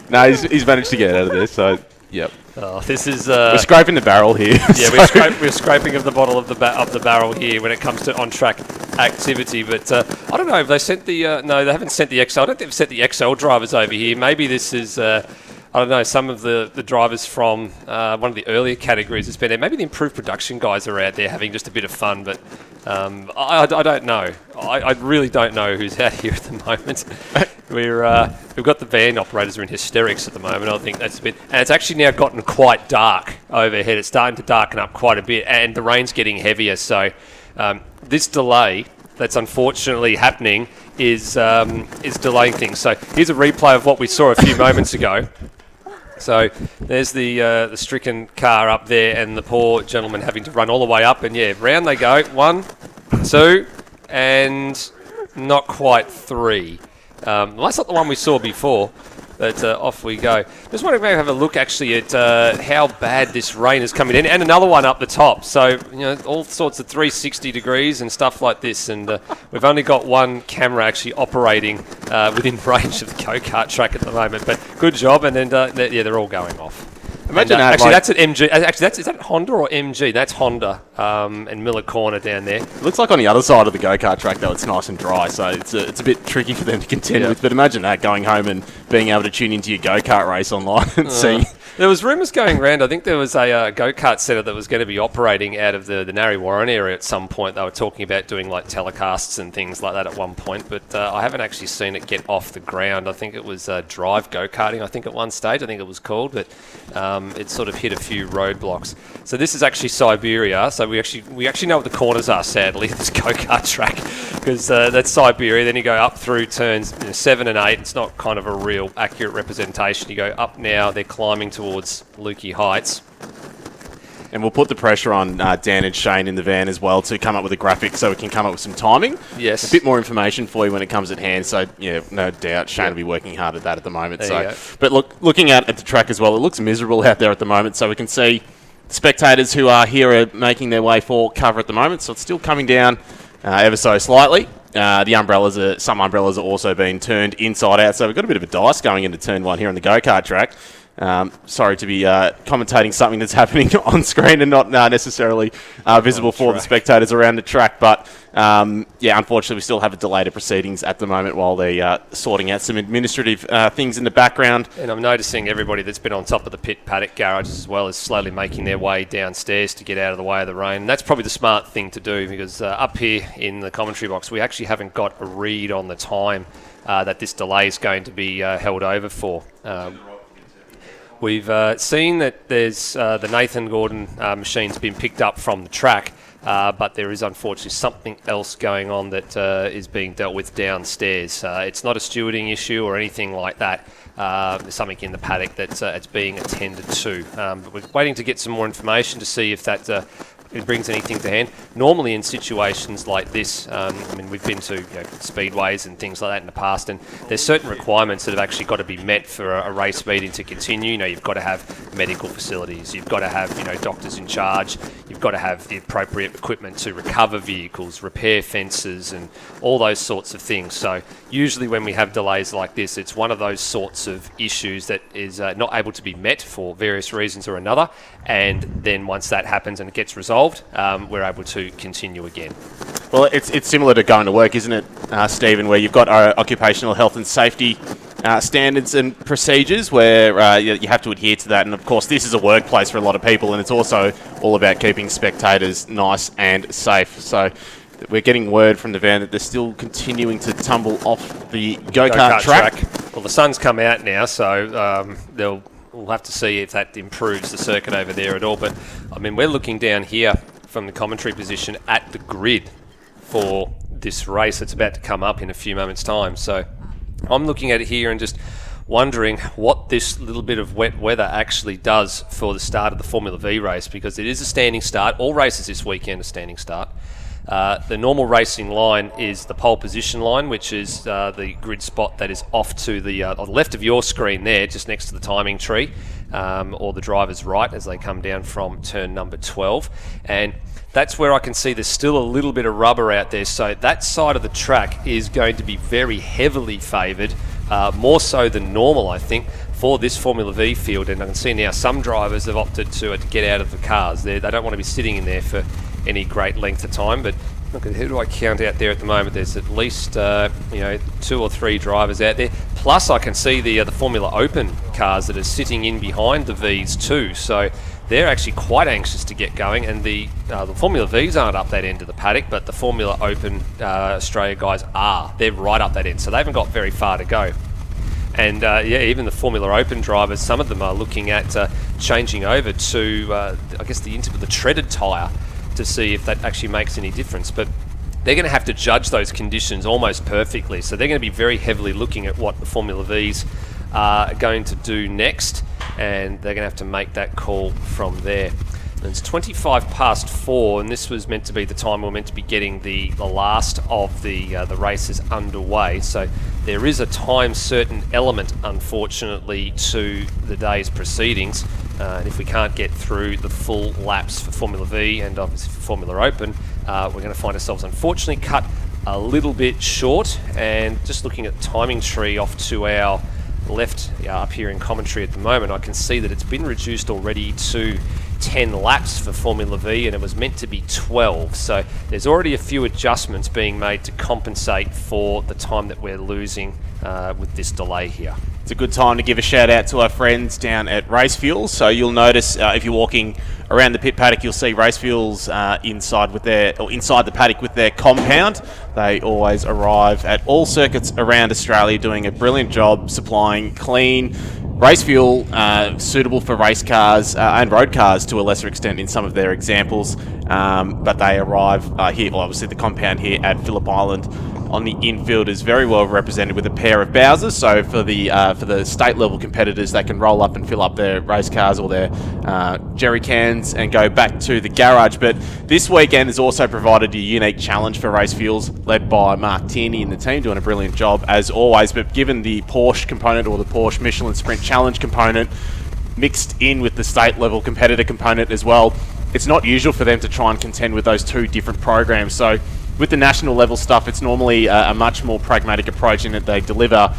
No, he's managed to get out of there, so, yep. Oh, this is... we're scraping the barrel here. Yeah, we're scraping of the bottle of the barrel here when it comes to on-track activity, but I don't know if they sent the... no, they haven't sent the XL. I don't think they've sent the XL drivers over here. Maybe this is... I don't know, some of the drivers from one of the earlier categories has been there. Maybe the improved production guys are out there having just a bit of fun, but I don't know. I really don't know who's out here at the moment. We've got the van operators are in hysterics at the moment. I think that's a bit... And it's actually now gotten quite dark overhead. It's starting to darken up quite a bit, and the rain's getting heavier. So this delay that's unfortunately happening is delaying things. So here's a replay of what we saw a few moments ago. So there's the stricken car up there and the poor gentleman having to run all the way up. And, yeah, round they go. 1, 2, and not quite 3. Well, that's not the one we saw before, but off we go. Just want to maybe have a look, actually, at how bad this rain is coming in. And another one up the top. So, all sorts of 360 degrees and stuff like this. And we've only got one camera actually operating within range of the go-kart track at the moment. But good job. And then, they're all going off. Imagine that. Actually, that's at MG. Actually, is that Honda or MG? That's Honda and Miller Corner down there. It looks like on the other side of the go-kart track, though, it's nice and dry, so it's a bit tricky for them to contend with. But imagine that, going home and being able to tune into your go-kart race online and seeing... There was rumours going around. I think there was a go-kart centre that was going to be operating out of the Narre Warren area at some point. They were talking about doing like telecasts and things like that at one point, but I haven't actually seen it get off the ground. I think it was drive go-karting, I think, at one stage. I think it was called, but it sort of hit a few roadblocks. So this is actually Siberia. So we actually know what the corners are, sadly, this go-kart track, because that's Siberia. Then you go up through turns 7 and 8. It's not kind of a real accurate representation. You go up now, they're climbing towards Lukey Heights. And we'll put the pressure on Dan and Shane in the van as well to come up with a graphic so we can come up with some timing. Yes. A bit more information for you when it comes at hand. So, yeah, no doubt Shane will be working hard at that at the moment. But looking at the track as well, it looks miserable out there at the moment. So we can see the spectators who are here are making their way for cover at the moment. So it's still coming down ever so slightly. Some umbrellas are also being turned inside out. So we've got a bit of a dice going into turn 1 here on the go-kart track. Sorry to be commentating something that's happening on screen and not necessarily visible for the spectators around the track. But, unfortunately, we still have a delay to proceedings at the moment while they're sorting out some administrative things in the background. And I'm noticing everybody that's been on top of the pit paddock garage as well is slowly making their way downstairs to get out of the way of the rain. And that's probably the smart thing to do, because up here in the commentary box, we actually haven't got a read on the time that this delay is going to be held over for. We've seen that there's the Nathan Gordon machine's been picked up from the track, but there is unfortunately something else going on that is being dealt with downstairs. It's not a stewarding issue or anything like that. there's something in the paddock that's it's being attended to. But we're waiting to get some more information to see if that it brings anything to hand. Normally in situations like this, I mean, we've been to speedways and things like that in the past, and there's certain requirements that have actually got to be met for a race meeting to continue. You've got to have medical facilities, you've got to have doctors in charge, you've got to have the appropriate equipment to recover vehicles, repair fences, and all those sorts of things. So usually when we have delays like this, it's one of those sorts of issues that is not able to be met for various reasons or another, and then once that happens and it gets resolved, we're able to continue again. Well, it's similar to going to work, isn't it, Stephen, where you've got occupational health and safety standards and procedures where you have to adhere to that. And, of course, this is a workplace for a lot of people, and it's also all about keeping spectators nice and safe. So we're getting word from the van that they're still continuing to tumble off the go-kart track. Well, the sun's come out now, so we'll have to see if that improves the circuit over there at all. But, I mean, we're looking down here from the commentary position at the grid for this race that's about to come up in a few moments' time. So I'm looking at it here and just wondering what this little bit of wet weather actually does for the start of the Formula V race, because it is a standing start. All races this weekend are standing start. The normal racing line is the pole position line, which is the grid spot that is off to the left of your screen there, just next to the timing tree, or the driver's right as they come down from turn number 12. And that's where I can see there's still a little bit of rubber out there. So that side of the track is going to be very heavily favoured, more so than normal, I think, for this Formula V field. And I can see now some drivers have opted to get out of the cars. They don't want to be sitting in there for any great length of time. But look at who do I count out there at the moment? There's at least 2 or 3 drivers out there. Plus I can see the Formula Open cars that are sitting in behind the Vs too. So they're actually quite anxious to get going, and the Formula Vs aren't up that end of the paddock, but the Formula Open Australia guys are. They're right up that end, so they haven't got very far to go. And even the Formula Open drivers, some of them are looking at changing over to, I guess, the treaded tyre to see if that actually makes any difference. But they're going to have to judge those conditions almost perfectly. So they're going to be very heavily looking at what the Formula Vs are going to do next, and they're going to have to make that call from there. And it's 25 past 4, and this was meant to be the time we're meant to be getting the last of the races underway. So there is a time certain element, unfortunately, to the day's proceedings. And if we can't get through the full laps for Formula V and obviously for Formula Open, we're going to find ourselves unfortunately cut a little bit short. And just looking at the timing tree off to our left up here in commentary at the moment, I can see that it's been reduced already to 10 laps for Formula V, and it was meant to be 12. So there's already a few adjustments being made to compensate for the time that we're losing with this delay here. It's a good time to give a shout out to our friends down at Race Fuels. So you'll notice if you're walking around the pit paddock, you'll see Race Fuels inside the paddock with their compound. They always arrive at all circuits around Australia, doing a brilliant job supplying clean race fuel suitable for race cars and road cars to a lesser extent in some of their examples. But they arrive here. Well, obviously the compound here at Phillip Island on the infield is very well represented with a pair of Bowsers. So for the state level competitors, they can roll up and fill up their race cars or their jerry cans and go back to the garage. But this weekend has also provided a unique challenge for Race Fuels, led by Mark Tierney and the team, doing a brilliant job as always. But given the Porsche component, or the Porsche Michelin Sprint Challenge component, mixed in with the state level competitor component as well, it's not usual for them to try and contend with those two different programs. So with the national level stuff, it's normally a much more pragmatic approach in that they deliver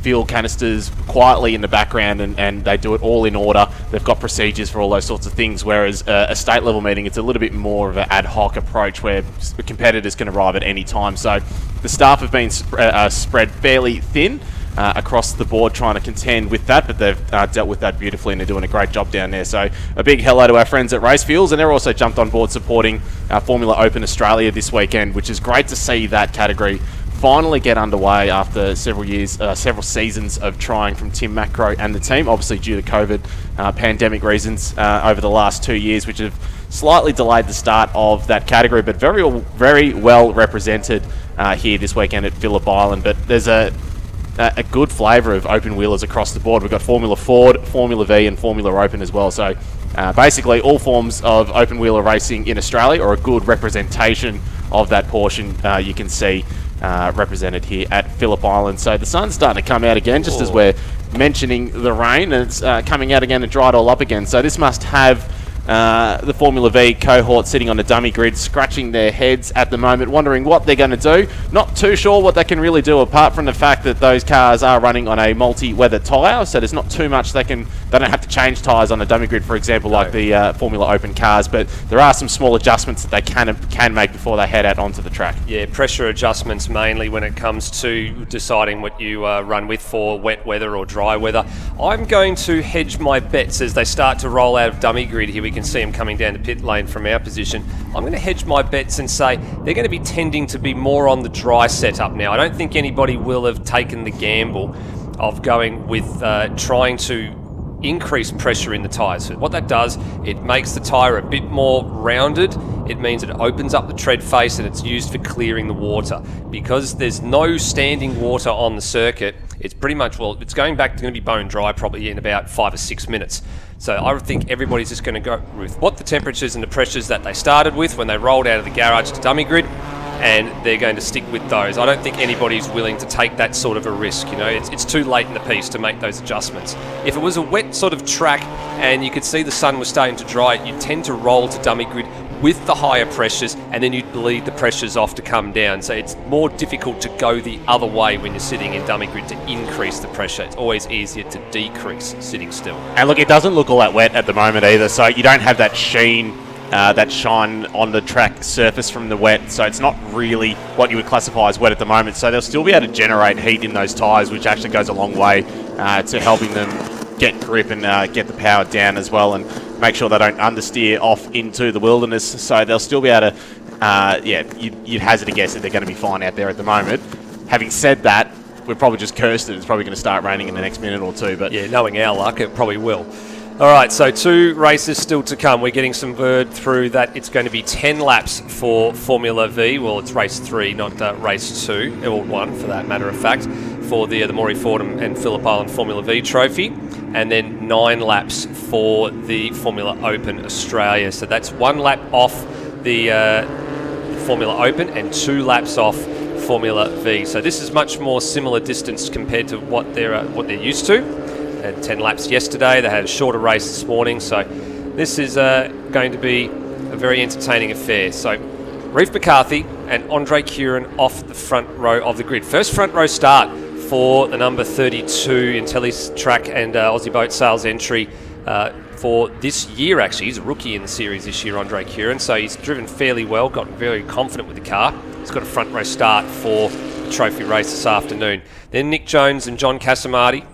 fuel canisters quietly in the background, and they do it all in order. They've got procedures for all those sorts of things, whereas a state level meeting, it's a little bit more of an ad hoc approach where the competitors can arrive at any time. So the staff have been spread fairly thin across the board trying to contend with that, but they've dealt with that beautifully and they're doing a great job down there. So a big hello to our friends at Race Fuels, and they're also jumped on board supporting Formula Open Australia this weekend, which is great to see that category finally get underway after several seasons of trying from Tim Macro and the team, obviously due to COVID pandemic reasons over the last 2 years, which have slightly delayed the start of that category, but very well represented here this weekend at Phillip Island. But there's a a good flavour of open wheelers across the board. We've got Formula Ford, Formula V and Formula Open as well. So basically all forms of open wheeler racing in Australia, or a good representation of that portion, you can see represented here at Phillip Island. So the sun's starting to come out again, just as we're mentioning the rain, and it's coming out again and dried all up again. So this must have the Formula V cohort sitting on the dummy grid, scratching their heads at the moment, wondering what they're going to do. Not too sure what they can really do, apart from the fact that those cars are running on a multi-weather tyre, so there's not too much they don't have to change tyres on the dummy grid, for example, like the Formula Open cars, but there are some small adjustments that they can make before they head out onto the track. Yeah, pressure adjustments mainly when it comes to deciding what you run with for wet weather or dry weather. I'm going to hedge my bets as they start to roll out of dummy grid here. We can see them coming down the pit lane from our position. I'm going to hedge my bets and say they're going to be tending to be more on the dry setup now. I don't think anybody will have taken the gamble of going with trying to increase pressure in the tyres. So what that does, it makes the tyre a bit more rounded. It means it opens up the tread face and it's used for clearing the water. Because there's no standing water on the circuit, it's pretty much, well, it's going to be bone dry probably in about 5 or 6 minutes. So I think everybody's just going to go with what the temperatures and the pressures that they started with when they rolled out of the garage to dummy grid, and they're going to stick with those. I don't think anybody's willing to take that sort of a risk. You know, it's too late in the piece to make those adjustments. If it was a wet sort of track and you could see the sun was starting to dry, you'd tend to roll to dummy grid with the higher pressures, and then you'd bleed the pressures off to come down. So it's more difficult to go the other way when you're sitting in dummy grid to increase the pressure. It's always easier to decrease sitting still. And look, it doesn't look all that wet at the moment either, so you don't have that sheen, that shine on the track surface from the wet, so it's not really what you would classify as wet at the moment. So they'll still be able to generate heat in those tyres, which actually goes a long way to helping them get grip and get the power down as well, and make sure they don't understeer off into the wilderness. So they'll still be able to, you'd hazard a guess that they're going to be fine out there at the moment. Having said that, we're probably just cursed that it's probably going to start raining in the next minute or two. But yeah, knowing our luck, it probably will. All right, so 2 races still to come. We're getting some word through that it's going to be 10 laps for Formula V. Well, it's race 3, not race 2, or 1 for that matter of fact, for the Maury Fordham and Phillip Island Formula V trophy. And then 9 laps for the Formula Open Australia. So that's 1 lap off the Formula Open and 2 laps off Formula V. So this is much more similar distance compared to what they're used to. Had 10 laps yesterday. They had a shorter race this morning. So this is going to be a very entertaining affair. So Reef McCarthy and Andre Curran off the front row of the grid. First front row start for the number 32 IntelliTrack and Aussie Boat Sales entry for this year, actually. He's a rookie in the series this year, Andre Curran, so he's driven fairly well, got very confident with the car. He's got a front row start for the trophy race this afternoon. Then Nick Jones and John Casamardi,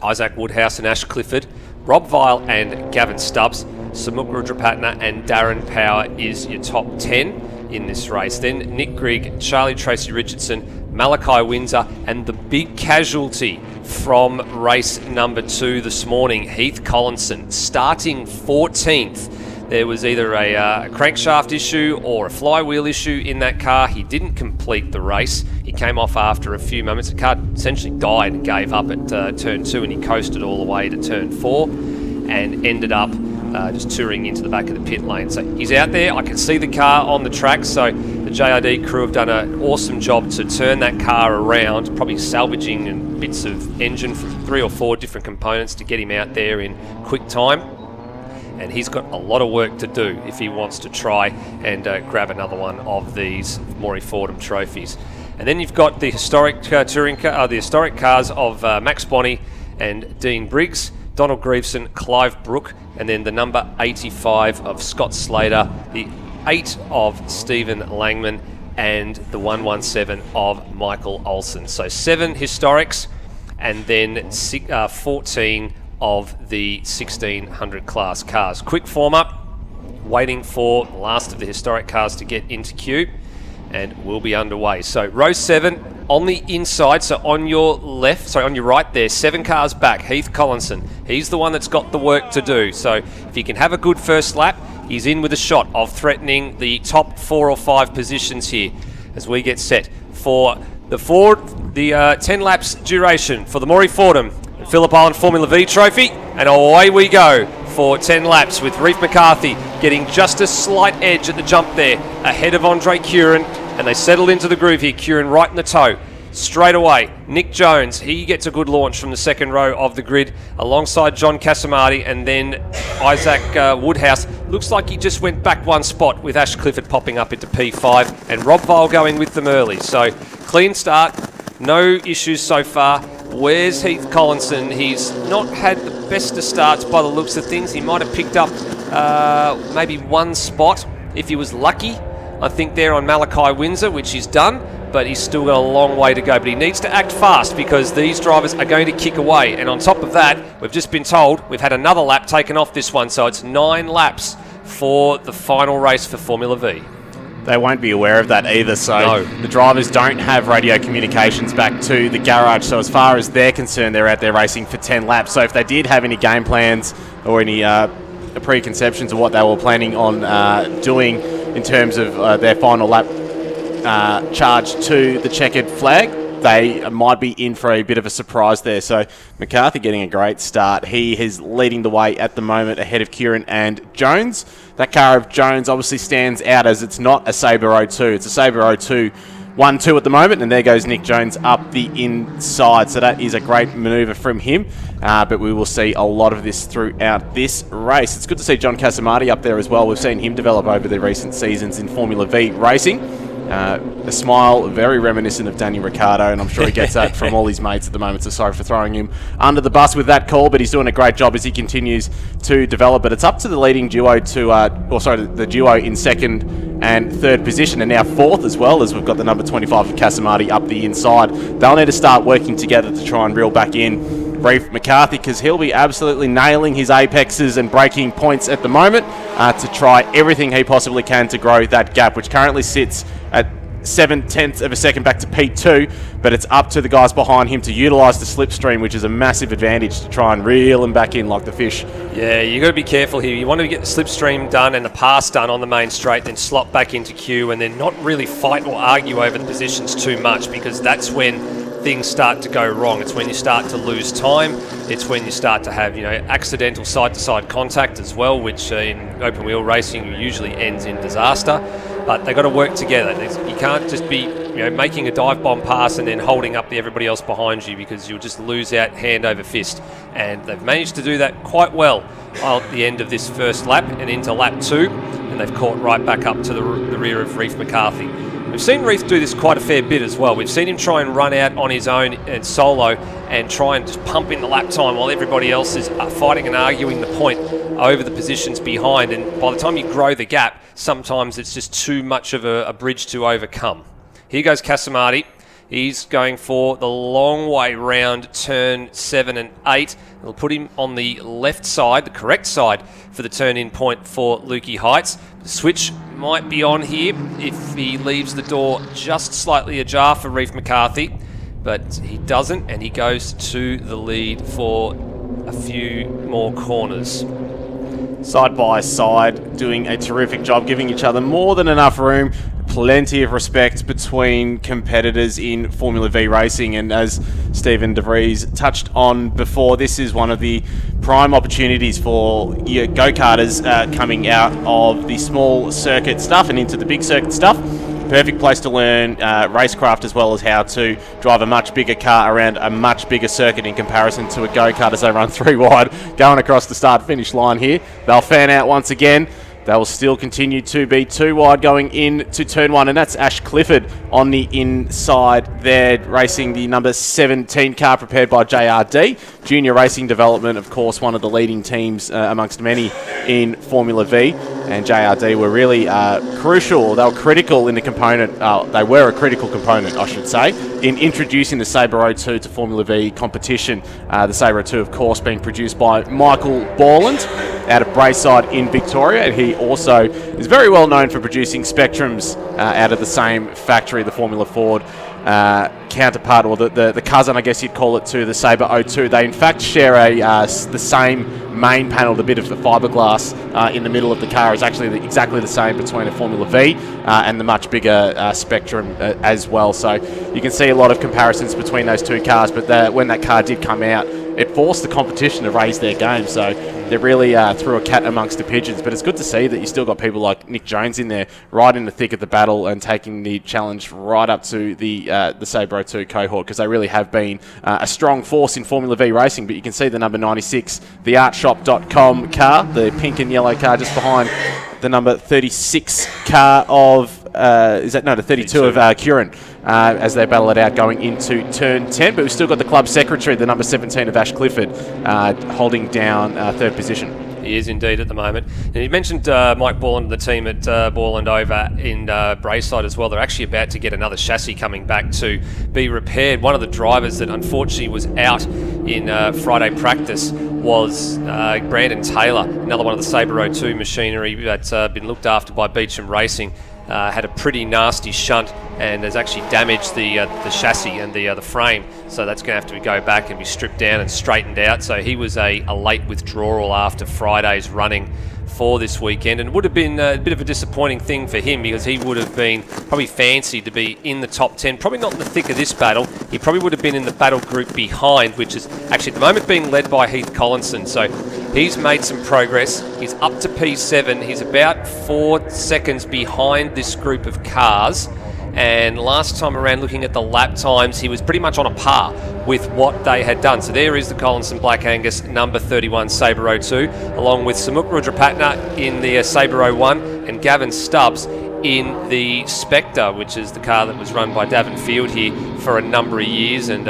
Isaac Woodhouse and Ash Clifford, Rob Vile and Gavin Stubbs, Samuk Rudrapatna and Darren Power is your top 10 in this race. Then Nick Grigg, Charlie Tracy Richardson, Malachi Windsor, and the big casualty from race number 2 this morning, Heath Collinson, starting 14th. There was either a crankshaft issue or a flywheel issue in that car. He didn't complete the race. He came off after a few moments. The car essentially died and gave up at turn 2, and he coasted all the way to turn 4 and ended up just touring into the back of the pit lane. So he's out there. I can see the car on the track. So the JRD crew have done an awesome job to turn that car around, probably salvaging bits of engine from 3 or 4 different components to get him out there in quick time. And he's got a lot of work to do if he wants to try and grab another one of these Maury Fordham trophies. And then you've got the historic the historic cars of Max Bonney and Dean Briggs, Donald Grieveson, Clive Brook, and then the number 85 of Scott Slater, the 8 of Stephen Langman, and the 117 of Michael Olsen. So 7 historics, and then 14 of the 1600 class cars. Quick form up, waiting for the last of the historic cars to get into queue, and we'll be underway. So row 7 on the inside, so on your right there, 7 cars back, Heath Collinson. He's the one that's got the work to do. So if he can have a good first lap, he's in with a shot of threatening the top 4 or 5 positions here as we get set for The 10 laps duration for the Maury Fordham Phillip Island Formula V Trophy, and away we go for 10 laps with Reef McCarthy getting just a slight edge at the jump there ahead of Andre Curran, and they settle into the groove here. Curran right in the toe. Straight away, Nick Jones, he gets a good launch from the second row of the grid alongside John Casamati, and then Isaac Woodhouse. Looks like he just went back one spot with Ash Clifford popping up into P5 and Rob Vile going with them early. So clean start, no issues so far. Where's Heath Collinson? He's not had the best of starts by the looks of things. He might have picked up maybe one spot if he was lucky. I think there on Malachi Windsor, which he's done, but he's still got a long way to go. But he needs to act fast because these drivers are going to kick away. And on top of that, we've just been told we've had another lap taken off this one. So it's 9 laps for the final race for Formula V. They won't be aware of that either, so the drivers don't have radio communications back to the garage. So as far as they're concerned, they're out there racing for 10 laps. So if they did have any game plans or any preconceptions of what they were planning on doing in terms of their final lap charge to the checkered flag, they might be in for a bit of a surprise there. So McCarthy getting a great start. He is leading the way at the moment ahead of Curran and Jones. That car of Jones obviously stands out as it's not a Sabre 02. It's a Sabre 02 1-2 at the moment, and there goes Nick Jones up the inside. So that is a great manoeuvre from him, but we will see a lot of this throughout this race. It's good to see John Casamati up there as well. We've seen him develop over the recent seasons in Formula V racing. A smile very reminiscent of Danny Ricciardo, and I'm sure he gets that from all his mates at the moment, so sorry for throwing him under the bus with that call, but he's doing a great job as he continues to develop. But it's up to the leading duo the duo in second and third position, and now fourth as well, as we've got the number 25 of Casamati up the inside. They'll need to start working together to try and reel back in Reef McCarthy, because he'll be absolutely nailing his apexes and breaking points at the moment to try everything he possibly can to grow that gap, which currently sits at 0.7 of a second back to P2, but it's up to the guys behind him to utilise the slipstream, which is a massive advantage to try and reel him back in like the fish. Yeah, you've got to be careful here. You want to get the slipstream done and the pass done on the main straight, then slot back into queue, and then not really fight or argue over the positions too much, because that's when things start to go wrong. It's when you start to lose time. It's when you start to have, accidental side-to-side contact as well, which in open wheel racing usually ends in disaster. But they've got to work together. You can't just be, making a dive bomb pass and then holding up everybody else behind you, because you'll just lose out hand over fist. And they've managed to do that quite well at the end of this first lap and into lap 2, and they've caught right back up to the rear of Reef McCarthy. We've seen Reef do this quite a fair bit as well. We've seen him try and run out on his own and solo and try and just pump in the lap time while everybody else is fighting and arguing the point over the positions behind. And by the time you grow the gap, sometimes it's just too much of a bridge to overcome. Here goes Casamati. He's going for the long way round turn 7 and 8. It'll put him on the left side, the correct side for the turn-in point for Lukey Heights. The switch might be on here if he leaves the door just slightly ajar for Reef McCarthy, but he doesn't, and he goes to the lead for a few more corners. Side by side, doing a terrific job, giving each other more than enough room. Plenty of respect between competitors in Formula V racing, and as Stephen DeVries touched on before, this is one of the prime opportunities for your go-karters coming out of the small circuit stuff and into the big circuit stuff. Perfect place to learn racecraft, as well as how to drive a much bigger car around a much bigger circuit in comparison to a go-kart, as they run 3 wide going across the start-finish line here. They'll fan out once again. They will still continue to be 2 wide going into turn 1, and that's Ash Clifford on the inside there, racing the number 17 car prepared by JRD. Junior Racing Development, of course, one of the leading teams amongst many in Formula V, and JRD were really crucial. They were critical in the component. They were a critical component, I should say, in introducing the Sabre 02 to Formula V competition. The Sabre 02, of course, being produced by Michael Borland out of Braeside in Victoria, and he also is very well known for producing Spectrums out of the same factory, the Formula Ford counterpart, or the cousin, I guess you'd call it, to the Sabre 02. They in fact share the same main panel. The bit of the fiberglass in the middle of the car is actually exactly the same between a Formula V and the much bigger Spectrum as well. So you can see a lot of comparisons between those two cars, but when that car did come out, it forced the competition to raise their game. So they really threw a cat amongst the pigeons. But it's good to see that you still got people like Nick Jones in there, right in the thick of the battle and taking the challenge right up to the Sabre 02 cohort, because they really have been a strong force in Formula V racing. But you can see the number 96, the artshop.com car, the pink and yellow car just behind the number 36 car of, the 32 of Curran, as they battle it out going into turn 10. But we've still got the club secretary, the number 17 of Ash Clifford, holding down third position. He is indeed at the moment. And you mentioned Mike Borland and the team at Borland over in Braeside as well. They're actually about to get another chassis coming back to be repaired. One of the drivers that unfortunately was out in Friday practice was Brandon Taylor, another one of the Sabre 02 machinery that's been looked after by Beecham Racing. Had a pretty nasty shunt and has actually damaged the chassis and the frame, so that's going to have to go back and be stripped down and straightened out. So he was a late withdrawal after Friday's running for this weekend, and would have been a bit of a disappointing thing for him, because he would have been probably fancied to be in the top 10, probably not in the thick of this battle. He probably would have been in the battle group behind, which is actually at the moment being led by Heath Collinson. So he's made some progress. He's up to P7. He's about 4 seconds behind this group of cars. And last time around, looking at the lap times, he was pretty much on a par with what they had done. So there is the Collinson Black Angus number 31 Sabre 02, along with Samuk Rudrapatna in the Sabre 01 and Gavin Stubbs in the Spectre, which is the car that was run by Davin Field here for a number of years. And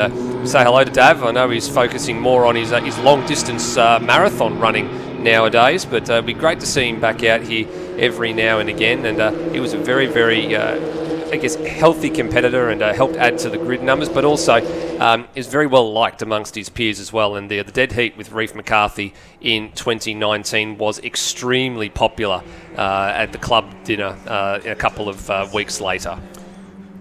say hello to Dav. I know he's focusing more on his long-distance marathon running nowadays, but it'd be great to see him back out here every now and again. And he was a very, very healthy competitor, and helped add to the grid numbers, but also is very well liked amongst his peers as well. And the dead heat with Reef McCarthy in 2019 was extremely popular at the club dinner a couple of weeks later.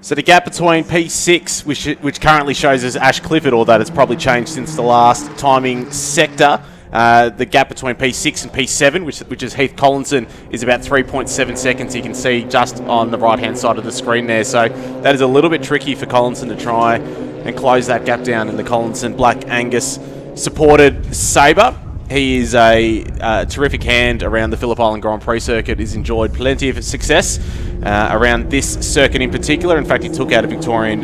So the gap between P6, which currently shows as Ash Clifford, although it's probably changed since the last timing sector, the gap between P6 and P7, which is Heath Collinson, is about 3.7 seconds. You can see just on the right-hand side of the screen there. So that is a little bit tricky for Collinson to try and close that gap down in the Collinson Black Angus supported Sabre. He is a terrific hand around the Phillip Island Grand Prix circuit. He's enjoyed plenty of success around this circuit in particular. In fact, he took out a Victorian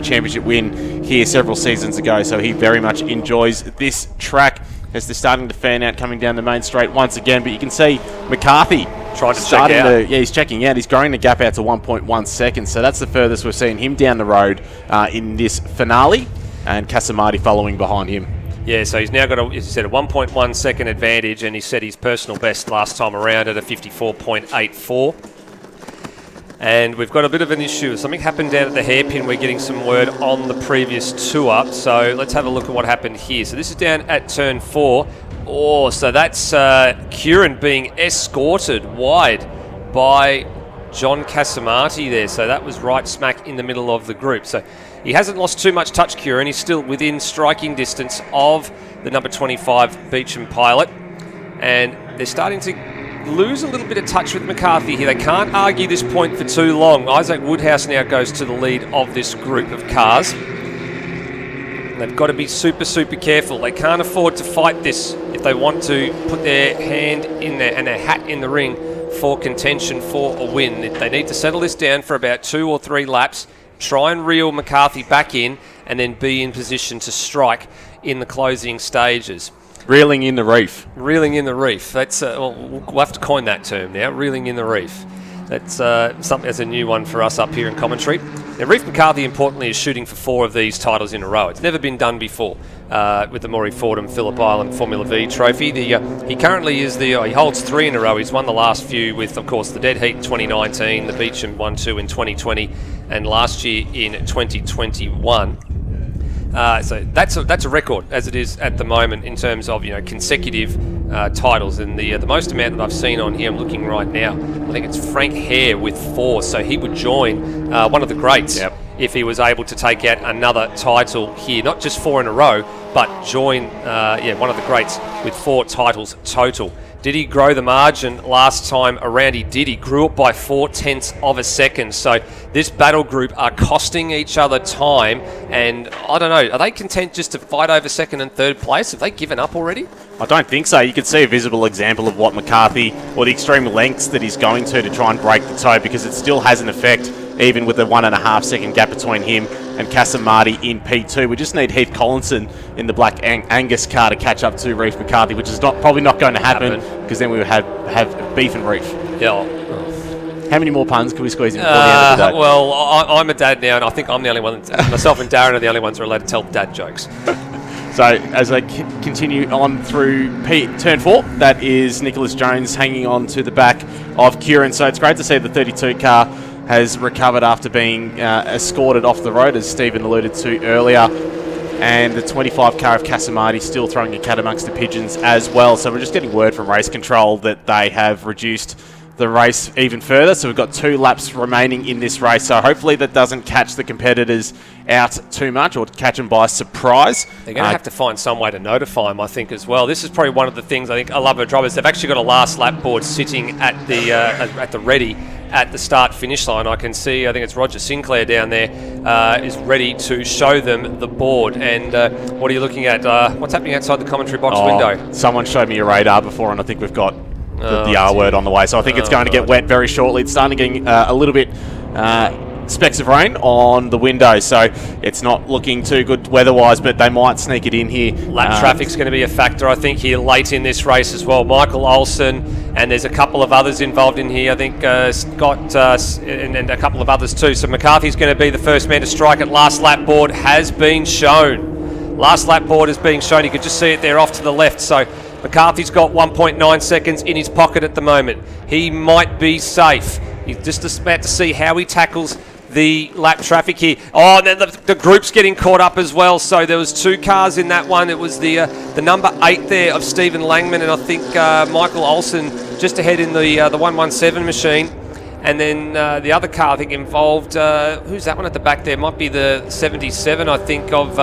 Championship win here several seasons ago, so he very much enjoys this track as they're starting to fan out coming down the main straight once again. But you can see McCarthy trying to check out. He's checking out. He's growing the gap out to 1.1 seconds, so that's the furthest we're seeing him down the road in this finale, and Casamati following behind him. Yeah, so he's now got, as you said, a 1.1 second advantage, and he set his personal best last time around at a 54.84. And we've got a bit of an issue. Something happened down at the hairpin. We're getting some word on the previous tour. So let's have a look at what happened here. So this is down at turn 4. Oh, so that's Curran being escorted wide by John Casamati there. So that was right smack in the middle of the group. So he hasn't lost too much touch, Curran. He's still within striking distance of the number 25 Beecham Pilot. And they're starting to lose a little bit of touch with McCarthy here. They can't argue this point for too long. Isaac Woodhouse now goes to the lead of this group of cars. They've got to be super, super careful. They can't afford to fight this if they want to put their hand in there and their hat in the ring for contention for a win. They need to settle this down for about 2 or 3 laps, try and reel McCarthy back in, and then be in position to strike in the closing stages. Reeling in the reef. Reeling in the reef. That's we'll have to coin that term now. Reeling in the reef. That's something. That's a new one for us up here in commentary. Now, Reef McCarthy, importantly, is shooting for 4 of these titles in a row. It's never been done before with the Maury Fordham Phillip Island Formula V trophy. He currently is he holds 3 in a row. He's won the last few with, of course, the Dead Heat in 2019, the Beecham 1-2 in 2020, and last year in 2021. So that's a record as it is at the moment in terms of consecutive titles, and the most amount that I've seen on here, I'm looking right now, I think it's Frank Hare with 4, so he would join one of the greats if he was able to take out another title here, not just 4 in a row, but join one of the greats with 4 titles total. Did he grow the margin last time around? He did. He grew it by 0.4 of a second. So this battle group are costing each other time, and I don't know, are they content just to fight over second and third place? Have they given up already? I don't think so. You can see a visible example of what McCarthy, or the extreme lengths that he's going to try and break the toe, because it still has an effect, even with the 1.5 second gap between him and Casamati in P2. We just need Heath Collinson in the Black Angus car to catch up to Reef McCarthy, which is probably not going to happen, because then we would have beef and Reef. Yeah. How many more puns can we squeeze in before the end of the day? Well, I'm a dad now, and I think I'm the only one. Myself and Darren are the only ones who are allowed to tell dad jokes. So as I continue on through turn 4, that is Nicholas Jones hanging on to the back of Kieran. So it's great to see the 32 car has recovered after being escorted off the road, as Stephen alluded to earlier. And the 25 car of Casamati still throwing a cat amongst the pigeons as well. So we're just getting word from race control that they have reduced the race even further. So we've got 2 laps remaining in this race. So hopefully that doesn't catch the competitors out too much or catch them by surprise. They're going to have to find some way to notify them, I think, as well. This is probably one of the things I think I love about drivers. They've actually got a last lap board sitting at the ready at the start-finish line. I can see, I think it's Roger Sinclair down there, is ready to show them the board. And what are you looking at? What's happening outside the commentary box window? Someone showed me a radar before, and I think we've got the R word on the way. So I think it's going to get wet very shortly. It's starting to get a little bit specks of rain on the window, so it's not looking too good weather-wise, but they might sneak it in here. Lap traffic's going to be a factor, I think, here late in this race as well. Michael Olsen, and there's a couple of others involved in here. I think Scott and a couple of others too. So McCarthy's going to be the first man to strike it. Last lap board has been shown. Last lap board is being shown. You can just see it there off to the left. So McCarthy's got 1.9 seconds in his pocket at the moment. He might be safe. He's just about to see how he tackles the lap traffic here. Oh, and then the group's getting caught up as well. So there was 2 cars in that one. It was the number 8 there of Stephen Langman, and I think Michael Olsen just ahead in the 117 machine. And then the other car, I think, involved, who's that one at the back there? Might be the 77, I think, of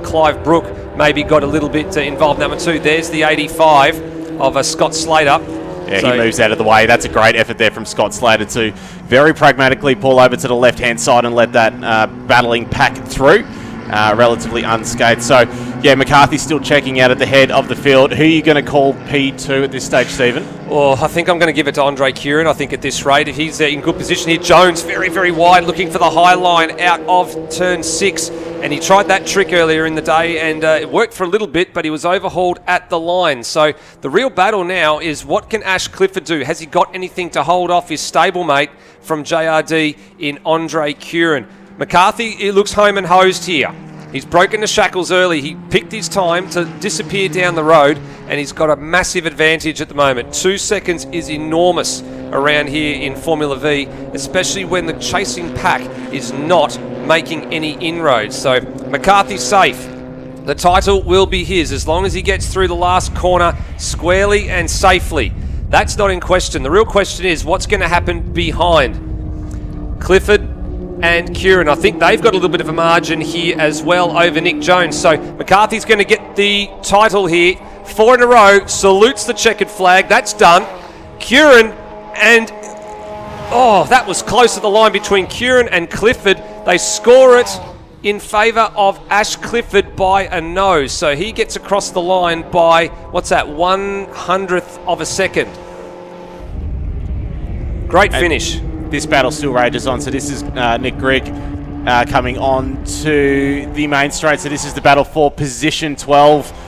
Clive Brook. Maybe got a little bit involved in that one too. There's the 85 of Scott Slater. Yeah, so he moves out of the way. That's a great effort there from Scott Slater to very pragmatically pull over to the left-hand side and let that battling pack through relatively unscathed. So, yeah, McCarthy's still checking out at the head of the field. Who are you going to call P2 at this stage, Stephen? Well, I think I'm going to give it to Andre Kieran. I think at this rate, if he's in good position here. Jones very, very wide, looking for the high line out of turn 6. And he tried that trick earlier in the day, and it worked for a little bit, but he was overhauled at the line. So the real battle now is, what can Ash Clifford do? Has he got anything to hold off his stablemate from JRD in Andre Kieran? McCarthy, it looks home and hosed here. He's broken the shackles early. He picked his time to disappear down the road, and he's got a massive advantage at the moment. 2 seconds is enormous around here in Formula V, especially when the chasing pack is not making any inroads. So McCarthy's safe. The title will be his as long as he gets through the last corner squarely and safely. That's not in question. The real question is, what's going to happen behind Clifford and Kieran? I think they've got a little bit of a margin here as well over Nick Jones. So McCarthy's going to get the title here. 4 in a row, salutes the checkered flag. That's done. Kieran and... oh, that was close at the line between Kieran and Clifford. They score it in favour of Ash Clifford by a nose. So he gets across the line by, what's that, 1/100th of a second. Great finish. This battle still rages on. So this is Nick Grigg coming on to the main straight. So this is the battle for position 12.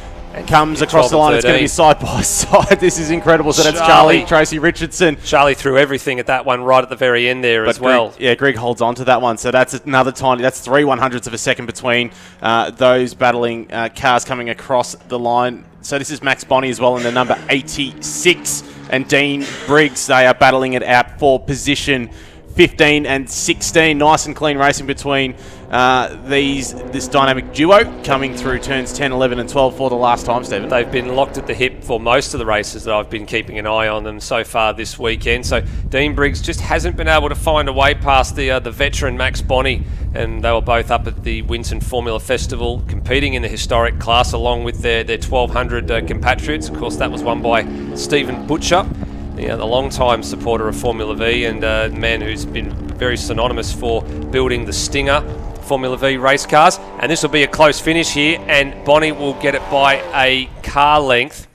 Comes across the line. It's going to be side by side. This is incredible. So that's Charlie Tracy Richardson. Charlie threw everything at that one right at the very end there as well. Greg holds on to that one. So that's another tiny. That's 3/100ths of a second between those battling cars coming across the line. So this is Max Bonney as well in the number 86 and Dean Briggs. They are battling it out for position 15 and 16. Nice and clean racing between this dynamic duo coming through turns 10, 11 and 12 for the last time, Stephen. They've been locked at the hip for most of the races that I've been keeping an eye on them so far this weekend. So Dean Briggs just hasn't been able to find a way past the veteran Max Bonney and they were both up at the Winton Formula Festival competing in the historic class along with their 1200 compatriots. Of course, that was won by Stephen Butcher, the long-time supporter of Formula V and a man who's been very synonymous for building the Stinger Formula V race cars. And this will be a close finish here, and Bonnie will get it by a car length,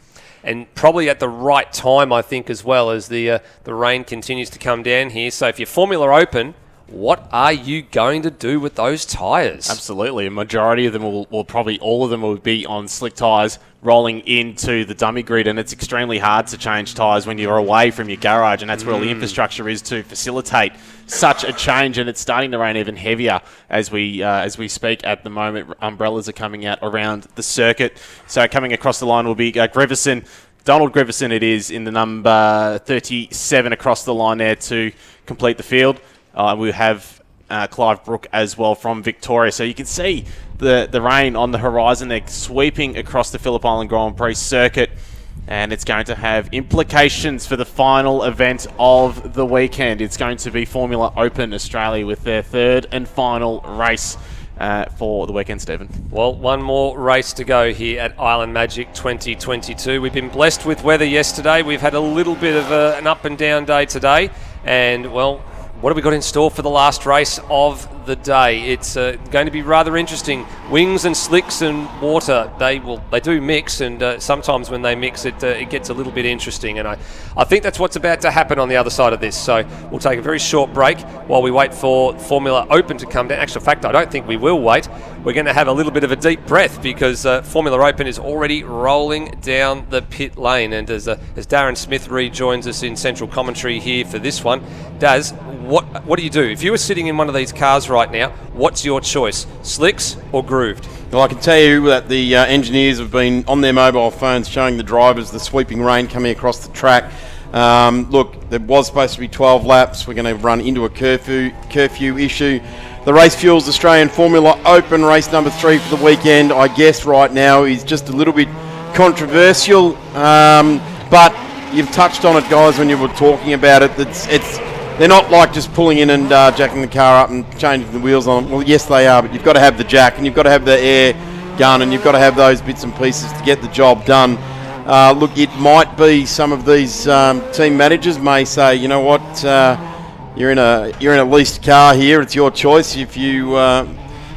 and probably at the right time, I think, as well, as the rain continues to come down here. So if you're Formula Open, what are you going to do with those tyres? Absolutely. A majority of them will probably all of them will be on slick tyres rolling into the dummy grid, and it's extremely hard to change tyres when you're away from your garage, and that's where all the infrastructure is to facilitate such a change. And it's starting to rain even heavier as we speak at the moment. Umbrellas are coming out around the circuit. So coming across the line will be Grevison. Donald Grevison it is in the number 37 across the line there to complete the field. We have Clive Brook as well from Victoria. So you can see the rain on the horizon there sweeping across the Phillip Island Grand Prix circuit, and it's going to have implications for the final event of the weekend. It's going to be Formula Open Australia with their third and final race for the weekend, Stephen. Well, one more race to go here at Island Magic 2022. We've been blessed with weather yesterday. We've had a little bit of an up and down day today, and well, what have we got in store for the last race of the day? It's going to be rather interesting. Wings and slicks and water, they do mix, and sometimes when they mix it gets a little bit interesting, and I think that's what's about to happen on the other side of this. So we'll take a very short break while we wait for Formula Open to come down. Actual fact, I don't think we will wait. We're going to have a little bit of a deep breath because Formula Open is already rolling down the pit lane, and as Darren Smith rejoins us in central commentary here for this one, Daz, what do you do? If you were sitting in one of these cars right now, what's your choice? Slicks or grooved? Well, I can tell you that the engineers have been on their mobile phones showing the drivers the sweeping rain coming across the track. Look, there was supposed to be 12 laps. We're going to run into a curfew issue. The Race Fuels Australian Formula Open race number 3 for the weekend, I guess right now is just a little bit controversial. But you've touched on it, guys, when you were talking about it. They're not like just pulling in and jacking the car up and changing the wheels on them. Well, yes, they are, but you've got to have the jack, and you've got to have the air gun, and you've got to have those bits and pieces to get the job done. Look, it might be some of these team managers may say, you know what, you're in a leased car here. It's your choice. If you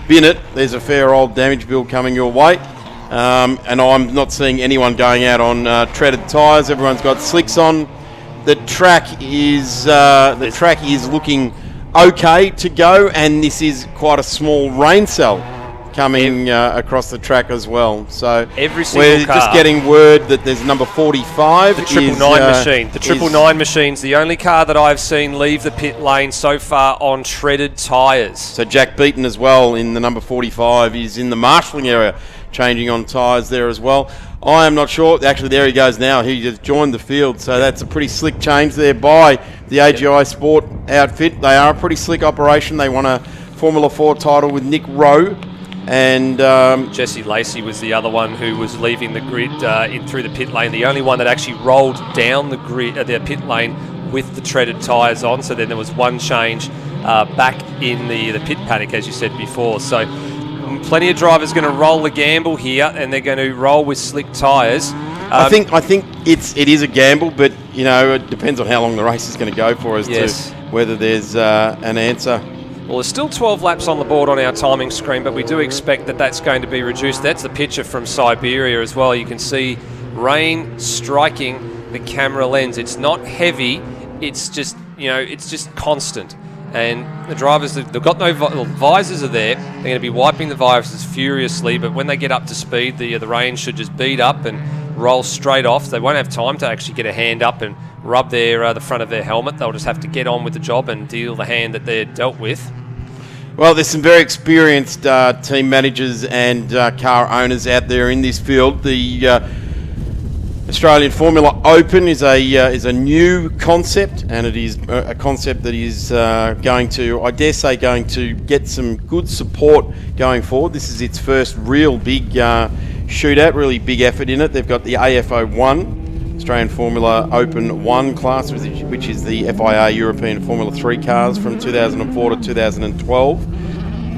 bin it, there's a fair old damage bill coming your way. And I'm not seeing anyone going out on treaded tyres. Everyone's got slicks on. The track is looking okay to go, and this is quite a small rain cell coming across the track as well. So every single car, just getting word that there's number 45. The 999 machine. The 999 machine's the only car that I've seen leave the pit lane so far on treaded tyres. So Jack Beaton as well in the number 45 is in the marshalling area, changing on tyres there as well. I am not sure. Actually, there he goes now. He just joined the field. So that's a pretty slick change there by the AGI Sport outfit. They are a pretty slick operation. They won a Formula 4 title with Nick Rowe. And Jesse Lacey was the other one who was leaving the grid in through the pit lane. The only one that actually rolled down the grid, the pit lane with the treaded tyres on. So then there was one change back in the pit paddock, as you said before. So plenty of drivers going to roll the gamble here, and they're going to roll with slick tyres. I think it is a gamble, but you know it depends on how long the race is going to go for as to whether there's an answer. Well, there's still 12 laps on the board on our timing screen, but we do expect that that's going to be reduced. That's the picture from Siberia as well. You can see rain striking the camera lens. It's not heavy. It's just constant. And the drivers, they've got no visors are there. They're going to be wiping the visors furiously, but when they get up to speed, the rain should just beat up and roll straight off. They won't have time to actually get a hand up and rub the front of their helmet. They'll just have to get on with the job and deal the hand that they're dealt with. Well, there's some very experienced team managers and car owners out there in this field. The Australian Formula Open is a new concept, and it is a concept that is going to get some good support going forward. This is its first real big shootout, really big effort in it. They've got the AFO 1, Australian Formula Open 1 class, which is the FIA European Formula 3 cars from 2004 to 2012.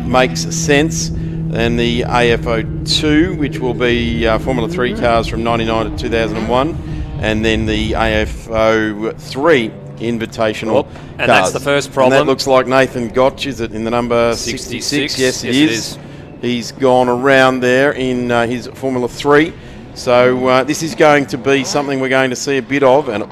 makes sense. Then the AFO2, which will be Formula 3 cars from 99 to 2001, and then the AFO3 Invitational cars. And that's the first problem. And that looks like Nathan Gotch, is it, in the number 66? Yes, it is. He's gone around there in his Formula 3. So this is going to be something we're going to see a bit of, and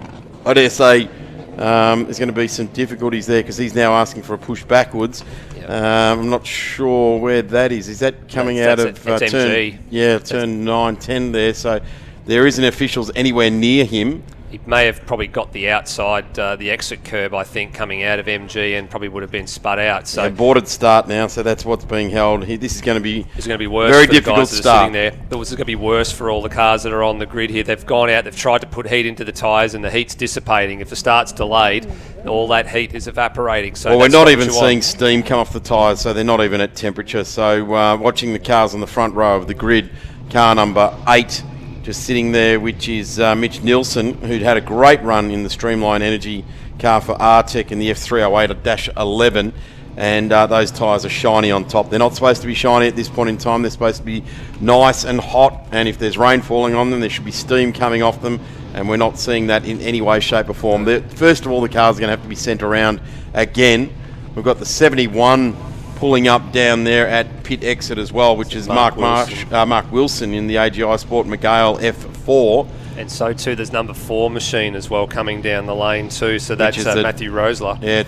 I dare say there's going to be some difficulties there because he's now asking for a push backwards. Yep. I'm not sure where that is. Is that coming out of turn MG. turn 9, 10 there? So there isn't officials anywhere near him. He may have probably got the outside, the exit curb, I think, coming out of MG, and probably would have been spud out. So boarded start now, so that's what's being held. This is going to be worse. Very for difficult the guys that start. are sitting there. This is going to be worse for all the cars that are on the grid here. They've gone out, they've tried to put heat into the tyres, and the heat's dissipating. If the start's delayed, all that heat is evaporating. So well, we're not even seeing steam come off the tyres, so they're not even at temperature. So watching the cars on the front row of the grid, car number 8. Just sitting there, which is Mitch Nielsen, who'd had a great run in the Streamline Energy car for Artec in the F308-11, and those tyres are shiny on top. They're not supposed to be shiny at this point in time. They're supposed to be nice and hot, and if there's rain falling on them, there should be steam coming off them, and we're not seeing that in any way, shape or form. First of all, the cars are going to have to be sent around again. We've got the 71 pulling up down there at pit exit as well, which is Mark Wilson in the AGI Sport McGale F4. And so too, there's number 4 machine as well coming down the lane too. So that's Matthew Rosler. Yeah,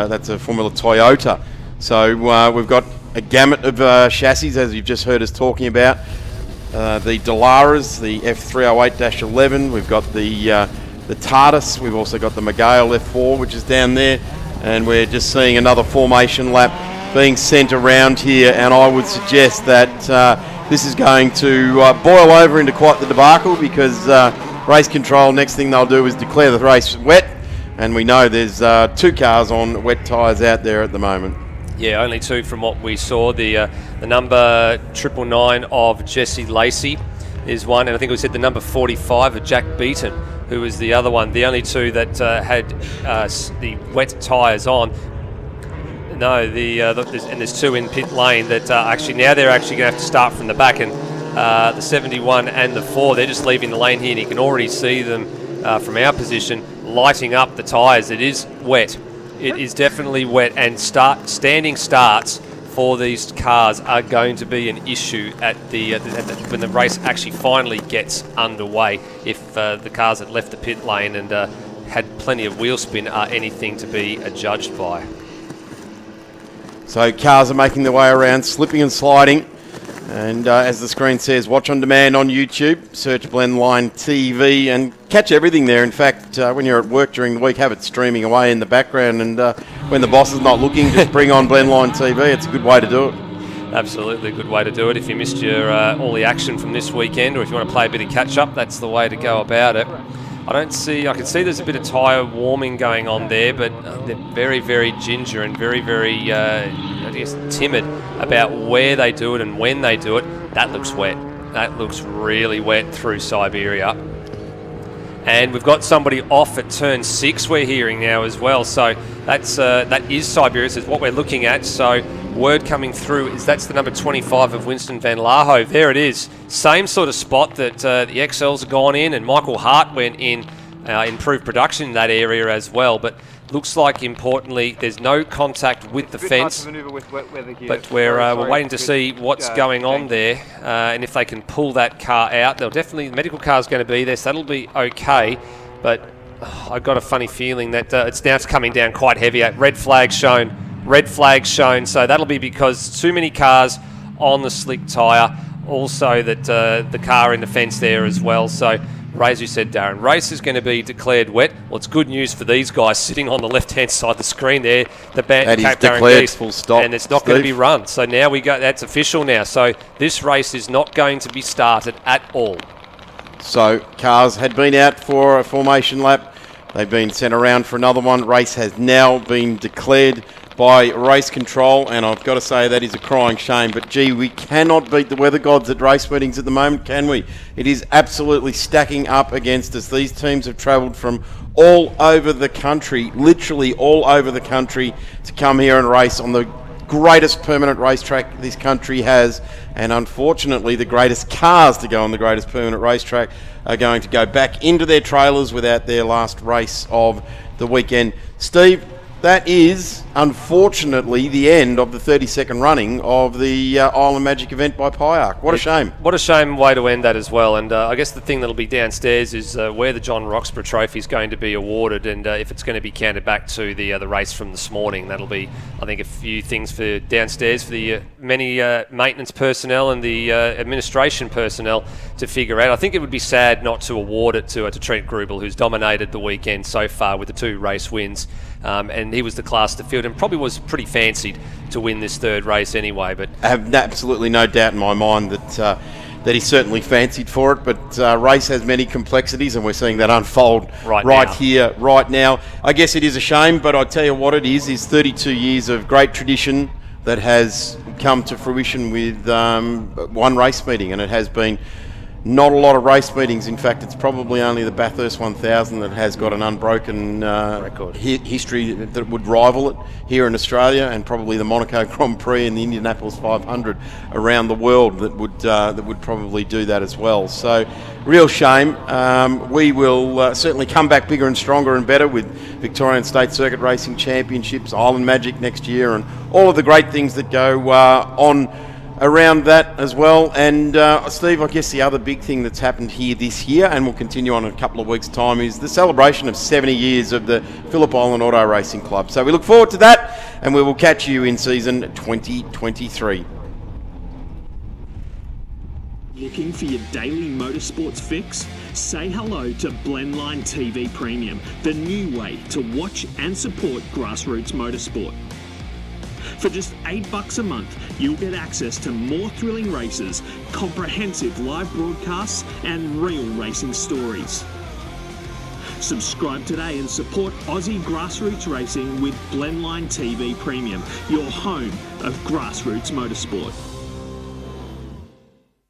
that's a Formula Toyota. So we've got a gamut of chassis, as you've just heard us talking about. The Delaras, the F308-11. We've got the TARDIS. We've also got the McGale F4, which is down there. And we're just seeing another formation lap being sent around here, and I would suggest that this is going to boil over into quite the debacle, because race control, next thing they'll do is declare the race wet, and we know there's 2 cars on wet tyres out there at the moment. Yeah, only 2 from what we saw. The number 999 of Jesse Lacey is one, and I think we said the number 45 of Jack Beaton, who was the other one. The only 2 that had the wet tyres on. No, there's 2 in pit lane that now they're actually going to have to start from the back, and the 71 and the 4, they're just leaving the lane here, and you can already see them from our position lighting up the tyres. It is wet. It is definitely wet, and standing starts for these cars are going to be an issue at when the race actually finally gets underway. If the cars that left the pit lane and had plenty of wheel spin are anything to be judged by. So cars are making their way around, slipping and sliding. And as the screen says, watch on demand on YouTube, search Blendline TV and catch everything there. In fact, when you're at work during the week, have it streaming away in the background. And when the boss is not looking, just bring on Blendline TV. It's a good way to do it. Absolutely a good way to do it. If you missed your all the action from this weekend, or if you want to play a bit of catch-up, that's the way to go about it. I can see there's a bit of tyre warming going on there, but they're very, very ginger and very, very, timid about where they do it and when they do it. That looks wet. That looks really wet through Siberia. And we've got somebody off at turn 6 we're hearing now as well. So that is Siberia. This is what we're looking at. So word coming through is that's the number 25 of Winston Van Laho. There it is. Same sort of spot that the XLs have gone in, and Michael Hart went in, improved production in that area as well. But looks like, importantly, there's no contact with the fence. But we're waiting to see what's going on there, and if they can pull that car out. The medical car's going to be there, so that'll be okay. But I've got a funny feeling that it's now coming down quite heavy. Red flag shown. Red flag shown. So that'll be because too many cars on the slick tyre. Also that the car in the fence there as well. So as you said, Darren, race is going to be declared wet. Well, it's good news for these guys sitting on the left-hand side of the screen there. The that is declared full stop, and it's not going to be run. So now that's official now. So this race is not going to be started at all. So cars had been out for a formation lap. They've been sent around for another one. Race has now been declared by race control, and I've got to say that is a crying shame. But gee, we cannot beat the weather gods at race meetings at the moment, can we? It is absolutely stacking up against us. These teams have travelled from all over the country, literally all over the country, to come here and race on the greatest permanent racetrack this country has, and unfortunately the greatest cars to go on the greatest permanent racetrack are going to go back into their trailers without their last race of the weekend. Steve, that is, unfortunately, the end of the 32nd running of the Island Magic event by Pyark. What a shame. What a shame way to end that as well. And I guess the thing that'll be downstairs is where the John Roxburgh Trophy is going to be awarded, and if it's going to be counted back to the race from this morning. That'll be, I think, a few things for downstairs for the many maintenance personnel and the administration personnel to figure out. I think it would be sad not to award it to Trent Grubel, who's dominated the weekend so far with the 2 race wins. And he was the class to field and probably was pretty fancied to win this 3rd race anyway. But I have absolutely no doubt in my mind that he's certainly fancied for it, but race has many complexities, and we're seeing that unfold right here, right now. I guess it is a shame, but I tell you what it is 32 years of great tradition that has come to fruition with one race meeting, and it has been not a lot of race meetings. In fact, it's probably only the Bathurst 1000 that has got an unbroken record history that would rival it here in Australia, and probably the Monaco Grand Prix and the Indianapolis 500 around the world that would probably do that as well. So, real shame. We will certainly come back bigger and stronger and better with Victorian State Circuit Racing Championships, Island Magic next year, and all of the great things that go on around that as well. And Steve, I guess the other big thing that's happened here this year, and will continue on in a couple of weeks' time, is the celebration of 70 years of the Phillip Island Auto Racing Club. So we look forward to that, and we will catch you in season 2023. Looking for your daily motorsports fix? Say hello to Blendline TV Premium, the new way to watch and support grassroots motorsport. For just $8 a month, you'll get access to more thrilling races, comprehensive live broadcasts, and real racing stories. Subscribe today and support Aussie grassroots racing with Blendline TV Premium, your home of grassroots motorsport.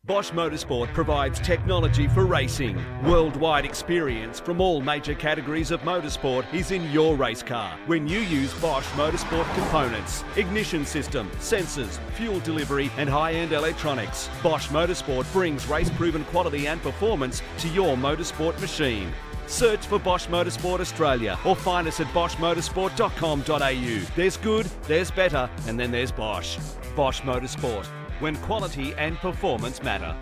Bosch Motorsport provides technology for racing. Worldwide experience from all major categories of motorsport is in your race car when you use Bosch Motorsport components, ignition system, sensors, fuel delivery and high-end electronics. Bosch Motorsport brings race-proven quality and performance to your motorsport machine. Search for Bosch Motorsport Australia or find us at boschmotorsport.com.au. There's good, there's better, and then there's Bosch. Bosch Motorsport, when quality and performance matter.